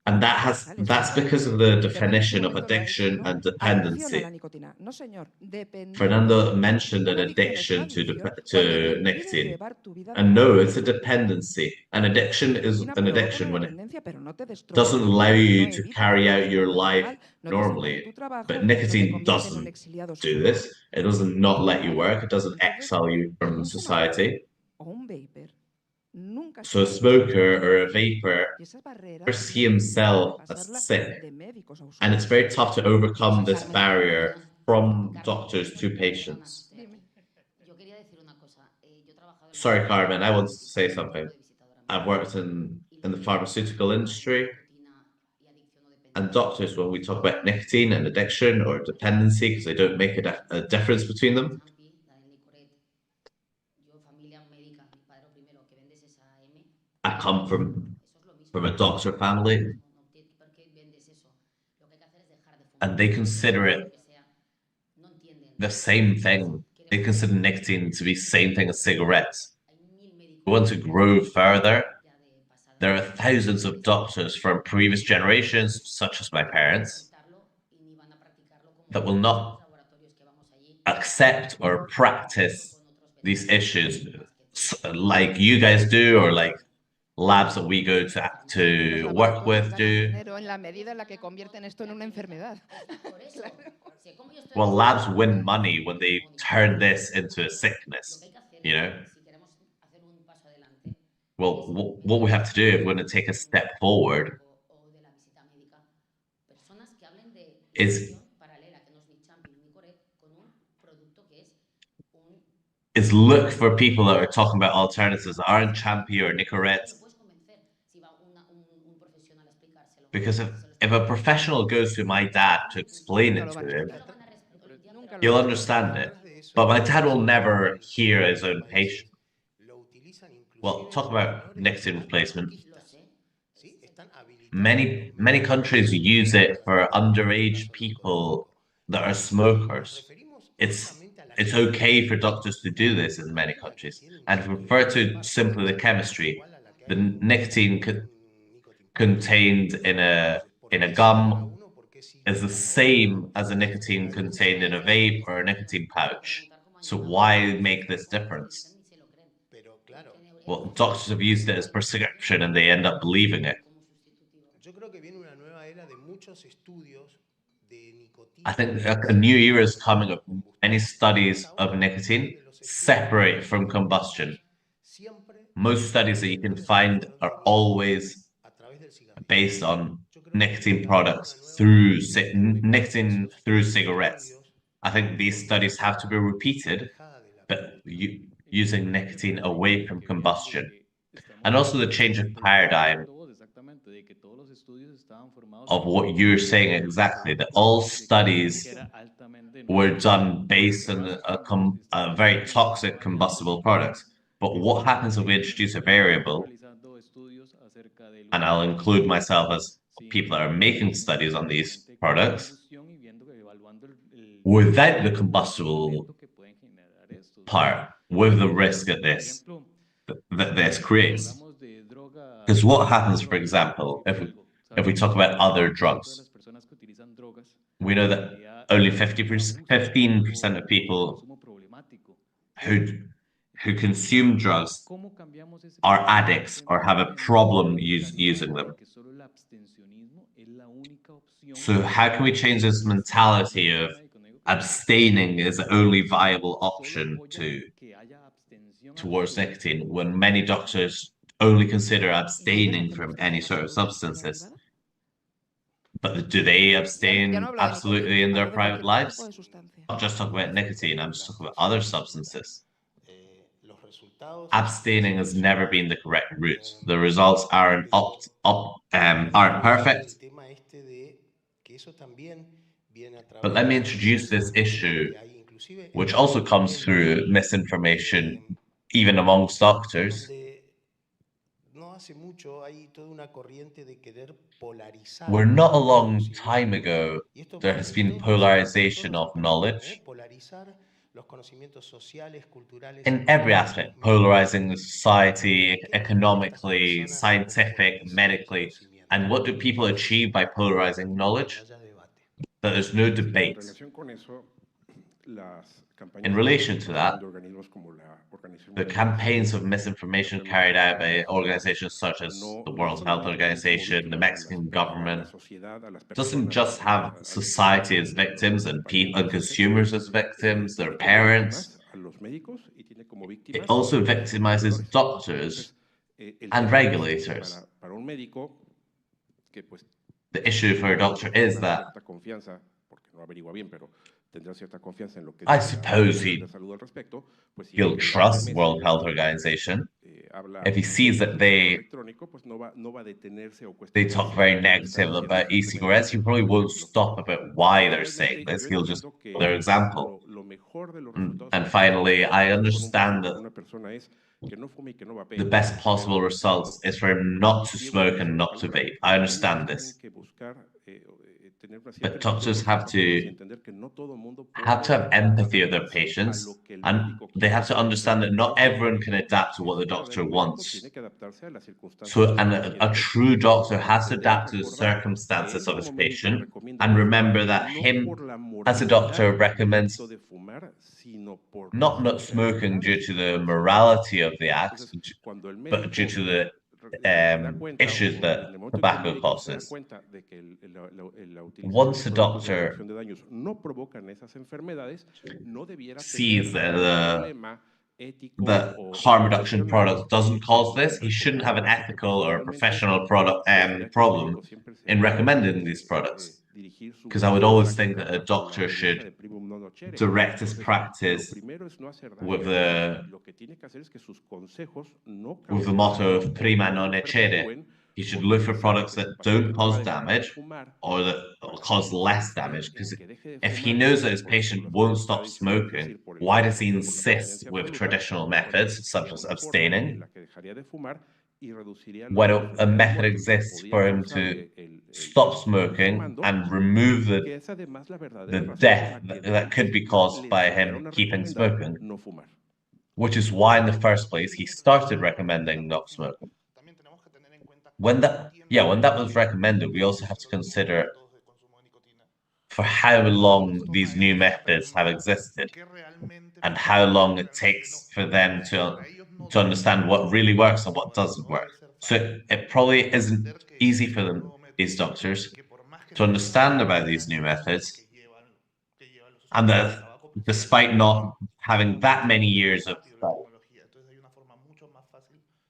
And that's because of the definition of addiction and Adicción a dependency. la nicotina. No, señor. Dependencia. Fernando mentioned an Una adicción es una addiction to adicción cuando te impide nicotine. llevar tu vida And no, normal. it's a dependency. An addiction is Nicotina an provoca addiction una when it dependencia, pero no te destruye doesn't tu allow vida, you no to evita carry tu out vida your profesional, life no te saca de normally. tu trabajo, But no te nicotine convierte en un doesn't exiliado do social. this. It doesn't not let you work. It doesn't Entonces, exile you from un society. fumador o un vapor nunca So a está smoker or a vapor y esas barreras first see muy difíciles de himself as pasarlas sick. de médicos a And it's usuarios. very tough to overcome this Carmen. barrier from doctors to patients. Sorry, Carmen, I wanted to say something. I've worked in the pharmaceutical industry, and doctors, when we talk about nicotine and addiction or dependency, because they don't make a difference between them, I come from from a doctor family, and they consider it the same thing. They consider nicotine to be the same thing as cigarettes. We want to grow further. There are thousands of doctors from previous generations, such as my parents, that will not accept or practice these issues like you guys do, or like labs that we go to work with do. Dinero en la medida en la que convierten esto en una enfermedad. Well, labs win money when they turn this into a sickness, you know? Well, what we have to do if we're going to take a step forward is look for people that are talking about alternatives that aren't Champy or Nicorette. Because if a professional goes to my dad to explain it to him, he'll understand it. But my dad will never hear his own patient. Well, talk about nicotine replacement. Many countries use it for underage people that are smokers. It's okay for doctors to do this in many countries. And if we refer to simply the chemistry, the nicotine contained in a gum is the same as the nicotine contained in a vape or a nicotine pouch. So why make this difference? Well, doctors have used it as prescription and they end up believing it. I think a new era is coming of many studies of nicotine separate from combustion. Most studies that you can find are always based on nicotine products through nicotine through cigarettes. I think these studies have to be repeated, but using nicotine away from combustion. And also the change of paradigm of what you're saying exactly, that all studies were done based on a very toxic combustible product. But what happens if we introduce a variable, and I'll include myself as people that are making studies on these products, without the combustible part, with the risk that this creates? Because what happens, for example, if we talk about other drugs, we know that only 15% of people who consume drugs are addicts or have a problem using them. So how can we change this mentality of abstaining is the only viable option towards nicotine, when many doctors only consider abstaining from any sort of substances? But do they abstain absolutely in their private lives? I'm not just talking about nicotine, I'm just talking about other substances. Abstaining has never been the correct route. The results aren't perfect. But let me introduce this issue, which also comes through misinformation, even amongst doctors. We're not a long time ago, there has been polarization of knowledge in every aspect, polarizing the society, economically, scientific, medically. And what do people achieve by polarizing knowledge? That there's no debate. In relation to that, the campaigns of misinformation carried out by organizations such as the World Health Organization, the Mexican government, doesn't just have society as victims and consumers as victims, their parents. It also victimizes doctors and regulators. The issue for a doctor is that I suppose he'll trust World Health Organization if he sees that they talk very negative about e-cigarettes. He probably won't stop about why they're saying this. He'll just their example. And finally, I understand that the best possible results is for him not to smoke and not to vape. I understand this. But doctors have to have empathy of their patients, and they have to understand that not everyone can adapt to what the doctor wants. So, and a true doctor has to adapt to the circumstances of his patient, and remember that him, as a doctor, recommends not smoking due to the morality of the act, but due to the issues that tobacco causes. Once a doctor sees that the harm reduction product doesn't cause this, he shouldn't have an ethical or professional problem in recommending these products. Because I would always think that a doctor should direct his practice with the motto of prima non nocere. He should look for products that don't cause damage or that cause less damage. Because if he knows that his patient won't stop smoking, why does he insist with traditional methods such as abstaining, when a method exists for him to stop smoking and remove the death that could be caused by him keeping smoking? Which is why, in the first place, he started recommending not smoking. When that was recommended, we also have to consider for how long these new methods have existed and how long it takes for them to understand what really works and what doesn't work. So it probably isn't easy for them, these doctors, to understand about these new methods, and that despite not having that many years of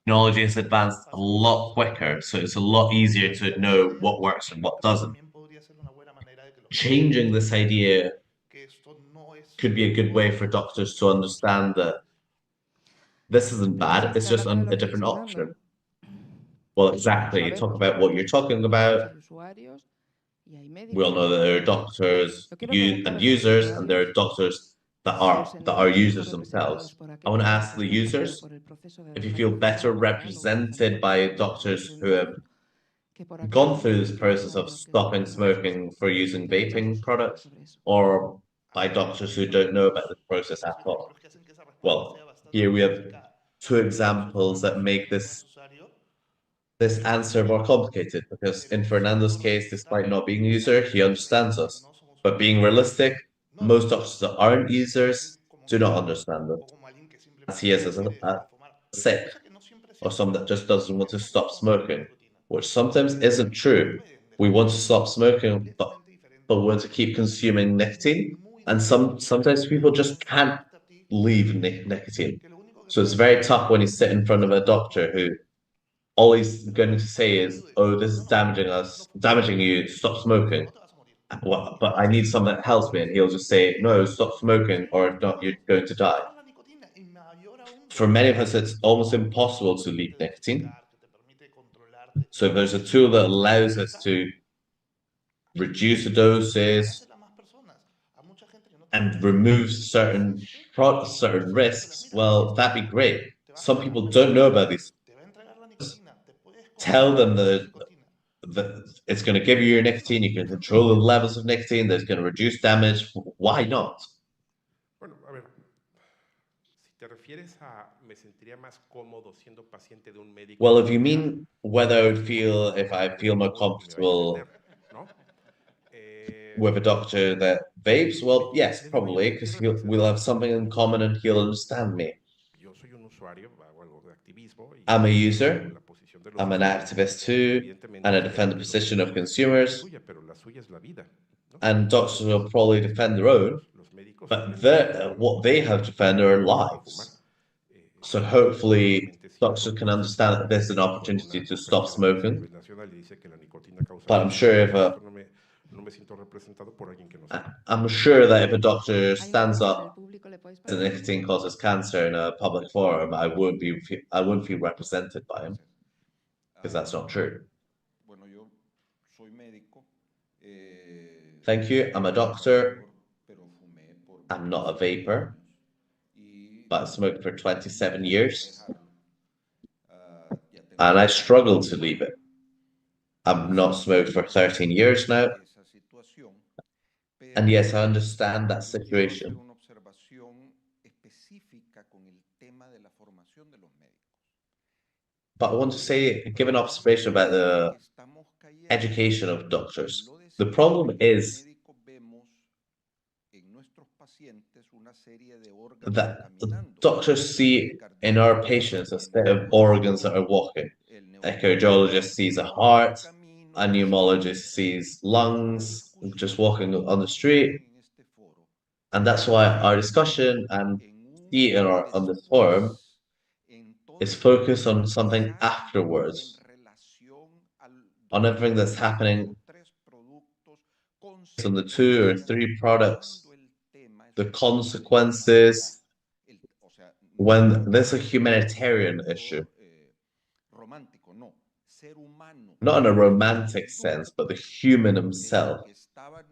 technology has advanced a lot quicker, so it's a lot easier to know what works and what doesn't. Changing this idea could be a good way for doctors to understand that this isn't bad, it's just a different option. Well, exactly. Talk about what you're talking about. We all know that there are doctors and users, and there are doctors that are users themselves. I want to ask the users if you feel better represented by doctors who have gone through this process of stopping smoking for using vaping products, or by doctors who don't know about this process at all. Well, here we have two examples that make this answer more complicated, because in Fernando's case, despite not being a user, he understands us. But being realistic, most doctors that aren't users do not understand us, as he is as a sick, or someone that just doesn't want to stop smoking, which sometimes isn't true. We want to stop smoking, but we want to keep consuming nicotine, and sometimes people just can't leave nicotine. So it's very tough when you sit in front of a doctor who all he's going to say is, "Oh, this is damaging you. Stop smoking." But I need something that helps me, and he'll just say, "No, stop smoking, or if not, you're going to die." For many of us, it's almost impossible to leave nicotine. So if there's a tool that allows us to reduce the doses and remove certain risks, well, that'd be great. Some people don't know about these. Tell them that it's going to give you your nicotine, you can control the levels of nicotine, that's going to reduce damage. Why not? Well, if you mean whether I would feel, if I feel more comfortable with a doctor that vapes, well, yes, probably, because we'll have something in common and he'll understand me. I'm a user, I'm an activist too, and I defend the position of consumers. And doctors will probably defend their own, but what they have to defend are lives. So hopefully doctors can understand that there's an opportunity to stop smoking. But I'm sure that if a doctor stands up that nicotine causes cancer in a public forum, I wouldn't feel represented by him, because that's not true. Thank you. I'm a doctor. I'm not a vapor. but I smoked for 27 years. And I struggled to leave it. I've not smoked for 13 years now. And yes, I understand that situation. But I want to say, give an observation about the education of doctors. The problem is that doctors see in our patients a set of organs that are walking. A cardiologist sees a heart, a pneumologist sees lungs, just walking on the street. And that's why our discussion and see in on this forum is focused on something afterwards, on everything that's happening on the 2 or 3 products, the consequences, when there's a humanitarian issue. Not in a romantic sense, but the human himself.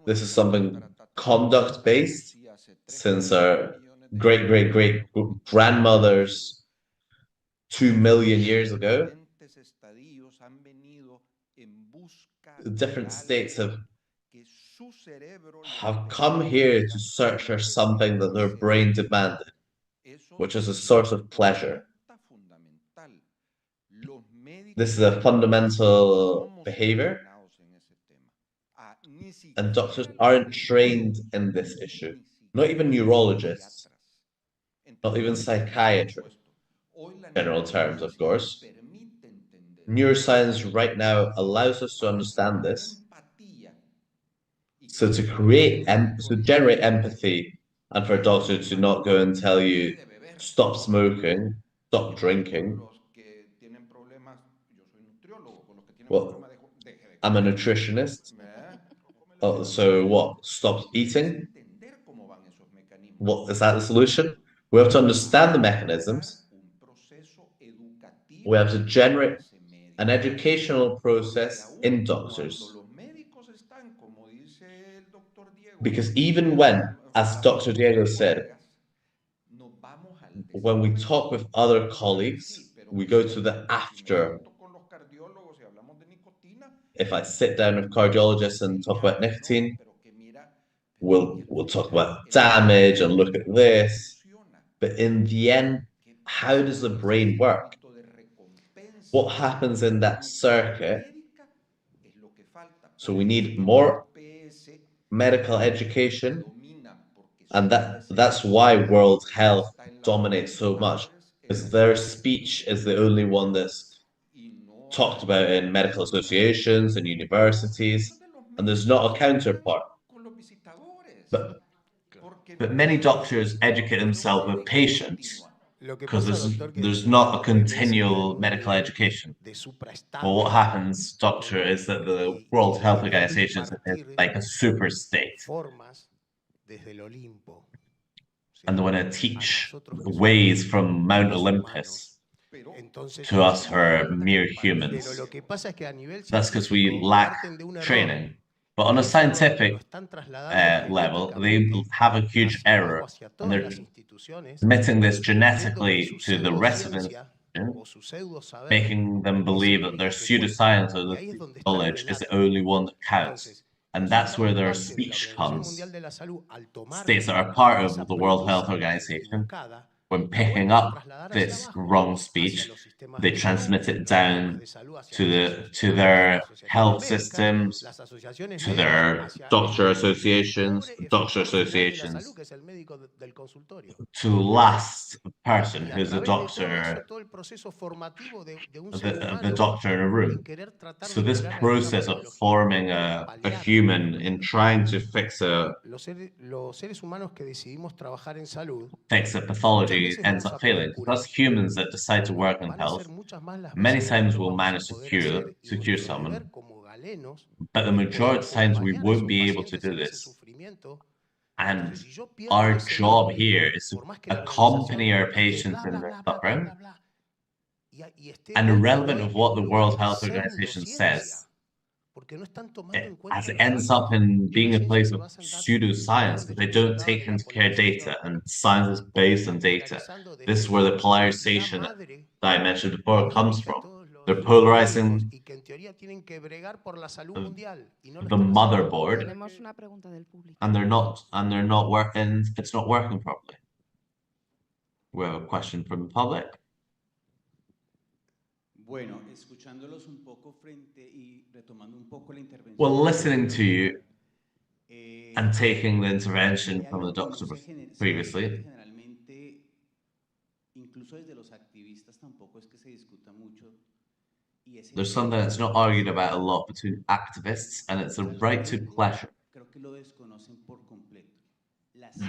This is something conduct-based, since our great-great-great-grandmothers 2 million years ago. The different states have come here to search for something that their brain demanded, which is a source of pleasure. This is a fundamental behavior, and doctors aren't trained in this issue. Not even neurologists, not even psychiatrists, general terms, of course. Neuroscience right now allows us to understand this. So to generate empathy, and for a doctor to not go and tell you, stop smoking, stop drinking. Well, I'm a nutritionist. Oh, so what? Stop eating? What is that the solution? We have to understand the mechanisms. We have to generate an educational process in doctors. Because even when, as Dr. Diego said, when we talk with other colleagues, we go to the after. If I sit down with cardiologists and talk about nicotine, we'll talk about damage and look at this. But in the end, how does the brain work? What happens in that circuit? So we need more medical education, and that's why World Health dominates so much, because their speech is the only one that's talked about in medical associations and universities, and there's not a counterpart. But many doctors educate themselves with patients because there's not a continual medical education. Well, what happens, doctor, is that the World Health Organization is like a super state. And they want to teach ways from Mount Olympus to us who are mere humans. That's because we lack training. But on a scientific level, they have a huge error, and they're transmitting this genetically to the rest of the institution, making them believe that their pseudoscience or the knowledge is the only one that counts. And that's where their speech comes. States that are part of the World Health Organization, when picking up this wrong speech, they transmit it down to their health systems, to their doctor associations, to the last person who's a doctor, the doctor in a room. So this process of forming a human in trying to fix a pathology ends up failing. Because humans that decide to work in health, many times we'll manage to cure someone, but the majority of times we won't be able to do this. And our job here is to accompany our patients in their suffering. And irrelevant of what the World Health Organization says, as it ends up in being a place of pseudoscience, because they don't take into care data, and science is based on data. This is where the polarization that I mentioned before comes from. They're polarizing the motherboard, Tenemos una pregunta del público. and they're not working. It's not working properly. We have a question from the public. Bueno, escuchándolos un poco frente y retomando un poco la intervención. Well, listening to you and taking the intervention from the doctor previously, Generalmente, incluso desde los activistas tampoco es que se discuta mucho. there's something that's not argued about a lot between activists, and it's the right to pleasure. Creo que lo desconocen por completo.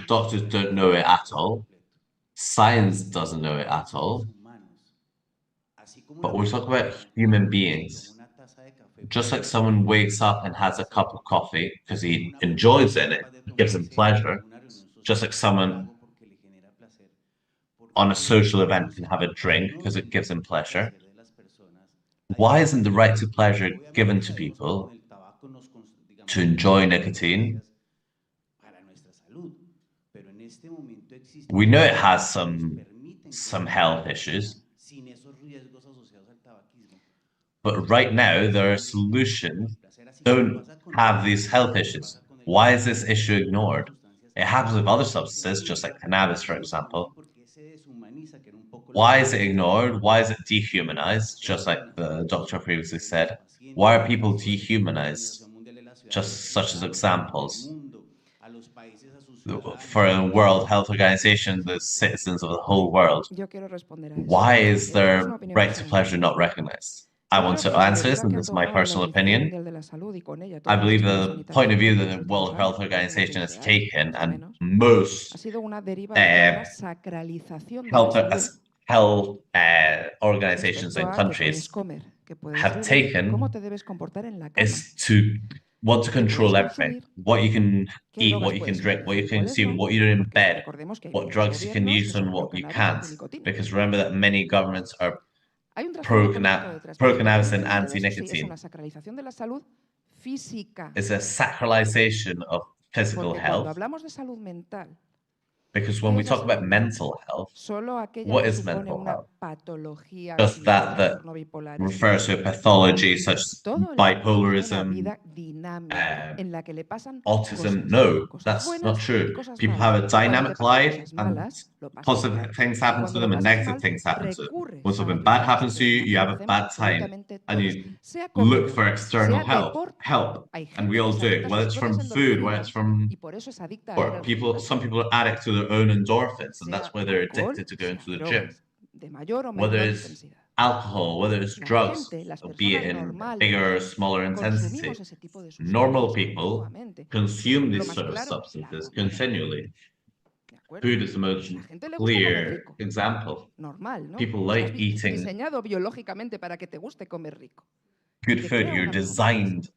Doctors don't know it at all. Science doesn't know it at all. But we're talking about human beings. Just like someone wakes up and has a cup of coffee because he enjoys it and it gives him pleasure, just like someone on a social event can have a drink because it gives him pleasure. Why isn't the right to pleasure given to people to enjoy nicotine? We know it has some health issues, but right now there are solutions don't have these health issues. Why is this issue ignored? It happens with other substances, just like cannabis, for example. Why is it ignored? Why is it dehumanized? Just like the doctor previously said. Why are people dehumanized? Just such as examples. For a World Health Organization, the citizens of the whole world. Why is their right to pleasure not recognized? I want to answer this, and this is my personal opinion. I believe the point of view that the World Health Organization has taken, and most health organizations and countries have taken, is to want to control everything. What you can eat, what you can drink, what you can consume, what you do in bed, what drugs you can use and what you can't. Because remember that many governments are pro-cannabis and anti-nicotine. It's a sacralization of physical health. Because when we talk about mental health, what is mental health? Just that refers to a pathology such as bipolarism, autism. No, that's not true. People have a dynamic life, and positive things happen to them and negative things happen to them. When something bad happens to you, you have a bad time, and you look for external help, and we all do it, whether it's from food, whether it's from, or some people are addicts to their own endorphins, and that's why they're addicted to going to the gym. Whether it's alcohol, whether it's drugs, be it in bigger or smaller intensity, normal people consume these sort of substances continually. Food is the most clear example. People like eating good food. You're designed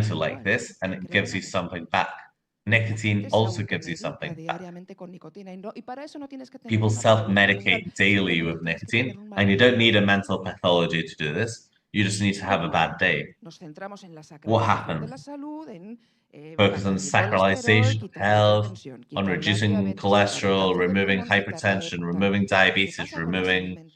to like this, and it gives you something back. Nicotine also gives you something back. People self-medicate daily with nicotine, and you don't need a mental pathology to do this. You just need to have a bad day. What happens? Focus on sacralization of health, on reducing cholesterol, removing hypertension, removing diabetes, removing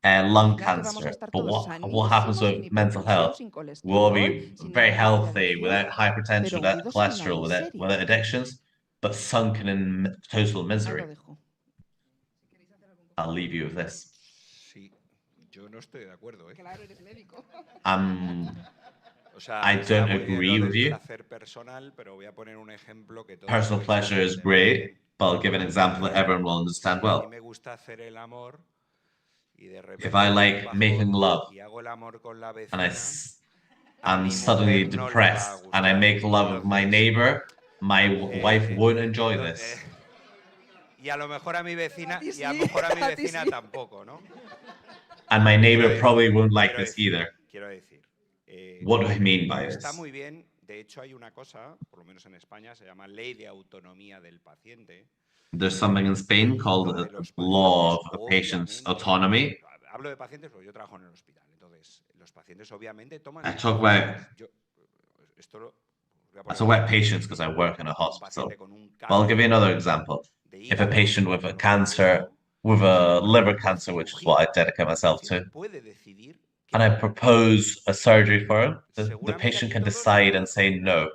lung cancer. But what happens with mental health? We'll be very healthy without hypertension, without cholesterol, without addictions, but sunken in total misery. I'll leave you with this. I don't agree with you. Personal pleasure is great, but I'll give an example that everyone will understand well. If I like making love and I'm suddenly depressed and I make love with my neighbor, my wife won't enjoy this. And my neighbor probably won't like this either. What do I mean by this? There's something in Spain called the law of the patient's autonomy. I talk about patients because I work in a hospital. But I'll give you another example. If a patient with a cancer, with a liver cancer, which is what I dedicate myself to, and I propose a surgery for him, the patient can decide and say no.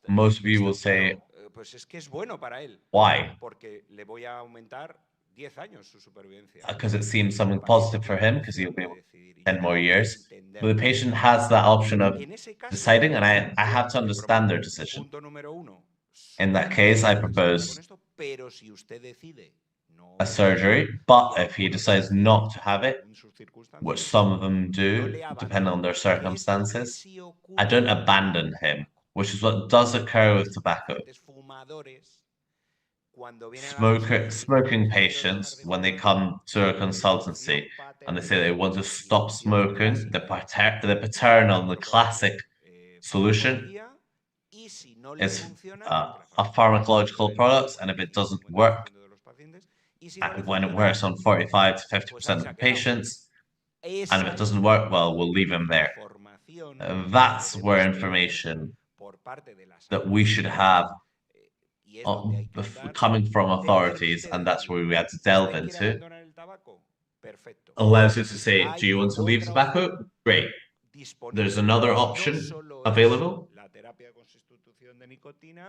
Most of you will say, why? Because it seems something positive for him, because he'll be 10 more years. But the patient has that option of deciding, and I have to understand their decision. In that case, I propose a surgery, but if he decides not to have it, which some of them do, depending on their circumstances, I don't abandon him, which is what does occur with tobacco. Smoking patients, when they come to a consultancy and they say they want to stop smoking, the paternal, the classic solution is a pharmacological product, and if it doesn't work, when it works on 45 to 50% of the patients, and if it doesn't work, well, we'll leave them there. That's where information that we should have coming from authorities, and that's where we had to delve into, allows us to say, do you want to leave tobacco? Great. There's another option available.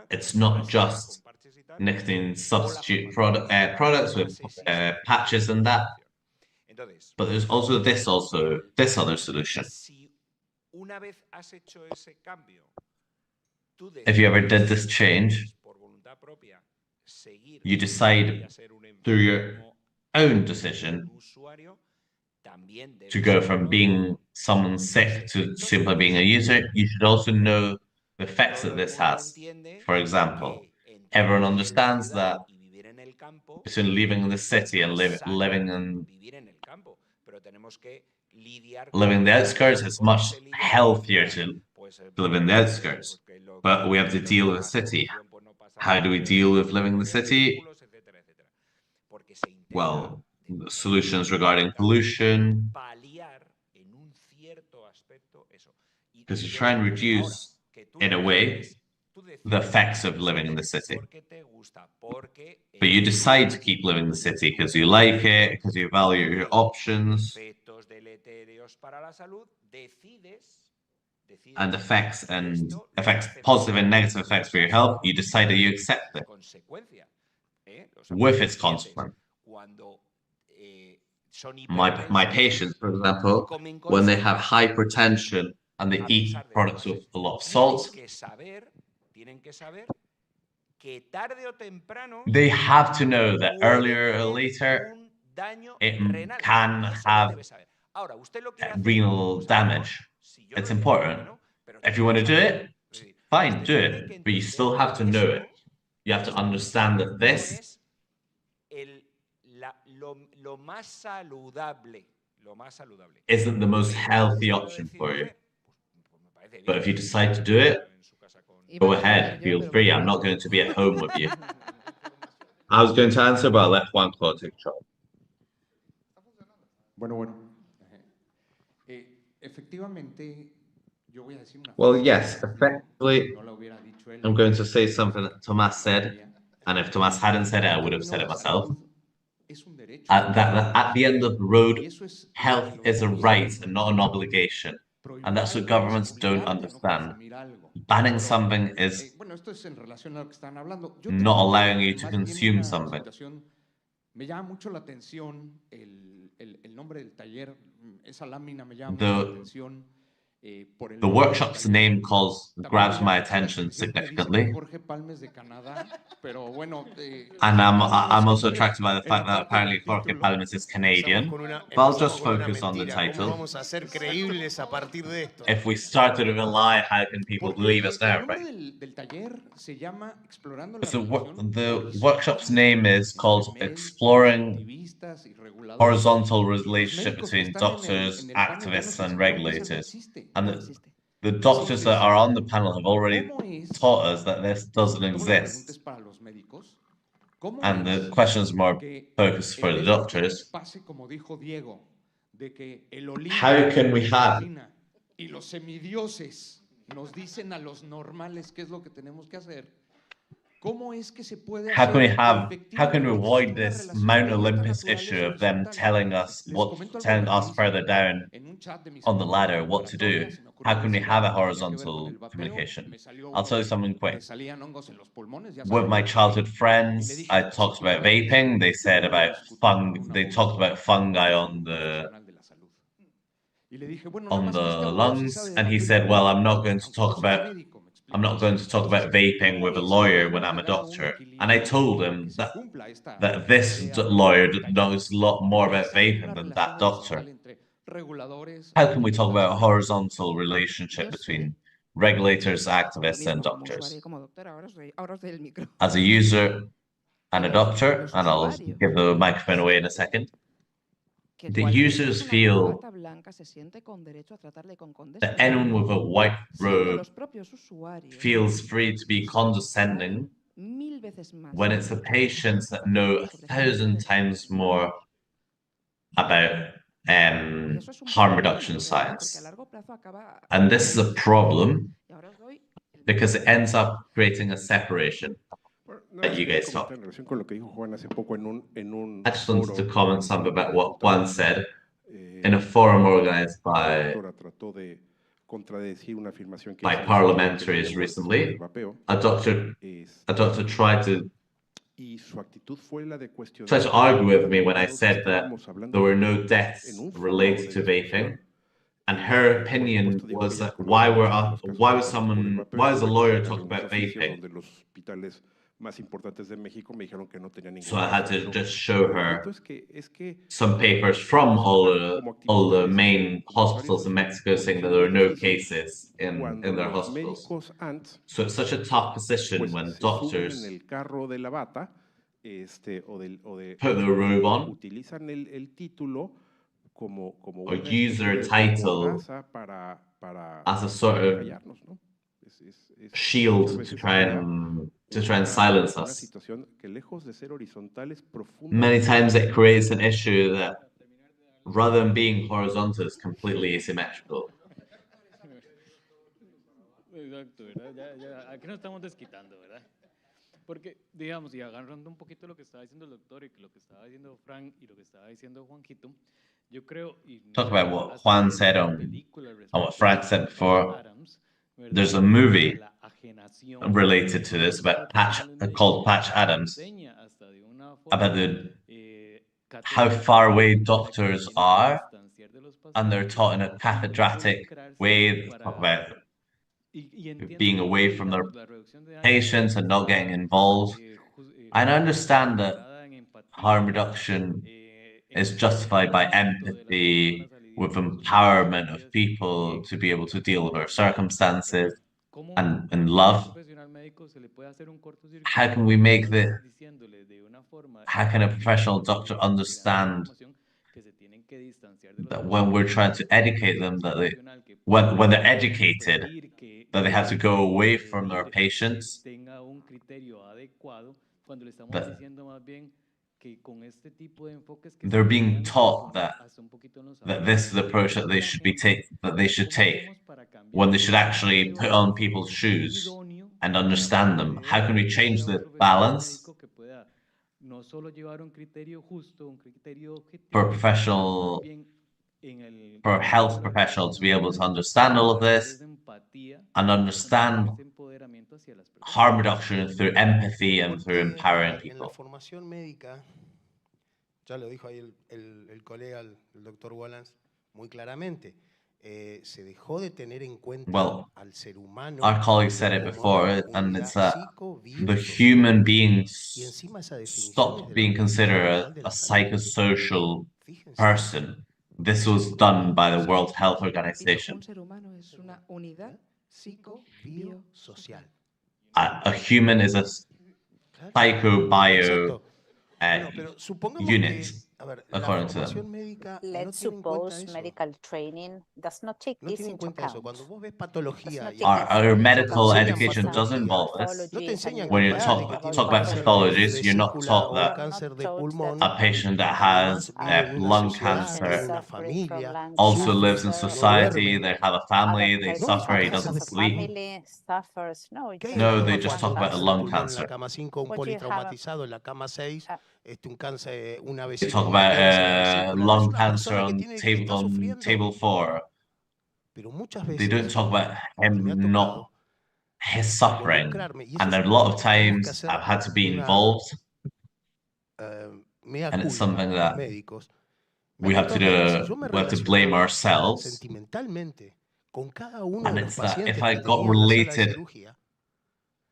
It's not just nicotine substitute products with patches and that, but there's also this other solution. If you ever did this change, you decide through your own decision to go from being someone sick to simply being a user, you should also know the effects that this has. For example, everyone understands that between living the city and living in the outskirts, it's much healthier to live in the outskirts. But we have to deal with the city. How do we deal with living in the city? Well, solutions regarding pollution, because you try and reduce, in a way, the effects of living in the city. But you decide to keep living in the city because you like it, because you value your options, and effects, positive and negative effects for your health, you decide that you accept it with its consequence. My patients, for example, when they have hypertension and they eat products with a lot of salt, they have to know that earlier or later it can have renal damage. It's important. If you want to do it, fine, do it. But you still have to know it. You have to understand that this isn't the most healthy option for you. But if you decide to do it, go ahead, feel free. I'm not going to be at home with you. I was going to answer, but I'll let Juan Claude take charge. Well, yes, effectively, I'm going to say something that Tomas said, and if Tomas hadn't said it, I would have said it myself. That at the end of the road, health is a right and not an obligation. And that's what governments don't understand. Banning something is not allowing you to consume something. The workshop's name grabs my attention significantly. And I'm also attracted by the fact that apparently Jorge Palmes is Canadian. But I'll just focus on the title. If we started to rely, how can people believe us now, right? So the workshop's name is called Exploring Horizontal Relationship Between Doctors, Activists, and Regulators. And the doctors that are on the panel have already taught us that this doesn't exist. And the question is more focused for the doctors. How can we have y los semidioses nos dicen a los normales qué es lo que tenemos que hacer? ¿Cómo es que se puede how can we hacer have que how can we efectivamente avoid exista una this relación Mount de esta Olympus naturaleza issue of them horizontal? telling us Les what comento algo telling us further rapidísimo. down En un chat de mis on the compañeros de ladder what to do? preparatoria se me ocurrió How can we decir have a algo que tenía que ver con horizontal el vapeo. communication? Me salió I'll tell you something me quick. salían hongos en los pulmones, ya With saben. my childhood Y le friends, dije, I talked about vaping. They said about they talked about fungi on the y le dije, bueno, nada más en este abogado sí lungs, sabe de and he vapeo y said, de "Well, vapeo, I'm not going to aunque talk no sea about médico, me explico. I'm not going to talk about vaping with a lawyer when I'm a doctor." And I told him that this lawyer knows a lot more about vaping than that doctor. How can we talk about a horizontal relationship between regulators, activists, and doctors? As a user and a doctor, and I'll give the microphone away in a second, the users feel that anyone with a white robe feels free to be condescending when it's the patients that know 1,000 times more about harm reduction science. And this is a problem because it ends up creating a separation that you guys talked. I just wanted to comment something about what Juan said in a forum organized by parliamentaries recently. A doctor tried to argue with me when I said that there were no deaths related to vaping. And her opinion was that why was a lawyer talking about vaping? So I had to just show her some papers from all the main hospitals in Mexico saying that there were no cases in their hospitals. So it's such a tough position when doctors put their robe on or use their title as a sort of shield to try and silence us. Many times it creates an issue that, rather than being horizontal, is completely asymmetrical. Exacto, ¿verdad? Aquí nos estamos desquitando, ¿verdad? Porque, digamos, y agarrando un poquito lo que estaba diciendo el doctor y lo que estaba diciendo Frank y lo que estaba diciendo Juanquito, yo creo... Talk about what Juan said and what Frank said before. There's a movie related to this called Patch Adams, about how far away doctors are, and they're taught in a cathedratic way. They talk about being away from their patients and not getting involved. And I understand that harm reduction is justified by empathy, with empowerment of people to be able to deal with their circumstances and love. How can we make how can a professional doctor understand that when we're trying to educate them, that when they're educated, that they have to go away from their patients, that they're being taught that this is the approach that they should take when they should actually put on people's shoes and understand them. How can we change the balance for a health professional to be able to understand all of this and understand harm reduction through empathy and through empowering people? Ya lo dijo ahí el colega, el doctor Wallace, muy claramente. Se dejó de tener en cuenta al ser humano. Our colleague said it before, and it's that the human being stopped being considered a psychosocial person. This was done by the World Health Organization. A human is a psycho-bio unit. according to them. Let's suppose medical training does not take this into account. Our medical education does involve this. When you talk about pathologies, you're not taught that a patient that has lung cancer also lives in society, they have a family, they suffer, he doesn't sleep. Family suffers. No, it's No, they just talk about the lung En cancer. la cama 5 un politraumatizado, en la cama 6 un cáncer, una They talk about lung cancer on table 4. They don't talk about him not his suffering, and a lot of times I've had to be involved, and it's something that we have to do. We have to blame ourselves, and it's that if I got related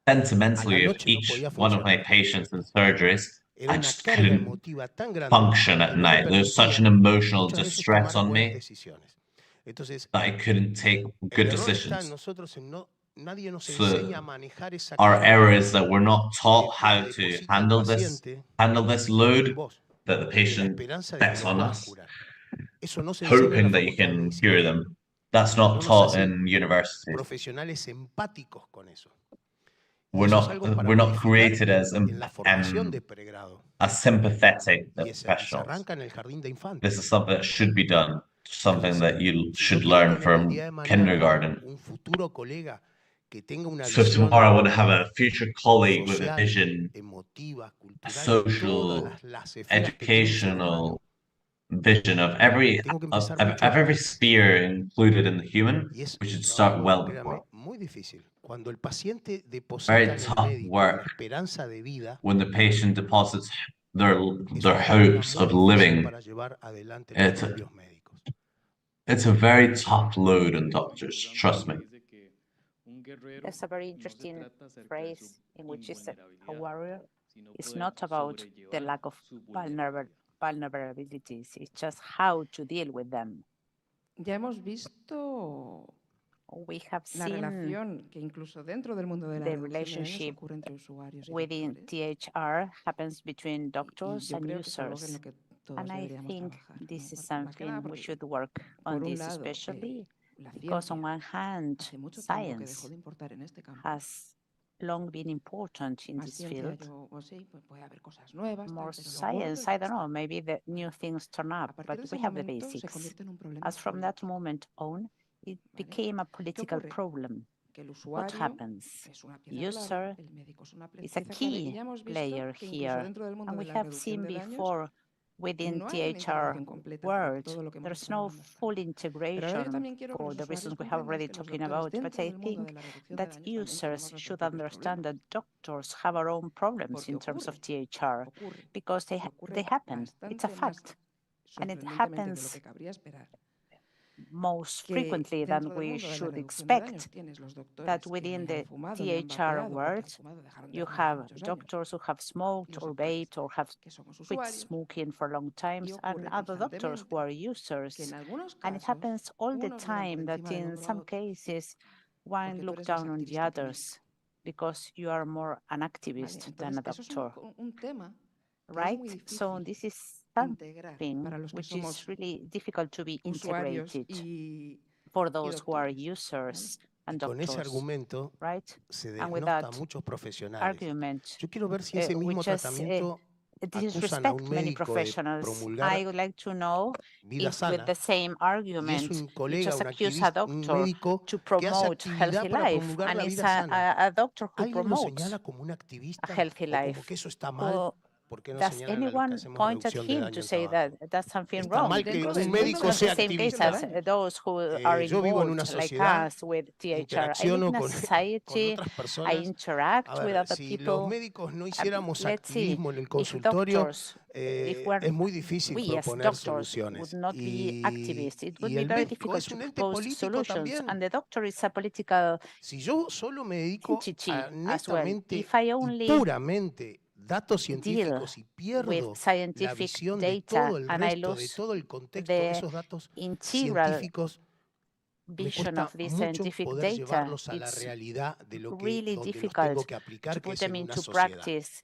sentimentally with each one of my patients in surgeries, I just couldn't function at night. There's such an emotional distress on me that I couldn't take good decisions. So our error is that we're not taught how to handle this load that the patient sets on us, hoping that you can cure them. That's not taught in universities. profesionales empáticos con eso. We're not created as sympathetic professionals. This is something that should be done, something that you should learn from kindergarten. So if tomorrow I want to have a future colleague with a vision, a social, educational vision of every sphere included in the human, we should start well before. Very tough work when the patient deposits their hopes of living. It's a very tough load on doctors, trust me. There's a very interesting phrase in which is that a warrior is not about the lack of vulnerabilities, it's just how to deal with them. Ya hemos visto We have la seen relación que incluso dentro del mundo de la the reducción de daños relationship ocurre entre usuarios y within doctores. THR happens between doctors yo and creo que es algo en users. lo que todos And I deberíamos think trabajar, this is ¿no? Más que nada something we porque, should work on por un this, lado, especially la because on ciencia one hand, hace mucho tiempo que dejó science de importar en este campo. has long been important in Más this ciencia, field. pues sí, pues puede haber cosas nuevas, More pero lo gordo science, es I lo que don't know, está. maybe the new things turn up, A partir but de we ese have the momento se basics. convierte en un problema As from that moment on, it became a political ocurre? problem. Que el What usuario happens? es una pieza User clave, el médico es una is a pieza clave, y key ya hemos visto player que incluso here, dentro del mundo and de we la have reducción seen de daños before within no hay una THR integración completa de world, todo lo que hemos there's estado no hablando hasta full ahora. Pero ahora yo integration también quiero que for los the usuarios reasons we have comprendan already que los talking doctores about, dentro but I del mundo think de la reducción de that daños también users tenemos nuestros should propios understand problemas. that doctors have our own problems Porque in terms of ocurre, THR, because they ocurre happen. It's a bastante más fact. And it sorprendentemente de lo happens que cabría esperar. most Que frequently than dentro del we mundo de la should reducción de daños expect. tienes los doctores That que within ni the han fumado ni han THR vapeado porque world, han fumado, dejaron de you fumar hace have muchos años. doctors who have smoked or vaped or have Que somos quit usuarios. smoking for long times, Y and ocurre other doctors who are que users. en algunos And it casos happens all the unos miran por time that encima del in hombro a some otros cases one porque tú look eres más down on the activista que ellos. others because you are more an Vale, activist than entonces a eso es doctor, un tema que es right? muy So difícil this is integrar something para los que which is somos really difficult to be usuarios integrated for those who are users and Con ese doctors, argumento right? se And with desnosta that a muchos profesionales. argument, Yo quiero ver si ese mismo which is tratamiento acusan a disrespect un many médico de professionals. promulgar I would like to know vida if with sana the same y es argument un you colega, just un accuse a activista, un doctor médico to que hace promote actividad healthy para life, promulgar and la it's vida sana. a doctor who ¿Alguien lo promotes señala como un a activista healthy o como life. que eso está mal? Who ¿Por qué no does señalan a los que anyone hacemos point at reducción de him daño to en say tabaco? that that's something Está wrong? mal que dentro Because del un mundo it's de médico not the sea same case activista. as those who are Yo vivo en una involved, like sociedad, us, with THR. I live interacciono in a con society, otras I personas. A interact with ver, other si los people. médicos no hiciéramos Let's see, activismo en el if consultorio, doctors, if we're, es muy difícil we as proponer doctors soluciones. would not be activists, it would Y be el very médico difficult es to un ente propose político solutions. también. And the doctor is a political Si yo solo me dedico entity a as well. netamente If I y only puramente datos deal científicos y with pierdo la scientific visión de data todo el and I resto, de lose todo el contexto de the esos datos integral científicos, me vision cuesta of this mucho scientific poder data, llevarlos a la it's realidad de lo que really donde los difficult tengo que aplicar, to que put es them en una into sociedad. practice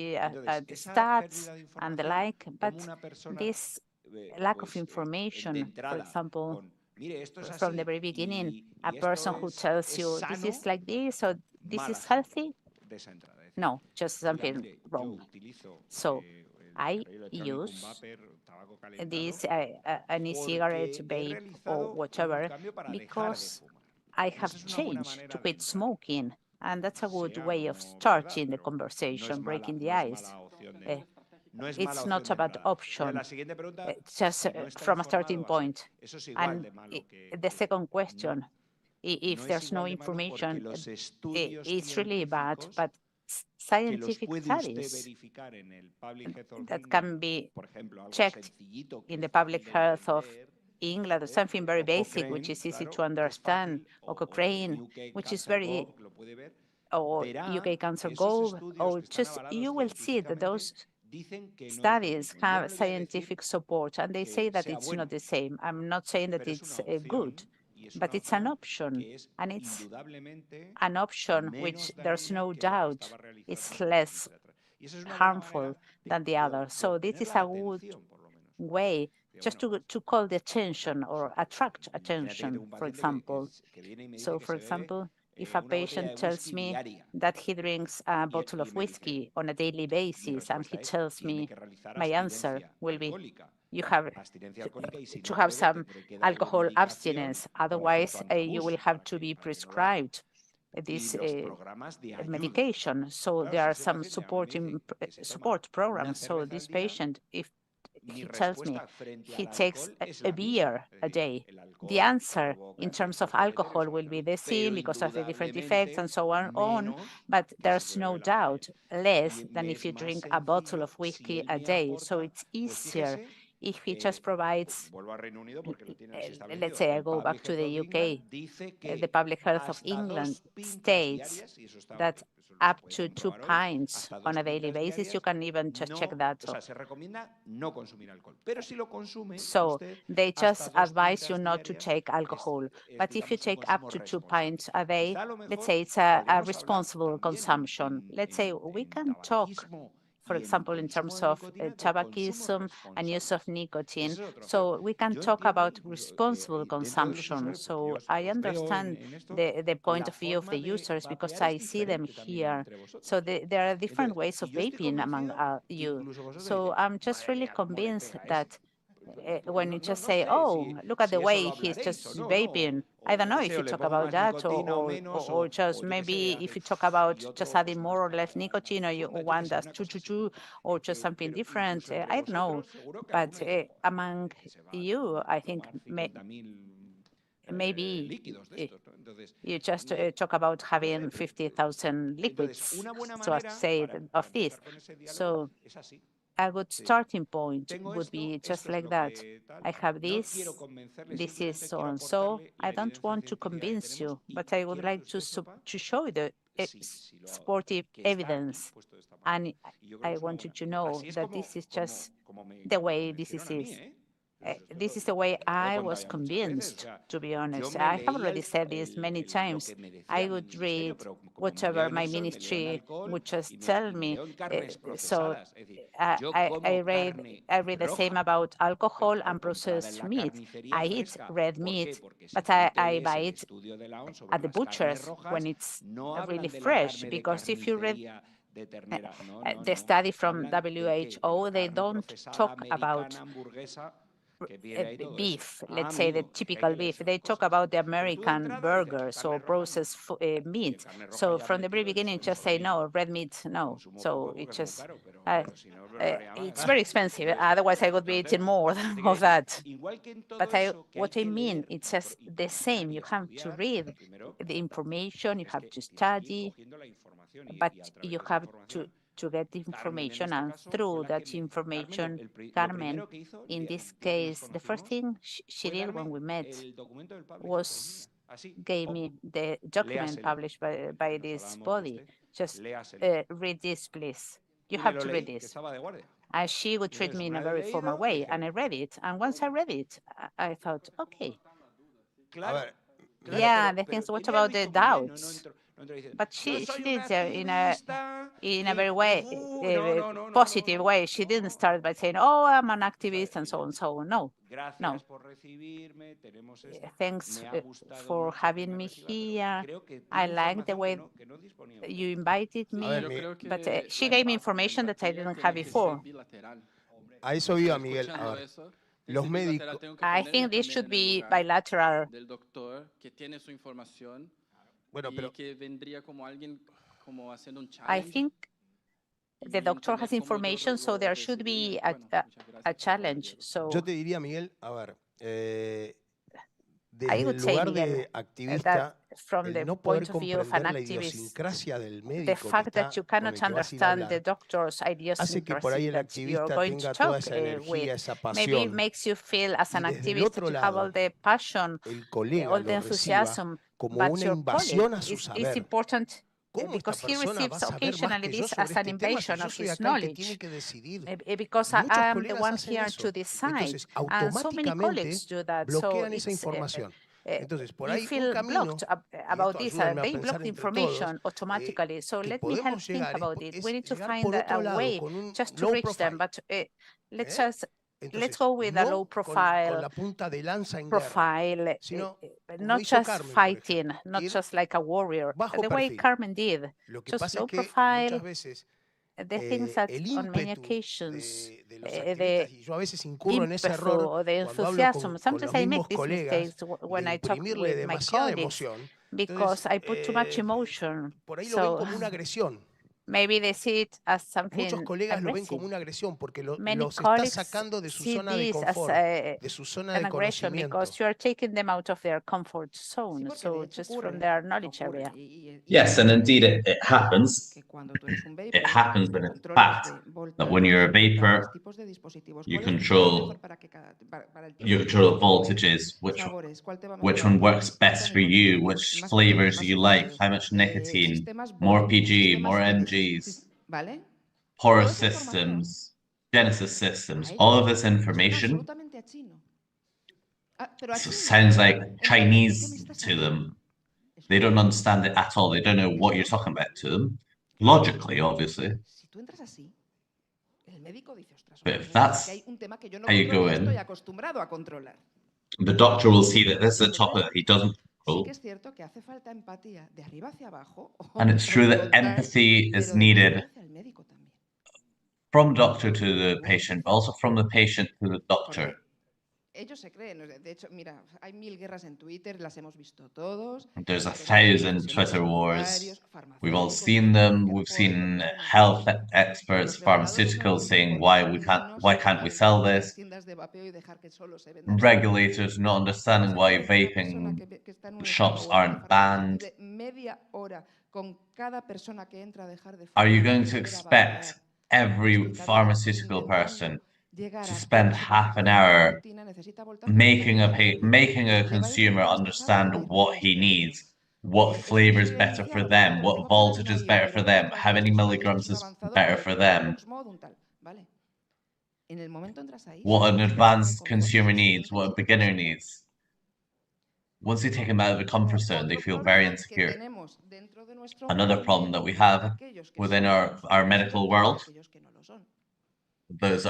see the stats and the like, but this lack of information, for example, from the very beginning, a person who tells you this is like this or this is healthy, no, just something wrong. So I use this an e-cigarette, vape, or whatever, because I have changed to quit smoking, and that's a good way of starting the conversation, breaking the ice. it's not about option, just from a starting point. And the second question, if there's no information, it's really bad, but scientific studies that can be checked in the public health of England, or something very basic, which is easy to understand, or Cochrane, which is very, or UK Cancer Gov, or just, you will see that those studies have scientific support, and they say that it's not the same. I'm not saying that it's good, but it's an option, and it's an option which there's no doubt is less harmful than the other. So this is a good way just to call the attention or attract attention, for example. So, for example, if a patient tells me that he drinks a bottle of whiskey on a daily basis, and he tells me, my answer will be, you have to have some alcohol abstinence, otherwise you will have to be prescribed this medication. So there are some support programs. So this patient, if he tells me he takes a beer a day, the answer in terms of alcohol will be the same because of the different effects and so on, but there's no doubt less than if you drink a bottle of whiskey a day. So it's easier if he just provides, let's say I go back to the UK, the Public Health of England states that up to 2 pints on a daily basis, you can even just check that. So they just advise you not to take alcohol. But if you take up to 2 pints a day, let's say it's a responsible consumption. Let's say we can talk, for example, in terms of tobacco and use of nicotine. So we can talk about responsible consumption. So I understand the point of view of the users because I see them here. So there are different ways of vaping among you. So I'm just really convinced that when you just say, oh, look at the way he's just vaping. I don't know if you talk about that or just maybe if you talk about just adding more or less nicotine, or you want that's 222 or just something different. I don't know. But among you, I think maybe you just talk about having 50,000 liquids, so as to say, of this. So a good starting point would be just like that. I have this is so and so. I don't want to convince you, but I would like to show you the supportive evidence. And I want you to know that this is just the way this is. This is the way I was convinced, to be honest. I have already said this many times. I would read whatever my ministry would just tell me. So I read the same about alcohol and processed meat. I eat red meat, but I buy it at the butcher's when it's really fresh, because if you read the study from WHO, they don't talk about beef, let's say the typical beef. They talk about the American burgers or processed meat. So from the very beginning, just say no, red meat, no. So it just, it's very expensive. Otherwise, I would be eating more of that. But what I mean, it's just the same. You have to read the information, you have to study, but you have to get the information, and through that information, Carmen, in this case, the first thing she did when we met was gave me the document published by this body. Just read this, please. You have to read this. And she would treat me in a very formal way, and I read it. And once I read it, I thought, okay. Yeah, the things, what about the doubts? But she did in a very positive way. She didn't start by saying, oh, I'm an activist and so on, so on. No. Thanks for having me here. I like the way you invited me, but she gave me information that I didn't have before. A eso iba, Miguel. A ver, los médicos. I think this should be bilateral. Bueno, pero I think the doctor has information, so there should be a challenge. So Yo te diría, Miguel, a ver, I desde would el say, lugar Miguel, de activista, that from the el no point poder of view of an comprender la activist, idiosincrasia del the médico que fact that está you con cannot el que vas a ir a understand the hablar, doctor's hace que por ahí idiosyncrasy el that you're activista going to tenga toda talk esa energía, with, esa maybe pasión, makes you feel as y an desde el activist otro that you have all lado, the passion, el colega all the lo reciba enthusiasm, como but una your colleague invasión a su is saber. important ¿Cómo esta because he persona va a receives saber más occasionally que yo this sobre as an este tema si invasion yo of soy his acá el que knowledge? tiene que decidir? Because Y I muchos am the colegas one hacen here eso. to decide, Entonces, and so many colleagues automáticamente do that. So bloquean esa it's información. Entonces, por you ahí un feel camino, blocked y about esto this. ayúdenme a They pensar block the entre todos, information automatically. So que let me help podemos think llegar about it. We es need to llegar find por a otro lado way con un just to low reach them. profile. But let's ¿Eh? just let's Entonces, go with a no low con profile la punta de lanza en guerra, profile, sino como not hizo just Carmen, por fighting, ejemplo, not ir just like a warrior, bajo the way perfil. Carmen did, Lo que just pasa low es que profile. muchas veces The things that el on many ímpetu occasions, de los the activistas, y yo a veces incurro en ese impetu error or the cuando hablo enthusiasm. con Sometimes los I make mismos these colegas, mistakes when de I talk imprimirle with my demasiada colleagues emoción. because Entonces, I put too much emotion. por ahí lo ven So como una agresión. maybe they see it as Muchos something colegas lo ven aggressive. como una agresión porque Many los está colleagues sacando de su see zona de this as confort, de su zona an de aggression conocimiento. because you are taking them out of their comfort zone, so just from their knowledge area. Yes, and indeed it happens. It happens, but it's fact that when you're a vapor, you control the voltages, which one works best for you, which flavors you like, how much nicotine, more PG, more MGs, porous systems, Genesis systems, all of this information sounds like Chinese to them. They don't understand it at all. They don't know what you're talking about to them. Logically, obviously. But if that's how you go in, the doctor will see that this is a topic that he doesn't control. And it's true that empathy is needed from doctor to the patient, but also from the patient to the doctor. Ellos se creen, de hecho, mira, hay 1000 guerras en Twitter, las hemos visto todos. There's 1,000 Twitter wars. We've all seen them. We've seen health experts, pharmaceuticals saying why can't we sell this? Regulators not understanding why vaping shops aren't banned. Are you going to expect every pharmaceutical person to spend half an hour making a consumer understand what he needs, what flavor is better for them, what voltage is better for them, how many milligrams is better for them, what an advanced consumer needs, what a beginner needs? Once you take them out of the comfort zone, they feel very insecure. Another problem that we have within our medical world is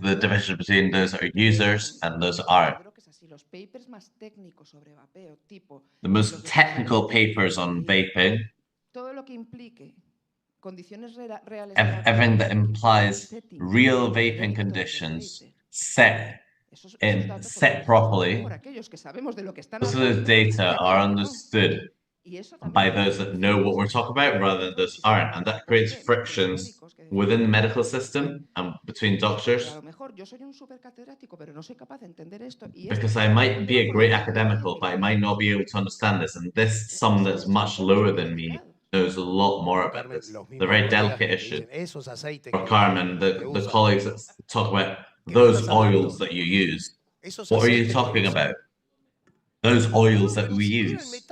the division between those that are users and those that aren't. The most technical papers on vaping, everything that implies real vaping conditions set properly, most of those data are understood by those that know what we're talking about rather than those aren't, and that creates frictions within the medical system and between doctors. Because I might be a great academical, but I might not be able to understand this, and someone that's much lower than me knows a lot more about this. The very delicate issue. For Carmen, the colleagues that talk about those oils that you use, what are you talking about? Those oils that we use.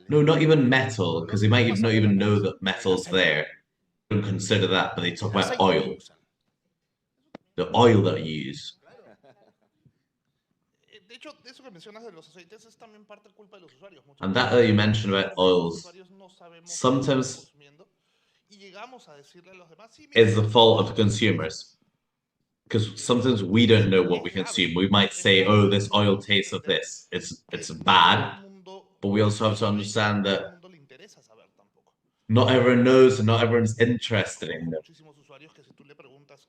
No, not even metal, because they might not even know that metal's there. Don't consider that, but they talk about oil. The oil that you use. And that you mentioned about oils, sometimes is the fault of the consumers. Because sometimes we don't know what we consume. We might say, oh, this oil tastes of this. It's bad. But we also have to understand that not everyone knows and not everyone's interested in them.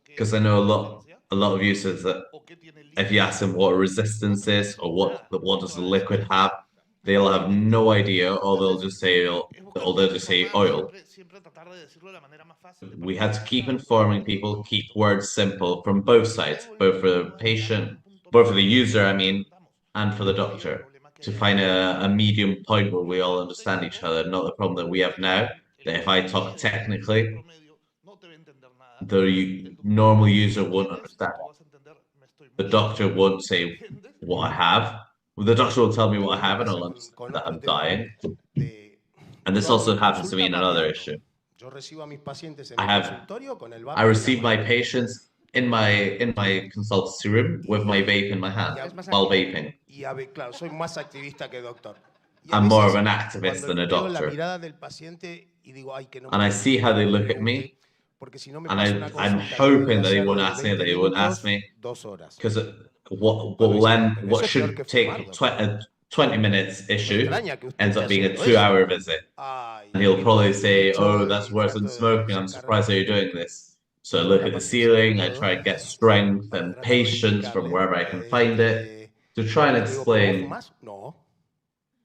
Because I know a lot of users that if you ask them what resistance is or what does the liquid have, they'll have no idea, or they'll just say oil. We had to keep informing people, keep words simple from both sides, both for the patient, both for the user, I mean, and for the doctor, to find a medium point where we all understand each other, not the problem that we have now, that if I talk technically, the normal user won't understand. The doctor won't say what I have. Well, the doctor will tell me what I have, and I'll understand that I'm dying. And this also happens to me in another issue. I receive my patients in my consultancy room with my vape in my hand while vaping. I'm more of an activist than a doctor. And I see how they look at me, and I'm hoping that they won't ask me, because what should take 20 minutes issue ends up being a 2-hour visit. And he'll probably say, oh, that's worse than smoking. I'm surprised that you're doing this. So I look at the ceiling, I try and get strength and patience from wherever I can find it to try and explain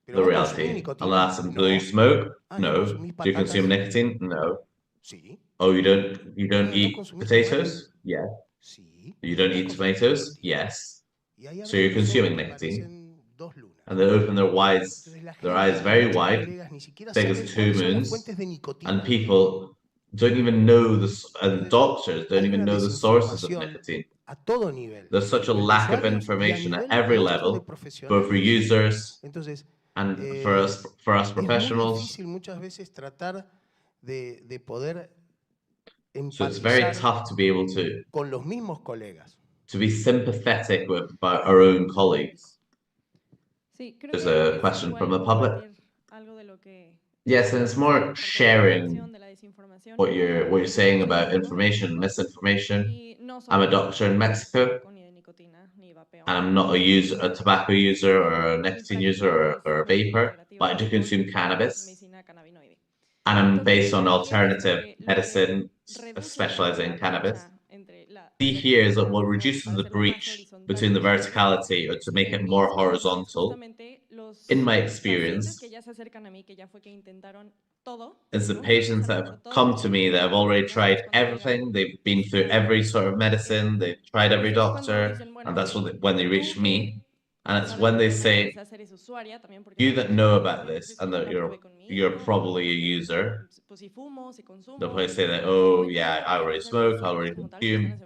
the reality. I'll ask them, do you smoke? No. Do you consume nicotine? No. Oh, you don't eat potatoes? Yeah. You don't eat tomatoes? Yes. So you're consuming nicotine. And they open their eyes very wide, big as 2 moons, and people don't even know and doctors don't even know the sources of nicotine. There's such a lack of information at every level, both for users and for us professionals. So it's very tough to be able to be sympathetic with our own colleagues. There's a question from the public. Yes, and it's more sharing what you're saying about information, misinformation. I'm a doctor in Mexico, and I'm not a tobacco user or a nicotine user or a vapor, but I do consume cannabis. And I'm based on alternative medicine, specializing in cannabis. See here is that what reduces the breach between the verticality, or to make it more horizontal, in my experience, is the patients that have come to me that have already tried everything. They've been through every sort of medicine, they've tried every doctor, and that's when they reach me. And it's when they say, you that know about this and that you're probably a user, they'll probably say that, oh yeah, I already smoke, I already consume.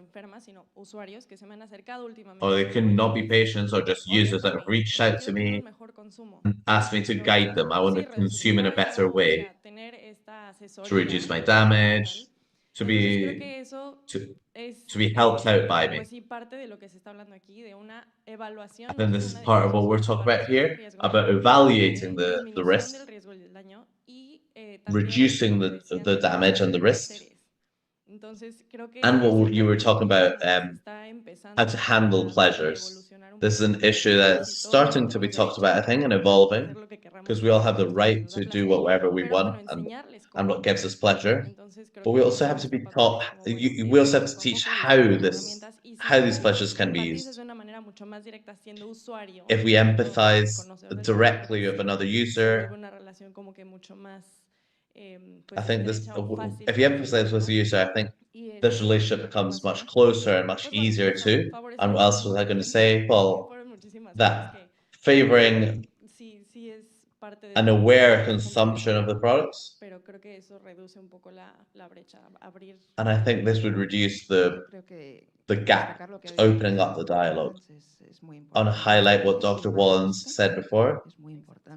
Or they can not be patients or just users that have reached out to me and asked me to guide them. I want to consume in a better way, to reduce my damage, to be helped out by me. And then this is part of what we're talking about here, about evaluating the risk, reducing the damage and the risk, and what you were talking about, how to handle pleasures. This is an issue that's starting to be talked about, I think, and evolving, because we all have the right to do whatever we want and what gives us pleasure. But we also have to be taught, we also have to teach how these pleasures can be used. If we empathize directly with another user, I think if you empathize with the user, I think this relationship becomes much closer and much easier too. And what else was I going to say? Well, that favoring an aware consumption of the products. And I think this would reduce the gap, opening up the dialogue. I want to highlight what Dr. Wallens said before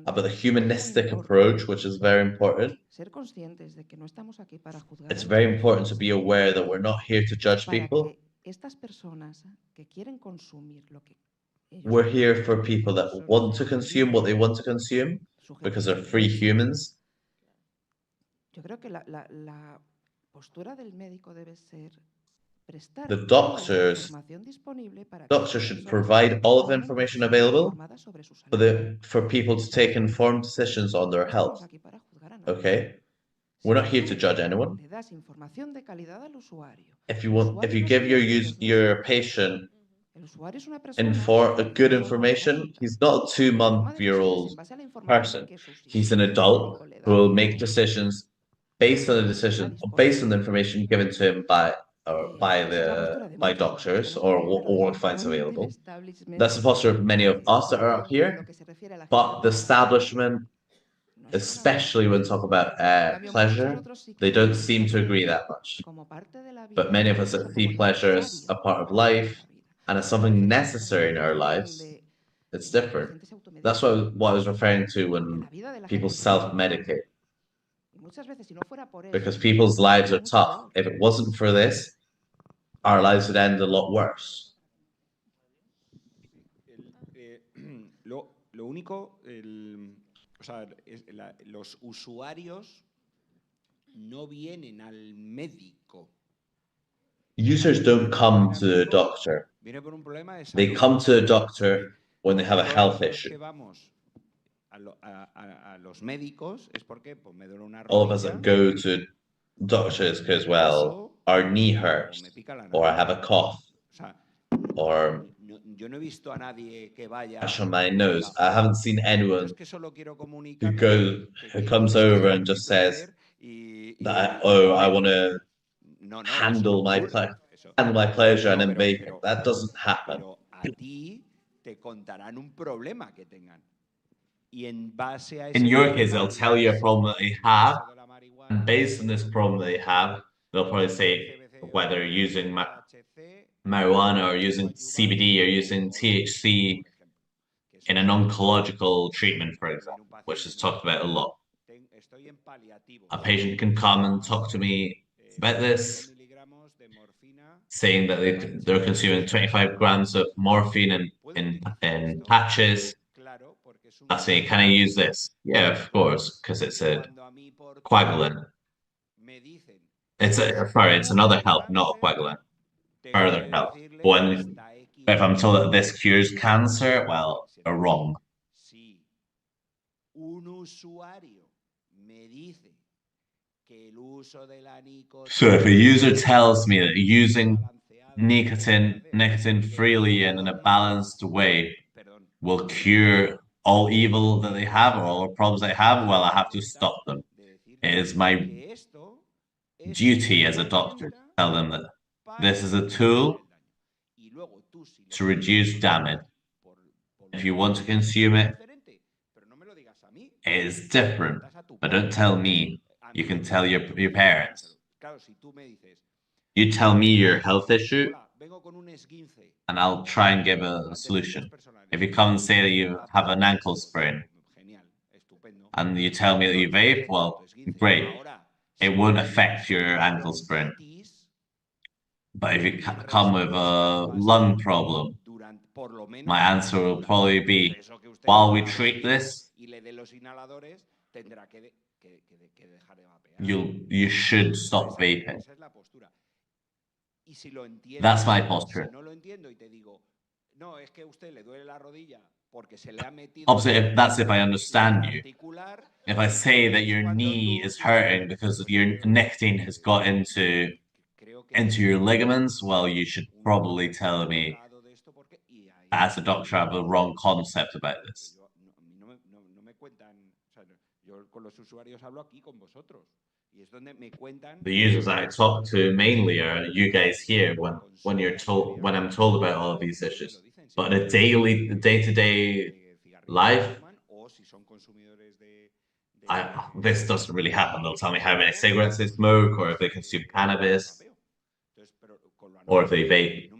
about the humanistic approach, which is very important. It's very important to be aware that we're not here to judge people. We're here for people that want to consume what they want to consume, because they're free humans. The doctor should provide all of the information available for people to take informed decisions on their health. Okay? We're not here to judge anyone. If you give your patient And for a good information, he's not a 2-month-year-old person. He's an adult who will make decisions based on the information given to him by doctors or what finds available. That's the posture of many of us that are up here, but the establishment, especially when talk about pleasure, they don't seem to agree that much. But many of us that see pleasure as a part of life and as something necessary in our lives, it's different. That's what I was referring to when people self-medicate. Because people's lives are tough. If it wasn't for this, our lives would end a lot worse. Lo único, o sea, los usuarios no vienen al médico. Users don't come to the doctor. They come to the doctor when they have a health issue. A los médicos es porque pues, me duele una rodilla. All of us that go to doctors because, well, our knee hurts, or I have a cough, or Yo no he visto a nadie que vaya rash on my nose. I haven't seen anyone who comes over and just says that, oh, I want to handle my pleasure and then vape it. That doesn't happen. A ti te contarán un problema que tengan. Y en base a ese In your case, they'll tell you a problem that they have, and based on this problem they have, they'll probably say whether you're using marijuana or using CBD or using THC in an oncological treatment, for example, which is talked about a lot. A patient can come and talk to me about this, saying that they're consuming 25 grams of morphine in patches. Asking, can I use this? Yeah, of course, because it's a coagulant. It's another help, not a coagulant. Further help. If I'm told that this cures cancer, well, they're wrong. So if a user tells me that using nicotine freely and in a balanced way will cure all evil that they have or all problems they have, well, I have to stop them. It is my duty as a doctor to tell them that this is a tool to reduce damage. If you want to consume it, it is different. But don't tell me. You can tell your parents. You tell me your health issue, and I'll try and give a solution. If you come and say that you have an ankle sprain, and you tell me that you vape, well, great. It won't affect your ankle sprain. But if you come with a lung problem, my answer will probably be, while we treat this, you should stop vaping. That's my posture. Obviously, if I understand you. If I say that your knee is hurting because your nicotine has got into your ligaments, well, you should probably tell me, as a doctor, I have a wrong concept about this. The users I talk to mainly are you guys here when I'm told about all of these issues. But in a day-to-day life, this doesn't really happen. They'll tell me how many cigarettes they smoke, or if they consume cannabis, or if they vape.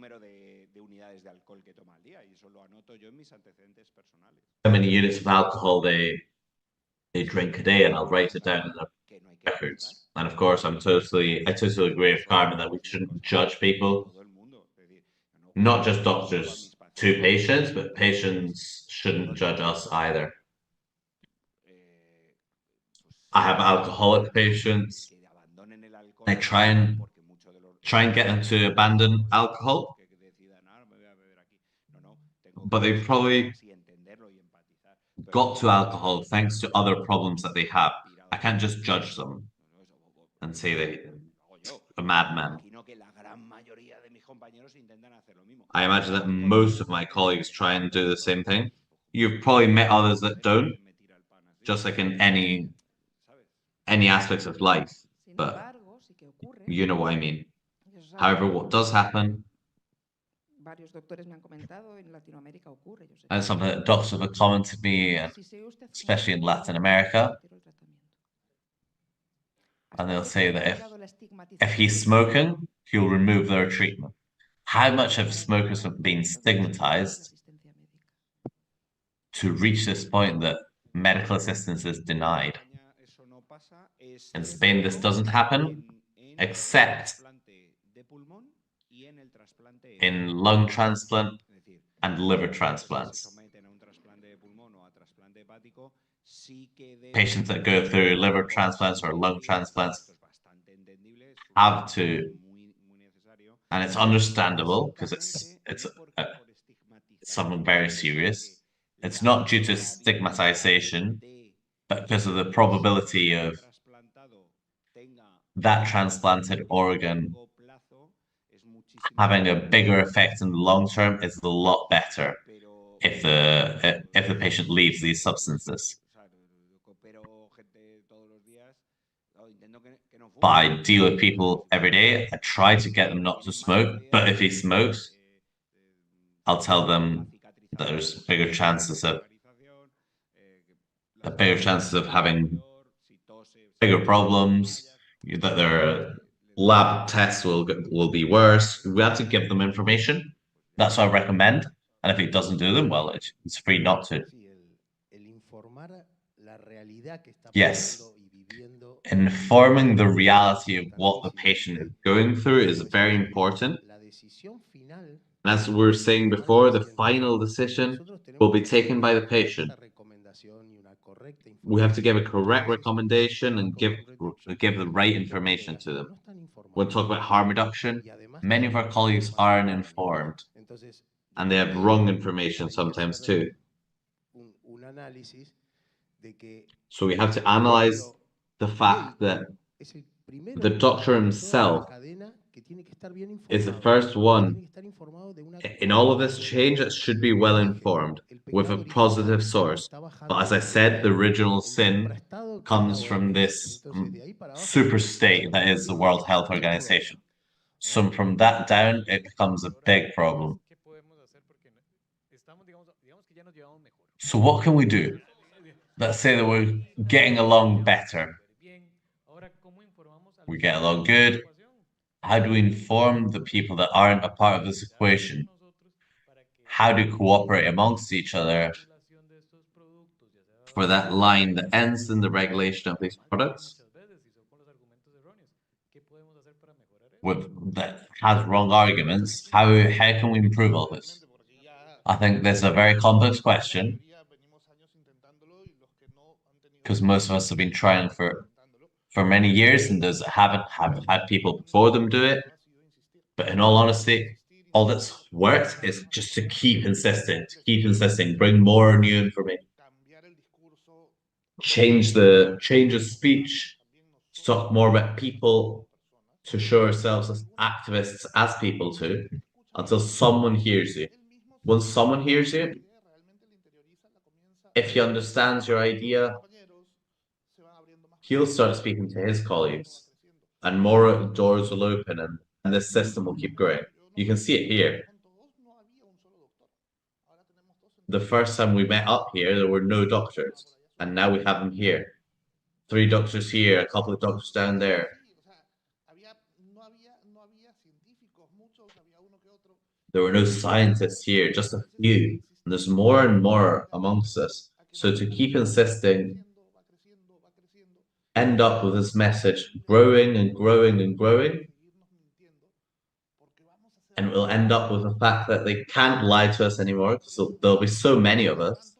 How many units of alcohol they drink a day, and I'll write it down in the records. And of course, I totally agree with Carmen that we shouldn't judge people, not just doctors to patients, but patients shouldn't judge us either. I have alcoholic patients. I try and get them to abandon alcohol, but they probably got to alcohol thanks to other problems that they have. I can't just judge them and say a madman. I imagine that most of my colleagues try and do the same thing. You've probably met others that don't, just like in any aspects of life, but you know what I mean. However, what does happen, varios doctores me han comentado, en Latinoamérica ocurre. Yo sé and something that doctors have commented to me, especially in Latin America, and they'll say that if he's smoking, he'll remove their treatment. How much have smokers been stigmatized to reach this point that medical assistance is denied? In Spain, this doesn't happen, except in lung transplant and liver transplants. Patients that go through liver transplants or lung transplants have to, and it's understandable because it's something very serious. It's not due to stigmatization, but because of the probability of that transplanted organ having a bigger effect in the long term is a lot better if the patient leaves these substances. But I deal with people every day. I try to get them not to smoke, but if he smokes, I'll tell them that there's bigger chances of having bigger problems, that their lab tests will be worse. We have to give them information. That's what I recommend. And if he doesn't do them, well, it's free not to. Yes. Informing the reality of what the patient is going through is very important. And as we were saying before, the final decision will be taken by the patient. We have to give a correct recommendation and give the right information to them. When we talk about harm reduction, many of our colleagues aren't informed, and they have wrong information sometimes too. So we have to analyze the fact that the doctor himself is the first one in all of this change that should be well informed with a positive source. But as I said, the original sin comes from this super state that is the World Health Organization. So from that down, it becomes a big problem. So what can we do? Let's say that we're getting along better. We get along good. How do we inform the people that aren't a part of this equation? How do we cooperate amongst each other for that line that ends in the regulation of these products that has wrong arguments? How can we improve all this? I think this is a very complex question because most of us have been trying for many years and haven't had people before them do it. But in all honesty, all that's worked is just to keep insisting, bring more new information, change the speech, talk more about people, to show ourselves as activists, as people too, until someone hears you. Once someone hears you, if he understands your idea, he'll start speaking to his colleagues, and more doors will open, and this system will keep growing. You can see it here. The first time we met up here, there were no doctors, and now we have them here. 3 doctors here, a couple of doctors down there. There were no scientists here, just a few. And there's more and more amongst us. So to keep insisting, end up with this message growing and growing and growing. And we'll end up with the fact that they can't lie to us anymore, because there'll be so many of us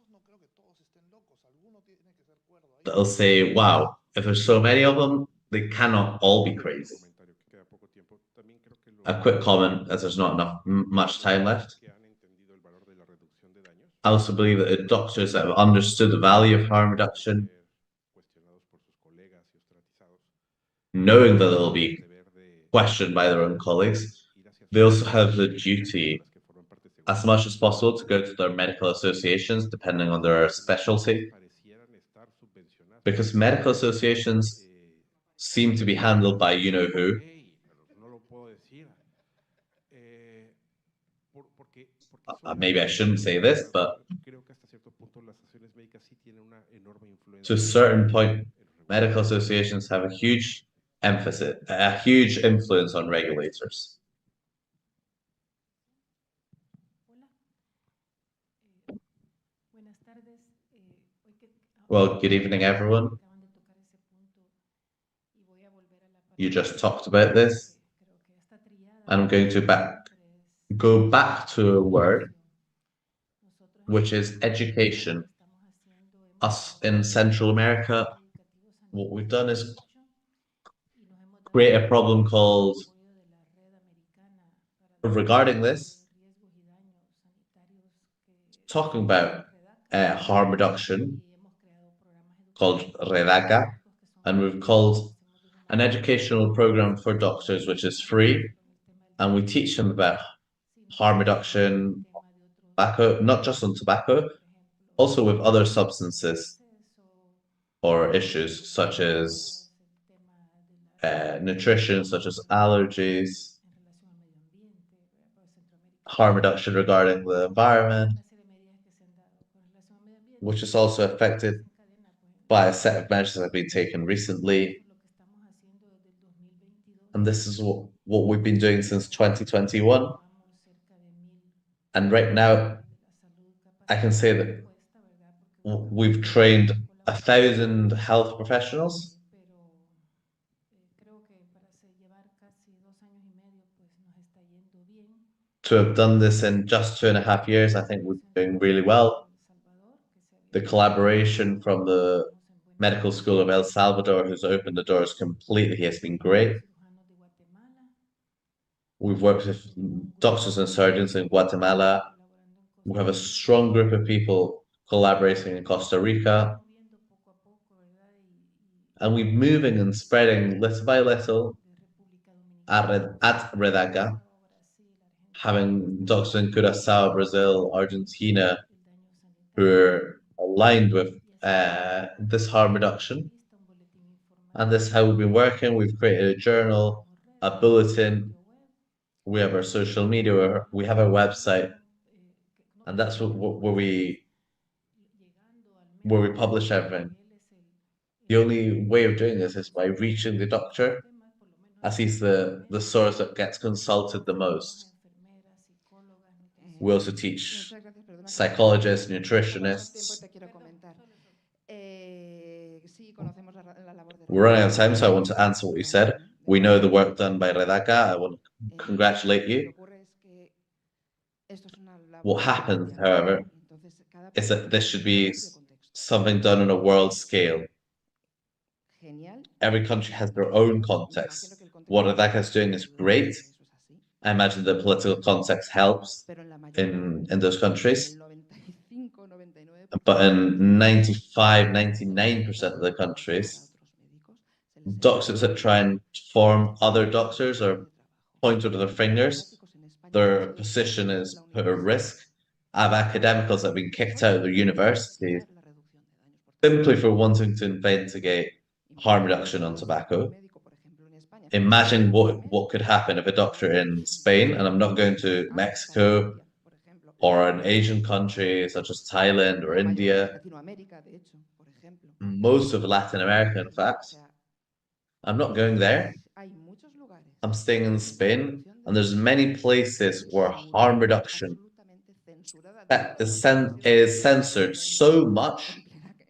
that'll say, wow, if there's so many of them, they cannot all be crazy. A quick comment, as there's not much time left. I also believe that the doctors that have understood the value of harm reduction, knowing that there'll be questioned by their own colleagues. They also have the duty, as much as possible, to go to their medical associations, depending on their specialty, because medical associations seem to be handled by you-know-who. Maybe I shouldn't say this, but to a certain point, medical associations have a huge influence on regulators. Well, good evening, everyone. You just talked about this. I'm going to go back to a word, which is education. Us in Central America, what we've done is create a problem called, regarding this, talking about harm reduction, called REDACA, and we've called an educational program for doctors, which is free, and we teach them about harm reduction, tobacco, not just on tobacco, also with other substances or issues such as nutrition, such as allergies, harm reduction regarding the environment, which is also affected by a set of measures that have been taken recently. And this is what we've been doing since 2021. And right now, I can say that we've trained 1,000 health professionals. To have done this in just 2.5 years, I think we're doing really well. The collaboration from the Medical School of El Salvador, who's opened the doors completely, has been great. We've worked with doctors and surgeons in Guatemala. We have a strong group of people collaborating in Costa Rica. And we're moving and spreading little by little at Redaca, having doctors in Curaçao, Brazil, Argentina, who are aligned with this harm reduction. And this is how we've been working. We've created a journal, a bulletin. We have our social media, we have our website. And that's where we publish everything. The only way of doing this is by reaching the doctor, as he's the source that gets consulted the most. We also teach psychologists, nutritionists. We're running out of time, so I want to answer what you said. We know the work done by Redaca. I want to congratulate you. What happens, however, is that this should be something done on a world scale. Every country has their own context. What Redaca is doing is great. I imagine the political context helps in those countries. But in 95, 99% of the countries, doctors that try and form other doctors or point to their fingers, their position is put at risk. I have academicals that have been kicked out of their universities simply for wanting to investigate harm reduction on tobacco. Imagine what could happen if a doctor in Spain, and I'm not going to Mexico or an Asian country such as Thailand or India, most of Latin America, in fact. I'm not going there. I'm staying in Spain, and there's many places where harm reduction is censored so much,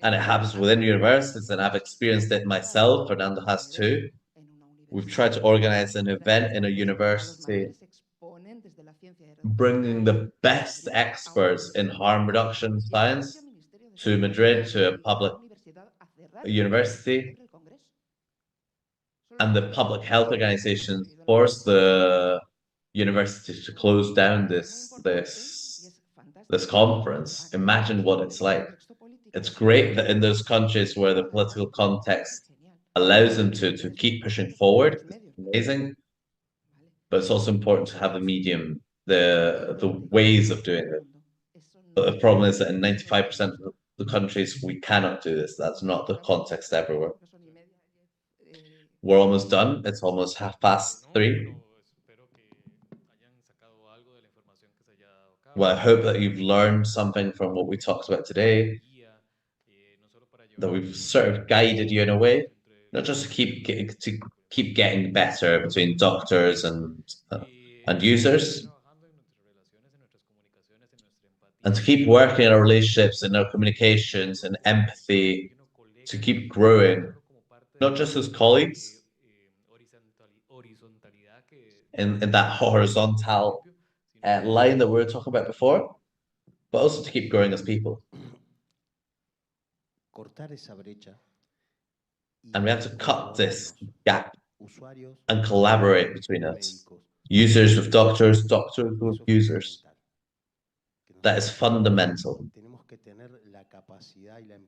and it happens within universities, and I've experienced it myself. Fernando has too. We've tried to organize an event in a university, bringing the best experts in harm reduction science to Madrid, to a public university. And the public health organizations forced the university to close down this conference. Imagine what it's like. It's great that in those countries where the political context allows them to keep pushing forward. It's amazing. but it's also important to have a medium, the ways of doing it. But the problem is that in 95% of the countries, we cannot do this. That's not the context everywhere. We're almost done. It's almost 3:30. Well, I hope that you've learned something from what we talked about today, that we've sort of guided you in a way, not just to keep getting better between doctors and users, and to keep working in our relationships and our communications and empathy, to keep growing, not just as colleagues in that horizontal line that we were talking about before, but also to keep growing as people. Cortar esa brecha. And we have to cut this gap and collaborate between us. Users with doctors, doctors with users. That is fundamental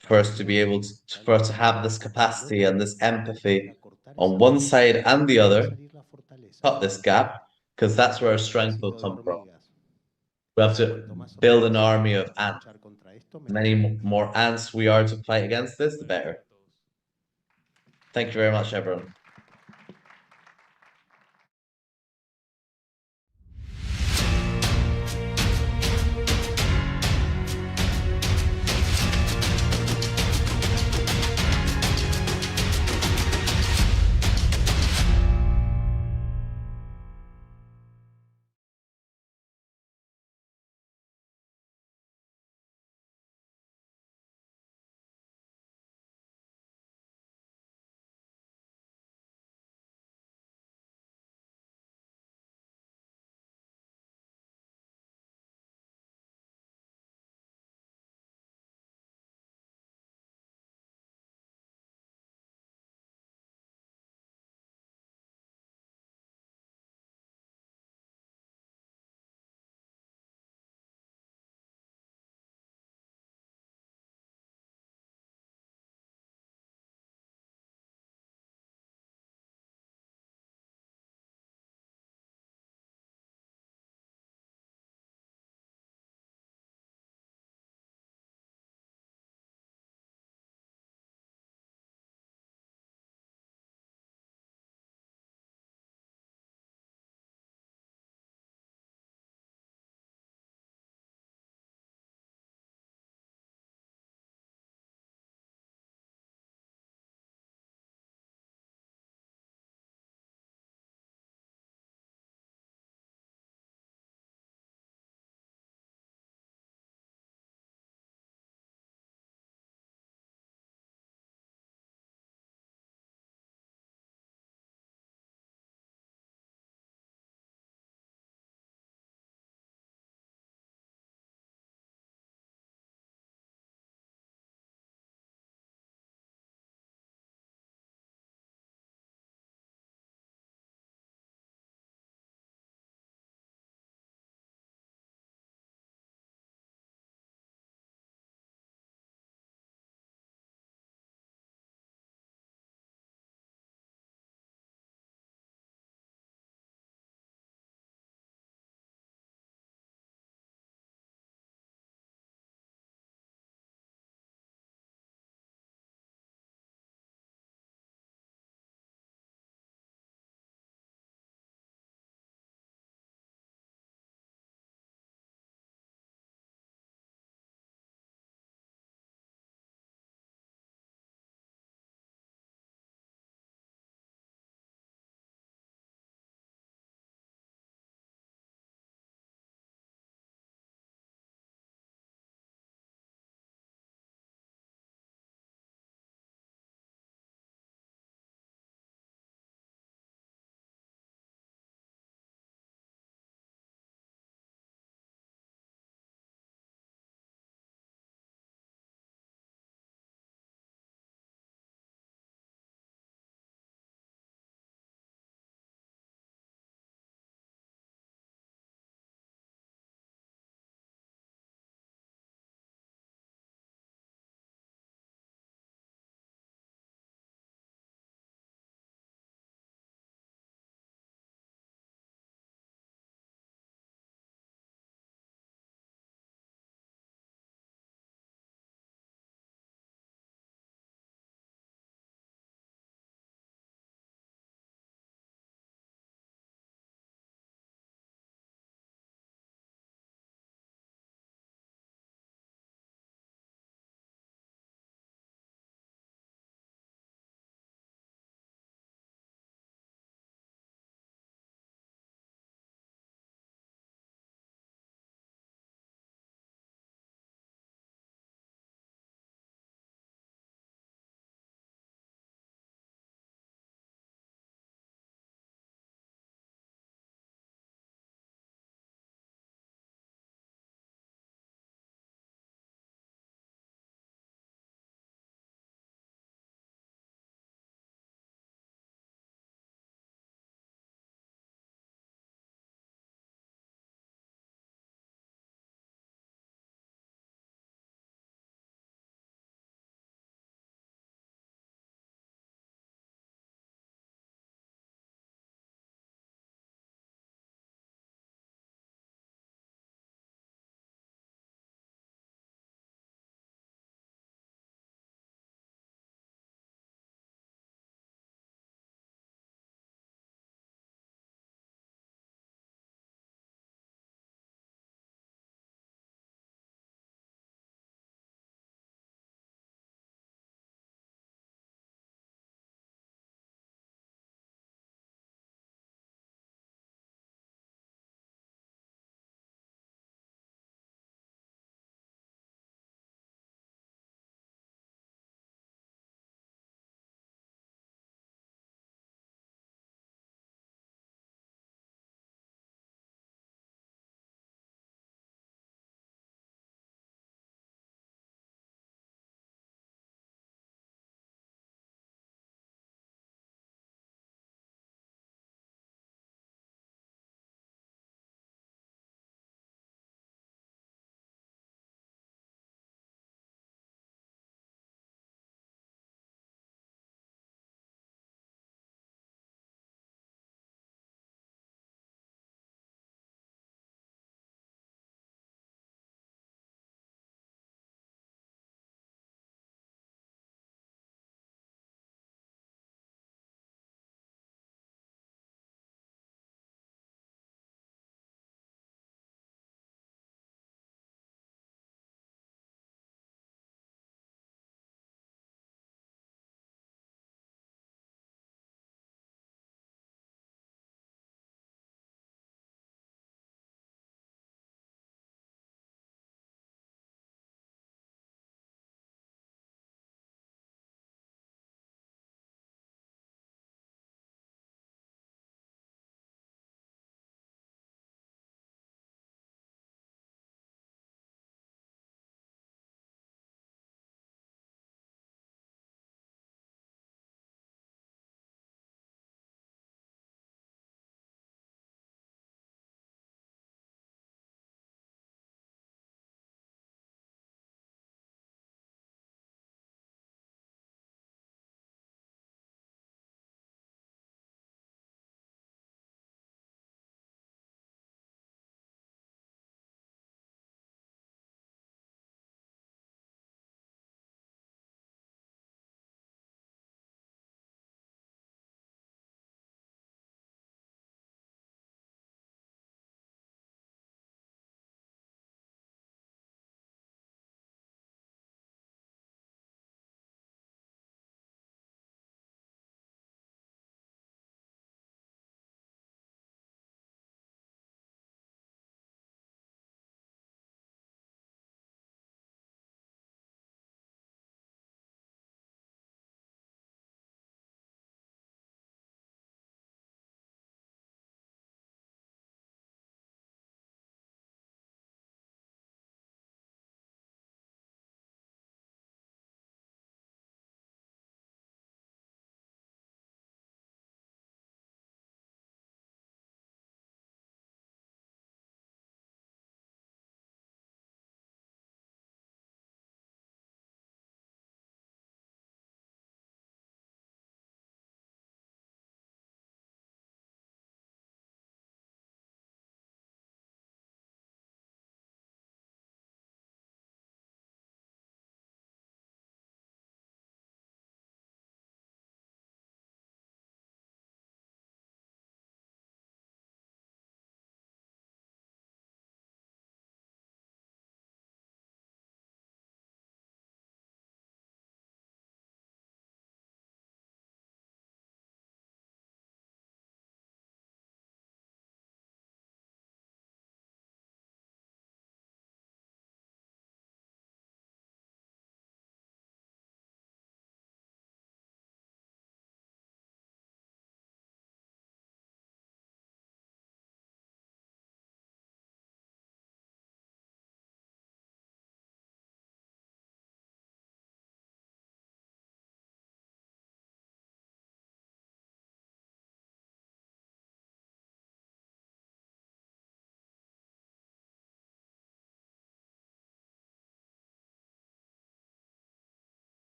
for us to be able to have this capacity and this empathy on one side and the other, cut this gap, because that's where our strength will come from. We have to build an army of ants. The many more ants we are to fight against this, the better. Thank you very much, everyone.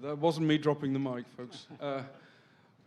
That wasn't me dropping the mic, folks.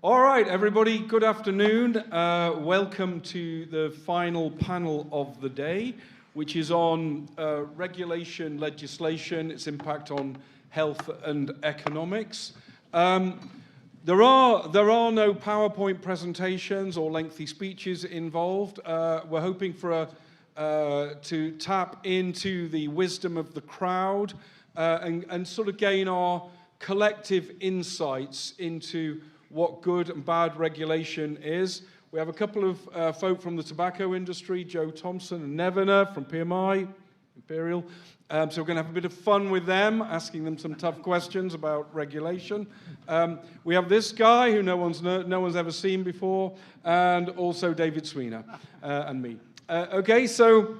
All right, everybody, good afternoon. Welcome to the final panel of the day, which is on regulation legislation, its impact on health and economics. There are no PowerPoint presentations or lengthy speeches involved. We're hoping for to tap into the wisdom of the crowd and sort of gain our collective insights into what good and bad regulation is. We have a couple of folk from the tobacco industry, Joe Thompson and Nevena from PMI, Imperial. So we're going to have a bit of fun with them, asking them some tough questions about regulation. We have this guy who no one's ever seen before, and also David Sweener and me. Okay, so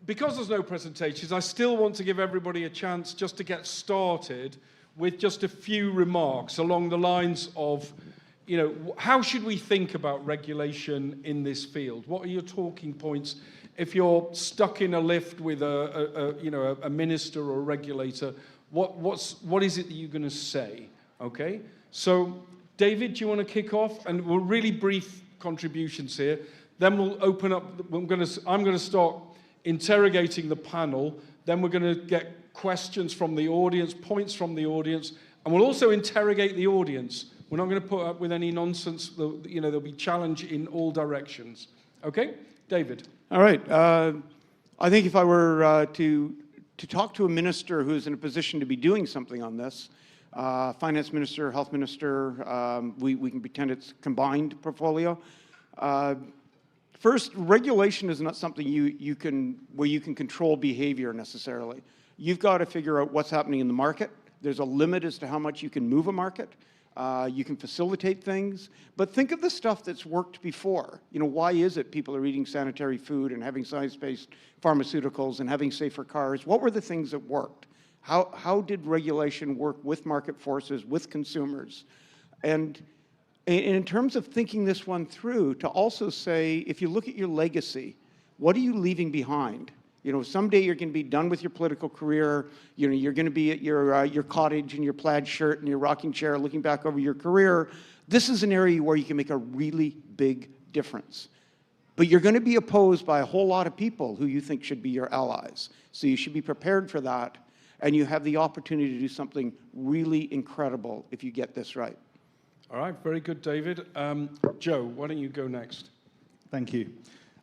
because there's no presentations, I still want to give everybody a chance just to get started with just a few remarks along the lines of, you know, how should we think about regulation in this field? What are your talking points? If you're stuck in a lift with a minister or a regulator, what is it that you're going to say? Okay, so David, do you want to kick off? And we'll really brief contributions here. Then we'll open up. I'm going to start interrogating the panel. Then we're going to get questions from the audience, points from the audience, and we'll also interrogate the audience. We're not going to put up with any nonsense. You know, there'll be challenge in all directions. Okay, David. All right. I think if I were to talk to a minister who's in a position to be doing something on this, finance minister, health minister, we can pretend it's combined portfolio. First, regulation is not something where you can control behavior necessarily. You've got to figure out what's happening in the market. There's a limit as to how much you can move a market. You can facilitate things, but think of the stuff that's worked before. You know, why is it people are eating sanitary food and having science-based pharmaceuticals and having safer cars? What were the things that worked? How did regulation work with market forces, with consumers? And in terms of thinking this one through, to also say, if you look at your legacy, what are you leaving behind? You know, someday you're going to be done with your political career. You know, you're going to be at your cottage in your plaid shirt and your rocking chair looking back over your career. This is an area where you can make a really big difference. But you're going to be opposed by a whole lot of people who you think should be your allies. So you should be prepared for that. And you have the opportunity to do something really incredible if you get this right. All right, very good, David. Joe, why don't you go next? Thank you.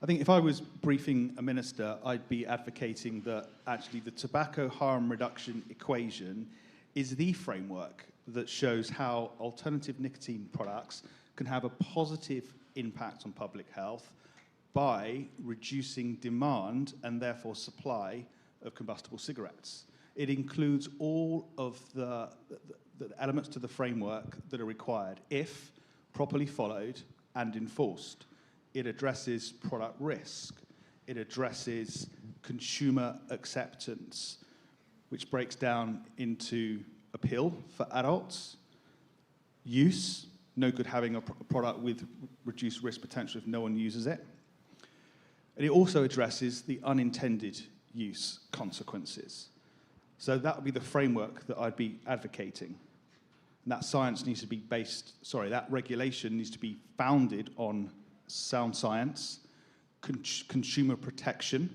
I think if I was briefing a minister, I'd be advocating that actually the tobacco harm reduction equation is the framework that shows how alternative nicotine products can have a positive impact on public health by reducing demand and therefore supply of combustible cigarettes. It includes all of the elements to the framework that are required if properly followed and enforced. It addresses product risk. It addresses consumer acceptance, which breaks down into appeal for adults, use, no good having a product with reduced risk potential if no one uses it. And it also addresses the unintended use consequences. So that would be the framework that I'd be advocating. And that science needs to be that regulation needs to be founded on sound science, consumer protection,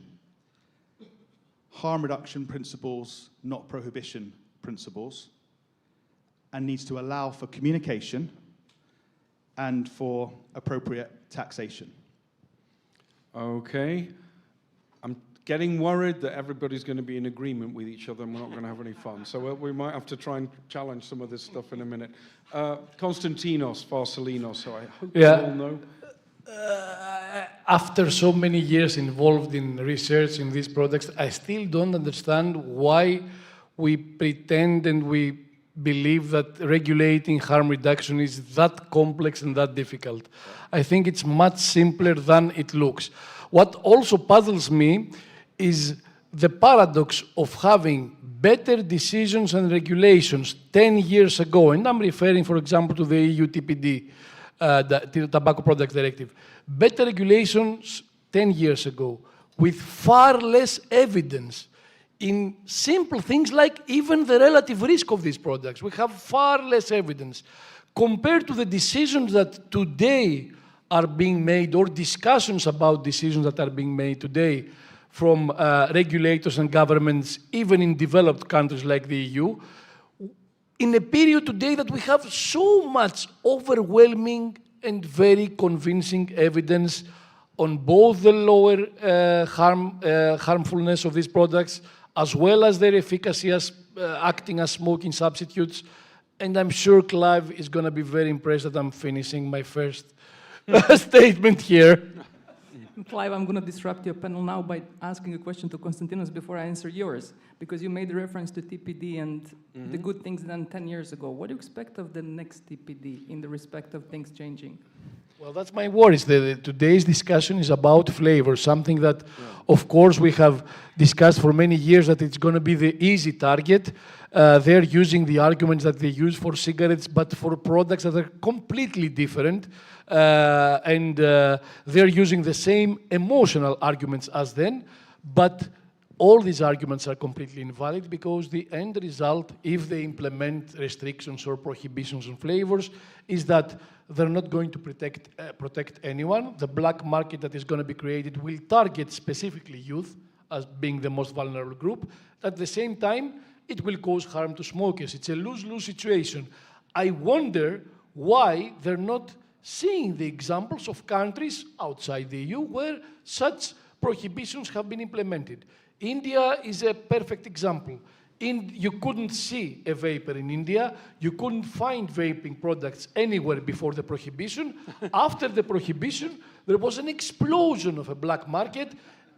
harm reduction principles, not prohibition principles, and needs to allow for communication and for appropriate taxation. Okay. I'm getting worried that everybody's going to be in agreement with each other and we're not going to have any fun. So we might have to try and challenge some of this stuff in a minute. Konstantinos Varsalinos, so I hope you all know. After so many years involved in research in these products, I still don't understand why we pretend and we believe that regulating harm reduction is that complex and that difficult. I think it's much simpler than it looks. What also puzzles me is the paradox of having better decisions and regulations 10 years ago, and I'm referring, for example, to the EU TPD, the Tobacco Products Directive. Better regulations 10 years ago with far less evidence in simple things like even the relative risk of these products. We have far less evidence compared to the decisions that today are being made, or discussions about decisions that are being made today from regulators and governments, even in developed countries like the EU, in a period today that we have so much overwhelming and very convincing evidence on both the lower harmfulness of these products, as well as their efficacy as acting as smoking substitutes. And I'm sure Clive is going to be very impressed that I'm finishing my first statement here. Clive, I'm going to disrupt your panel now by asking a question to Konstantinos before I answer yours, because you made a reference to TPD and the good things done 10 years ago. What do you expect of the next TPD in the respect of things changing? Well, that's my worry. Today's discussion is about flavor, something that, of course, we have discussed for many years that it's going to be the easy target. They're using the arguments that they use for cigarettes, but for products that are completely different. And they're using the same emotional arguments as then, but all these arguments are completely invalid because the end result, if they implement restrictions or prohibitions on flavors, is that they're not going to protect anyone. The black market that is going to be created will target specifically youth as being the most vulnerable group. At the same time, it will cause harm to smokers. It's a lose-lose situation. I wonder why they're not seeing the examples of countries outside the EU where such prohibitions have been implemented. India is a perfect example. You couldn't see a vapor in India. You couldn't find vaping products anywhere before the prohibition. After the prohibition, there was an explosion of a black market.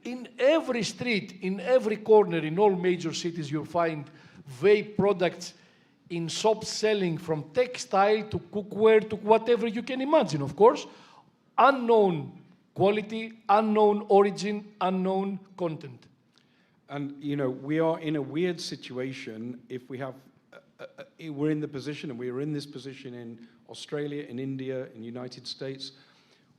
In every street, in every corner, in all major cities, you'll find vape products in shops selling from textile to cookware to whatever you can imagine, of course. Unknown quality, unknown origin, unknown content. And, you know, we are in a weird situation if we have, we're in the position, and we are in this position in Australia, in India, in the United States,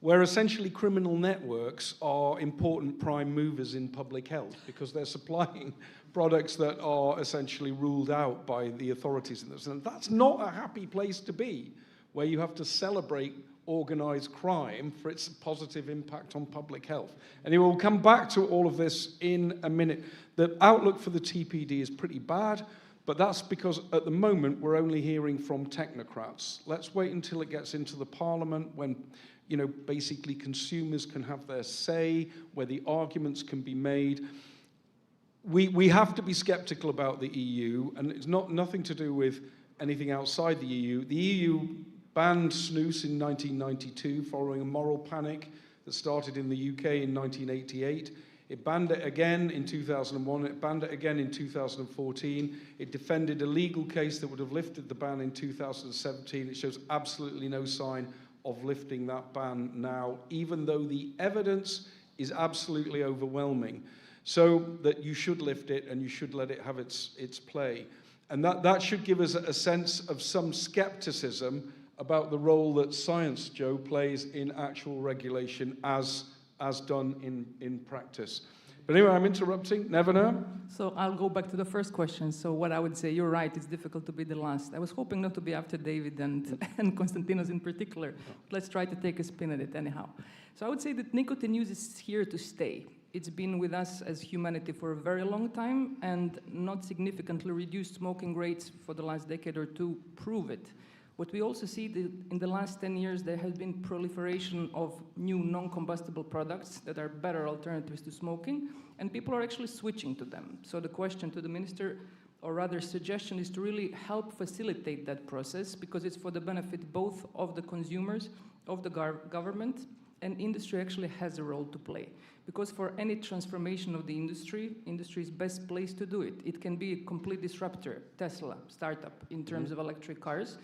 where essentially criminal networks are important prime movers in public health because they're supplying products that are essentially ruled out by the authorities in this. And that's not a happy place to be, where you have to celebrate organized crime for its positive impact on public health. Anyway, we'll come back to all of this in a minute. The outlook for the TPD is pretty bad, but that's because at the moment we're only hearing from technocrats. Let's wait until it gets into the parliament when, you know, basically consumers can have their say, where the arguments can be made. We have to be skeptical about the EU, and it's nothing to do with anything outside the EU. The EU banned snus in 1992 following a moral panic that started in the UK in 1988. It banned it again in 2001. It banned it again in 2014. It defended a legal case that would have lifted the ban in 2017. It shows absolutely no sign of lifting that ban now, even though the evidence is absolutely overwhelming. So that you should lift it and you should let it have its play. And that should give us a sense of some skepticism about the role that science, Joe, plays in actual regulation as done in practice. But anyway, I'm interrupting. Nevena? So I'll go back to the first question. So what I would say, you're right, it's difficult to be the last. I was hoping not to be after David and Konstantinos in particular. Let's try to take a spin at it anyhow. So I would say that nicotine use is here to stay. It's been with us as humanity for a very long time, and not significantly reduced smoking rates for the last decade or two prove it. What we also see in the last 10 years, there has been proliferation of new non-combustible products that are better alternatives to smoking, and people are actually switching to them. So the question to the minister, or rather suggestion, is to really help facilitate that process, because it's for the benefit both of the consumers, of the government, and industry actually has a role to play. Because for any transformation of the industry is best placed to do it. It can be a complete disruptor, Tesla, startup, in terms of electric cars.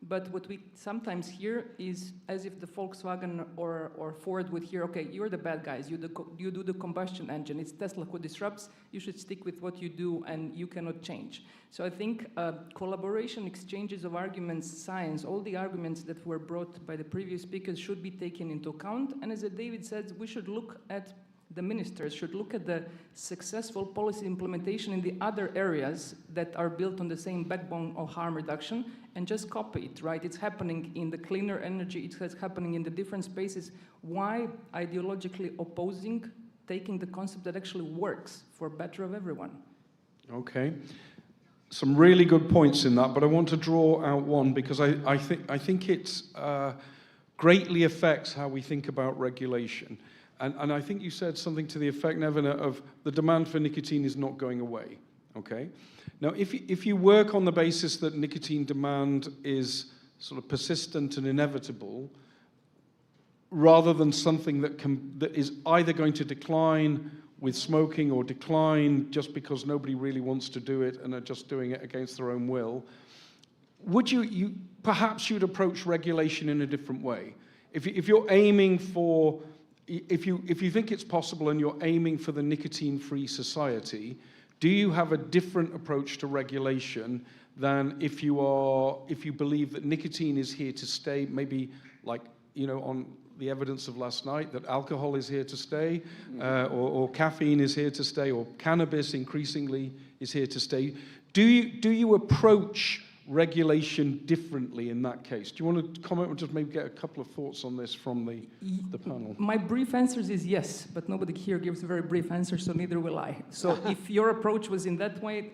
But what we sometimes hear is as if the Volkswagen or Ford would hear, okay, you're the bad guys, you do the combustion engine, it's Tesla who disrupts, you should stick with what you do and you cannot change. So I think collaboration, exchanges of arguments, science, all the arguments that were brought by the previous speakers should be taken into account. And as David said, we should look at the ministers should look at the successful policy implementation in the other areas that are built on the same backbone of harm reduction and just copy it, right? It's happening in the cleaner energy, it's happening in the different spaces. Why ideologically opposing taking the concept that actually works for better of everyone? Okay. Some really good points in that, but I want to draw out one because I think it greatly affects how we think about regulation. And I think you said something to the effect, Nevin, of the demand for nicotine is not going away, okay? Now, if you work on the basis that nicotine demand is sort of persistent and inevitable, rather than something that is either going to decline with smoking or decline just because nobody really wants to do it and are just doing it against their own will, would perhaps you'd approach regulation in a different way? If you're aiming for, if you think it's possible and you're aiming for the nicotine-free society, do you have a different approach to regulation than if you believe that nicotine is here to stay, maybe like, on the evidence of last night, that alcohol is here to stay, or caffeine is here to stay, or cannabis increasingly is here to stay? Do you approach regulation differently in that case? Do you want to comment or just maybe get a couple of thoughts on this from the panel? My brief answer is yes, but nobody here gives a very brief answer, so neither will I. So if your approach was in that way,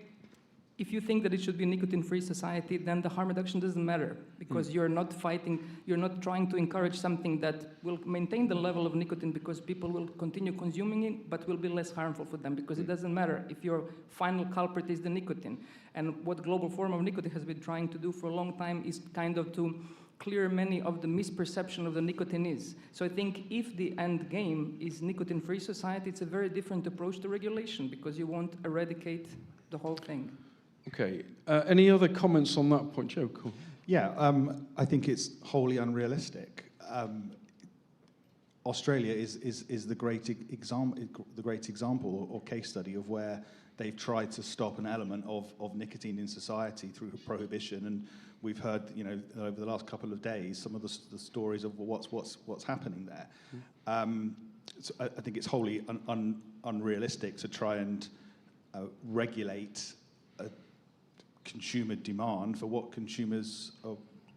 if you think that it should be a nicotine-free society, then the harm reduction doesn't matter, because you're not trying to encourage something that will maintain the level of nicotine because people will continue consuming it, but will be less harmful for them, because it doesn't matter if your final culprit is the nicotine. And what Global Forum of Nicotine has been trying to do for a long time is kind of to clear many of the misperception of the nicotine is. So I think if the end game is nicotine-free society, it's a very different approach to regulation, because you won't eradicate the whole thing. Okay. Any other comments on that point, Joe? Cool. Yeah, I think it's wholly unrealistic. Australia is the great example or case study of where they've tried to stop an element of nicotine in society through prohibition, and we've heard, over the last couple of days, some of the stories of what's happening there. So I think it's wholly unrealistic to try and regulate consumer demand for what consumers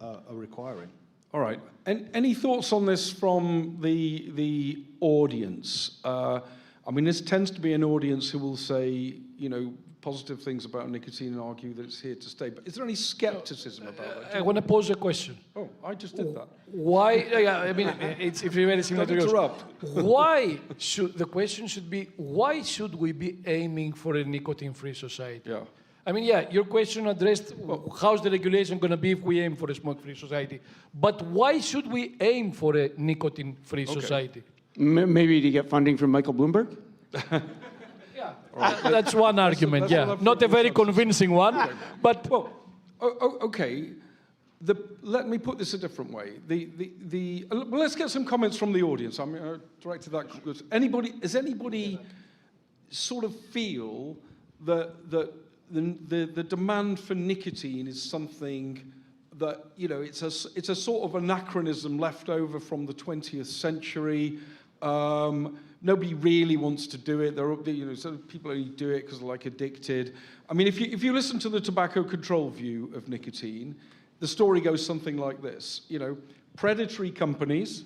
are requiring. All right. And any thoughts on this from the audience? I mean, this tends to be an audience who will say, positive things about nicotine and argue that it's here to stay. But is there any skepticism about that? I want to pose a question. Oh, I just did that. Why? I mean, it's very similar to yours. Why should the question should be? Why should we be aiming for a nicotine-free society? Yeah. I mean, yeah, your question addressed how's the regulation going to be if we aim for a smoke-free society. But why should we aim for a nicotine-free society? Maybe to get funding from Michael Bloomberg? Yeah, that's one argument, yeah. Not a very convincing one, but... Well, okay. Let me put this a different way. Well, let's get some comments from the audience. I'm directed that. Does anybody sort of feel that the demand for nicotine is something that, it's a sort of anachronism left over from the 20th century? Nobody really wants to do it. So people only do it because they're like addicted. I mean, if you listen to the tobacco control view of nicotine, the story goes something like this. Predatory companies,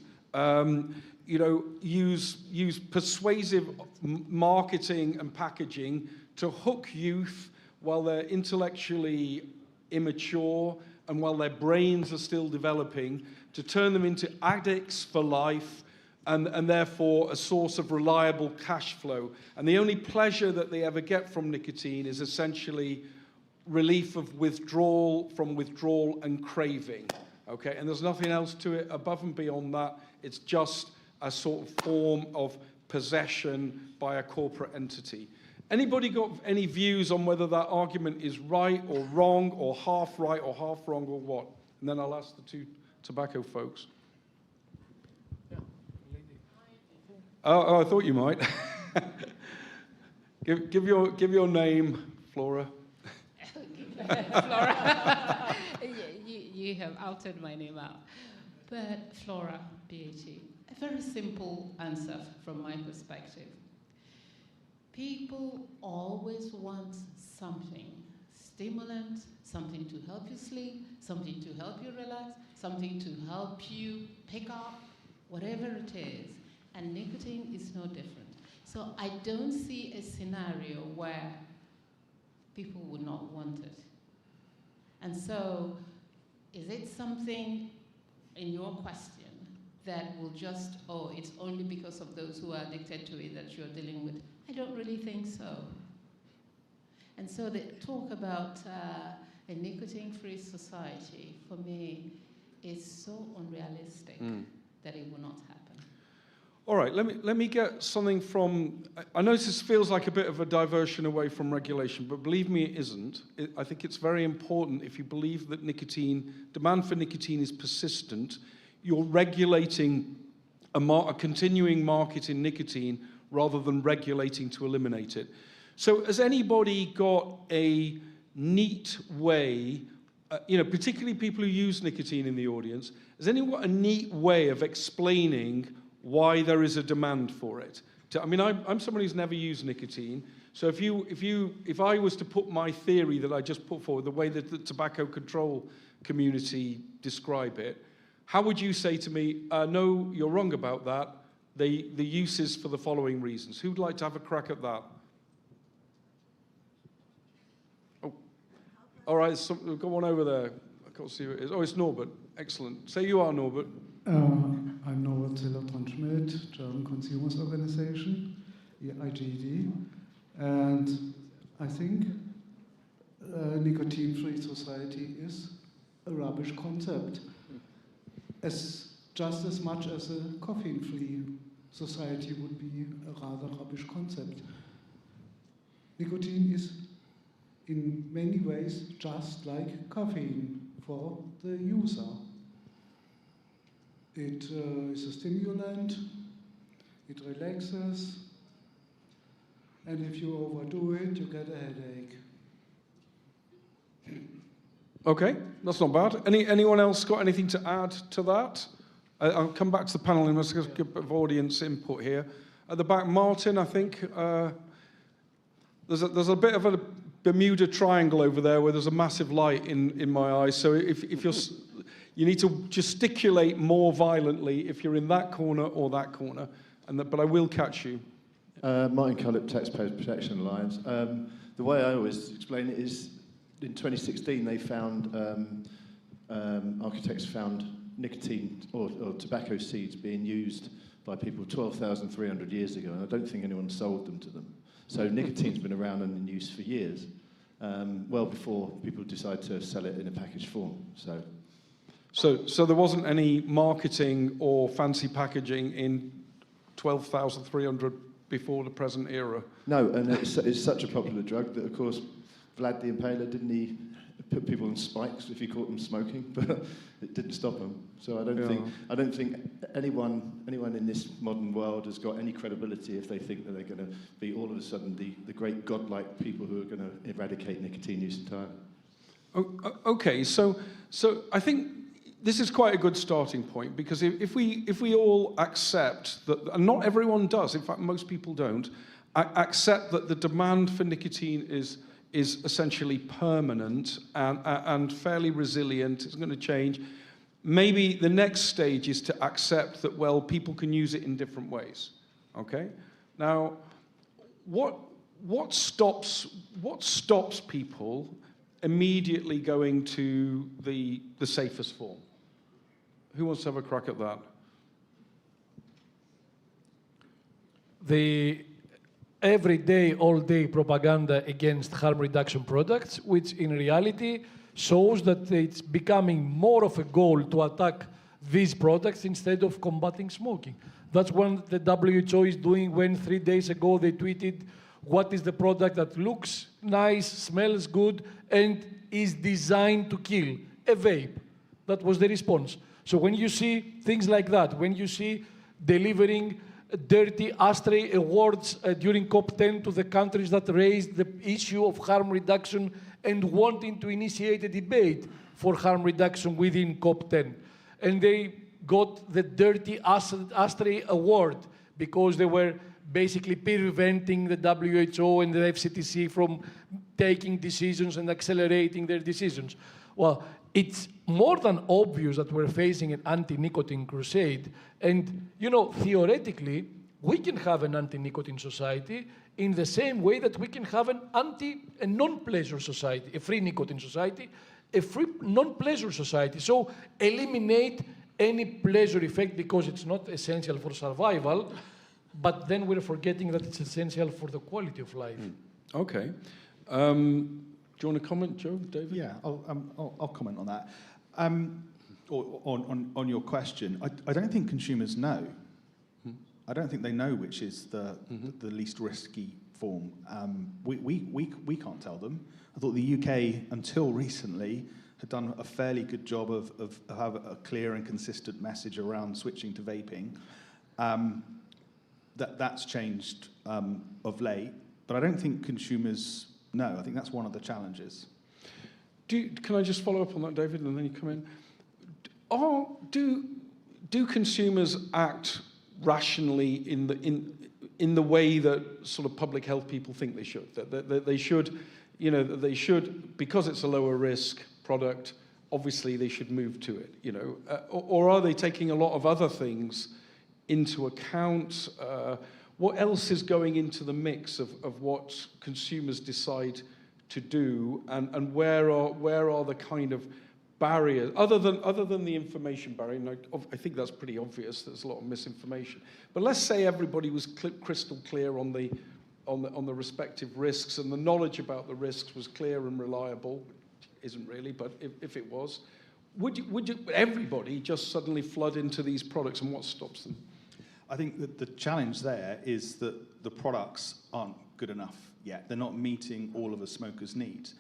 use persuasive marketing and packaging to hook youth while they're intellectually immature and while their brains are still developing, to turn them into addicts for life, and therefore a source of reliable cash flow. And the only pleasure that they ever get from nicotine is essentially relief of withdrawal and craving. Okay, and there's nothing else to it above and beyond that. It's just a sort of form of possession by a corporate entity. Anybody got any views on whether that argument is right or wrong, or half right or half wrong, or what? And then I'll ask the two tobacco folks. Oh, I thought you might. give your name, Flora. Flora. You have outed my name out. But Flora, PhD. A very simple answer from my perspective. People always want something. Stimulant, something to help you sleep, something to help you relax, something to help you pick up, whatever it is. And nicotine is no different. So I don't see a scenario where people would not want it. And so, is it something in your question that will just, oh, it's only because of those who are addicted to it that you're dealing with? I don't really think so. And so the talk about a nicotine-free society, for me, is so unrealistic that it will not happen. All right, let me get something from, I know this feels like a bit of a diversion away from regulation, but believe me, it isn't. I think it's very important if you believe that demand for nicotine is persistent, you're regulating a continuing market in nicotine rather than regulating to eliminate it. So has anybody got a neat way, particularly people who use nicotine in the audience, has anyone got a neat way of explaining why there is a demand for it? I'm someone who's never used nicotine, so if I was to put my theory that I just put forward, the way that the tobacco control community describe it, how would you say to me, no, you're wrong about that, the use is for the following reasons? Who'd like to have a crack at that? Oh, all right, we've got one over there. I can't see who it is. Oh, it's Norbert. Excellent. Say you are, Norbert. I'm Norbert Ziller-Schmidt, German Consumers Organization, IGD, and I think nicotine-free society is a rubbish concept, just as much as a caffeine-free society would be a rather rubbish concept. Nicotine is in many ways just like caffeine for the user. It is a stimulant, it relaxes, and if you overdo it, you get a headache. Okay, that's not bad. Anyone else got anything to add to that? I'll come back to the panel and let's get a bit of audience input here. At the back, Martin, I think there's a bit of a Bermuda Triangle over there where there's a massive light in my eyes. So if you need to gesticulate more violently if you're in that corner or that corner. But I will catch you. Martin Cullip, Taxpayers Protection Alliance. The way I always explain it is, in 2016 they found, architects found nicotine or tobacco seeds being used by people 12,300 years ago, and I don't think anyone sold them to them. So nicotine's been around and in use for years, well before people decide to sell it in a packaged form. So there wasn't any marketing or fancy packaging in 12,300 before the present era? No, and it's such a popular drug that, of course, Vlad the Impaler, didn't he put people on spikes if he caught them smoking? But it didn't stop them. So I don't think anyone in this modern world has got any credibility if they think that they're going to be all of a sudden the great godlike people who are going to eradicate nicotine use entirely. Okay, so I think this is quite a good starting point, because if we all accept that, and not everyone does, in fact most people don't, accept that the demand for nicotine is essentially permanent and fairly resilient, it's going to change, maybe the next stage is to accept that, well, people can use it in different ways, okay? Now, what stops people immediately going to the safest form? Who wants to have a crack at that? The everyday, all-day propaganda against harm reduction products, which in reality shows that it's becoming more of a goal to attack these products instead of combating smoking. That's what the WHO is doing when 3 days ago they tweeted, what is the product that looks nice, smells good, and is designed to kill? A vape. That was the response. So when you see things like that, when you see delivering dirty ashtray awards during COP10 to the countries that raised the issue of harm reduction and wanting to initiate a debate for harm reduction within COP10, and they got the dirty ashtray award because they were basically preventing the WHO and the FCTC from taking decisions and accelerating their decisions. Well, it's more than obvious that we're facing an anti-nicotine crusade. And, you know, theoretically, we can have an anti-nicotine society in the same way that we can have an non-pleasure society, a free nicotine society, a free non-pleasure society. So eliminate any pleasure effect because it's not essential for survival, but then we're forgetting that it's essential for the quality of life. Okay. Do you want to comment, Joe, David? Yeah, I'll comment on that. Or on your question, I don't think consumers know. I don't think they know which is the least risky form. We can't tell them. I thought the UK, until recently, had done a fairly good job of having a clear and consistent message around switching to vaping. That's changed of late, but I don't think consumers know. I think that's one of the challenges. Can I just follow up on that, David, and then you come in? Do consumers act rationally in the way that sort of public health people think they should? That they should, you know, that they should, because it's a lower risk product, obviously they should move to it, you know? Or are they taking a lot of other things into account? What else is going into the mix of what consumers decide to do, and where are the kind of barriers other than the information barrier? And I think that's pretty obvious. There's a lot of misinformation. But let's say everybody was crystal clear on the respective risks, and the knowledge about the risks was clear and reliable. Isn't really, but if it was, would everybody just suddenly flood into these products, and what stops them? I think that the challenge there is that the products aren't good enough yet. They're not meeting all of a smoker's needs.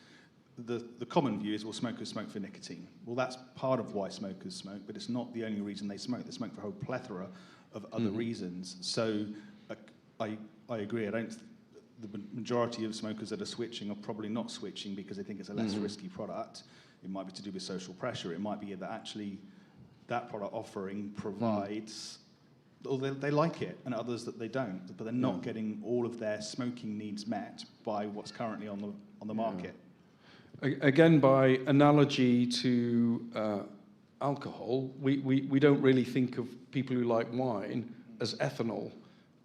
The common view is, well, smokers smoke for nicotine. Well, that's part of why smokers smoke, but it's not the only reason they smoke. They smoke for a whole plethora of other reasons. So I agree. The majority of smokers that are switching are probably not switching because they think it's a less risky product. It might be to do with social pressure. It might be that actually that product offering provides, or they like it, and others that they don't, but they're not getting all of their smoking needs met by what's currently on the market. Again, by analogy to alcohol, we don't really think of people who like wine as ethanol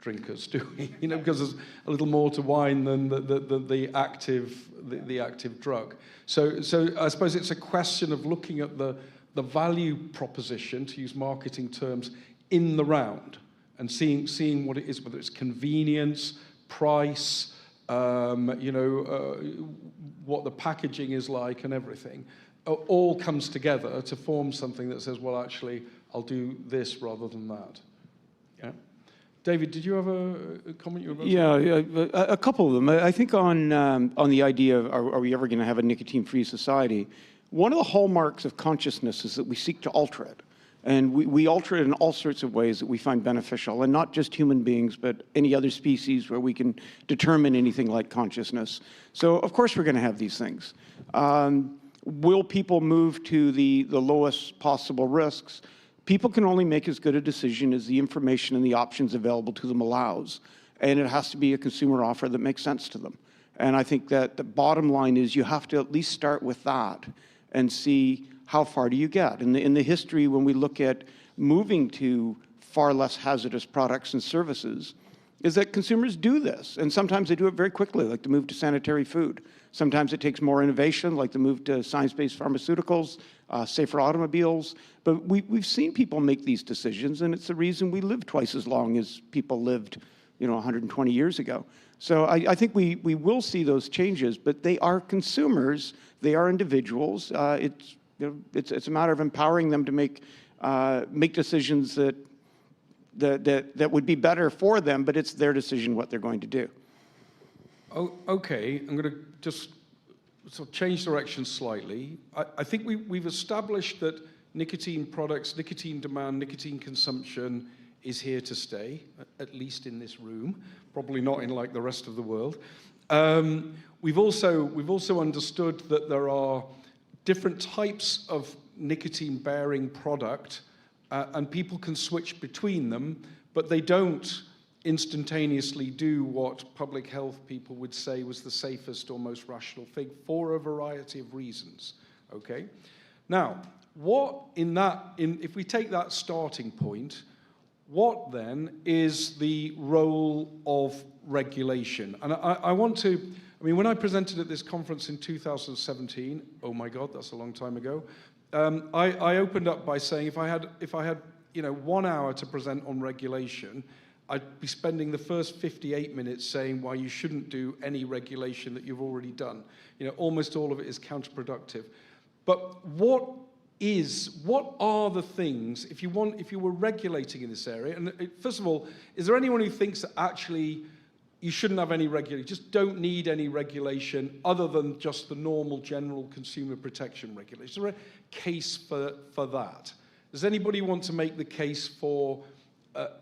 drinkers, do we? You know, because there's a little more to wine than the active drug. So I suppose it's a question of looking at the value proposition, to use marketing terms, in the round, and seeing what it is, whether it's convenience, price, you know, what the packaging is like, and everything. All comes together to form something that says, well, actually, I'll do this rather than that. Yeah. David, did you have a comment you were about to make? Yeah, a couple of them. I think on the idea of are we ever going to have a nicotine-free society, one of the hallmarks of consciousness is that we seek to alter it. And we alter it in all sorts of ways that we find beneficial, and not just human beings, but any other species where we can determine anything like consciousness. So, of course, we're going to have these things. Will people move to the lowest possible risks? People can only make as good a decision as the information and the options available to them allows. And it has to be a consumer offer that makes sense to them. And I think that the bottom line is you have to at least start with that and see how far do you get. In the history, when we look at moving to far less hazardous products and services, is that consumers do this. And sometimes they do it very quickly, like the move to sanitary food. Sometimes it takes more innovation, like the move to science-based pharmaceuticals, safer automobiles. But we've seen people make these decisions, and it's the reason we live twice as long as people lived, 120 years ago. So I think we will see those changes, but they are consumers, they are individuals. It's a matter of empowering them to make decisions that would be better for them, but it's their decision what they're going to do. Oh, okay, I'm going to just sort of change direction slightly. I think we've established that nicotine products, nicotine demand, nicotine consumption is here to stay, at least in this room, probably not in like the rest of the world. We've also understood that there are different types of nicotine-bearing product, and people can switch between them, but they don't instantaneously do what public health people would say was the safest or most rational thing for a variety of reasons, okay? Now, if we take that starting point, what then is the role of regulation? And when I presented at this conference in 2017, oh my God, that's a long time ago, I opened up by saying if I had 1 hour to present on regulation, I'd be spending the first 58 minutes saying why you shouldn't do any regulation that you've already done. Almost all of it is counterproductive. But what are the things, if you were regulating in this area, and first of all, is there anyone who thinks that actually you shouldn't have any regulation, just don't need any regulation other than just the normal general consumer protection regulation? Is there a case for that? Does anybody want to make the case for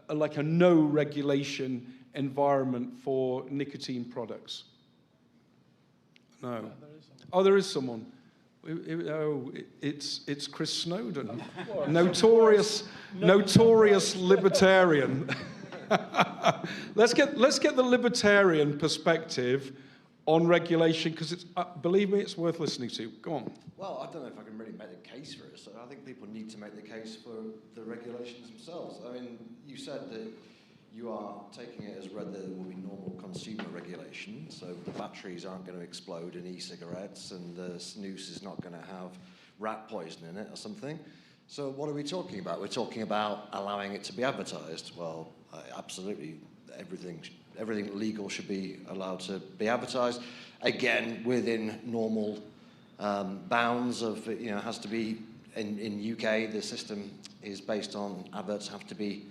like a no regulation environment for nicotine products? No. Oh, there is someone. Oh, it's Chris Snowden, notorious libertarian. Let's get the libertarian perspective on regulation, because believe me, it's worth listening to. Go on. Well, I don't know if I can really make the case for it. So I think people need to make the case for the regulations themselves. I mean, you said that you are taking it as read that there will be normal consumer regulation, so the batteries aren't going to explode in e-cigarettes and the snus is not going to have rat poison in it or something. So what are we talking about? We're talking about allowing it to be advertised. Well, absolutely, everything legal should be allowed to be advertised. Again, within normal bounds of, it has to be, in UK, the system is based on adverts have to be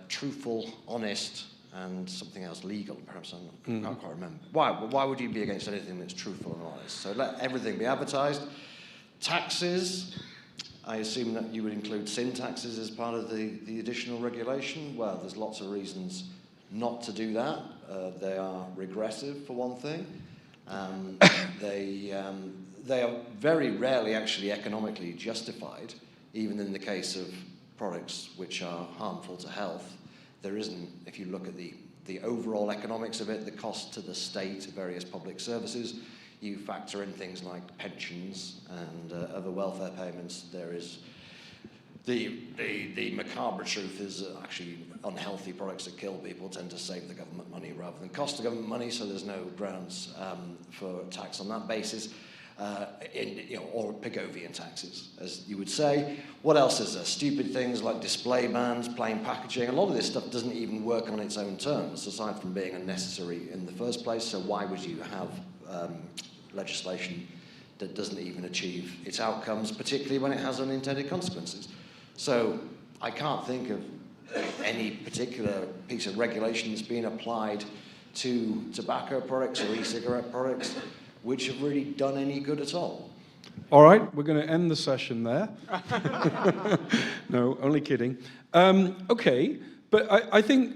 truthful, honest, and something else, legal, perhaps. I can't quite remember. Why would you be against anything that's truthful and honest? So let everything be advertised. Taxes, I assume that you would include sin taxes as part of the additional regulation. Well, there's lots of reasons not to do that. They are regressive, for one thing. They are very rarely actually economically justified, even in the case of products which are harmful to health. There isn't, if you look at the overall economics of it, the cost to the state, various public services, you factor in things like pensions and other welfare payments. There is the macabre truth is actually unhealthy products that kill people tend to save the government money rather than cost the government money, so there's no grounds for tax on that basis. Or Pigovian taxes, as you would say. What else is there? Stupid things like display bans, plain packaging. A lot of this stuff doesn't even work on its own terms, aside from being unnecessary in the first place. So why would you have legislation that doesn't even achieve its outcomes, particularly when it has unintended consequences? So I can't think of any particular piece of regulation that's been applied to tobacco products or e-cigarette products which have really done any good at all. All right, we're going to end the session there. No, only kidding. Okay, but I think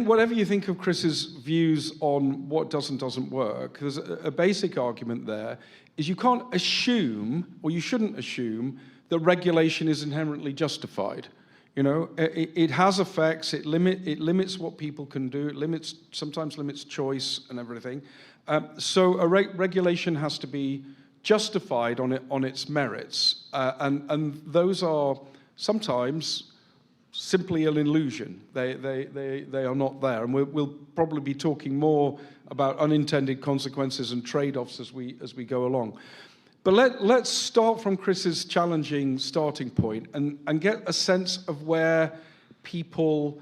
whatever you think of Chris's views on what doesn't work, there's a basic argument there, is you can't assume, or you shouldn't assume, that regulation is inherently justified. It has effects, it limits what people can do, it sometimes limits choice and everything. So a regulation has to be justified on its merits, and those are sometimes simply an illusion. They are not there, and we'll probably be talking more about unintended consequences and trade-offs as we go along. But let's start from Chris's challenging starting point and get a sense of where people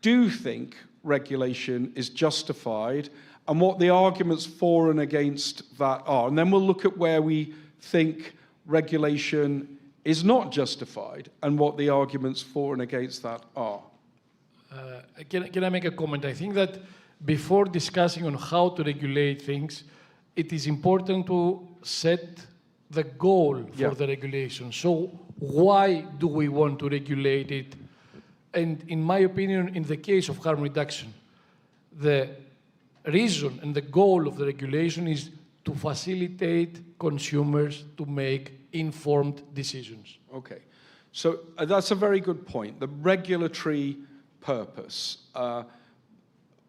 do think regulation is justified and what the arguments for and against that are. And then we'll look at where we think regulation is not justified and what the arguments for and against that are. Can I make a comment? I think that before discussing on how to regulate things, it is important to set the goal for the regulation. So why do we want to regulate it? And in my opinion, in the case of harm reduction, the reason and the goal of the regulation is to facilitate consumers to make informed decisions. Okay, so that's a very good point. The regulatory purpose.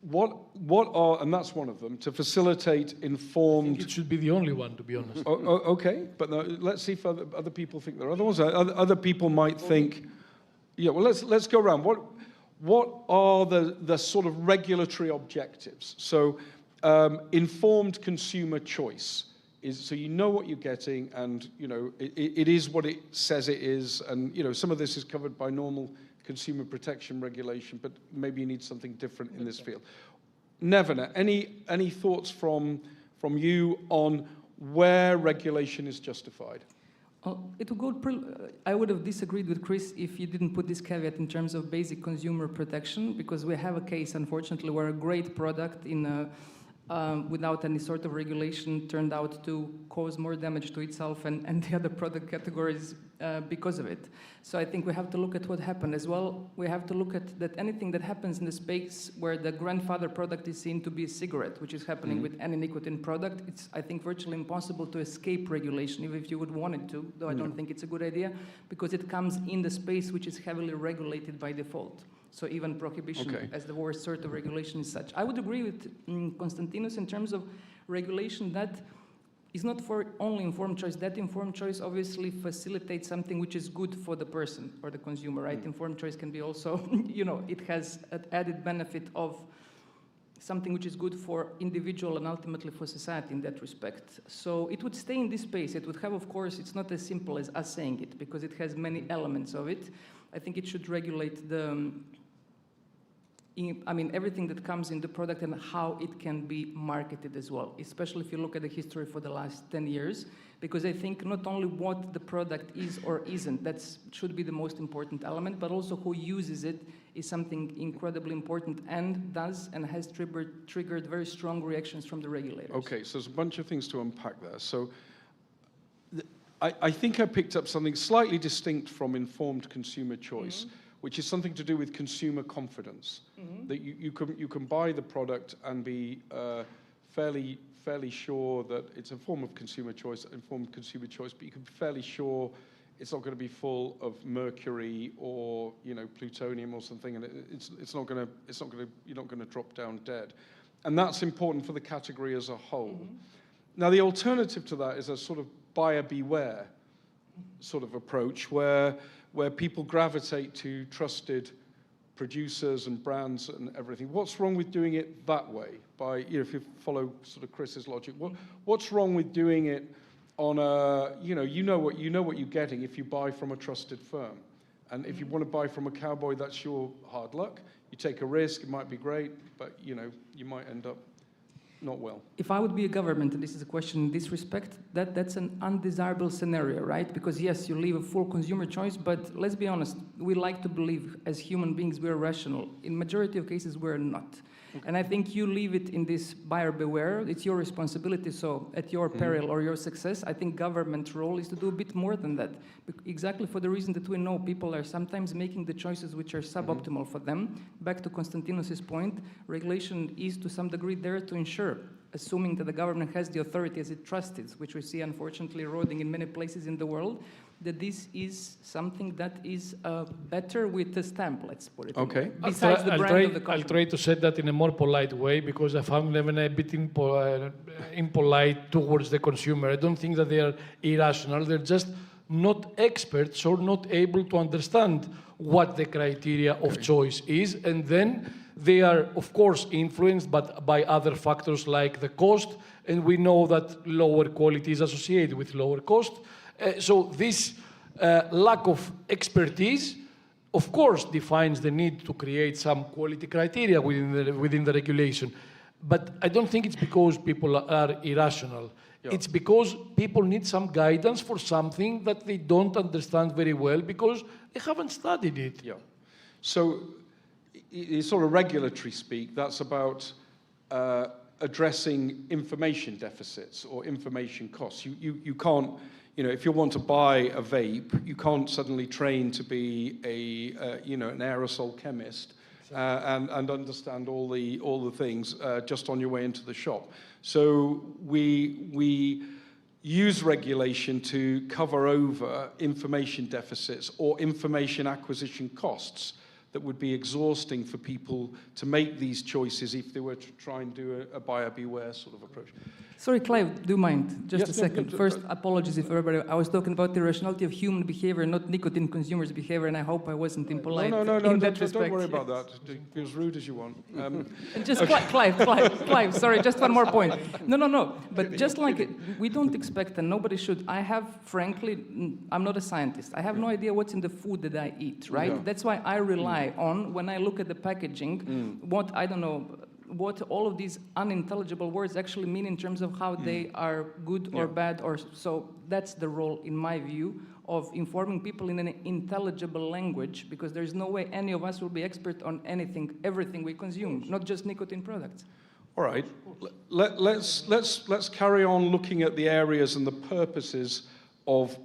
What are, and that's one of them, to facilitate informed... I think it should be the only one, to be honest. Okay, but no, let's see if other people think there are other ones. Other people might think, yeah, well, let's go around. What are the sort of regulatory objectives? So informed consumer choice is, so you know what you're getting, and it is what it says it is, and some of this is covered by normal consumer protection regulation, but maybe you need something different in this field. Nevena, any thoughts from you on where regulation is justified? I would have disagreed with Chris if you didn't put this caveat in terms of basic consumer protection, because we have a case, unfortunately, where a great product without any sort of regulation turned out to cause more damage to itself and the other product categories because of it. So I think we have to look at what happened as well. We have to look at that anything that happens in the space where the grandfather product is seen to be a cigarette, which is happening with any nicotine product. It's, I think, virtually impossible to escape regulation, even if you would want it to, though I don't think it's a good idea, because it comes in the space which is heavily regulated by default. So even prohibition as the worst sort of regulation is such. I would agree with Konstantinos in terms of regulation that is not for only informed choice. That informed choice obviously facilitates something which is good for the person or the consumer, right? Informed choice can be also, it has an added benefit of something which is good for individual and ultimately for society in that respect. So it would stay in this space. It would have, of course, it's not as simple as us saying it, because it has many elements of it. I think it should regulate everything that comes in the product and how it can be marketed as well, especially if you look at the history for the last 10 years, because I think not only what the product is or isn't, that should be the most important element, but also who uses it is something incredibly important and does and has triggered very strong reactions from the regulators. Okay, so there's a bunch of things to unpack there. So I think I picked up something slightly distinct from informed consumer choice, which is something to do with consumer confidence. That you can buy the product and be fairly sure that it's a form of consumer choice, informed consumer choice, but you can be fairly sure it's not going to be full of mercury or plutonium or something, and you're not going to drop down dead, and that's important for the category as a whole. Now the alternative to that is a sort of buyer beware sort of approach where people gravitate to trusted producers and brands and everything. What's wrong with doing it that way? If you follow sort of Chris's logic, what's wrong with doing it on a, you know what you're getting if you buy from a trusted firm, and if you want to buy from a cowboy, that's your hard luck. You take a risk, it might be great, but you might end up not well. If I would be a government, and this is a question in this respect, that's an undesirable scenario, right? Because yes, you leave a full consumer choice, but let's be honest, we like to believe as human beings we're rational. In majority of cases, we're not. And I think you leave it in this buyer beware. It's your responsibility. So at your peril or your success, I think government role is to do a bit more than that. Exactly for the reason that we know people are sometimes making the choices which are suboptimal for them. Back to Konstantinos' point, regulation is to some degree there to ensure, assuming that the government has the authority as it trusts, which we see unfortunately eroding in many places in the world, that this is something that is better with a stamp, let's put it. Okay. Besides the brand of the company. I'll try to say that in a more polite way, because I found them a bit impolite towards the consumer. I don't think that they are irrational. They're just not experts or not able to understand what the criteria of choice is. And then they are, of course, influenced by other factors like the cost. And we know that lower quality is associated with lower cost. So this lack of expertise, of course, defines the need to create some quality criteria within the regulation. But I don't think it's because people are irrational. Yeah. It's because people need some guidance for something that they don't understand very well because they haven't studied it. Yeah. So, in sort of regulatory speak, that's about addressing information deficits or information costs. You can't, if you want to buy a vape, you can't suddenly train to be an aerosol chemist and understand all the things just on your way into the shop. So we use regulation to cover over information deficits or information acquisition costs that would be exhausting for people to make these choices if they were to try and do a buyer beware sort of approach. Sorry, Clive, do you mind? Just Yes, a no, second. no, First, apologies if everybody... I was talking about the rationality of human behavior, not nicotine consumers' behavior, and I hope I wasn't impolite No, in that don't respect. worry about that. Be as rude as you want. And just Clive, sorry, just one more point. No. But just like it, we don't expect, and nobody should. I have, frankly, I'm not a scientist. I have no idea what's in the food that I eat, right? Yeah. That's why I rely on, when I look at the packaging, what, I don't know, what all of these unintelligible words actually mean in terms of how they are good or bad, or so that's the role, in my view, of informing people in an intelligible language, because there's no way any of us will be expert on anything, everything we consume, not just nicotine products. All right, let's carry on looking at the areas and the purposes of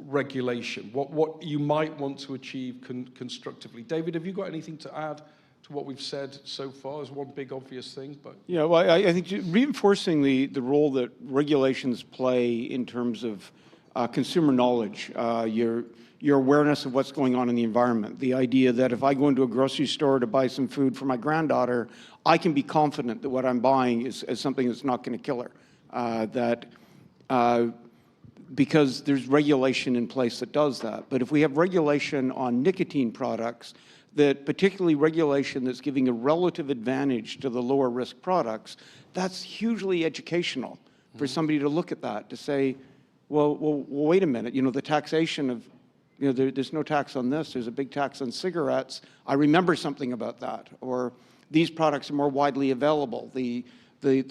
regulation, what you might want to achieve constructively. David, have you got anything to add to what we've said so far? Is one big obvious thing, but yeah, well, I think reinforcing the role that regulations play in terms of consumer knowledge, your awareness of what's going on in the environment, the idea that if I go into a grocery store to buy some food for my granddaughter, I can be confident that what I'm buying is something that's not going to kill her. Because there's regulation in place that does that. But if we have regulation on nicotine products, that particularly regulation that's giving a relative advantage to the lower risk products, that's hugely educational for somebody to look at that, to say, well, wait a minute, the taxation of, there's no tax on this, there's a big tax on cigarettes, I remember something about that, or these products are more widely available, the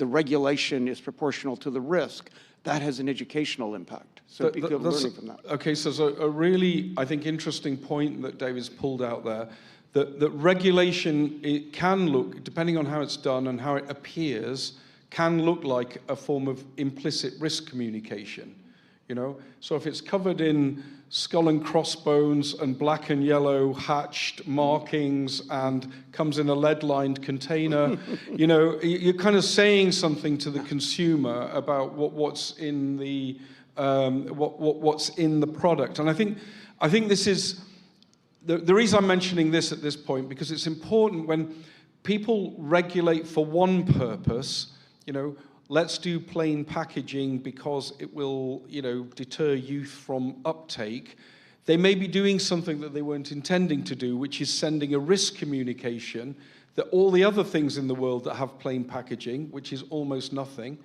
regulation is proportional to the risk. That has an educational impact. So people are learning from that. Okay, so there's a really, I think, interesting point that David's pulled out there, that regulation, it can look, depending on how it's done and how it appears, can look like a form of implicit risk communication. So if it's covered in skull and crossbones and black and yellow hatched markings and comes in a lead-lined container, you're kind of saying something to the consumer about what's in the what's in the product. And I think this is the reason I'm mentioning this at this point, because it's important when people regulate for one purpose, let's do plain packaging because it will, deter youth from uptake. They may be doing something that they weren't intending to do, which is sending a risk communication that all the other things in the world that have plain packaging, which is almost nothing,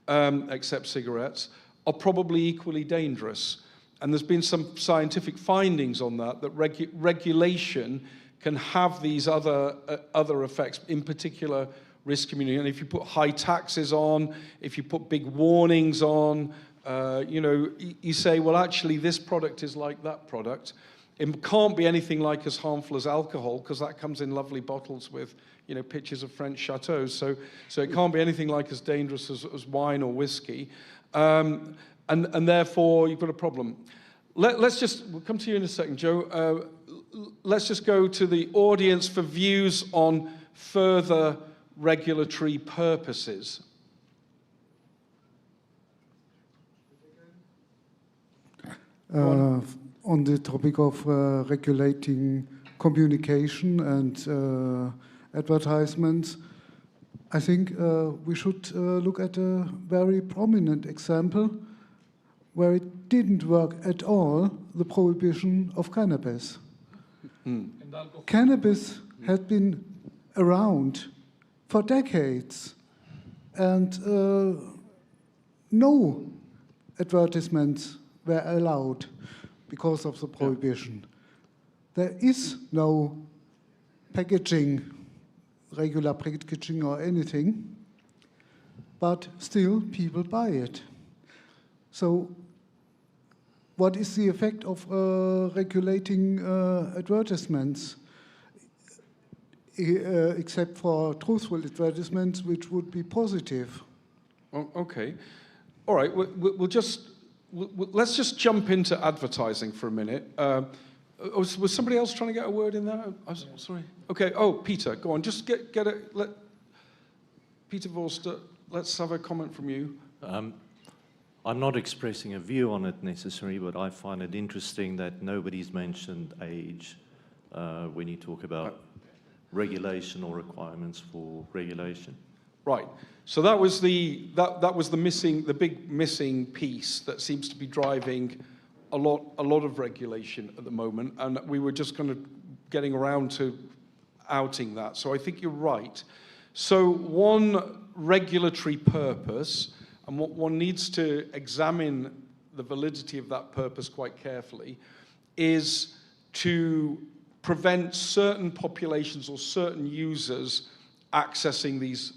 except cigarettes, are probably equally dangerous. And there's been some scientific findings on that regulation can have these other effects, in particular risk community. And if you put high taxes on, if you put big warnings on, you say, well, actually, this product is like that product. It can't be anything like as harmful as alcohol, because that comes in lovely bottles with, pictures of French chateaux. So it can't be anything like as dangerous as wine or whiskey. And therefore, you've got a problem. We'll come to you in a second, Joe. Let's just go to the audience for views on further regulatory purposes. On the topic of regulating communication and advertisements, I think we should look at a very prominent example where it didn't work at all, the prohibition of cannabis. Cannabis had been around for decades, and no advertisements were allowed because of the prohibition. There is no packaging, regular packaging or anything, but still people buy it. So what is the effect of regulating advertisements, except for truthful advertisements, which would be positive? Okay. All right, let's just jump into advertising for a minute. Was somebody else trying to get a word in there? I'm sorry. Okay. Oh, Peter, go on. Just get it. Peter Vorster, let's have a comment from you. I'm not expressing a view on it necessarily, but I find it interesting that nobody's mentioned age when you talk about regulation or requirements for regulation. Right. So that was the big missing piece that seems to be driving a lot of regulation at the moment, and we were just kind of getting around to outing that. So I think you're right. So one regulatory purpose, and what one needs to examine the validity of that purpose quite carefully, is to prevent certain populations or certain users accessing these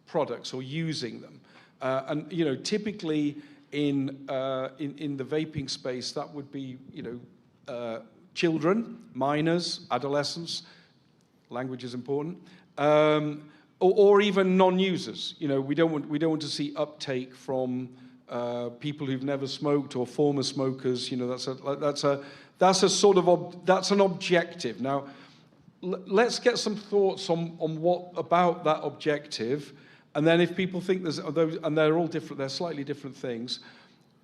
products or using them. And you know, typically in the vaping space, that would be, you know, children, minors, adolescents. Language is important. Or even non-users. You know, we don't want to see uptake from people who've never smoked or former smokers. You know, that's an objective. Now, let's get some thoughts on what about that objective, and then if people think there's those, and they're all different, they're slightly different things.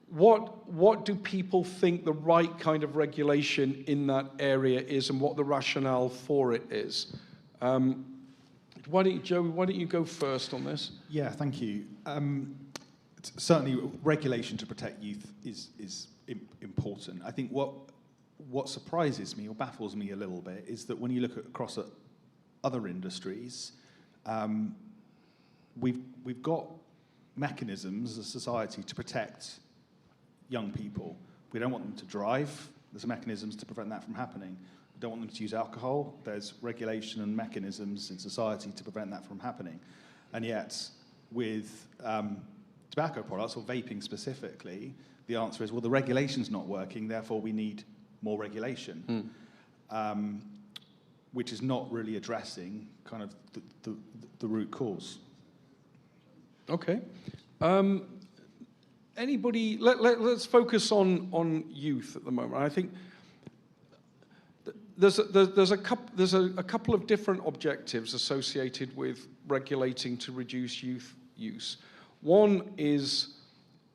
What do people think the right kind of regulation in that area is, and what the rationale for it is? Joey, why don't you go first on this? Yeah, thank you. Certainly, regulation to protect youth is important. I think what surprises me or baffles me a little bit is that when you look across at other industries, we've got mechanisms as a society to protect young people. We don't want them to drive. There's mechanisms to prevent that from happening. We don't want them to use alcohol. There's regulation and mechanisms in society to prevent that from happening. And yet, with tobacco products, or vaping specifically, the answer is, well, the regulation's not working, therefore we need more regulation, which is not really addressing kind of the root cause. Okay. Anybody? Let's focus on youth at the moment. I think there's a couple of different objectives associated with regulating to reduce youth use. One is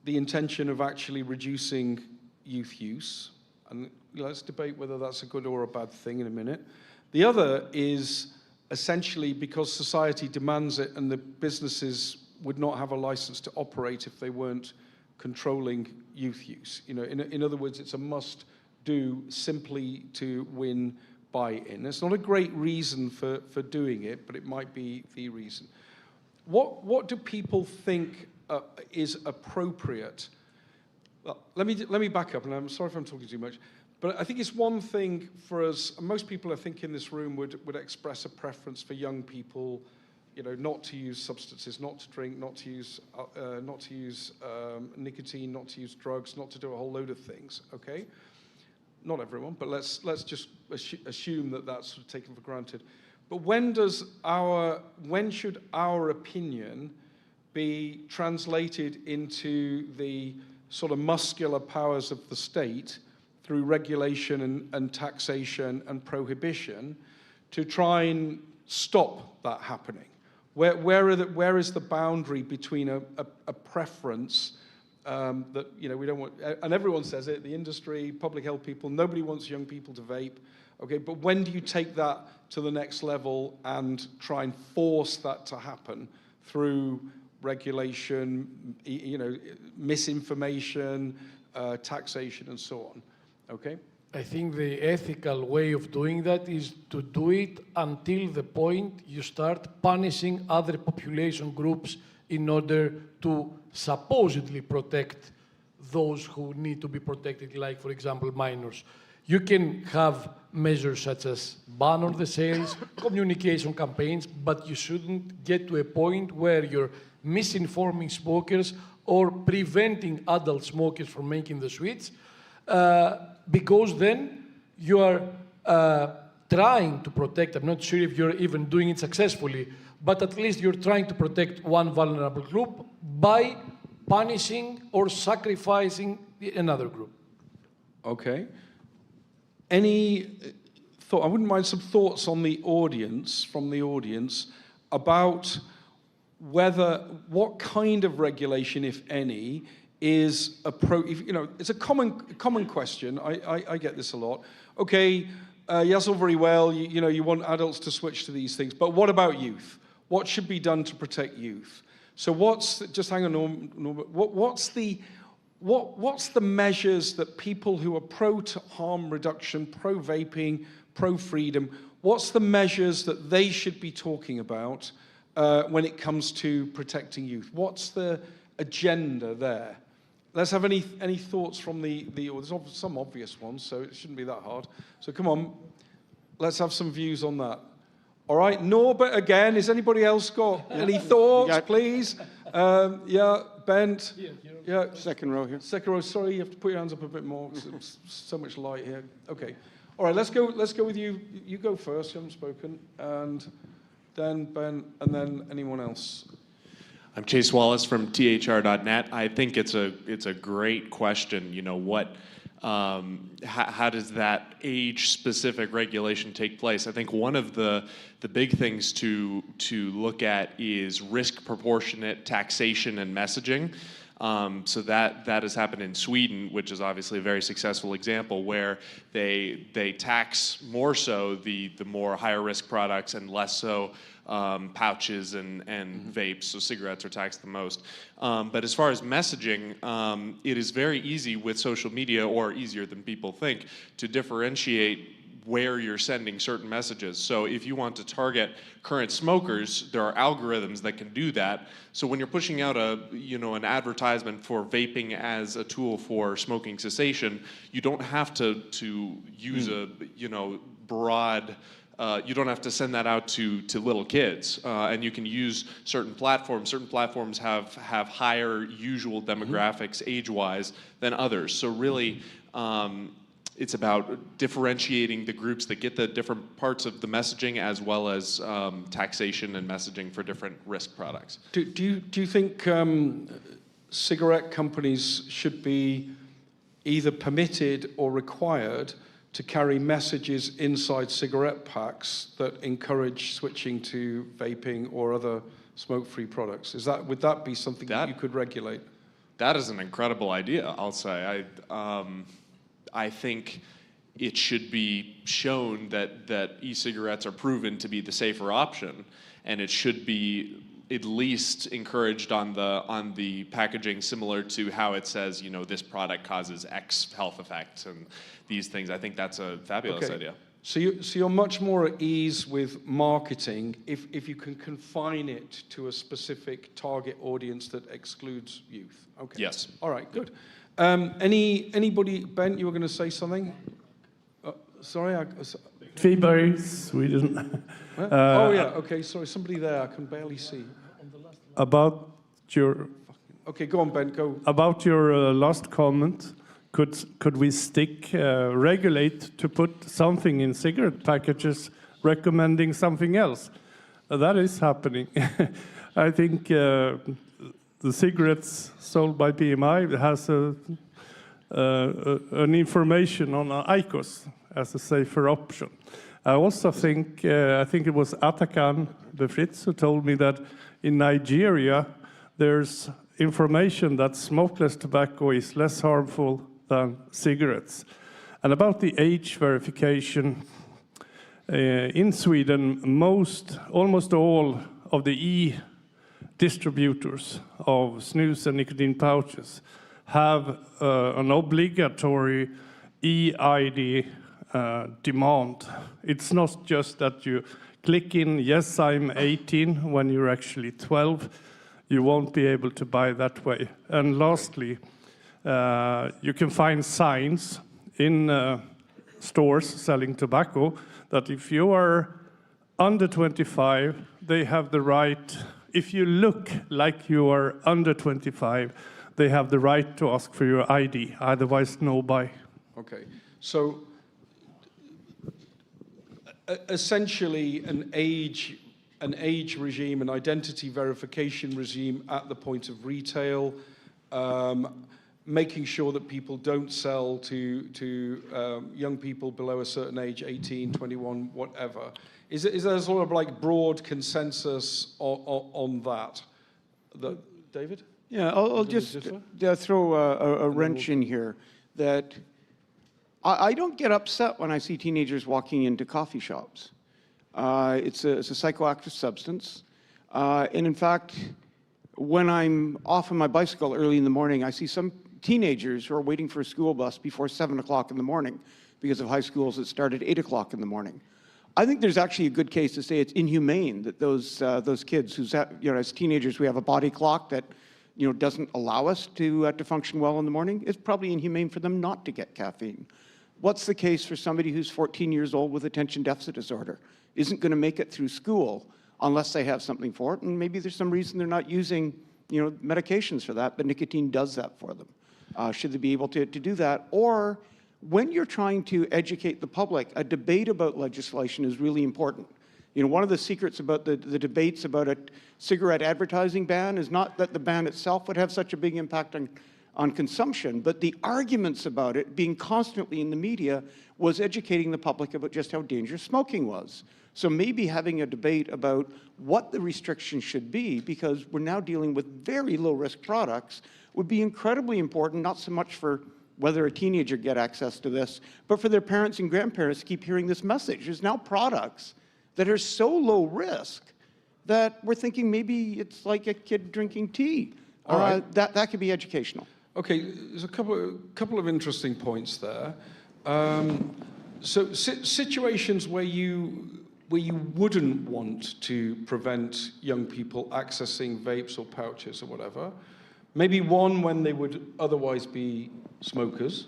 the intention of actually reducing youth use, and let's debate whether that's a good or a bad thing in a minute. The other is essentially because society demands it, and the businesses would not have a license to operate if they weren't controlling youth use. You know, in other words, it's a must-do simply to win buy-in. It's not a great reason for doing it, but it might be the reason. What do people think is appropriate? Well, let me back up, and I'm sorry if I'm talking too much, but I think it's one thing for us, and most people I think in this room would express a preference for young people, you know, not to use substances, not to drink, not to use nicotine, not to use drugs, not to do a whole load of things. Okay, not everyone, but let's just assume that that's sort of taken for granted. But when should our opinion be translated into the sort of muscular powers of the state through regulation and taxation and prohibition to try and stop that happening? Where is the boundary between a preference that, you know, we don't want, and everyone says it, the industry, public health people, nobody wants young people to vape, okay, but when do you take that to the next level and try and force that to happen through regulation, you know, misinformation, taxation, and so on, okay? I think the ethical way of doing that is to do it until the point you start punishing other population groups in order to supposedly protect those who need to be protected, like, for example, minors. You can have measures such as ban on the sales, communication campaigns, but you shouldn't get to a point where you're misinforming smokers or preventing adult smokers from making the switch, because then you are trying to protect, I'm not sure if you're even doing it successfully, but at least you're trying to protect one vulnerable group by punishing or sacrificing another group. Okay. Any thought? I wouldn't mind some thoughts on the audience, from the audience, about what kind of regulation, if any, is you know, it's a common question. I get this a lot. Okay, yes, all very well. You know, you want adults to switch to these things, but what about youth? What should be done to protect youth? So just hang on, Norbert. What's the measures that people who are pro-harm reduction, pro-vaping, pro-freedom, what's the measures that they should be talking about when it comes to protecting youth? What's the agenda there? Let's have any thoughts from there's some obvious ones, so it shouldn't be that hard. So come on, let's have some views on that. All right, Norbert again. Has anybody else got any thoughts, please? Yeah, Bent. Yeah, second row here. Second row. Sorry, you have to put your hands up a bit more. It's so much light here. Okay. All right, let's go with you. You go first. You haven't spoken, and then Ben, and then anyone else. I'm Chase Wallace from THR.net. I think it's a great question. You know, how does that age-specific regulation take place? I think one of the big things to look at is risk-proportionate taxation and messaging. So that has happened in Sweden, which is obviously a very successful example, where they tax more so the more higher risk products and less so pouches and vapes. So cigarettes are taxed the most. But as far as messaging, it is very easy with social media, or easier than people think, to differentiate where you're sending certain messages. So if you want to target current smokers, there are algorithms that can do that. So when you're pushing out an advertisement for vaping as a tool for smoking cessation, you don't have to use a broad. You don't have to send that out to little kids, and you can use certain platforms. Certain platforms have higher usual demographics age-wise than others. So really, it's about differentiating the groups that get the different parts of the messaging, as well as taxation and messaging for different risk products. Do you think cigarette companies should be either permitted or required to carry messages inside cigarette packs that encourage switching to vaping or other smoke-free products? Would that be something that you could regulate? That is an incredible idea, I'll say. I think it should be shown that e-cigarettes are proven to be the safer option, and it should be at least encouraged on the packaging, similar to how it says, this product causes X health effects and these things. I think that's a fabulous idea. So you're much more at ease with marketing if you can confine it to a specific target audience that excludes youth. Okay. Yes. All right. Good. Anybody? Ben, you were going to say something? Sorry. Viberg, Sweden. Oh yeah. Okay. Sorry. Somebody there. I can barely see. About your. Okay. Go on, Ben. Go. About your last comment. Could we regulate to put something in cigarette packages recommending something else? That is happening. I think the cigarettes sold by PMI has an information on IQOS as a safer option. I also think it was Atakan Befritz who told me that in Nigeria there's information that smokeless tobacco is less harmful than cigarettes. And about the age verification, in Sweden, almost all of the e-distributors of snus and nicotine pouches have an obligatory e-ID demand. It's not just that you click in, yes, I'm 18, when you're actually 12. You won't be able to buy that way. And lastly, you can find signs in stores selling tobacco that if you are under 25, they have the right, if you look like you are under 25, they have the right to ask for your ID, otherwise no buy. Okay, so essentially an age regime, an identity verification regime at the point of retail, making sure that people don't sell to young people below a certain age, 18, 21, whatever. Is there sort of like broad consensus on that? David? Yeah, I'll just throw a wrench in here, that I don't get upset when I see teenagers walking into coffee shops. It's a psychoactive substance. And in fact, when I'm off on my bicycle early in the morning, I see some teenagers who are waiting for a school bus before 7 o'clock in the morning because of high schools that start at 8 o'clock in the morning. I think there's actually a good case to say it's inhumane that those kids who's, as teenagers, we have a body clock that, doesn't allow us to function well in the morning. It's probably inhumane for them not to get caffeine. What's the case for somebody who's 14 years old with attention deficit disorder? Isn't going to make it through school unless they have something for it, and maybe there's some reason they're not using, medications for that, but nicotine does that for them. Should they be able to do that? Or when you're trying to educate the public, a debate about legislation is really important. One of the secrets about the debates about a cigarette advertising ban is not that the ban itself would have such a big impact on consumption, but the arguments about it being constantly in the media was educating the public about just how dangerous smoking was. So maybe having a debate about what the restrictions should be, because we're now dealing with very low-risk products, would be incredibly important, not so much for whether a teenager get access to this, but for their parents and grandparents to keep hearing this message. There's now products that are so low risk that we're thinking maybe it's like a kid drinking tea. All right. That could be educational. Okay, there's a couple of interesting points there. So situations where you wouldn't want to prevent young people accessing vapes or pouches or whatever. Maybe one when they would otherwise be smokers,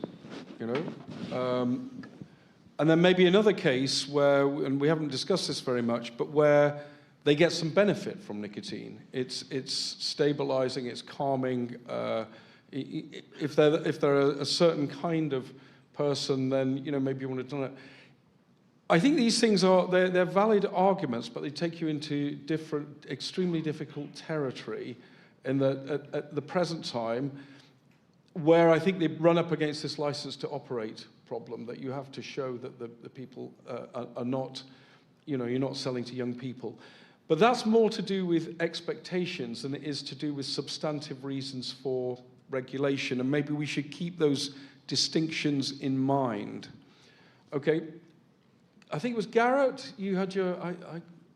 and then maybe another case where, and we haven't discussed this very much, but where they get some benefit from nicotine. It's stabilizing, it's calming. If they're a certain kind of person, then maybe you want to do it. I think these things they're valid arguments, but they take you into different, extremely difficult territory in at the present time, where I think they run up against this license to operate problem, that you have to show that the people are not, you're not selling to young people. But that's more to do with expectations than it is to do with substantive reasons for regulation, and maybe we should keep those distinctions in mind. Okay, I think it was Garrett, you had your,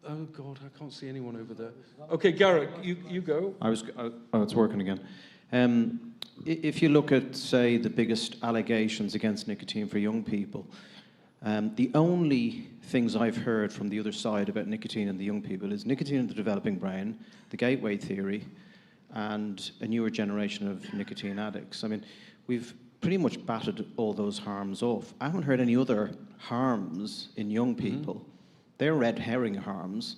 oh God, I can't see anyone over there. Okay, Garrett, you go. Oh, it's working again. If you look at, say, the biggest allegations against nicotine for young people, the only things I've heard from the other side about nicotine in the young people is nicotine in the developing brain, the gateway theory, and a newer generation of nicotine addicts. I mean, we've pretty much batted all those harms off. I haven't heard any other harms in young people. They're red herring harms.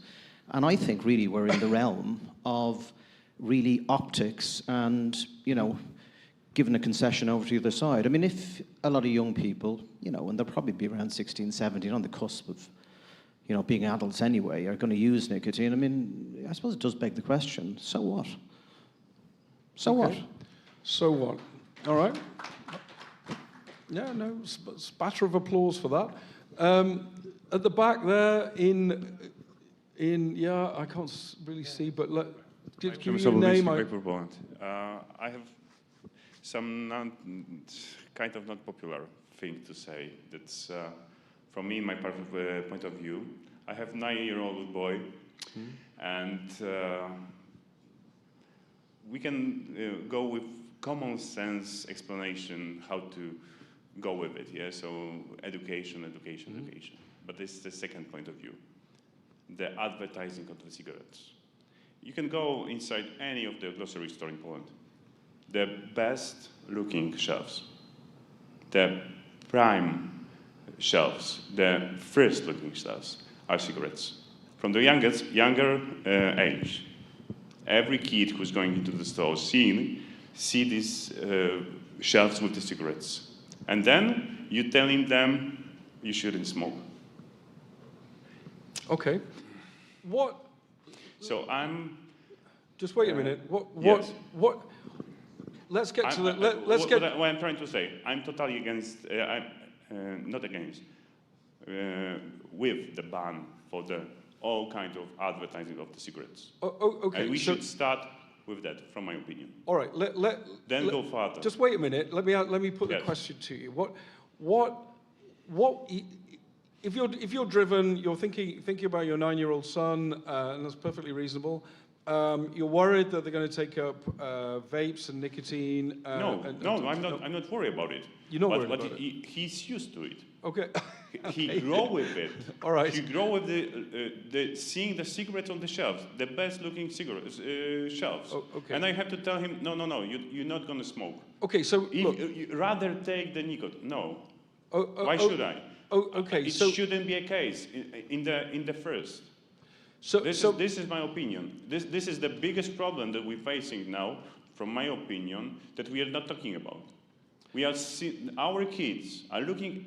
And I think really we're in the realm of really optics and, giving a concession over to the other side. I mean, if a lot of young people, and they'll probably be around 16, 17, on the cusp of, being adults anyway, are going to use nicotine, I mean, I suppose it does beg the question, so what? So what? So what? All right. Yeah, no, spatter of applause for that. At the back there, yeah, I can't really see, but give me your name. I have some kind of not popular thing to say. That's from me, my point of view. I have a 9-year-old boy, and we can go with common sense explanation how to go with it. Yeah, so education. But this is the second point of view, the advertising of the cigarettes. You can go inside any of the grocery store in Poland. The best looking shelves, the prime shelves, the first looking shelves are cigarettes. From the younger age, every kid who's going into the store see these shelves with the cigarettes. And then you're telling them you shouldn't smoke. Okay. What? So I'm. Just wait a minute. Yes. What? Let's get to the. Let's get. What I'm trying to say, I'm totally against. Not against. With the ban for all kind of advertising of the cigarettes. Okay. And we should start with that, from my opinion. All right. Then go further. Just wait a minute. Let me put the question to you. What if you're driven, you're thinking about your 9-year-old son, and that's perfectly reasonable. You're worried that they're going to take up vapes and nicotine. I'm not worried about it. You're not worried about it? He's used to it. Okay. He grow with it. All right. He grow with the seeing the cigarettes on the shelves, the best looking cigarettes shelves. Oh, okay. And I have to tell him, no, you're not going to smoke. Okay, so look. You rather take the nicotine. No. Why should I? Okay, it shouldn't be a case in the first. This is my opinion. This is the biggest problem that we're facing now, from my opinion, that we are not talking about. Our kids are looking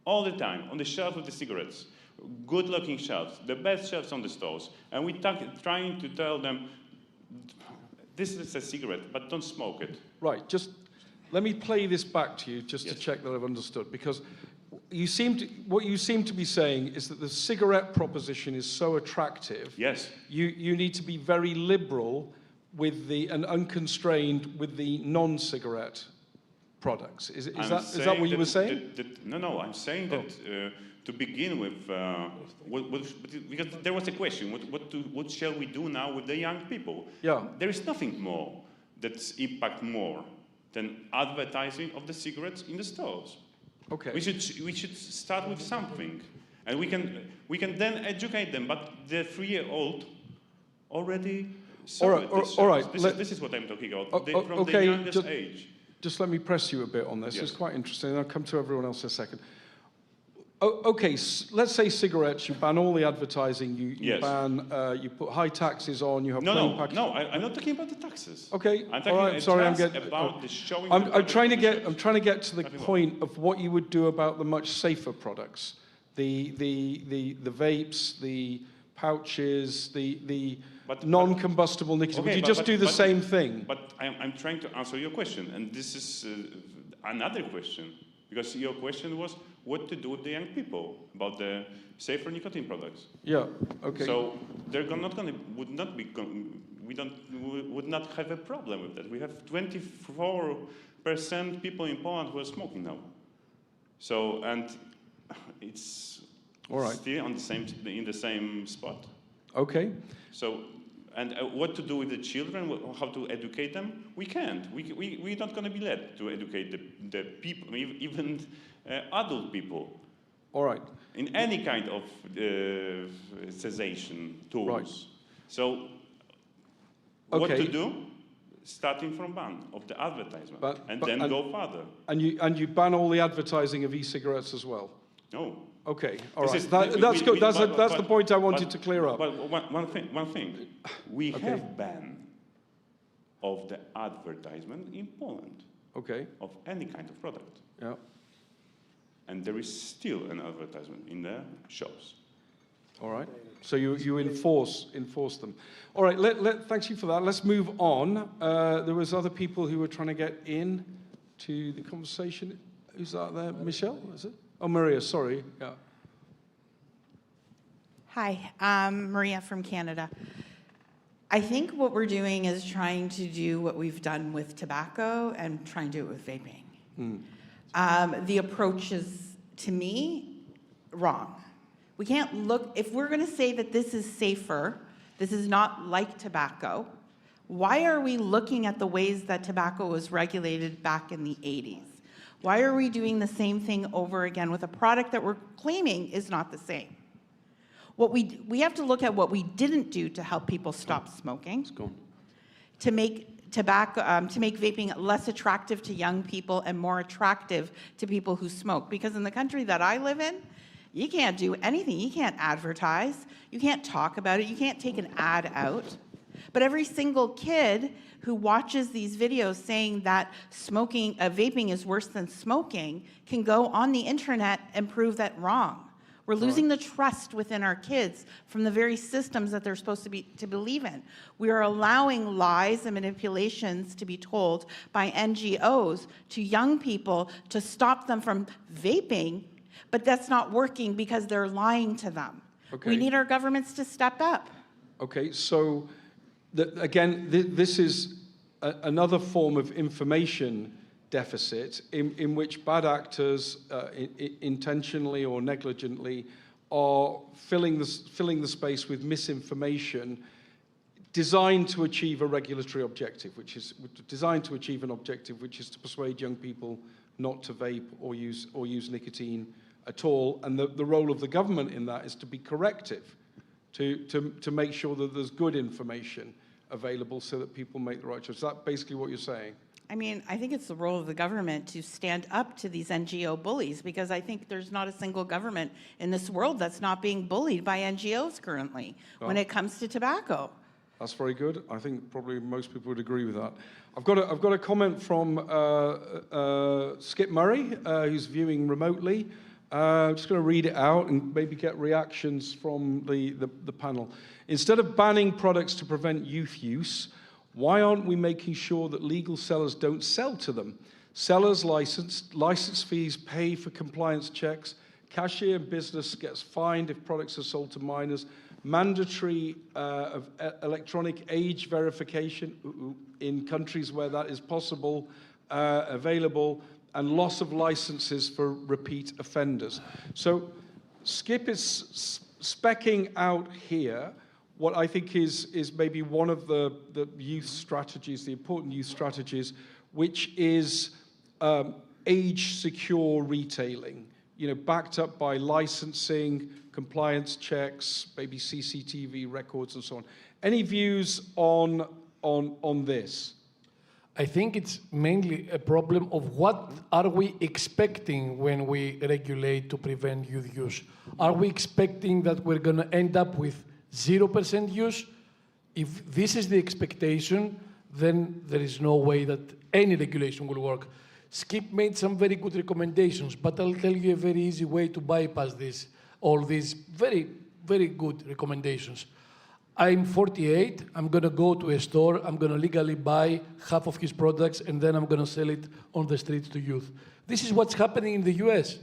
all the time on the shelf of the cigarettes, good-looking shelves, the best shelves on the stores, and we're trying to tell them, this is a cigarette, but don't smoke it. Right, just let me play this back to you just to check that I've understood, because what you seem to be saying is that the cigarette proposition is so attractive. Yes. You need to be very liberal with and unconstrained with the non-cigarette products. Is that what you were saying? No, I'm saying that to begin with, because there was a question, what shall we do now with the young people? Yeah. There is nothing more that's impact more than advertising of the cigarettes in the stores. Okay. We should start with something, and we can then educate them. But the 3-year-old already saw it. All right. This is what I'm talking about. From the Okay, youngest age. Just let me press you a bit on this. Yes. It's quite interesting. I'll come to everyone else in a second. Okay, let's say cigarettes. You ban all the advertising. You ban. You put high taxes on. You have plain packaging. No. I'm not talking about the taxes. Okay. I'm talking all right. I'm sorry. I'm getting. about the showing. I'm trying to get to the point of what you would do about the much safer products, the vapes, the pouches, the non-combustible nicotine. Would you just do the same thing? But I'm trying to answer your question, and this is another question, because your question was what to do with the young people about the safer nicotine products. Yeah. Okay. So they're would not have a problem with that. We have 24% people in Poland who are smoking now. So, and it's still in the same spot. Okay. So, and what to do with the children, how to educate them? We can't. We're not going to be led to educate the people, even adult people. All right. In any kind of cessation tools. Right. So, what to do? Starting from ban of the advertisement, and then go further. And you ban all the advertising of e-cigarettes as well? No. Okay, all right. That's good. That's the point I wanted to clear up. But one thing. We have ban of the advertisement in Poland. Okay. Of any kind of product. Yeah. And there is still an advertisement in the shops. All right. So you enforce them. All right. Thank you for that. Let's move on. There was other people who were trying to get in to the conversation. Who's that there? Michelle, is it? Oh, Maria, sorry. Yeah. Hi, I'm Maria from Canada. I think what we're doing is trying to do what we've done with tobacco and trying to do it with vaping. The approach is, to me, wrong. We can't look, if we're going to say that this is safer, this is not like tobacco, why are we looking at the ways that tobacco was regulated back in the 80s? Why are we doing the same thing over again with a product that we're claiming is not the same? What we have to look at what we didn't do to help people stop smoking, to make vaping less attractive to young people and more attractive to people who smoke. Because in the country that I live in, you can't do anything. You can't advertise. You can't talk about it. You can't take an ad out. But every single kid who watches these videos saying that vaping is worse than smoking can go on the internet and prove that wrong. We're losing the trust within our kids from the very systems that they're supposed to believe in. We are allowing lies and manipulations to be told by NGOs to young people to stop them from vaping, but that's not working because they're lying to them. Okay. We need our governments to step up. Okay, so again, this is another form of information deficit in which bad actors, intentionally or negligently, are filling the space with misinformation designed to achieve a regulatory objective, which is designed to achieve an objective which is to persuade young people not to vape or use nicotine at all. And the role of the government in that is to be corrective, to make sure that there's good information available so that people make the right choice. Is that basically what you're saying? I mean, I think it's the role of the government to stand up to these NGO bullies, because I think there's not a single government in this world that's not being bullied by NGOs currently when it comes to tobacco. That's very good. I think probably most people would agree with that. I've got a comment from Skip Murray, who's viewing remotely. I'm just going to read it out and maybe get reactions from the panel. Instead of banning products to prevent youth use, why aren't we making sure that legal sellers don't sell to them? Sellers license fees pay for compliance checks, cashier in business gets fined if products are sold to minors, mandatory electronic age verification in countries where that is possible, available, and loss of licenses for repeat offenders. So Skip is specking out here what I think is maybe one of the youth strategies, the important youth strategies, which is age-secure retailing, backed up by licensing, compliance checks, maybe CCTV records and so on. Any views on this? I think it's mainly a problem of what are we expecting when we regulate to prevent youth use. Are we expecting that we're going to end up with 0% use? If this is the expectation, then there is no way that any regulation will work. Skip made some very good recommendations, but I'll tell you a very easy way to bypass this, all these very, very good recommendations. I'm 48, I'm going to go to a store, I'm going to legally buy half of his products, and then I'm going to sell it on the streets to youth. This is what's happening in the US.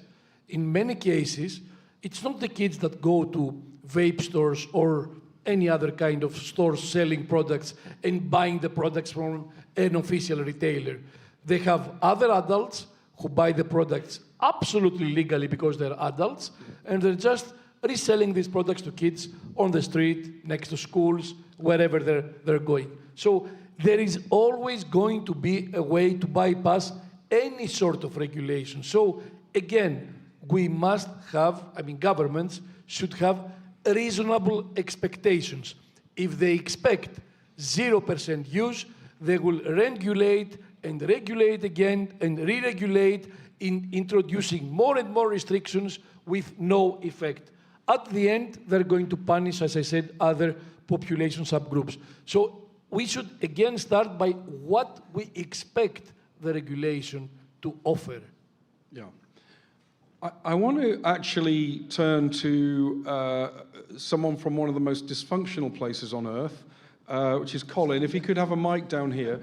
In many cases, it's not the kids that go to vape stores or any other kind of stores selling products and buying the products from an official retailer. They have other adults who buy the products absolutely legally because they're adults, and they're just reselling these products to kids on the street, next to schools, wherever they're going. So there is always going to be a way to bypass any sort of regulation. So again, we must have, governments should have reasonable expectations. If they expect 0% use, they will regulate and regulate again and re-regulate, in introducing more and more restrictions with no effect. At the end, they're going to punish, as I said, other population subgroups. So we should again start by what we expect the regulation to offer. Yeah. I want to actually turn to someone from one of the most dysfunctional places on earth, which is Colin. If he could have a mic down here.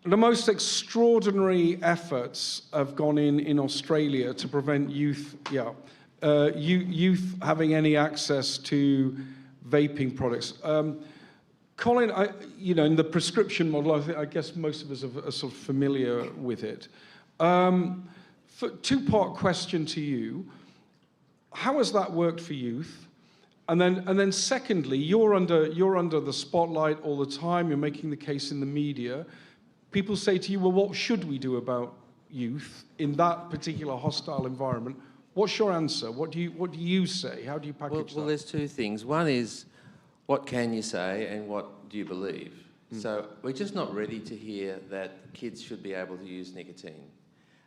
The most extraordinary efforts have gone in Australia to prevent youth having any access to vaping products. Colin, in the prescription model, I guess most of us are sort of familiar with it. Two-part question to you: how has that worked for youth? And then secondly, you're under the spotlight all the time. You're making the case in the media. People say to you, well, what should we do about youth in that particular hostile environment? What's your answer? What do you say? How do you package that? Well, there's two things. One is, what can you say and what do you believe? So we're just not ready to hear that kids should be able to use nicotine.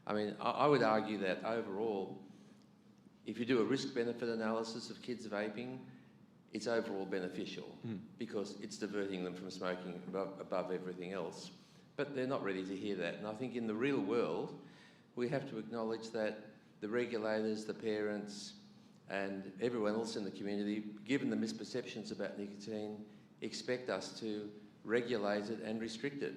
I would argue that overall, if you do a risk-benefit analysis of kids vaping, it's overall beneficial because it's diverting them from smoking above everything else. But they're not ready to hear that. And I think in the real world, we have to acknowledge that the regulators, the parents, and everyone else in the community, given the misperceptions about nicotine, expect us to regulate it and restrict it.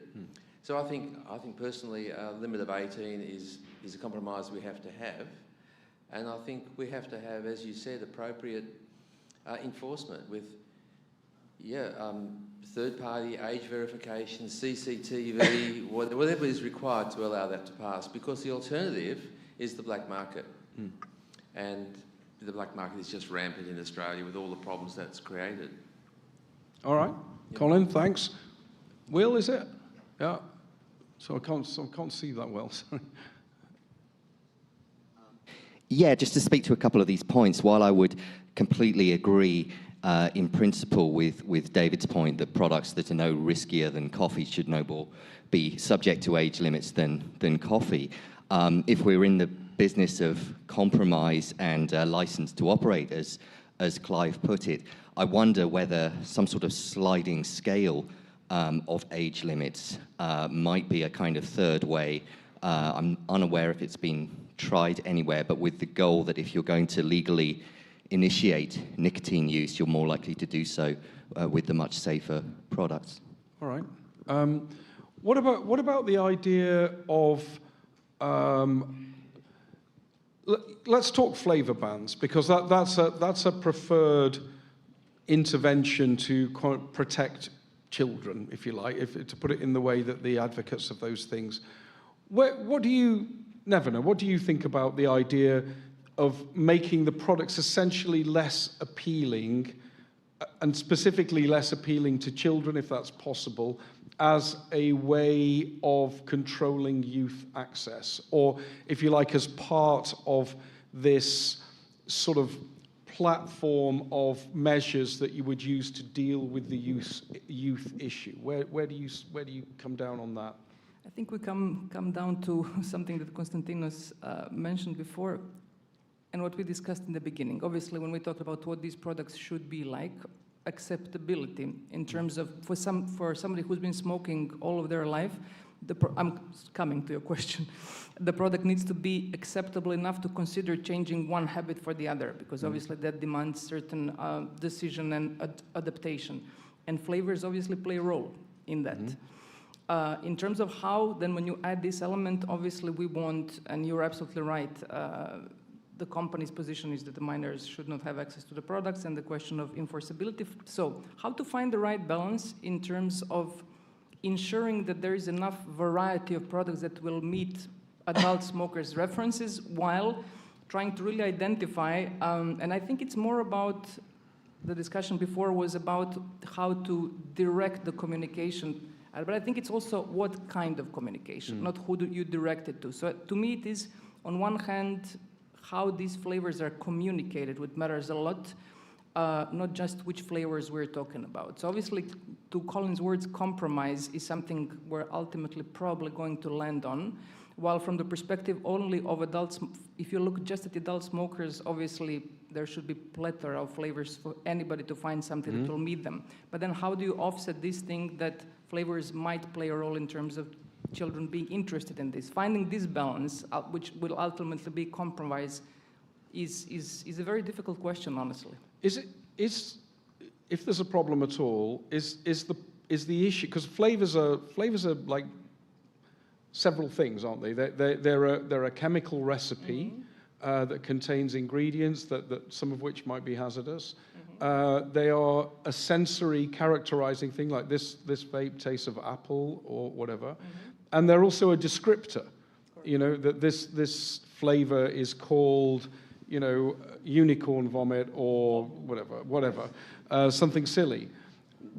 So I think personally, a limit of 18 is a compromise we have to have. And I think we have to have, as you said, appropriate enforcement with, Yeah, third-party age verification, CCTV, whatever is required to allow that to pass, because the alternative is the black market. And the black market is just rampant in Australia with all the problems that's created. All right, Colin, thanks. Will, is it? Yeah. So I can't see that well, sorry. Yeah, just to speak to a couple of these points, while I would completely agree in principle with David's point that products that are no riskier than coffee should no more be subject to age limits than coffee. If we're in the business of compromise and license to operate, as Clive put it, I wonder whether some sort of sliding scale of age limits might be a kind of third way. I'm unaware if it's been tried anywhere, but with the goal that if you're going to legally initiate nicotine use, you're more likely to do so with the much safer products. All right. What about the idea of let's talk flavor bans, because that's a preferred intervention to protect children, if you like, to put it in the way that the advocates of those things. What do you, Nevena, what do you think about the idea of making the products essentially less appealing, and specifically less appealing to children, if that's possible, as a way of controlling youth access, or, if you like, as part of this sort of platform of measures that you would use to deal with the youth issue? Where do you come down on that? I think we come down to something that Konstantinos mentioned before, and what we discussed in the beginning. Obviously, when we talk about what these products should be like, acceptability in terms of, for somebody who's been smoking all of their life, I'm coming to your question. The product needs to be acceptable enough to consider changing one habit for the other, because obviously that demands certain decision and adaptation. And flavors obviously play a role in that. In terms of how, then when you add this element, obviously we want, and you're absolutely right, the company's position is that the minors should not have access to the products, and the question of enforceability. So how to find the right balance in terms of ensuring that there is enough variety of products that will meet adult smokers' references while trying to really identify, and I think it's more about, the discussion before was about how to direct the communication, but I think it's also what kind of communication, not who do you direct it to. So to me it is, on one hand, how these flavors are communicated, which matters a lot, not just which flavors we're talking about. So obviously, to Colin's words, compromise is something we're ultimately probably going to land on, while from the perspective only of adults, if you look just at adult smokers, obviously there should be plethora of flavors for anybody to find something that will meet them. But then how do you offset this thing that flavors might play a role in terms of children being interested in this? Finding this balance, which will ultimately be compromise, is a very difficult question, honestly. If there's a problem at all, is the issue, because flavors are like several things, aren't they? They're a chemical recipe that contains ingredients that some of which might be hazardous. They are a sensory characterizing thing, like this vape tastes of apple or whatever. And they're also a descriptor, you know, that this flavor is called, you know, unicorn vomit or whatever, something silly.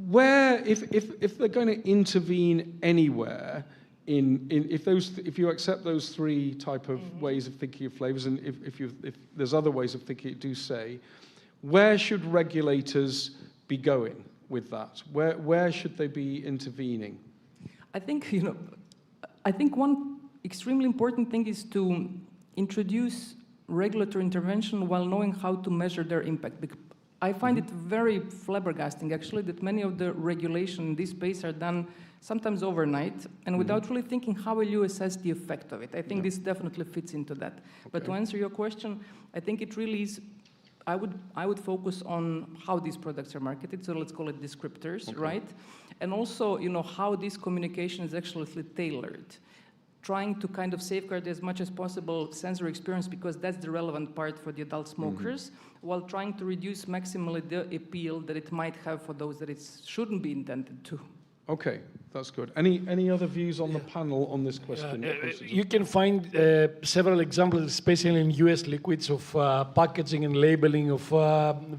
Where, if they're going to intervene anywhere, if you accept those three type of ways of thinking of flavors, and if there's other ways of thinking, do say, where should regulators be going with that? Where should they be intervening? I think, you know, one extremely important thing is to introduce regulatory intervention while knowing how to measure their impact. I find it very flabbergasting, actually, that many of the regulation in this space are done sometimes overnight, and without really thinking, how will you assess the effect of it? I think this definitely fits into that. Okay. But to answer your question, I think it really is, I would focus on how these products are marketed, so let's call it descriptors, right? And also, you know, how this communication is actually tailored. trying to kind of safeguard as much as possible sensory experience because that's the relevant part for the adult smokers, while trying to reduce maximally the appeal that it might have for those that it shouldn't be intended to. Okay, that's good. Any other views on the panel on this question? You can find several examples, especially in US liquids, of packaging and labeling of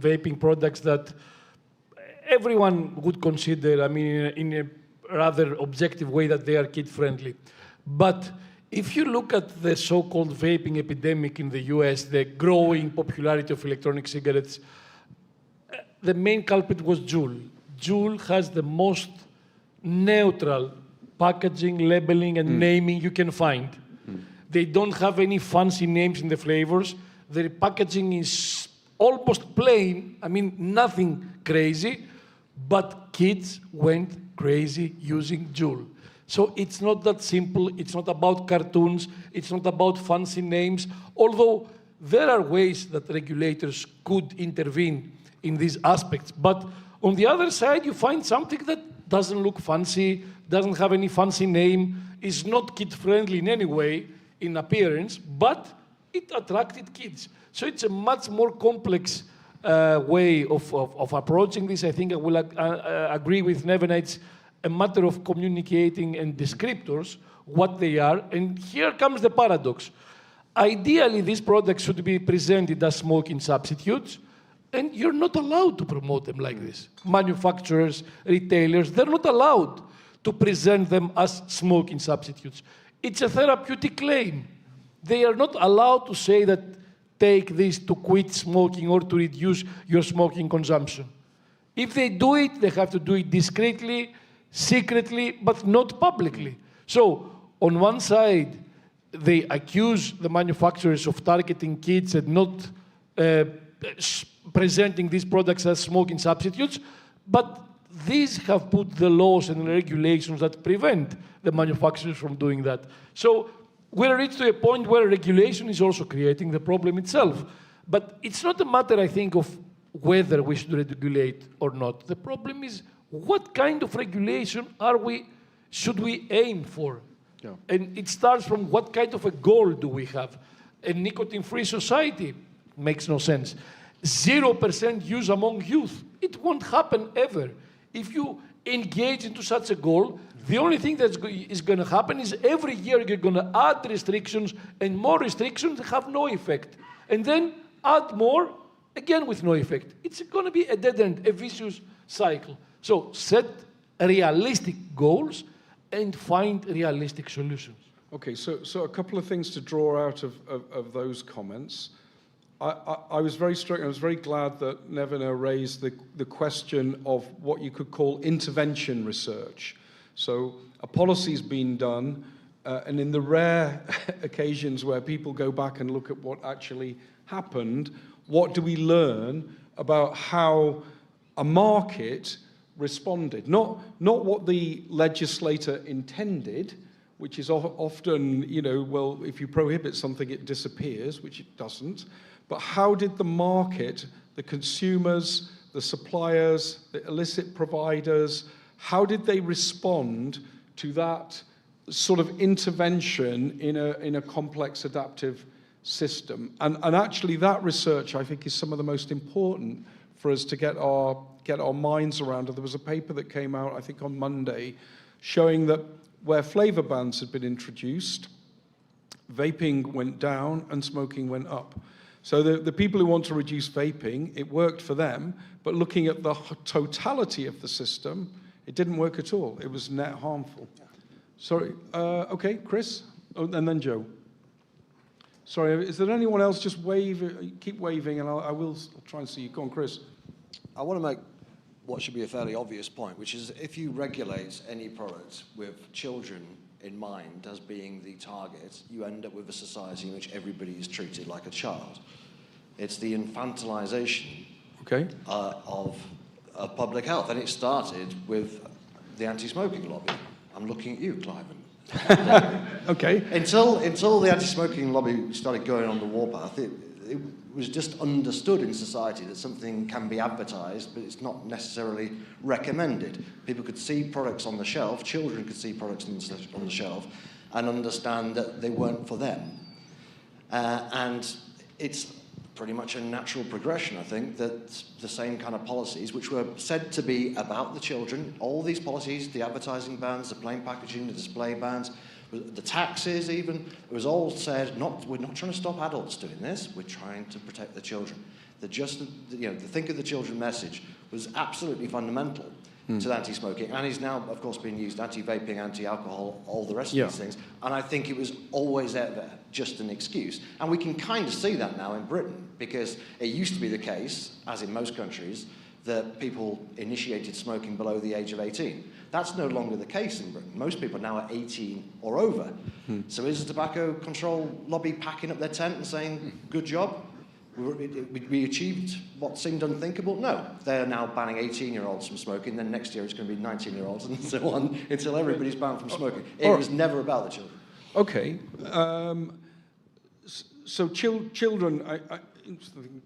vaping products that everyone would consider, I mean, in a rather objective way that they are kid-friendly. But if you look at the so-called vaping epidemic in the US, the growing popularity of electronic cigarettes, the main culprit was Juul. Juul has the most neutral packaging, labeling, and naming you can find. They don't have any fancy names in the flavors. Their packaging is almost plain, I mean, nothing crazy, but kids went crazy using Juul. So it's not that simple. It's not about cartoons. It's not about fancy names, although there are ways that regulators could intervene in these aspects. But on the other side, you find something that doesn't look fancy, doesn't have any fancy name, is not kid-friendly in any way in appearance, but it attracted kids. So it's a much more complex way of approaching this. I think I will agree with Neven. It's a matter of communicating and descriptors, what they are. And here comes the paradox. Ideally, these products should be presented as smoking substitutes, and you're not allowed to promote them like this. Manufacturers, retailers, they're not allowed to present them as smoking substitutes. It's a therapeutic claim. They are not allowed to say that take this to quit smoking or to reduce your smoking consumption. If they do it, they have to do it discreetly, secretly, but not publicly. So on one side, they accuse the manufacturers of targeting kids and not presenting these products as smoking substitutes, but these have put the laws and regulations that prevent the manufacturers from doing that. So we're reached to a point where regulation is also creating the problem itself. But it's not a matter, I think, of whether we should regulate or not. The problem is what kind of regulation should we aim for? Yeah. And it starts from what kind of a goal do we have? A nicotine-free society makes no sense. 0% use among youth. It won't happen ever. If you engage into such a goal, the only thing that is going to happen is every year you're going to add restrictions, and more restrictions have no effect. And then add more, again with no effect. It's going to be a dead end, a vicious cycle. So set realistic goals and find realistic solutions. Okay, so a couple of things to draw out of those comments. I was very struck, I was very glad that Nevena raised the question of what you could call intervention research. So a policy's been done, and in the rare occasions where people go back and look at what actually happened, what do we learn about how a market responded? Not what the legislator intended, which is often, well, if you prohibit something, it disappears, which it doesn't. But how did the market, the consumers, the suppliers, the illicit providers, how did they respond to that sort of intervention in a complex adaptive system? And actually that research, I think, is some of the most important for us to get our minds around. There was a paper that came out, I think, on Monday, showing that where flavor bans had been introduced, vaping went down and smoking went up. So the people who want to reduce vaping, it worked for them, but looking at the totality of the system, it didn't work at all. It was net harmful. Sorry, okay, Chris, and then Joe. Sorry, is there anyone else? Just wave, keep waving, and I will try and see you. Go on, Chris. I want to make what should be a fairly obvious point, which is if you regulate any product with children in mind as being the target, you end up with a society in which everybody is treated like a child. It's the infantilization of public health, and it started with the anti-smoking lobby. I'm looking at you, Cliven. Okay. Until the anti-smoking lobby started going on the warpath, it was just understood in society that something can be advertised, but it's not necessarily recommended. People could see products on the shelf, children could see products on the shelf, and understand that they weren't for them. And it's pretty much a natural progression, I think, that the same kind of policies, which were said to be about the children, all these policies, the advertising bans, the plain packaging, the display bans, the taxes even, it was all said, we're not trying to stop adults doing this, we're trying to protect the children. The Think of the Children message was absolutely fundamental to anti-smoking, and is now, of course, being used anti-vaping, anti-alcohol, all the rest of these things. And I think it was always ever just an excuse. And we can kind of see that now in Britain, because it used to be the case, as in most countries, that people initiated smoking below the age of 18. That's no longer the case in Britain. Most people now are 18 or over. So is the tobacco control lobby packing up their tent and saying, good job? We achieved what seemed unthinkable? No. They're now banning 18-year-olds from smoking, then next year it's going to be 19-year-olds and so on, until everybody's banned from smoking. It was never about the children. Okay. So children, I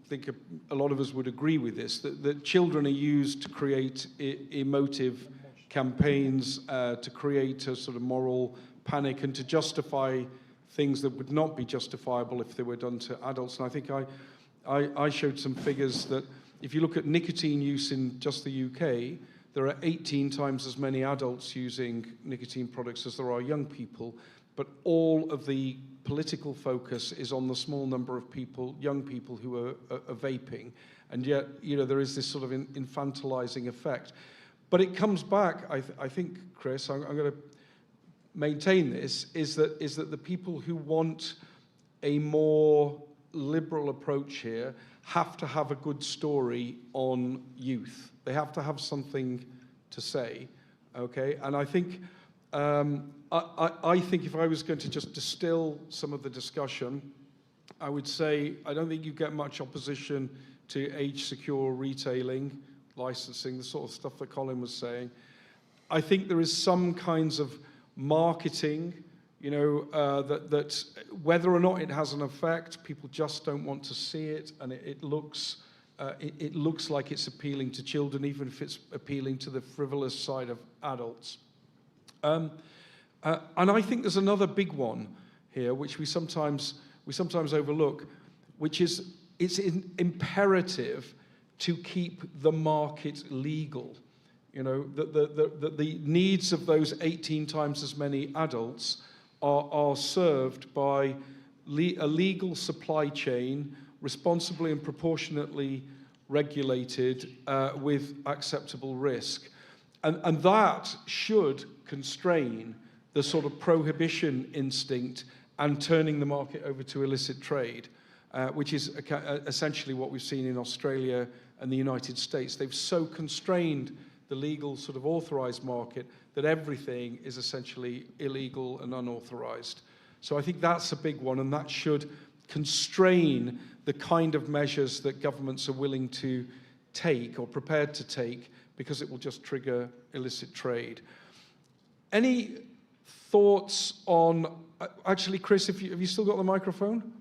think a lot of us would agree with this, that children are used to create emotive campaigns, to create a sort of moral panic and to justify things that would not be justifiable if they were done to adults. And I think I showed some figures that if you look at nicotine use in just the UK, there are 18 times as many adults using nicotine products as there are young people, but all of the political focus is on the small number of people, young people who are vaping, and yet there is this sort of infantilizing effect. But it comes back, I think, Chris, I'm going to maintain this, is that the people who want a more liberal approach here have to have a good story on youth. They have to have something to say, okay? And I think I think if I was going to just distill some of the discussion, I would say I don't think you get much opposition to age-secure retailing, licensing, the sort of stuff that Colin was saying. I think there is some kinds of marketing, that whether or not it has an effect, people just don't want to see it, and it looks like it's appealing to children, even if it's appealing to the frivolous side of adults. And I think there's another big one here, which we sometimes overlook, which is it's imperative to keep the market legal. The needs of those 18 times as many adults are served by a legal supply chain, responsibly and proportionately regulated with acceptable risk. And that should constrain the sort of prohibition instinct and turning the market over to illicit trade, which is essentially what we've seen in Australia and the United States. They've so constrained the legal sort of authorized market that everything is essentially illegal and unauthorized. So I think that's a big one, and that should constrain the kind of measures that governments are willing to take or prepared to take, because it will just trigger illicit trade. Any thoughts on, actually, Chris, have you still got the microphone?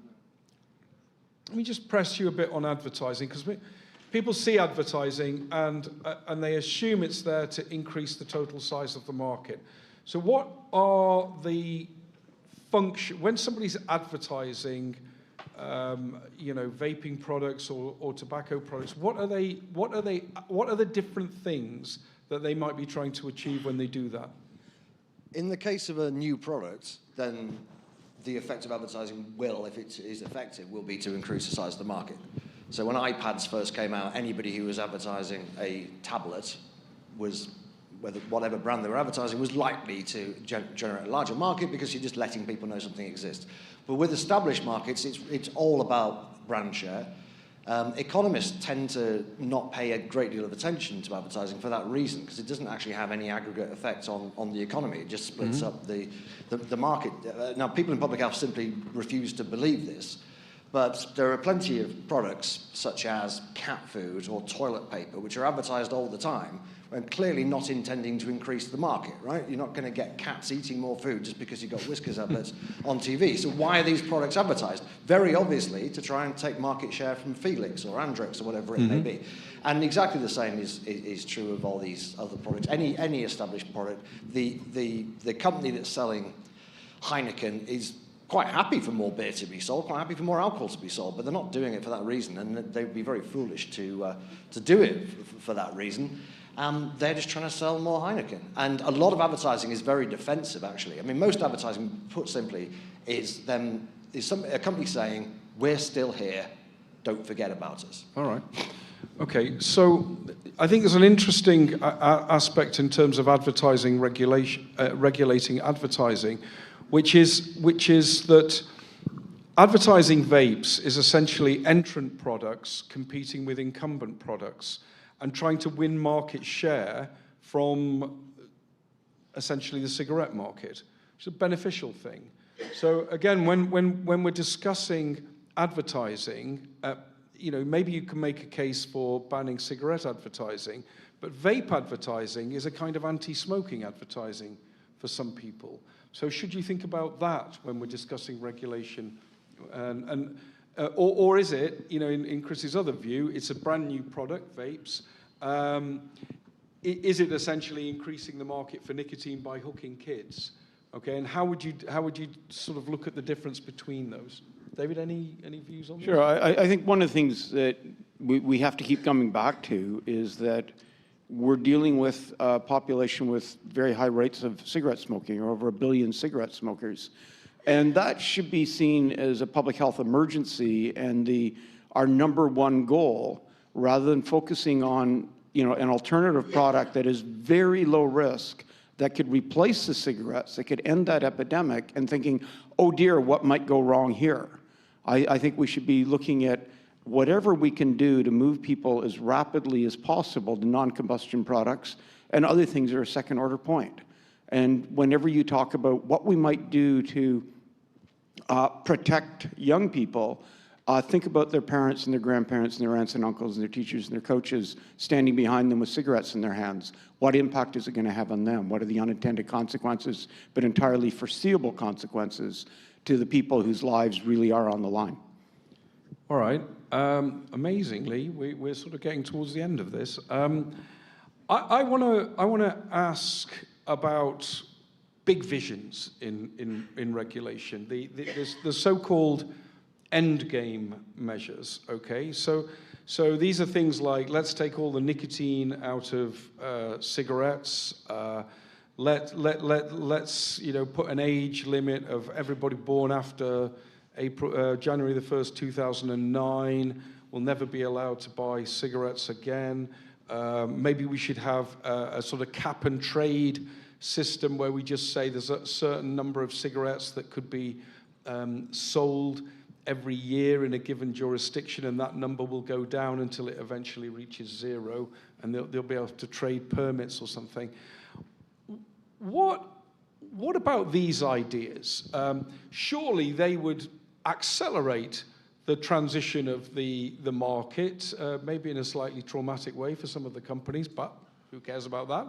Let me just press you a bit on advertising, because people see advertising and they assume it's there to increase the total size of the market. So what are the function, when somebody's advertising, vaping products or tobacco products, what are the different things that they might be trying to achieve when they do that? In the case of a new product, then the effect of advertising will, if it is effective, will be to increase the size of the market. So when iPads first came out, anybody who was advertising a tablet was, whatever brand they were advertising, was likely to generate a larger market, because you're just letting people know something exists. But with established markets, it's all about brand share. Economists tend to not pay a great deal of attention to advertising for that reason, because it doesn't actually have any aggregate effect on the economy. It just splits up the market. Now, people in public health simply refuse to believe this, but there are plenty of products, such as cat food or toilet paper, which are advertised all the time, and clearly not intending to increase the market, right? You're not going to get cats eating more food just because you've got Whiskers adverts on TV. So why are these products advertised? Very obviously to try and take market share from Felix or Andrex or whatever it may be. And exactly the same is true of all these other products. Any established product, the company that's selling Heineken is quite happy for more beer to be sold, quite happy for more alcohol to be sold, but they're not doing it for that reason, and they would be very foolish to do it for that reason. They're just trying to sell more Heineken. And a lot of advertising is very defensive, actually. I mean, most advertising, put simply, is a company saying, we're still here, don't forget about us. All right. Okay, so I think there's an interesting aspect in terms of advertising regulation, regulating advertising, which is that advertising vapes is essentially entrant products competing with incumbent products and trying to win market share from essentially the cigarette market, which is a beneficial thing. So again, when we're discussing advertising, maybe you can make a case for banning cigarette advertising, but vape advertising is a kind of anti-smoking advertising for some people. So should you think about that when we're discussing regulation? Or is it, in Chris's other view, it's a brand new product, vapes. Is it essentially increasing the market for nicotine by hooking kids? Okay, and how would you sort of look at the difference between those? David, any views on this? Sure. I think one of the things that we have to keep coming back to is that we're dealing with a population with very high rates of cigarette smoking, or over 1 billion cigarette smokers. And that should be seen as a public health emergency and our #1 goal, rather than focusing on an alternative product that is very low risk, that could replace the cigarettes, that could end that epidemic, and thinking, oh dear, what might go wrong here? I think we should be looking at whatever we can do to move people as rapidly as possible to non-combustion products, and other things are a second-order point. And whenever you talk about what we might do to protect young people, think about their parents and their grandparents and their aunts and uncles and their teachers and their coaches standing behind them with cigarettes in their hands. What impact is it going to have on them? What are the unintended consequences, but entirely foreseeable consequences to the people whose lives really are on the line? All right. Amazingly, we're sort of getting towards the end of this. I want to ask about big visions in regulation. The so-called end game measures. Okay, so these are things like, let's take all the nicotine out of cigarettes. Let's put an age limit of everybody born after January the 1st, 2009 will never be allowed to buy cigarettes again. Maybe we should have a sort of cap and trade system where we just say there's a certain number of cigarettes that could be sold every year in a given jurisdiction, and that number will go down until it eventually reaches 0, and they'll be able to trade permits or something. What about these ideas? Surely they would accelerate the transition of the market, maybe in a slightly traumatic way for some of the companies, but who cares about that?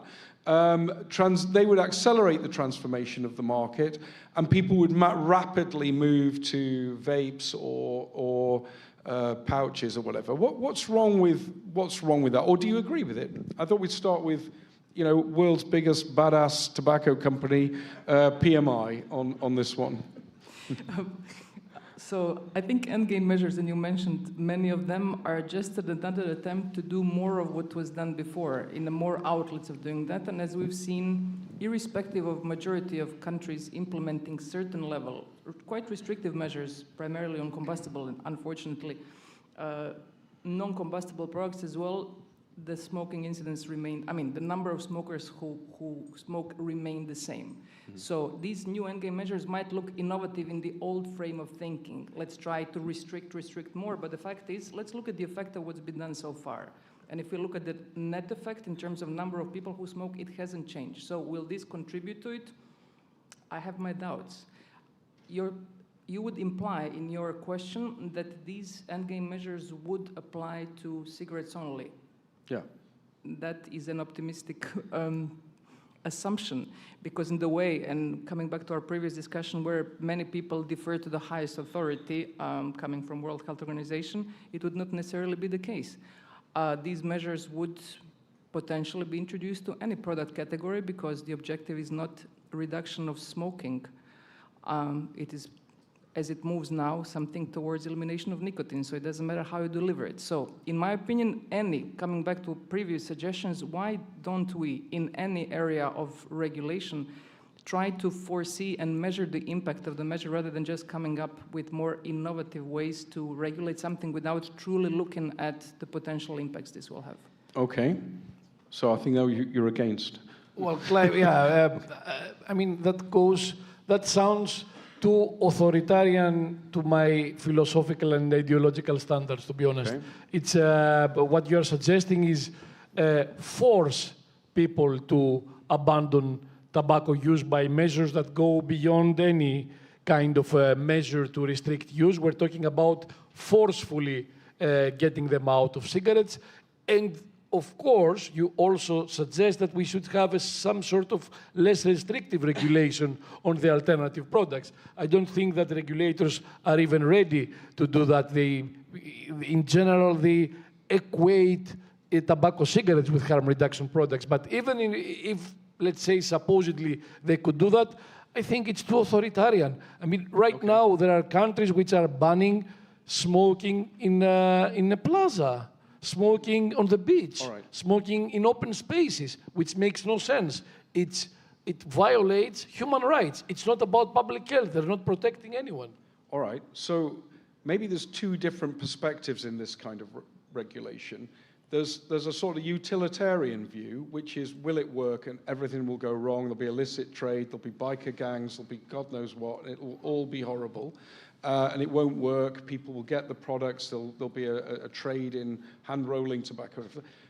They would accelerate the transformation of the market, and people would rapidly move to vapes or pouches or whatever. What's wrong with that? Or do you agree with it? I thought we'd start with, world's biggest badass tobacco company, PMI, on this one. So I think endgame measures, and you mentioned many of them, are just another attempt to do more of what was done before, in the more outlets of doing that. And as we've seen, irrespective of majority of countries implementing certain level, quite restrictive measures, primarily on combustible, and unfortunately, non-combustible products as well, the smoking incidence remain, the number of smokers who smoke remain the same. Mm-hmm. So these new endgame measures might look innovative in the old frame of thinking. Let's try to restrict more, but the fact is, let's look at the effect of what's been done so far. And if we look at the net effect in terms of number of people who smoke, it hasn't changed. So will this contribute to it? I have my doubts. You would imply in your question that these endgame measures would apply to cigarettes only. Yeah. That is an optimistic assumption, because in the way, and coming back to our previous discussion where many people defer to the highest authority coming from World Health Organization, it would not necessarily be the case. These measures would potentially be introduced to any product category because the objective is not reduction of smoking. it is, as it moves now, something towards elimination of nicotine, so it doesn't matter how you deliver it. So, in my opinion, coming back to previous suggestions, why don't we, in any area of regulation, try to foresee and measure the impact of the measure rather than just coming up with more innovative ways to regulate something without truly looking at the potential impacts this will have? Okay, so I think you're against. Well, Clive, I mean, that sounds too authoritarian to my philosophical and ideological standards, to be honest. Okay. It's, what you're suggesting is force people to abandon tobacco use by measures that go beyond any kind of measure to restrict use. We're talking about forcefully getting them out of cigarettes. And of course, you also suggest that we should have some sort of less restrictive regulation on the alternative products. I don't think that regulators are even ready to do that. In general, they equate tobacco cigarettes with harm reduction products. But even if, let's say, supposedly they could do that, I think it's too authoritarian. I mean, right now, there are countries which are banning smoking in a plaza, smoking on the beach, smoking in open spaces, which makes no sense. It violates human rights. It's not about public health. They're not protecting anyone. All right, so maybe there's two different perspectives in this kind of regulation. There's a sort of utilitarian view, which is, will it work and everything will go wrong? There'll be illicit trade, there'll be biker gangs, there'll be God knows what, it will all be horrible. And it won't work, people will get the products, there'll be a trade in hand-rolling tobacco.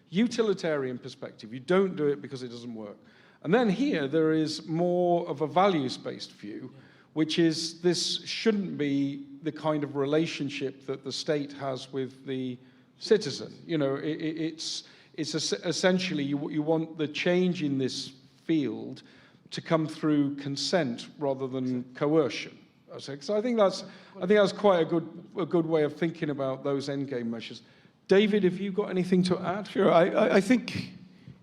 Utilitarian perspective, you don't do it because it doesn't work. And then here, there is more of a values-based view, which is this shouldn't be the kind of relationship that the state has with the citizen. You know, it's essentially you want the change in this field to come through consent rather than coercion. So I think that's quite a good way of thinking about those endgame measures. David, have you got anything to add? Sure. I think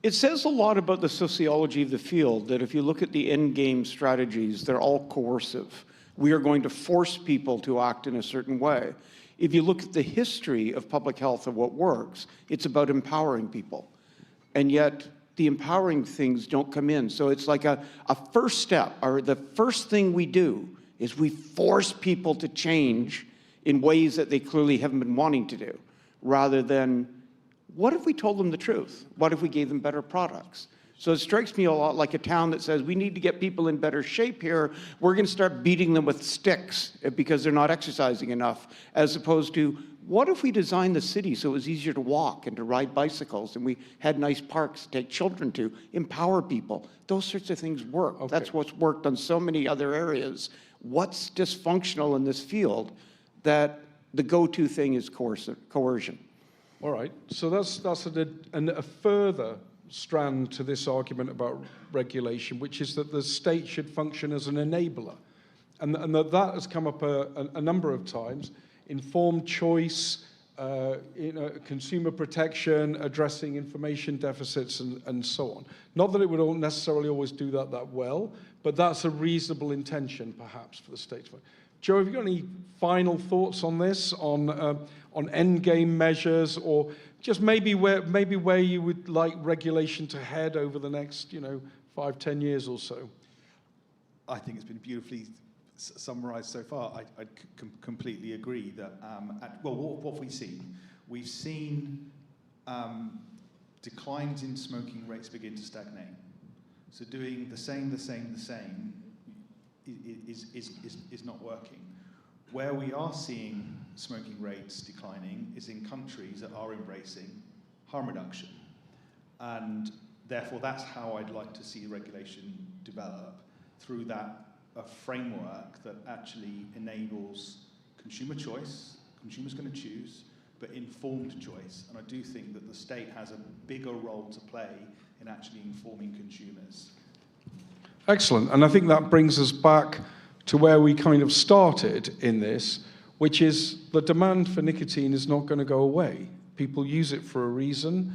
it says a lot about the sociology of the field that if you look at the endgame strategies, they're all coercive. We are going to force people to act in a certain way. If you look at the history of public health and what works, it's about empowering people. And yet, the empowering things don't come in. So it's like a first step, or the first thing we do is we force people to change in ways that they clearly haven't been wanting to do, rather than, what if we told them the truth? What if we gave them better products? So it strikes me a lot like a town that says, we need to get people in better shape here. We're going to start beating them with sticks because they're not exercising enough, as opposed to, what if we designed the city so it was easier to walk and to ride bicycles, and we had nice parks to take children to, empower people? Those sorts of things work. Okay. That's what's worked on so many other areas. What's dysfunctional in this field that the go-to thing is coercion? All right, so that's a further strand to this argument about regulation, which is that the state should function as an enabler. And that has come up a number of times. Informed choice, consumer protection, addressing information deficits, and so on. Not that it would necessarily always do that well, but that's a reasonable intention, perhaps, for the state. Joe, have you got any final thoughts on this, on endgame measures, or just maybe where you would like regulation to head over the next, 5-10 years or so? I think it's been beautifully summarised so far. I completely agree that, what have we seen? We've seen declines in smoking rates begin to stagnate. So doing the same is not working. Where we are seeing smoking rates declining is in countries that are embracing harm reduction. And therefore, that's how I'd like to see regulation develop, through a framework that actually enables consumer choice. Consumers going to choose, but informed choice. And I do think that the state has a bigger role to play in actually informing consumers. Excellent. And I think that brings us back to where we kind of started in this, which is the demand for nicotine is not going to go away. People use it for a reason,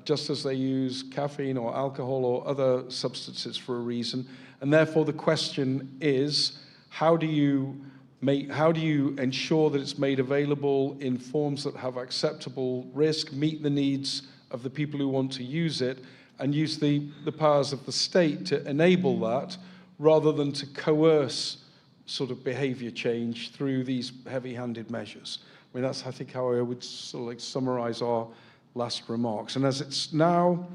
just as they use caffeine or alcohol or other substances for a reason. And therefore the question is, how do you ensure that it's made available in forms that have acceptable risk, meet the needs of the people who want to use it, and use the powers of the state to enable that, rather than to coerce sort of behavior change through these heavy-handed measures. I mean, that's, I think, how I would sort of like summarize our last remarks. And as it's now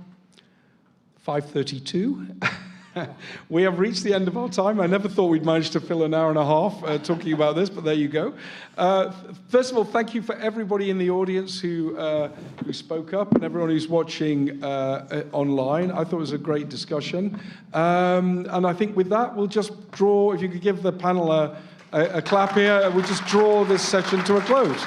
5:32, we have reached the end of our time. I never thought we'd manage to fill an hour and a half talking about this, but there you go. First of all, thank you for everybody in the audience who spoke up, and everyone who's watching online. I thought it was a great discussion. And I think with that, we'll just draw, if you could give the panel a clap here, we'll just draw this session to a close.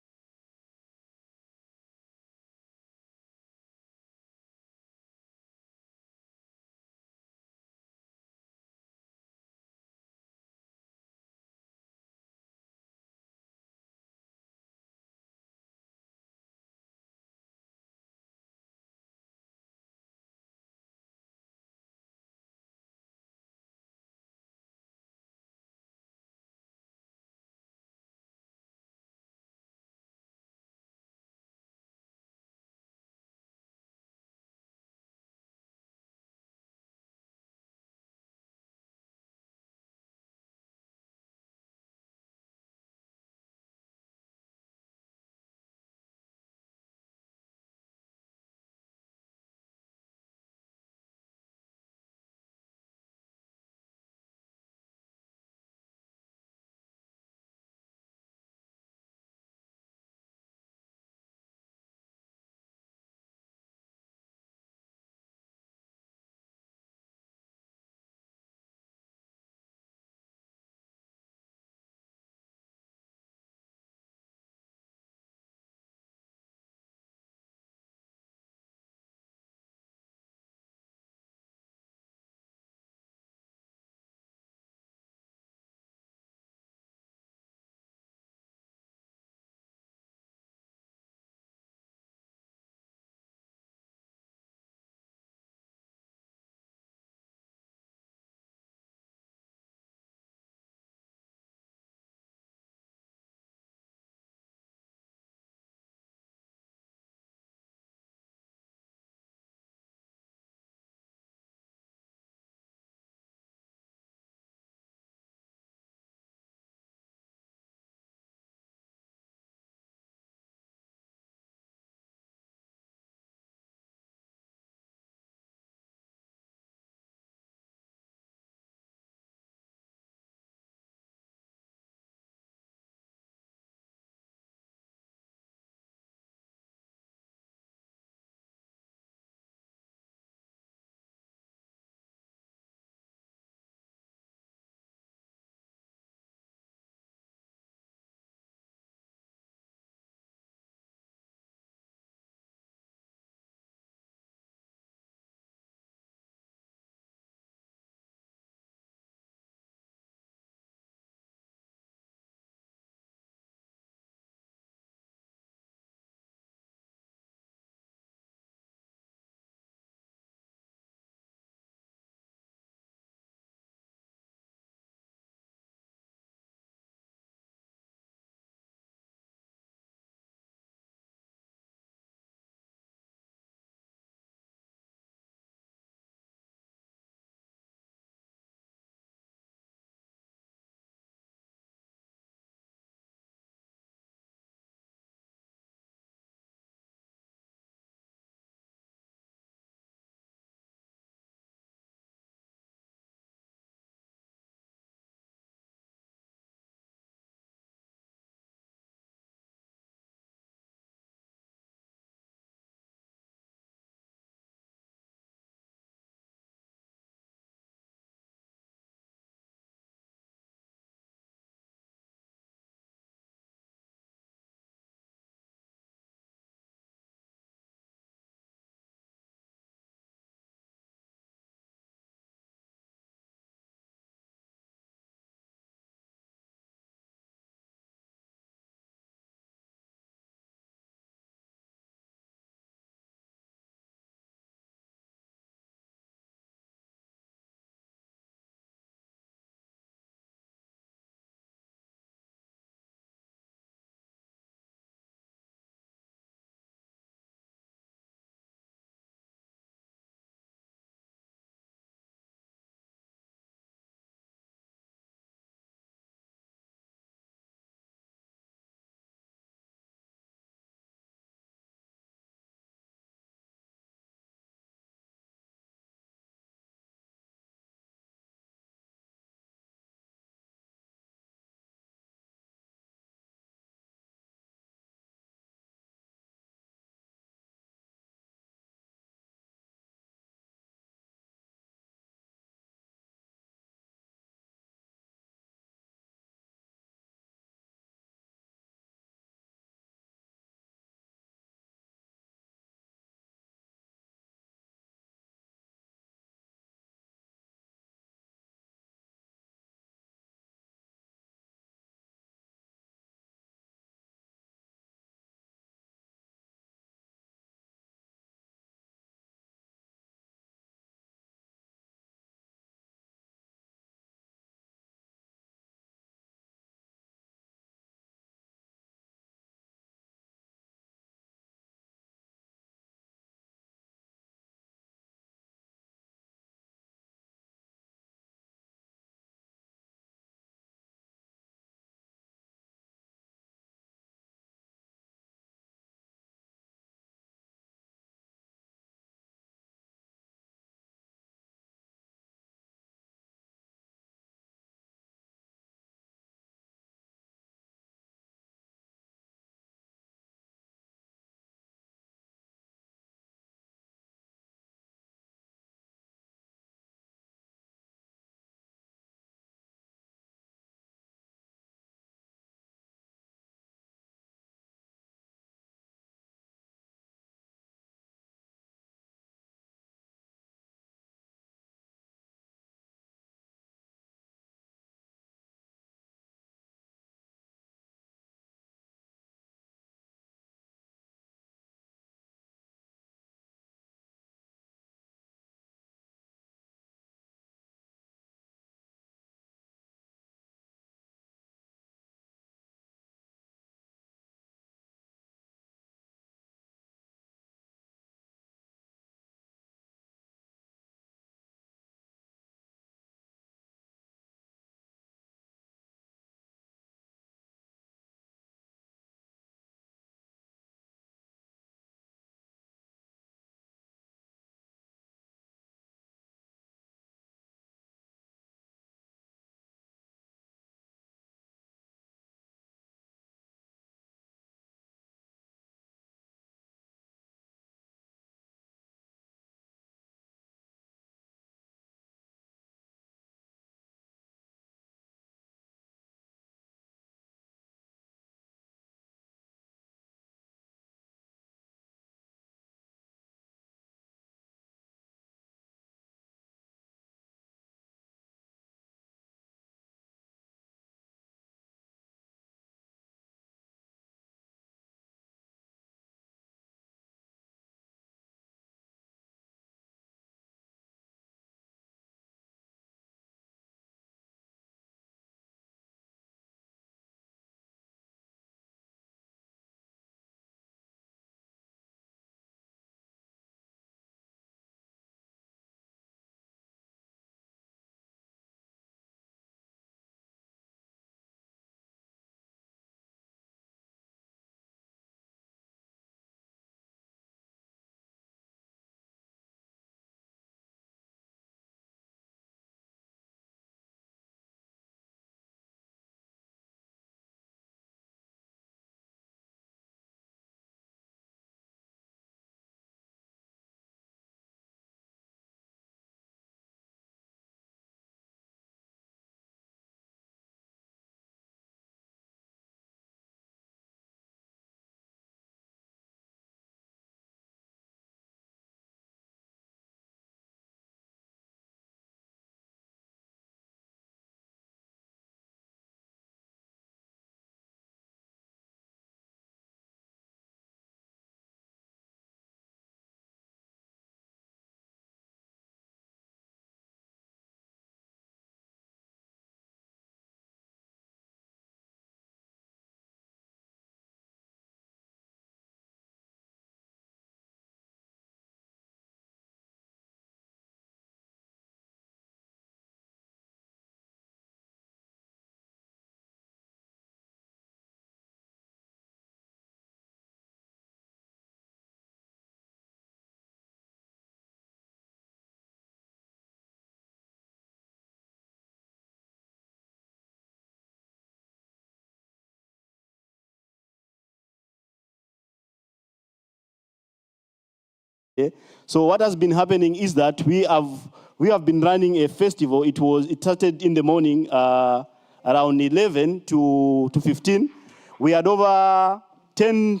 So what has been happening is that we have been running a festival. It started in the morning around 11 to 15. We had over 10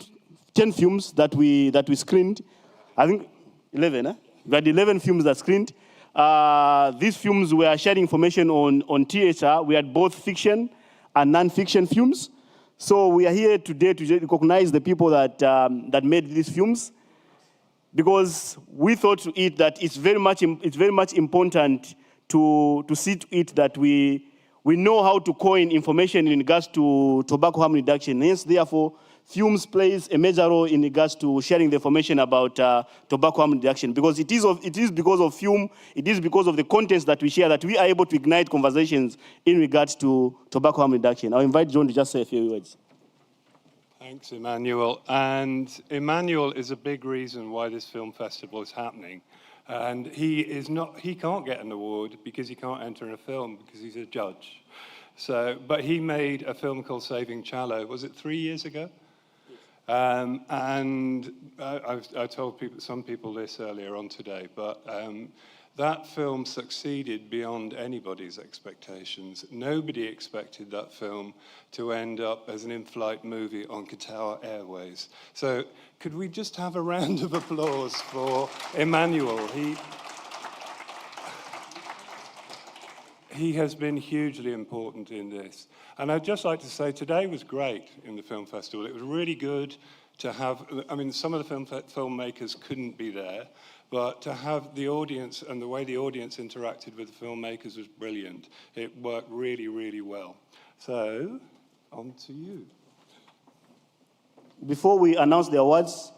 films that we screened. I think 11. We had 11 films that screened. These films were sharing information on THR. We had both fiction and non-fiction films. So we are here today to recognize the people that made these films, because we thought to it that it's very much important to see to it that we know how to coin information in regards to tobacco harm reduction. Hence, therefore, films plays a major role in regards to sharing the information about tobacco harm reduction, because it is because of film, it is because of the contents that we share that we are able to ignite conversations in regards to tobacco harm reduction. I'll invite John to just say a few words. Thanks, Emmanuel. And Emmanuel is a big reason why this film festival is happening. And he can't get an award because he can't enter in a film because he's a judge. But he made a film called Saving Challo. Was it 3 years ago? And I told some people this earlier on today, but that film succeeded beyond anybody's expectations. Nobody expected that film to end up as an in-flight movie on Qatar Airways. So could we just have a round of applause for Emmanuel? He has been hugely important in this. And I'd just like to say today was great in the film festival. It was really good to have, I mean, some of the filmmakers couldn't be there, but to have the audience and the way the audience interacted with the filmmakers was brilliant. It worked really, really well. So, on to you. Before we announce the awards,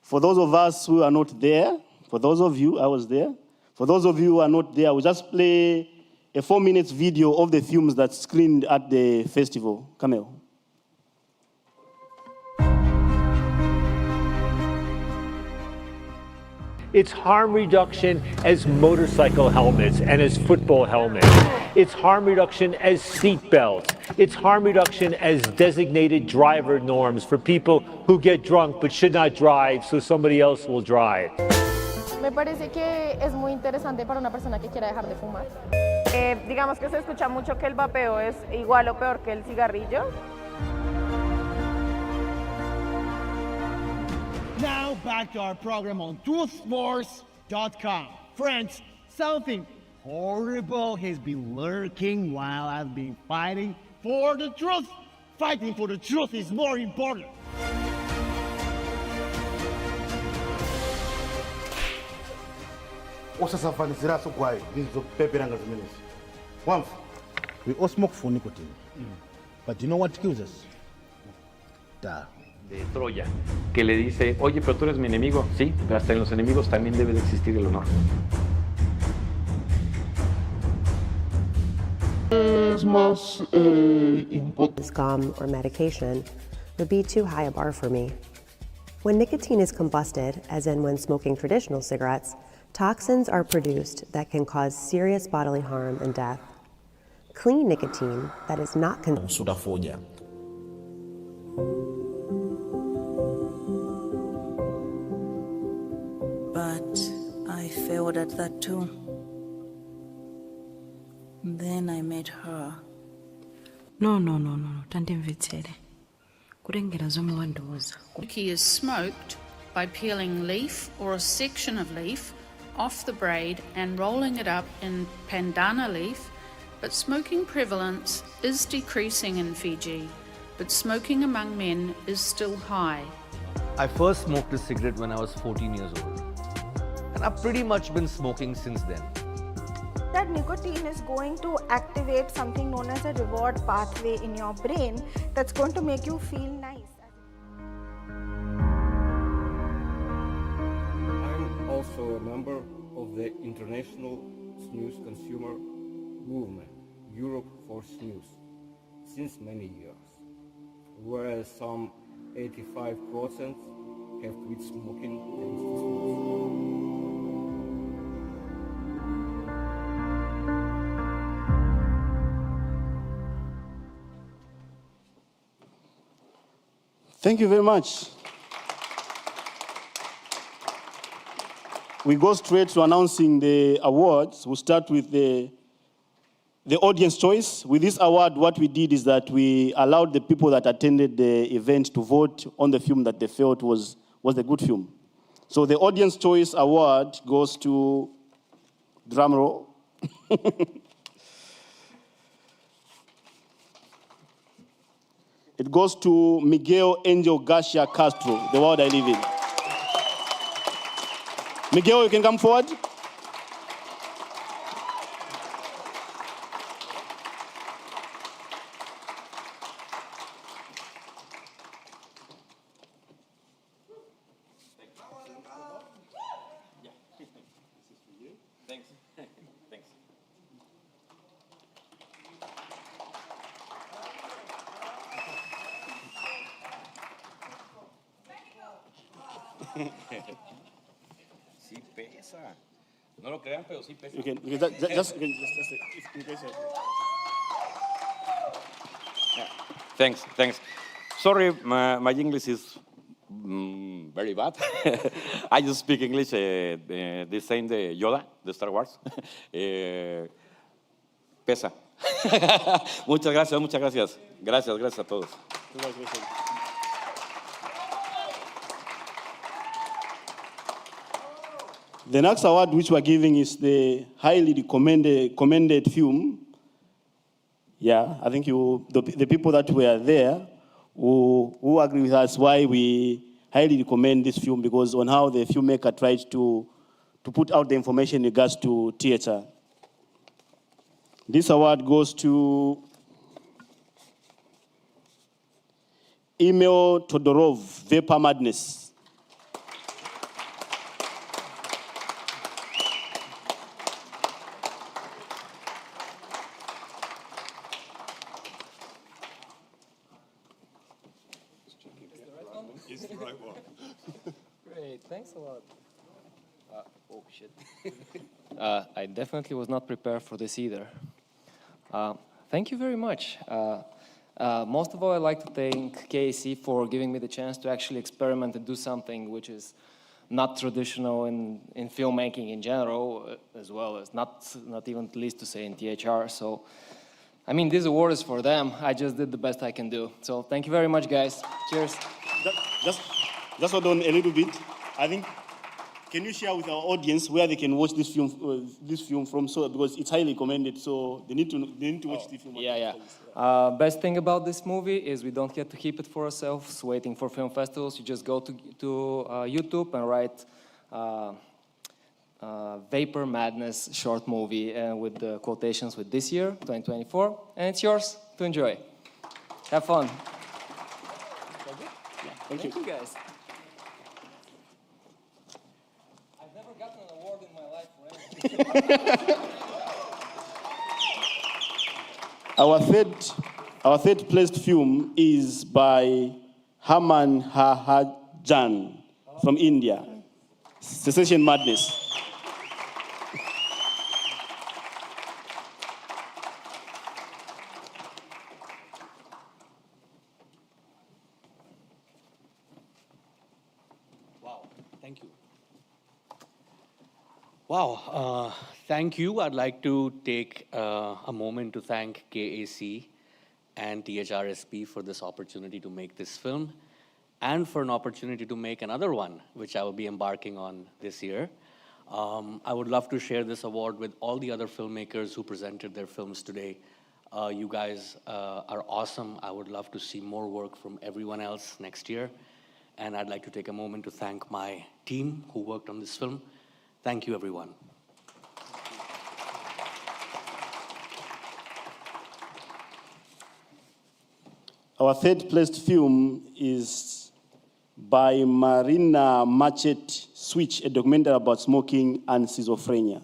for those of us who are not there, for those of you, I was there, for those of you who are not there, we'll just play a 4-minute video of the films that screened at the festival. Kamel. It's harm reduction as motorcycle helmets and as football helmets. It's harm reduction as seat belts. It's harm reduction as designated driver norms for people who get drunk but should not drive so somebody else will drive. Me parece que es muy interesante para una persona que quiera dejar de fumar. Digamos que se escucha mucho que el vapeo es igual o peor que el cigarrillo. Now back to our program on truthwars.com. Friends, something horrible has been lurking while I've been fighting for the truth. Fighting for the truth is more important. Osasafanizira sokwai ndizo peperanga zimenezi. One, we all smoke for nicotine. But do you know what kills us? De Troya, que le dice, oye, pero tú eres mi enemigo. Sí, pero hasta en los enemigos también debe de existir el honor. Gum or medication would be too high a bar for me. When nicotine is combusted, as in when smoking traditional cigarettes, toxins are produced that can cause serious bodily harm and death. Clean nicotine that is not Sudafodia. But I failed at that too. Then I met her. No, tandimvetsere. Kurengera zomwe wandoza. Cookie is smoked by peeling leaf or a section of leaf off the braid and rolling it up in pandana leaf, but smoking prevalence is decreasing in Fiji, but smoking among men is still high. I first smoked a cigarette when I was 14 years old, and I've pretty much been smoking since then. That nicotine is going to activate something known as a reward pathway in your brain that's going to make you feel nice. I'm also a member of the International Snus Consumer Movement, Europe for Snus, since many years, whereas some 85% have quit smoking thanks to snus. Thank you very much. we go straight to announcing the awards. We'll start with the audience choice. With this award, what we did is that we allowed the people that attended the event to vote on the film that they felt was a good film. So the audience choice award goes to, drum roll. It goes to Miguel Angel Garcia Castro, The World I Live In. Miguel, you can come forward. Thanks. Thanks. Sí pesa. No lo crean, pero sí pesa. Thanks. Sorry, my English is very bad. I just speak English the same the Yoda, the Star Wars. Pesa. Muchas gracias. Gracias a todos. The next award which we're giving is the highly commended film. Yeah, I think the people that were there who agree with us why we highly recommend this film, because on how the filmmaker tried to put out the information in regards to theater. This award goes to Emil Todorov, Vapor Madness. It's the right one. Great, thanks a lot. Oh, shit. I definitely was not prepared for this either. Thank you very much. Most of all, I'd like to thank KAC for giving me the chance to actually experiment and do something which is not traditional in filmmaking in general, as well as not even least to say in THR. So, I mean, this award is for them. I just did the best I can do. So thank you very much, guys. Cheers. Just hold on a little bit. I think, can you share with our audience where they can watch this film from? So, because it's highly recommended, so they need to watch the film. Yeah. Best thing about this movie is we don't get to keep it for ourselves, waiting for film festivals. You just go to YouTube and write Vapor Madness short movie with the quotations with this year, 2024, and it's yours to enjoy. Have fun. Thank you. Thank you, guys. I've never gotten an award in my life for anything. Our third placed film is by Haman Hahajan from India, Cessation Madness. Thank you. Wow, thank you. I'd like to take a moment to thank KAC and THRSP for this opportunity to make this film and for an opportunity to make another one, which I will be embarking on this year. I would love to share this award with all the other filmmakers who presented their films today. You guys are awesome. I would love to see more work from everyone else next year. And I'd like to take a moment to thank my team who worked on this film. Thank you, everyone. Our third placed film is by Marina Machet Switch, a documentary about smoking and schizophrenia.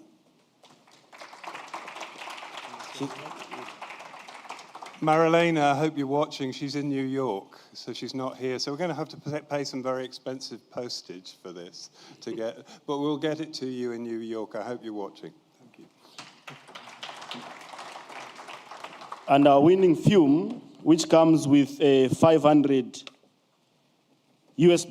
Marilena, I hope you're watching. She's in New York, so she's not here. So we're going to have to pay some very expensive postage for this to get, but we'll get it to you in New York. I hope you're watching. Thank you. And our winning film, which comes with $500 US.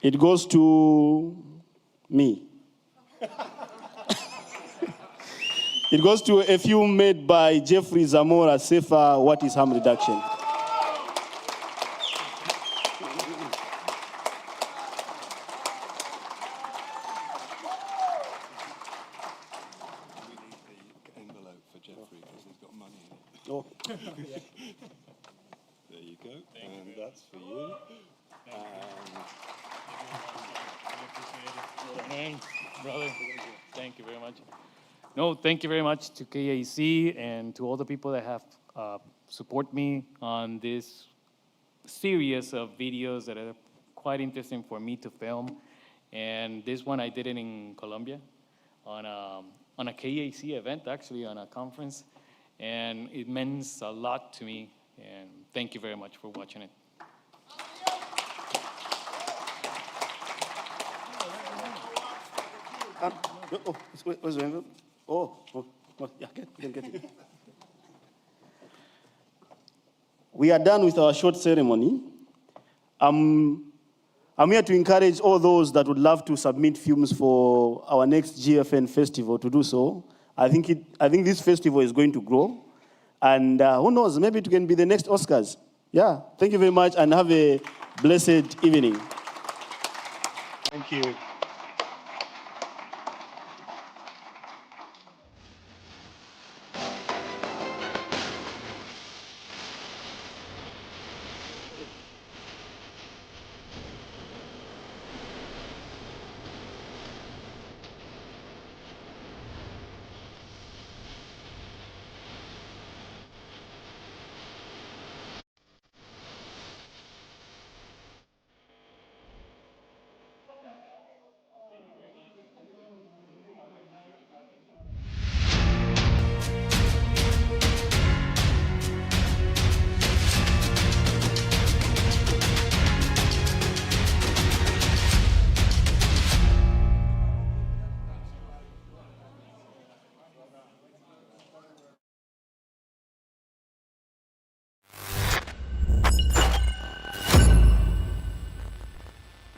It goes to me. It goes to a film made by Jeffrey Zamora, Safer, What is Harm Reduction? Envelope for Jeffrey because he's got money in it. Oh. There you go. And that's for you. Man, brother, thank you very much. No, thank you very much to KAC and to all the people that have support me on this series of videos that are quite interesting for me to film. And this one I did it in Colombia on a KAC event, actually, on a conference. And it means a lot to me. And thank you very much for watching it. Where's the envelope? Oh, yeah, you can get it. We are done with our short ceremony. I'm here to encourage all those that would love to submit films for our next GFN festival to do so. I think this festival is going to grow. And who knows, maybe it can be the next Oscars. Yeah, thank you very much and have a blessed evening. Thank you.